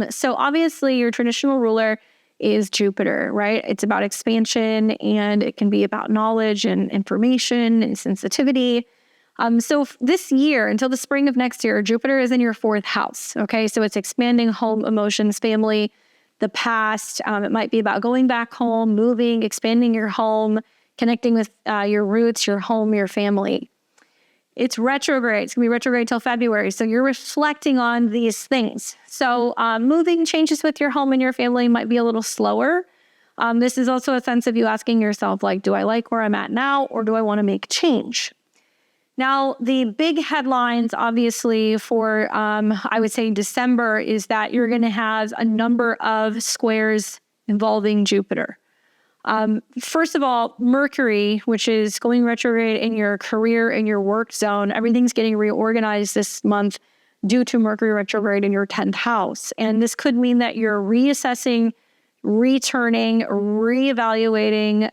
So obviously your traditional ruler is Jupiter, right? It's about expansion, and it can be about knowledge and information and sensitivity. So this year, until the spring of next year, Jupiter is in your 4th house, okay? So it's expanding home, emotions, family, the past. It might be about going back home, moving, expanding your home, connecting with your roots, your home, your family. It's retrograde. It's going to be retrograde till February. So you're reflecting on these things. So moving changes with your home and your family might be a little slower. This is also a sense of you asking yourself, like, do I like where I'm at now, or do I want to make change? Now, the big headlines, obviously, for, I would say, December is that you're going to have a number of squares involving Jupiter. First of all, Mercury, which is going retrograde in your career and your work zone, everything's getting reorganized this month due to Mercury retrograde in your 10th house. And this could mean that you're reassessing, returning, reevaluating,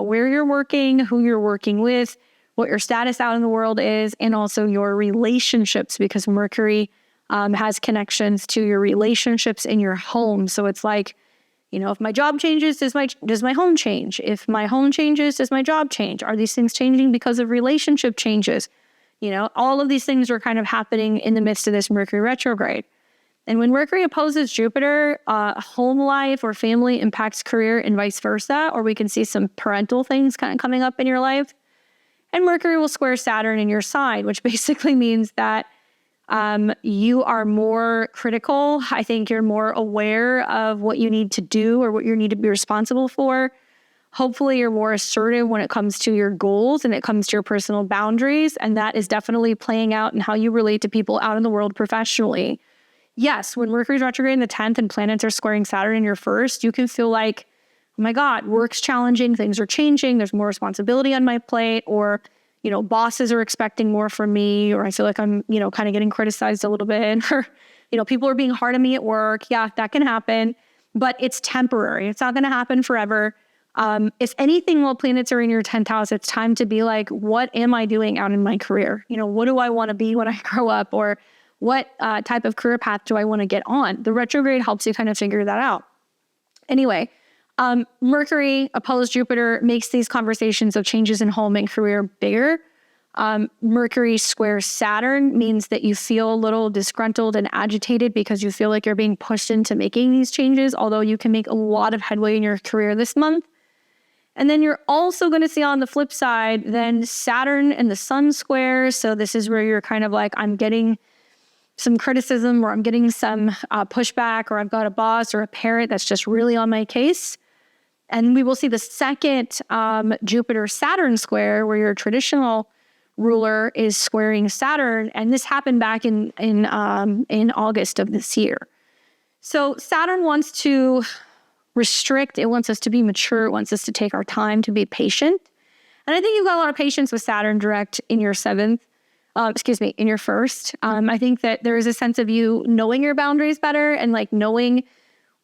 where you're working, who you're working with, what your status out in the world is, and also your relationships, because Mercury has connections to your relationships in your home. So it's like, if my job changes, does my home change? If my home changes, does my job change? Are these things changing because of relationship changes? All of these things are kind of happening in the midst of this Mercury retrograde. And when Mercury opposes Jupiter, home life or family impacts career and vice versa, or we can see some parental things kind of coming up in your life. And Mercury will square Saturn in your sign, which basically means that you are more critical. I think you're more aware of what you need to do or what you need to be responsible for. Hopefully, you're more assertive when it comes to your goals and it comes to your personal boundaries. And that is definitely playing out in how you relate to people out in the world professionally. Yes, when Mercury's retrograde in the 10th and planets are squaring Saturn in your 1st, you can feel like, oh my God, work's challenging, things are changing, there's more responsibility on my plate, or, bosses are expecting more from me, or I feel like I'm, kind of getting criticized a little bit, or, people are being hard on me at work. Yeah, that can happen, but it's temporary. It's not going to happen forever. If anything, while planets are in your 10th house, it's time to be like, what am I doing out in my career? What do I want to be when I grow up? Or what type of career path do I want to get on? The retrograde helps you kind of figure that out. Anyway, Mercury opposed Jupiter makes these conversations of changes in home and career bigger. Mercury square Saturn means that you feel a little disgruntled and agitated because you feel like you're being pushed into making these changes, although you can make a lot of headway in your career this month. And then you're also going to see on the flip side, then Saturn and the Sun square. So this is where you're kind of like, I'm getting some criticism, or I'm getting some pushback, or I've got a boss or a parent that's just really on my case. And we will see the second Jupiter-Saturn square, where your traditional ruler is squaring Saturn. And this happened back in August of this year. So Saturn wants to restrict. It wants us to be mature. It wants us to take our time, to be patient. And I think you've got a lot of patience with Saturn direct in your in your 1st. I think that there is a sense of you knowing your boundaries better and like knowing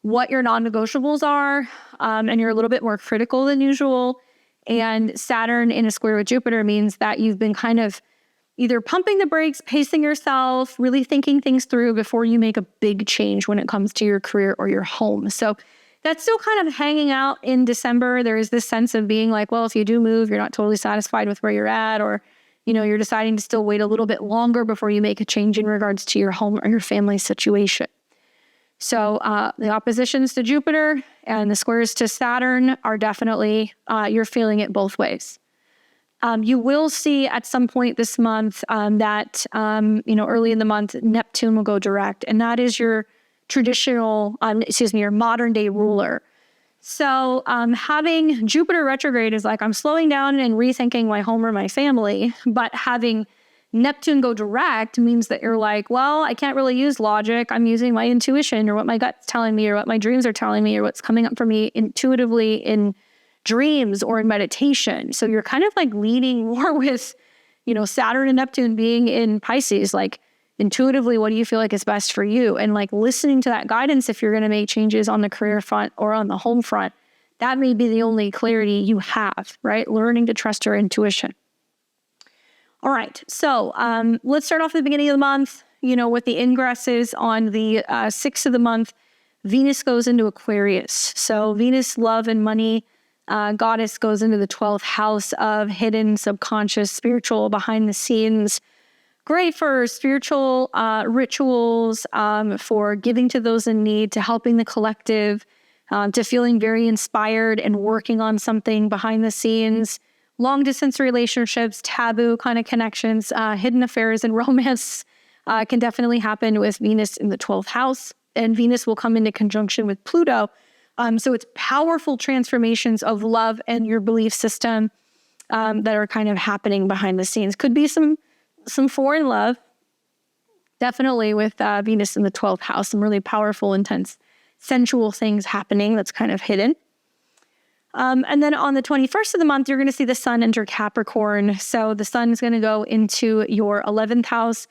what your non-negotiables are. And you're a little bit more critical than usual. And Saturn in a square with Jupiter means that you've been kind of either pumping the brakes, pacing yourself, really thinking things through before you make a big change when it comes to your career or your home. So That's still kind of hanging out in December. There is this sense of being like, well, if you do move, you're not totally satisfied with where you're at, or, you're deciding to still wait a little bit longer before you make a change in regards to your home or your family situation. So the oppositions to Jupiter and the squares to Saturn are definitely, you're feeling it both ways. You will see at some point this month that, early in the month, Neptune will go direct, and that is your traditional, your modern day ruler. So having Jupiter retrograde is like, I'm slowing down and rethinking my home or my family, but having Neptune go direct means that you're like, well, I can't really use logic. I'm using my intuition or what my gut's telling me or what my dreams are telling me or what's coming up for me intuitively in dreams or in meditation. So you're kind of like leaning more with, Saturn and Neptune being in Pisces, like intuitively, what do you feel like is best for you? And like listening to that guidance, if you're going to make changes on the career front or on the home front, that may be the only clarity you have, right? Learning to trust your intuition. All right. So let's start off at the beginning of the month, with the ingresses on the 6th of the month. Venus goes into Aquarius. So Venus, love and money, goddess, goes into the 12th house of hidden, subconscious, spiritual, behind the scenes. Great for spiritual rituals, for giving to those in need, to helping the collective, to feeling very inspired and working on something behind the scenes. Long distance relationships, taboo kind of connections, hidden affairs and romance can definitely happen with Venus in the 12th house. And Venus will come into conjunction with Pluto. So it's powerful transformations of love and your belief system that are kind of happening behind the scenes. Could be some foreign love, definitely with Venus in the 12th house, some really powerful, intense, sensual things happening that's kind of hidden. And then on the 21st of the month, you're going to see the sun enter Capricorn. So the sun is going to go into your 11th house.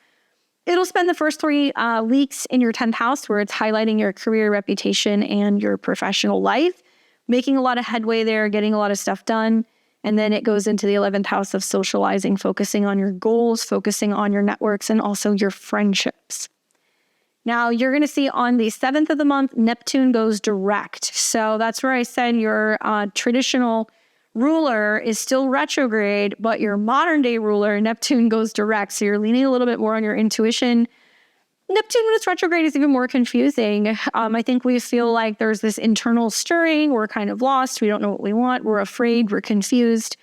It'll spend the first 3 weeks in your 10th house, where it's highlighting your career, reputation, and your professional life, making a lot of headway there, getting a lot of stuff done. And then it goes into the 11th house of socializing, focusing on your goals, focusing on your networks, and also your friendships. Now, you're going to see on the 7th of the month, Neptune goes direct. So that's where I said your traditional ruler is still retrograde, but your modern day ruler, Neptune, goes direct. So you're leaning a little bit more on your intuition. Neptune, when it's retrograde, is even more confusing. I think we feel like there's this internal stirring. We're kind of lost. We don't know what we want. We're afraid. We're confused.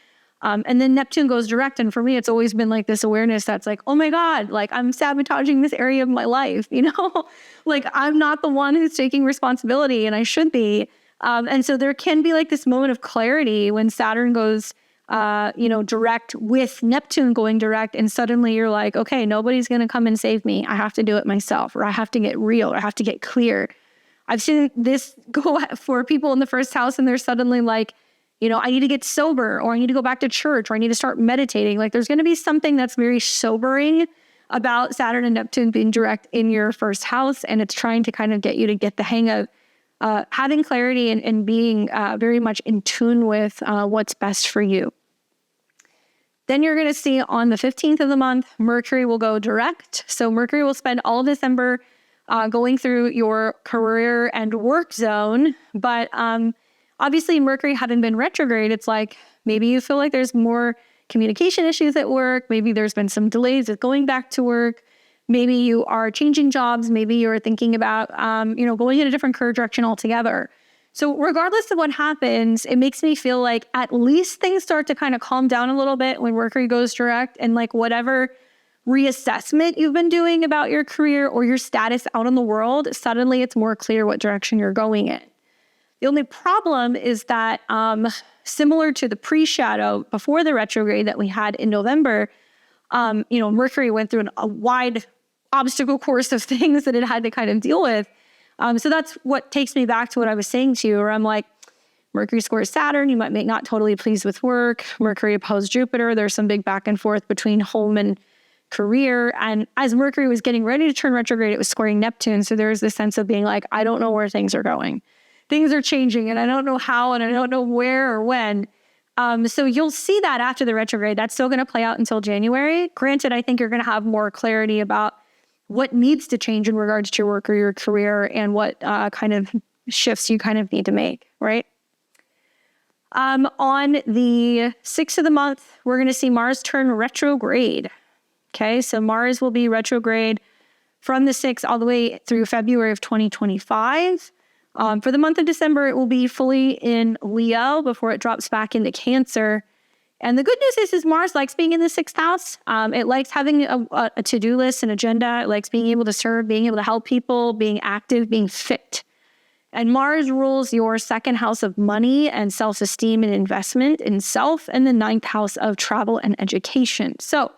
And then Neptune goes direct. And for me, it's always been like this awareness that's like, oh my God, like I'm sabotaging this area of my life, like I'm not the one who's taking responsibility and I should be. And so there can be like this moment of clarity when Saturn goes, direct with Neptune going direct. And suddenly you're like, okay, nobody's going to come and save me. I have to do it myself, or I have to get real, or I have to get clear. I've seen this go for people in the first house and they're suddenly like, I need to get sober, or I need to go back to church, or I need to start meditating. Like there's going to be something that's very sobering about Saturn and Neptune being direct in your first house. And it's trying to kind of get you to get the hang of having clarity and being very much in tune with what's best for you. Then you're going to see on the 15th of the month, Mercury will go direct. So Mercury will spend all of December going through your career and work zone. But obviously, Mercury having been retrograde, it's like maybe you feel like there's more communication issues at work. Maybe there's been some delays with going back to work. Maybe you are changing jobs. Maybe you're thinking about, going in a different career direction altogether. So regardless of what happens, it makes me feel like at least things start to kind of calm down a little bit when Mercury goes direct, and like whatever reassessment you've been doing about your career or your status out in the world, suddenly it's more clear what direction you're going in. The only problem is that similar to the pre-shadow before the retrograde that we had in November, Mercury went through a wide obstacle course of things that it had to kind of deal with. So that's what takes me back to what I was saying to you, where I'm like, Mercury squares Saturn, you might be not totally pleased with work. Mercury opposed Jupiter. There's some big back and forth between home and career. And as Mercury was getting ready to turn retrograde, it was squaring Neptune. So there's this sense of being like, I don't know where things are going. Things are changing and I don't know how and I don't know where or when. So you'll see that after the retrograde. That's still going to play out until January. Granted, I think you're going to have more clarity about what needs to change in regards to your work or your career and what kind of shifts you kind of need to make, right? On the 6th of the month, we're going to see Mars turn retrograde. Okay, so Mars will be retrograde from the 6th all the way through February of 2025. For the month of December, it will be fully in Leo before it drops back into Cancer. And the good news is Mars likes being in the 6th house. It likes having a to-do list, an agenda. It likes being able to serve, being able to help people, being active, being fit. And Mars rules your 2nd house of money and self-esteem and investment in self, and the 9th house of travel and education. So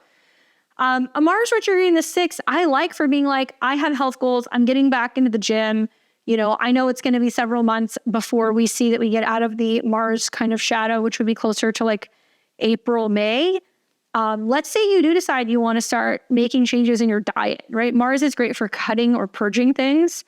a Mars retrograde in the 6th, I like for being like, I have health goals. I'm getting back into the gym. You know, I know it's going to be several months before we see that we get out of the Mars kind of shadow, which would be closer to like April, May. Let's say you do decide you want to start making changes in your diet, right? Mars is great for cutting or purging things.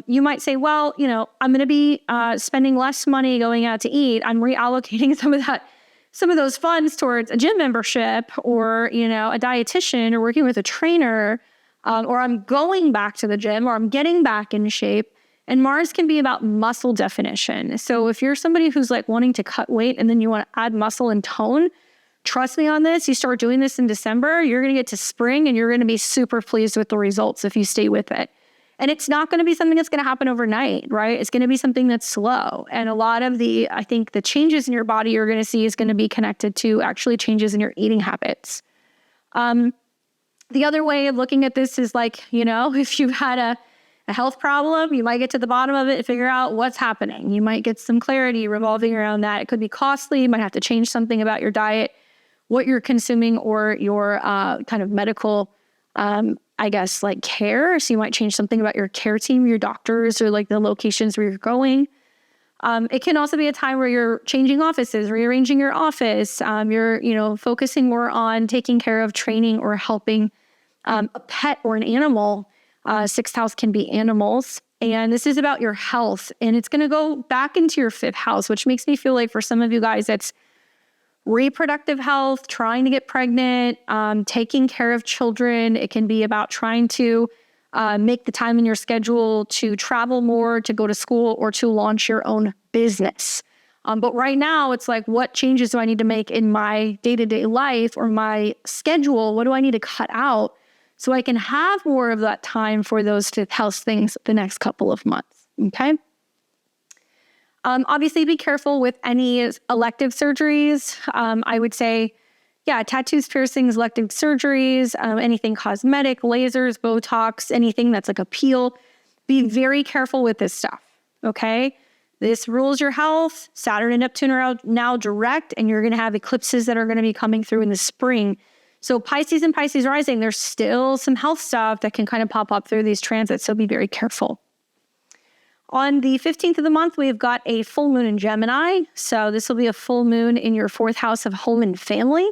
You might say, well, you know, I'm going to be spending less money going out to eat. I'm reallocating some of those funds towards a gym membership or, you know, a dietitian or working with a trainer, or I'm going back to the gym or I'm getting back in shape. And Mars can be about muscle definition. So if you're somebody who's like wanting to cut weight and then you want to add muscle and tone, trust me on this. You start doing this in December, you're going to get to spring and you're going to be super pleased with the results if you stay with it. And it's not going to be something that's going to happen overnight, right? It's going to be something that's slow. And a lot of I think the changes in your body you're going to see is going to be connected to actually changes in your eating habits. The other way of looking at this is like, you know, if you've had a health problem, you might get to the bottom of it and figure out what's happening. You might get some clarity revolving around that. It could be costly. You might have to change something about your diet, what you're consuming, or your kind of medical I guess, like care. So you might change something about your care team, your doctors, or like the locations where you're going. It can also be a time where you're changing offices, rearranging your office. You're, you know, focusing more on taking care of training or helping a pet or an animal. 6th house can be animals. And this is about your health. And it's going to go back into your 5th house, which makes me feel like for some of you guys, it's reproductive health, trying to get pregnant, taking care of children. It can be about trying to make the time in your schedule to travel more, to go to school, or to launch your own business. But right now, it's like, what changes do I need to make in my day-to-day life or my schedule? What do I need to cut out so I can have more of that time for those 5th house things the next couple of months, okay? Obviously, be careful with any elective surgeries. I would say, yeah, tattoos, piercings, elective surgeries, anything cosmetic, lasers, Botox, anything that's like a peel. Be very careful with this stuff, okay? This rules your health. Saturn and Neptune are out now direct, and you're going to have eclipses that are going to be coming through in the spring. So Pisces and Pisces rising, there's still some health stuff that can kind of pop up through these transits, so be very careful. On the 15th of the month, we've got a full moon in Gemini. So this will be a full moon in your 4th house of home and family.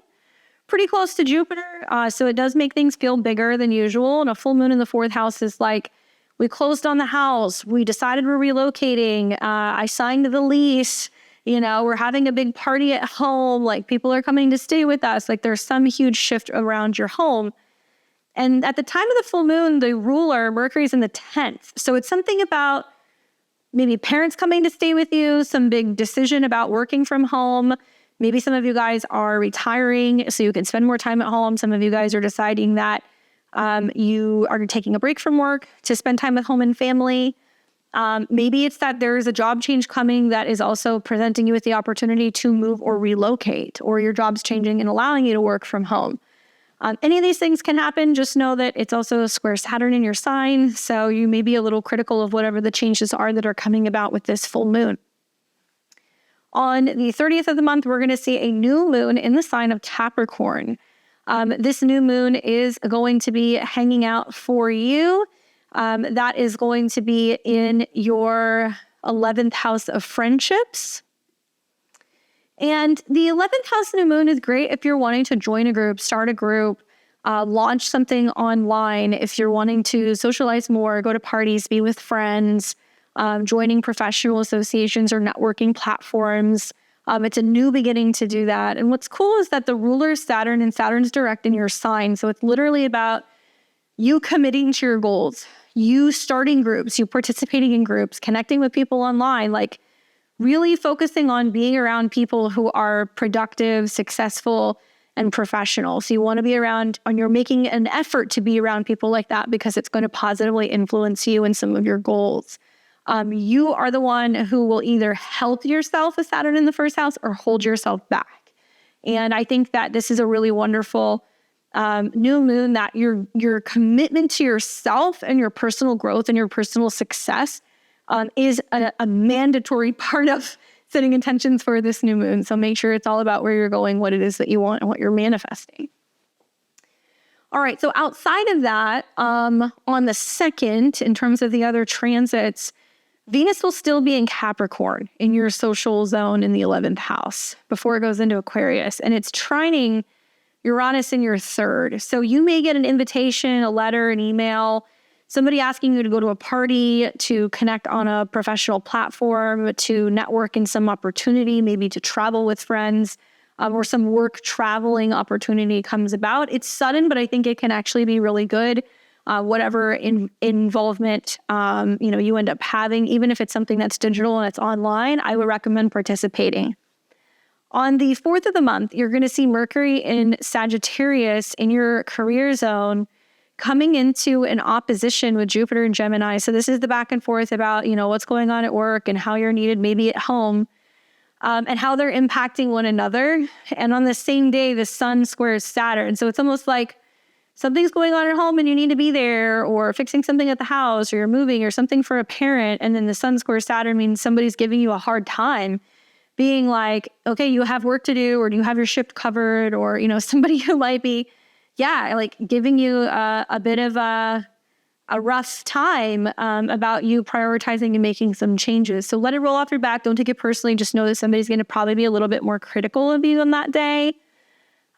Pretty close to Jupiter. So it does make things feel bigger than usual. And a full moon in the 4th house is like, we closed on the house. We decided we're relocating. I signed the lease. You know, we're having a big party at home. Like, people are coming to stay with us. Like, there's some huge shift around your home. And at the time of the full moon, the ruler, Mercury's in the 10th. So it's something about maybe parents coming to stay with you, some big decision about working from home. Maybe some of you guys are retiring so you can spend more time at home. Some of you guys are deciding that you are taking a break from work to spend time with home and family. Maybe it's that there's a job change coming that is also presenting you with the opportunity to move or relocate, or your job's changing and allowing you to work from home. Any of these things can happen. Just know that it's also a square Saturn in your sign, so you may be a little critical of whatever the changes are that are coming about with this full moon. On the 30th of the month, we're going to see a new moon in the sign of Capricorn. This new moon is going to be hanging out for you. That is going to be in your 11th house of friendships. And the 11th house new moon is great if you're wanting to join a group, start a group, launch something online, if you're wanting to socialize more, go to parties, be with friends, joining professional associations or networking platforms. It's a new beginning to do that. And what's cool is that the ruler is Saturn, and Saturn's direct in your sign. So it's literally about you committing to your goals, you starting groups, you participating in groups, connecting with people online, like really focusing on being around people who are productive, successful, and professional. So you want to be around, and you're making an effort to be around people like that because it's going to positively influence you in some of your goals. You are the one who will either help yourself with Saturn in the first house or hold yourself back. And I think that this is a really wonderful new moon, that your commitment to yourself and your personal growth and your personal success is a mandatory part of setting intentions for this new moon. So make sure it's all about where you're going, what it is that you want, and what you're manifesting. All right, so outside of that, on the 2nd, in terms of the other transits, Venus will still be in Capricorn, in your social zone in the 11th house, before it goes into Aquarius. And it's trining Uranus in your 3rd. So you may get an invitation, a letter, an email, somebody asking you to go to a party, to connect on a professional platform, to network in some opportunity, maybe to travel with friends, or some work traveling opportunity comes about. It's sudden, but I think it can actually be really good. Whatever involvement you end up having, even if it's something that's digital and it's online, I would recommend participating. On the 4th of the month, you're going to see Mercury in Sagittarius in your career zone, coming into an opposition with Jupiter and Gemini. So this is the back and forth about, what's going on at work and how you're needed maybe at home, and how they're impacting one another. And on the same day, the sun squares Saturn. So it's almost like something's going on at home and you need to be there, or fixing something at the house, or you're moving, or something for a parent. And then the sun squares Saturn means somebody's giving you a hard time, being like, okay, you have work to do, or do you have your ship covered? Or, somebody who might be, like giving you a bit of a rough time about you prioritizing and making some changes. So let it roll off your back. Don't take it personally. Just know that somebody's going to probably be a little bit more critical of you on that day.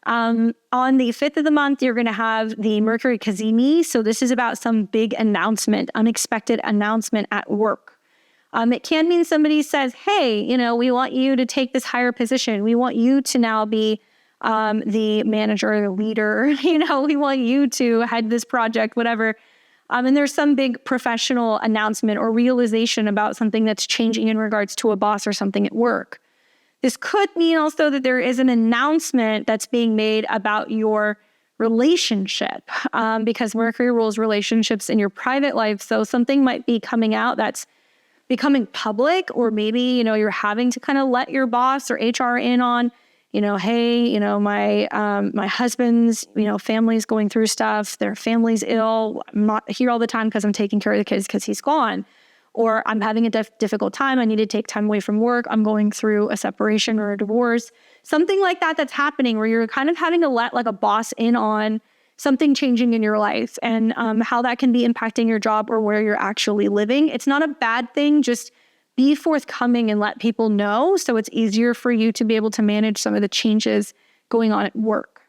On the 5th of the month, you're going to have the Mercury cazimi. So this is about some big announcement, unexpected announcement at work. It can mean somebody says, hey, we want you to take this higher position. We want you to now be the manager or the leader. We want you to head this project, whatever. And there's some big professional announcement or realization about something that's changing in regards to a boss or something at work. This could mean also that there is an announcement that's being made about your relationship, because Mercury rules relationships in your private life. So something might be coming out that's becoming public, or maybe, you're having to kind of let your boss or HR in on, hey, my husband's, family's going through stuff. Their family's ill. I'm not here all the time because I'm taking care of the kids because he's gone. Or I'm having a difficult time. I need to take time away from work. I'm going through a separation or a divorce. Something like that that's happening, where you're kind of having to let like a boss in on something changing in your life, and how that can be impacting your job or where you're actually living. It's not a bad thing. Just be forthcoming and let people know, so it's easier for you to be able to manage some of the changes going on at work.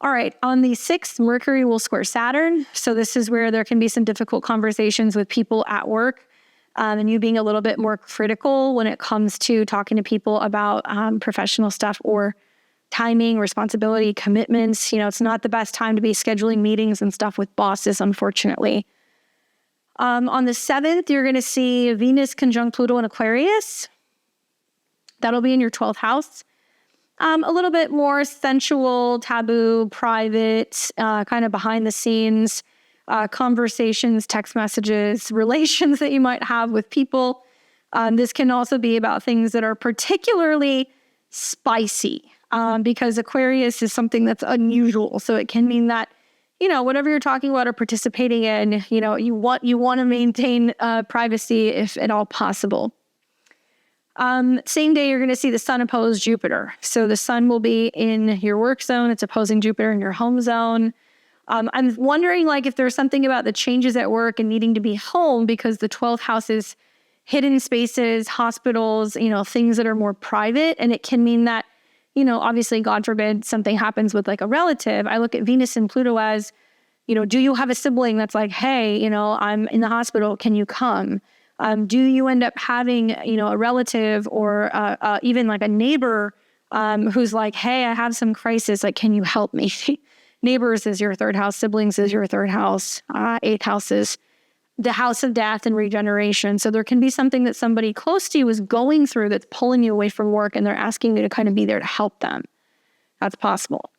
All right, on the 6th, Mercury will square Saturn. So this is where there can be some difficult conversations with people at work, and you being a little bit more critical when it comes to talking to people about professional stuff or timing, responsibility, commitments. It's not the best time to be scheduling meetings and stuff with bosses, unfortunately. On the 7th, you're going to see Venus conjunct Pluto in Aquarius. That'll be in your 12th house. A little bit more sensual, taboo, private, kind of behind the scenes conversations, text messages, relations that you might have with people. This can also be about things that are particularly spicy, because Aquarius is something that's unusual. So it can mean that, whatever you're talking about or participating in, you want to maintain privacy if at all possible. Same day, you're going to see the sun oppose Jupiter. So the sun will be in your work zone. It's opposing Jupiter in your home zone. I'm wondering if there's something about the changes at work and needing to be home, because the 12th house is hidden spaces, hospitals, things that are more private. And it can mean that, obviously, God forbid, something happens with a relative. I look at Venus and Pluto as, do you have a sibling that's like, hey, I'm in the hospital, can you come? Do you end up having, a relative or even a neighbor who's like, hey, I have some crisis, can you help me? Neighbors is your third house. Siblings is your third house. Eighth house is the house of death and regeneration. So there can be something that somebody close to you is going through that's pulling you away from work, and they're asking you to kind of be there to help them. That's possible.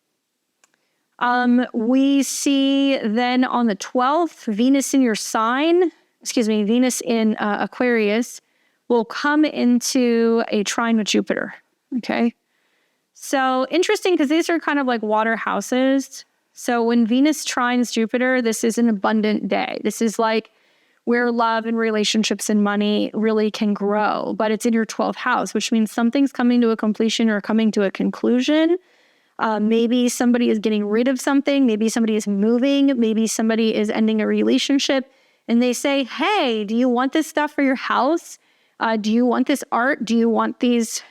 We see then on the 12th, Venus in your sign, Venus in Aquarius will come into a trine with Jupiter. Okay. So interesting, because these are kind of like water houses. So when Venus trines Jupiter, this is an abundant day. This is like where love and relationships and money really can grow, but it's in your 12th house, which means something's coming to a completion or coming to a conclusion. Maybe somebody is getting rid of something. Maybe somebody is moving. Maybe somebody is ending a relationship, and they say, hey, do you want this stuff for your house? Do you want this art? Do you want these,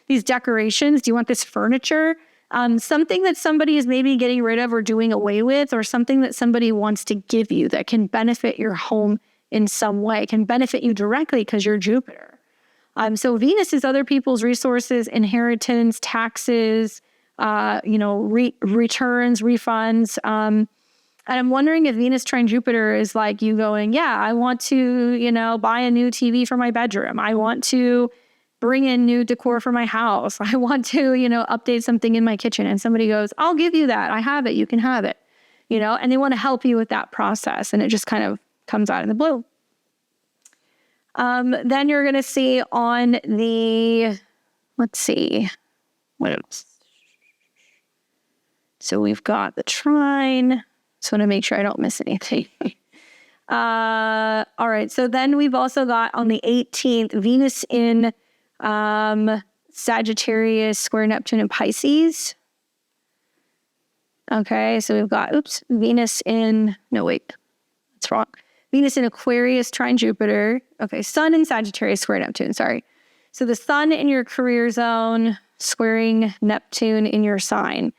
these decorations? Do you want this furniture? Something that somebody is maybe getting rid of or doing away with, or something that somebody wants to give you that can benefit your home in some way, can benefit you directly because you're Jupiter. So Venus is other people's resources, inheritance, taxes, returns, refunds. And I'm wondering if Venus trine Jupiter is like you going, yeah, I want to, buy a new TV for my bedroom. I want to bring in new decor for my house. I want to, update something in my kitchen. And somebody goes, I'll give you that. I have it. You can have it, and they want to help you with that process. And it just kind of comes out in the blue. Then you're going to see on the, let's see, what else? So we've got the trine. Just want to make sure I don't miss anything. All right. So then we've also got on the 18th, Venus in Sagittarius square Neptune and Pisces. Okay. So we've got, Venus in, that's wrong. Venus in Aquarius trine Jupiter. Okay. Sun in Sagittarius square Neptune. Sorry. So the sun in your career zone squaring Neptune in your sign.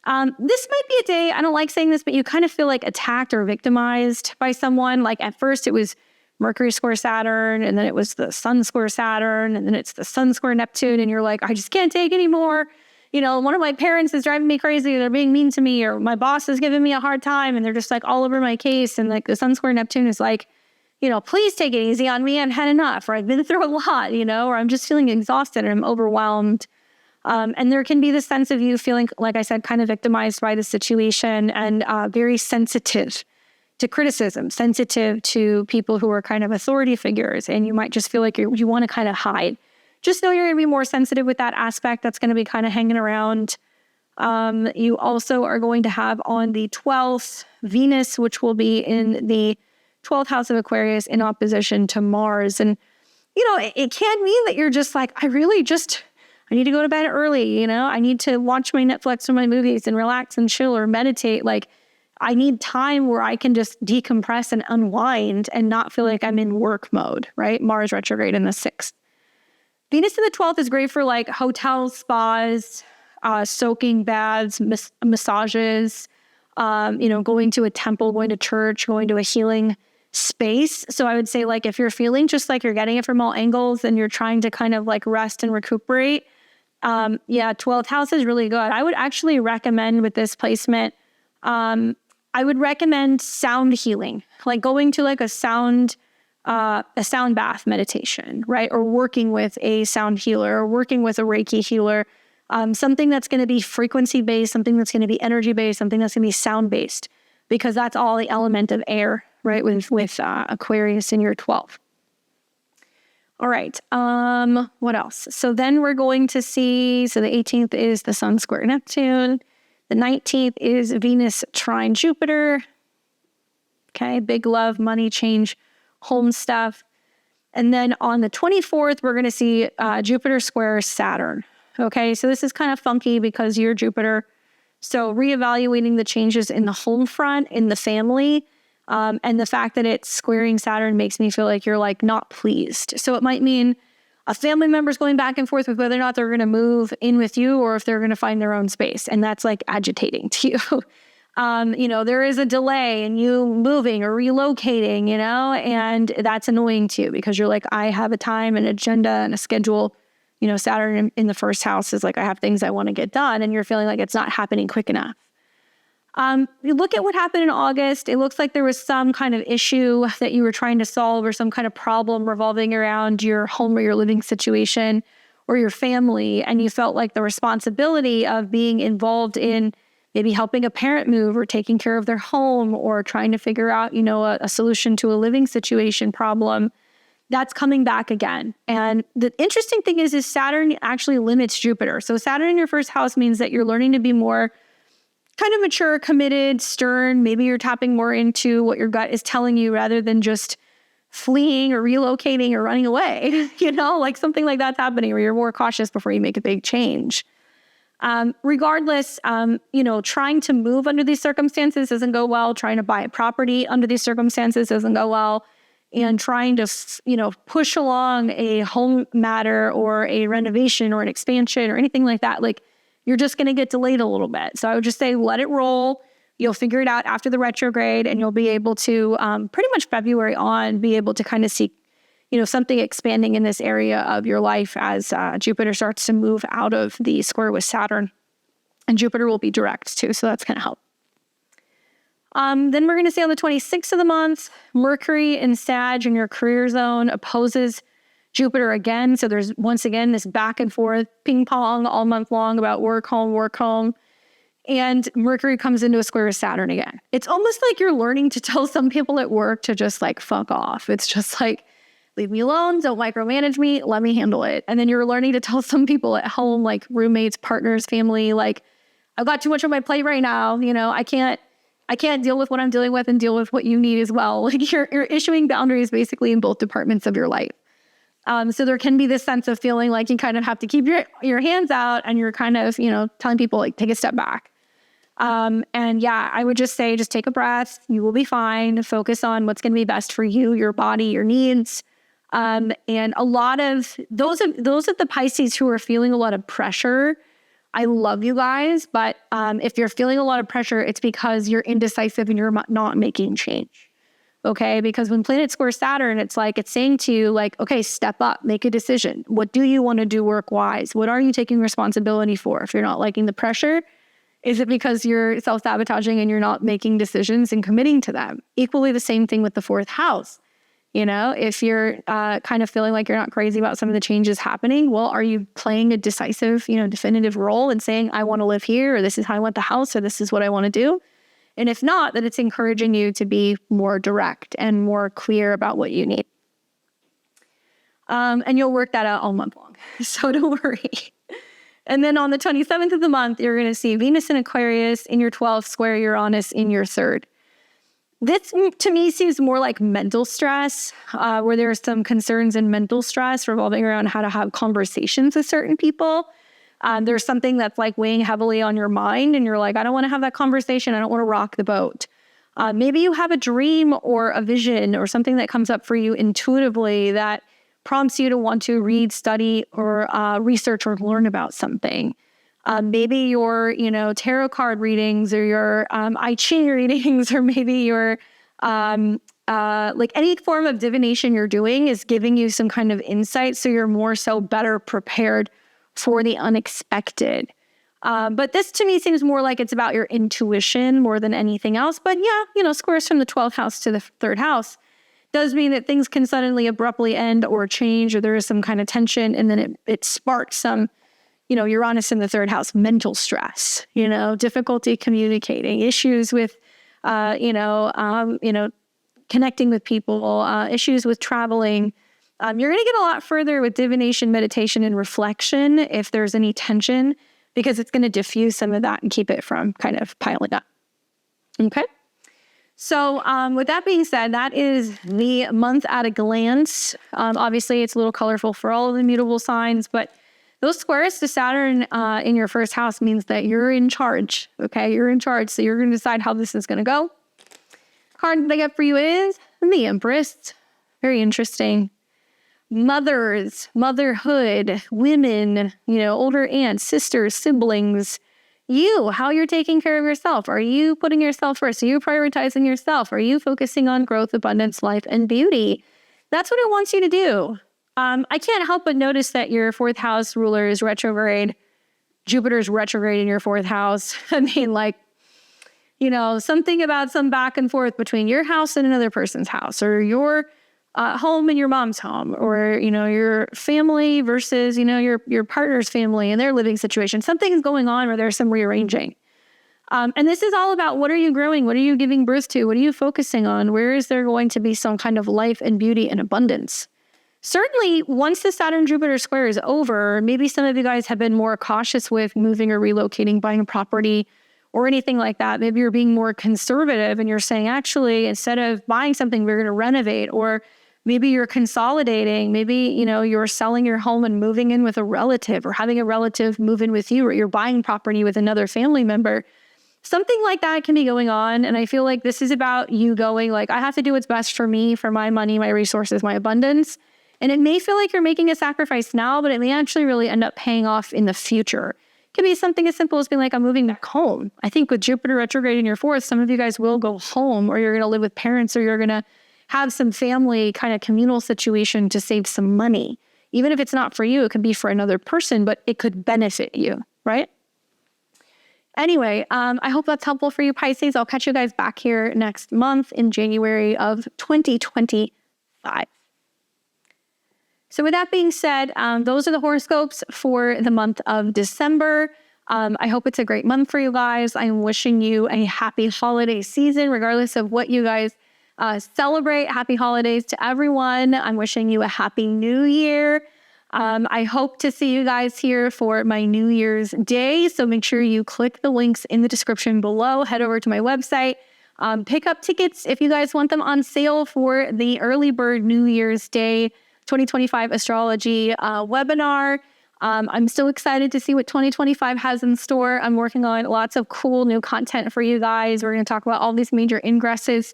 This might be a day, I don't like saying this, but you kind of feel like attacked or victimized by someone. Like at first it was Mercury square Saturn, and then it was the sun square Saturn, and then it's the sun square Neptune, and you're like, I just can't take anymore. One of my parents is driving me crazy. They're being mean to me, or my boss is giving me a hard time, and they're just like all over my case. And like the sun square Neptune is like, please take it easy on me. I've had enough, or I've been through a lot, or I'm just feeling exhausted and I'm overwhelmed. And there can be this sense of you feeling, like I said, kind of victimized by the situation, and very sensitive to criticism, sensitive to people who are kind of authority figures. And you might just feel like you want to kind of hide. Just know you're going to be more sensitive with that aspect. That's going to be kind of hanging around. You also are going to have on the 12th, Venus, which will be in the 12th house of Aquarius in opposition to Mars. And, it can mean that you're just like, I need to go to bed early, I need to watch my Netflix or my movies and relax and chill or meditate. Like, I need time where I can just decompress and unwind and not feel like I'm in work mode, right? Mars retrograde in the 6th. Venus in the 12th is great for like hotels, spas, soaking baths, massages, going to a temple, going to church, going to a healing space. So I would say, like, if you're feeling just like you're getting it from all angles and you're trying to kind of like rest and recuperate, 12th house is really good. I would actually recommend with this placement, I would recommend sound healing, like going to like a sound bath meditation, right? Or working with a sound healer, or working with a Reiki healer, something that's going to be frequency based, something that's going to be energy based, something that's going to be sound based, because that's all the element of air, right? With Aquarius in your 12th. All right. What else? So then we're going to see, the 18th is the sun square Neptune. The 19th is Venus trine Jupiter. Okay. Big love, money, change, home stuff. And then on the 24th, we're going to see Jupiter square Saturn. Okay. So this is kind of funky because you're Jupiter. So reevaluating the changes in the home front, in the family, and the fact that it's squaring Saturn makes me feel like you're like not pleased. So it might mean a family member's going back and forth with whether or not they're going to move in with you or if they're going to find their own space. And that's like agitating to you. There is a delay in you moving or relocating, and that's annoying to you because you're like, I have a time, an agenda, and a schedule. Saturn in the first house is like, I have things I want to get done. And you're feeling like it's not happening quick enough. You look at what happened in August. It looks like there was some kind of issue that you were trying to solve or some kind of problem revolving around your home or your living situation or your family. And you felt like the responsibility of being involved in maybe helping a parent move or taking care of their home or trying to figure out, a solution to a living situation problem. That's coming back again. And the interesting thing is Saturn actually limits Jupiter. So Saturn in your first house means that you're learning to be more kind of mature, committed, stern. Maybe you're tapping more into what your gut is telling you rather than just fleeing or relocating or running away, like something like that's happening where you're more cautious before you make a big change. Regardless, trying to move under these circumstances doesn't go well. Trying to buy a property under these circumstances doesn't go well. And trying to, push along a home matter or a renovation or an expansion or anything like that, you're just going to get delayed a little bit. So I would just say, let it roll. You'll figure it out after the retrograde, and you'll be able to, pretty much February on, be able to kind of see, something expanding in this area of your life as Jupiter starts to move out of the square with Saturn. And Jupiter will be direct too, so that's going to help. Then we're going to see on the 26th of the month, Mercury in Sag in your career zone opposes Jupiter again. So there's once again this back and forth ping pong all month long about work, home. And Mercury comes into a square with Saturn again. It's almost like you're learning to tell some people at work to just fuck off. It's just leave me alone, don't micromanage me, let me handle it. And then you're learning to tell some people at home, like roommates, partners, family, I've got too much on my plate right now. I can't deal with what I'm dealing with and deal with what you need as well. You're issuing boundaries basically in both departments of your life. So there can be this sense of feeling like you kind of have to keep your hands out and you're kind of, telling people take a step back. I would just say, just take a breath. You will be fine. Focus on what's going to be best for you, your body, your needs. And a lot of those are the Pisces who are feeling a lot of pressure. I love you guys, but if you're feeling a lot of pressure, it's because you're indecisive and you're not making change. Okay, because when planet squares Saturn, it's saying to you, okay, step up, make a decision. What do you want to do work-wise? What are you taking responsibility for? If you're not liking the pressure, is it because you're self-sabotaging and you're not making decisions and committing to them? Equally the same thing with the fourth house. If you're kind of feeling like you're not crazy about some of the changes happening, well, are you playing a decisive, definitive role and saying, I want to live here, or this is how I want the house, or this is what I want to do? And if not, then it's encouraging you to be more direct and more clear about what you need. And you'll work that out all month long. So don't worry. And then on the 27th of the month, you're going to see Venus in Aquarius in your 12th, square Uranus in your 3rd. This, to me, seems more like mental stress, where there's some concerns in mental stress revolving around how to have conversations with certain people. There's something that's weighing heavily on your mind and you're I don't want to have that conversation. I don't want to rock the boat. Maybe you have a dream or a vision or something that comes up for you intuitively that prompts you to want to read, study, or research or learn about something. Maybe your, tarot card readings or your I Ching readings, or maybe your any form of divination you're doing is giving you some kind of insight, so you're more so better prepared for the unexpected. But this to me seems more like it's about your intuition more than anything else. But yeah, squares from the 12th house to the 3rd house does mean that things can suddenly abruptly end or change, or there is some kind of tension, and then it sparks some, Uranus in the 3rd house, mental stress, difficulty communicating, issues with, connecting with people, issues with traveling. You're going to get a lot further with divination, meditation, and reflection if there's any tension, because it's going to diffuse some of that and keep it from kind of piling up. Okay? So with that being said, that is the month at a glance. Obviously, it's a little colorful for all of the mutable signs, but those squares to Saturn in your first house means that you're in charge. Okay? You're in charge, so you're going to decide how this is going to go. Card that I got for you is the Empress. Very interesting. Mothers, motherhood, women, older aunts, sisters, siblings, how you're taking care of yourself. Are you putting yourself first? Are you prioritizing yourself? Are you focusing on growth, abundance, life, and beauty? That's what it wants you to do. I can't help but notice that your 4th house ruler is retrograde. Jupiter's retrograde in your 4th house. I mean, something about some back and forth between your house and another person's house, or your home and your mom's home, or, your family versus, your partner's family and their living situation. Something is going on where there's some rearranging. And this is all about, what are you growing? What are you giving birth to? What are you focusing on? Where is there going to be some kind of life and beauty and abundance? Certainly, once the Saturn-Jupiter square is over, maybe some of you guys have been more cautious with moving or relocating, buying a property, or anything like that. Maybe you're being more conservative and you're saying, actually, instead of buying something, we're going to renovate. Or maybe you're consolidating. Maybe, you're selling your home and moving in with a relative, or having a relative move in with you, or you're buying property with another family member. Something like that can be going on. And I feel like this is about you going like, I have to do what's best for me, for my money, my resources, my abundance. And it may feel like you're making a sacrifice now, but it may actually really end up paying off in the future. It could be something as simple as being like, I'm moving back home. I think with Jupiter retrograde in your fourth, some of you guys will go home, or you're going to live with parents, or you're going to have some family kind of communal situation to save some money. Even if it's not for you, it could be for another person, but it could benefit you, right? Anyway, I hope that's helpful for you, Pisces. I'll catch you guys back here next month in January of 2025. So with that being said, those are the horoscopes for the month of December. I hope it's a great month for you guys. I'm wishing you a happy holiday season, regardless of what you guys celebrate. Happy holidays to everyone. I'm wishing you a happy new year. I hope to see you guys here for my New Year's Day. So make sure you click the links in the description below. Head over to my website. Pick up tickets if you guys want them on sale for the early bird New Year's Day 2025 astrology webinar. I'm so excited to see what 2025 has in store. I'm working on lots of cool new content for you guys. We're going to talk about all these major ingresses.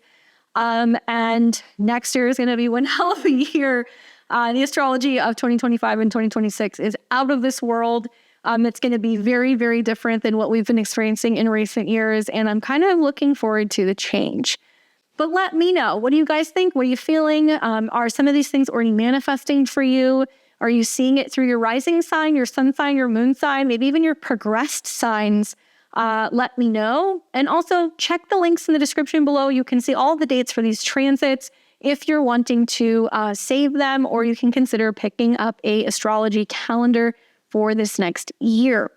And next year is going to be one hell of a year. The astrology of 2025 and 2026 is out of this world. It's going to be very, very different than what we've been experiencing in recent years. And I'm kind of looking forward to the change. But let me know. What do you guys think? What are you feeling? Are some of these things already manifesting for you? Are you seeing it through your rising sign, your sun sign, your moon sign, maybe even your progressed signs? Let me know. And also check the links in the description below. You can see all the dates for these transits if you're wanting to save them, or you can consider picking up a astrology calendar for this next year.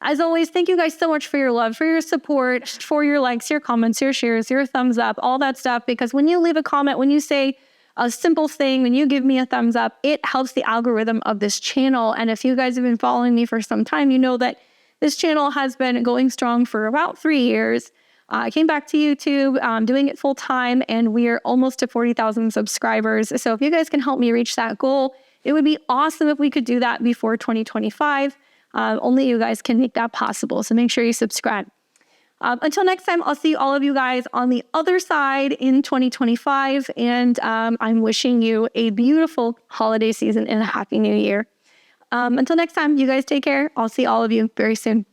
As always, thank you guys so much for your love, for your support, for your likes, your comments, your shares, your thumbs up, all that stuff. Because when you leave a comment, when you say a simple thing, when you give me a thumbs up, it helps the algorithm of this channel. And if you guys have been following me for some time, you know that this channel has been going strong for about 3 years. I came back to YouTube, doing it full time, and we are almost to 40,000 subscribers. So if you guys can help me reach that goal, it would be awesome if we could do that before 2025. Only you guys can make that possible. So make sure you subscribe. Until next time, I'll see all of you guys on the other side in 2025. And I'm wishing you a beautiful holiday season and a happy new year. Until next time, you guys take care. I'll see all of you very soon.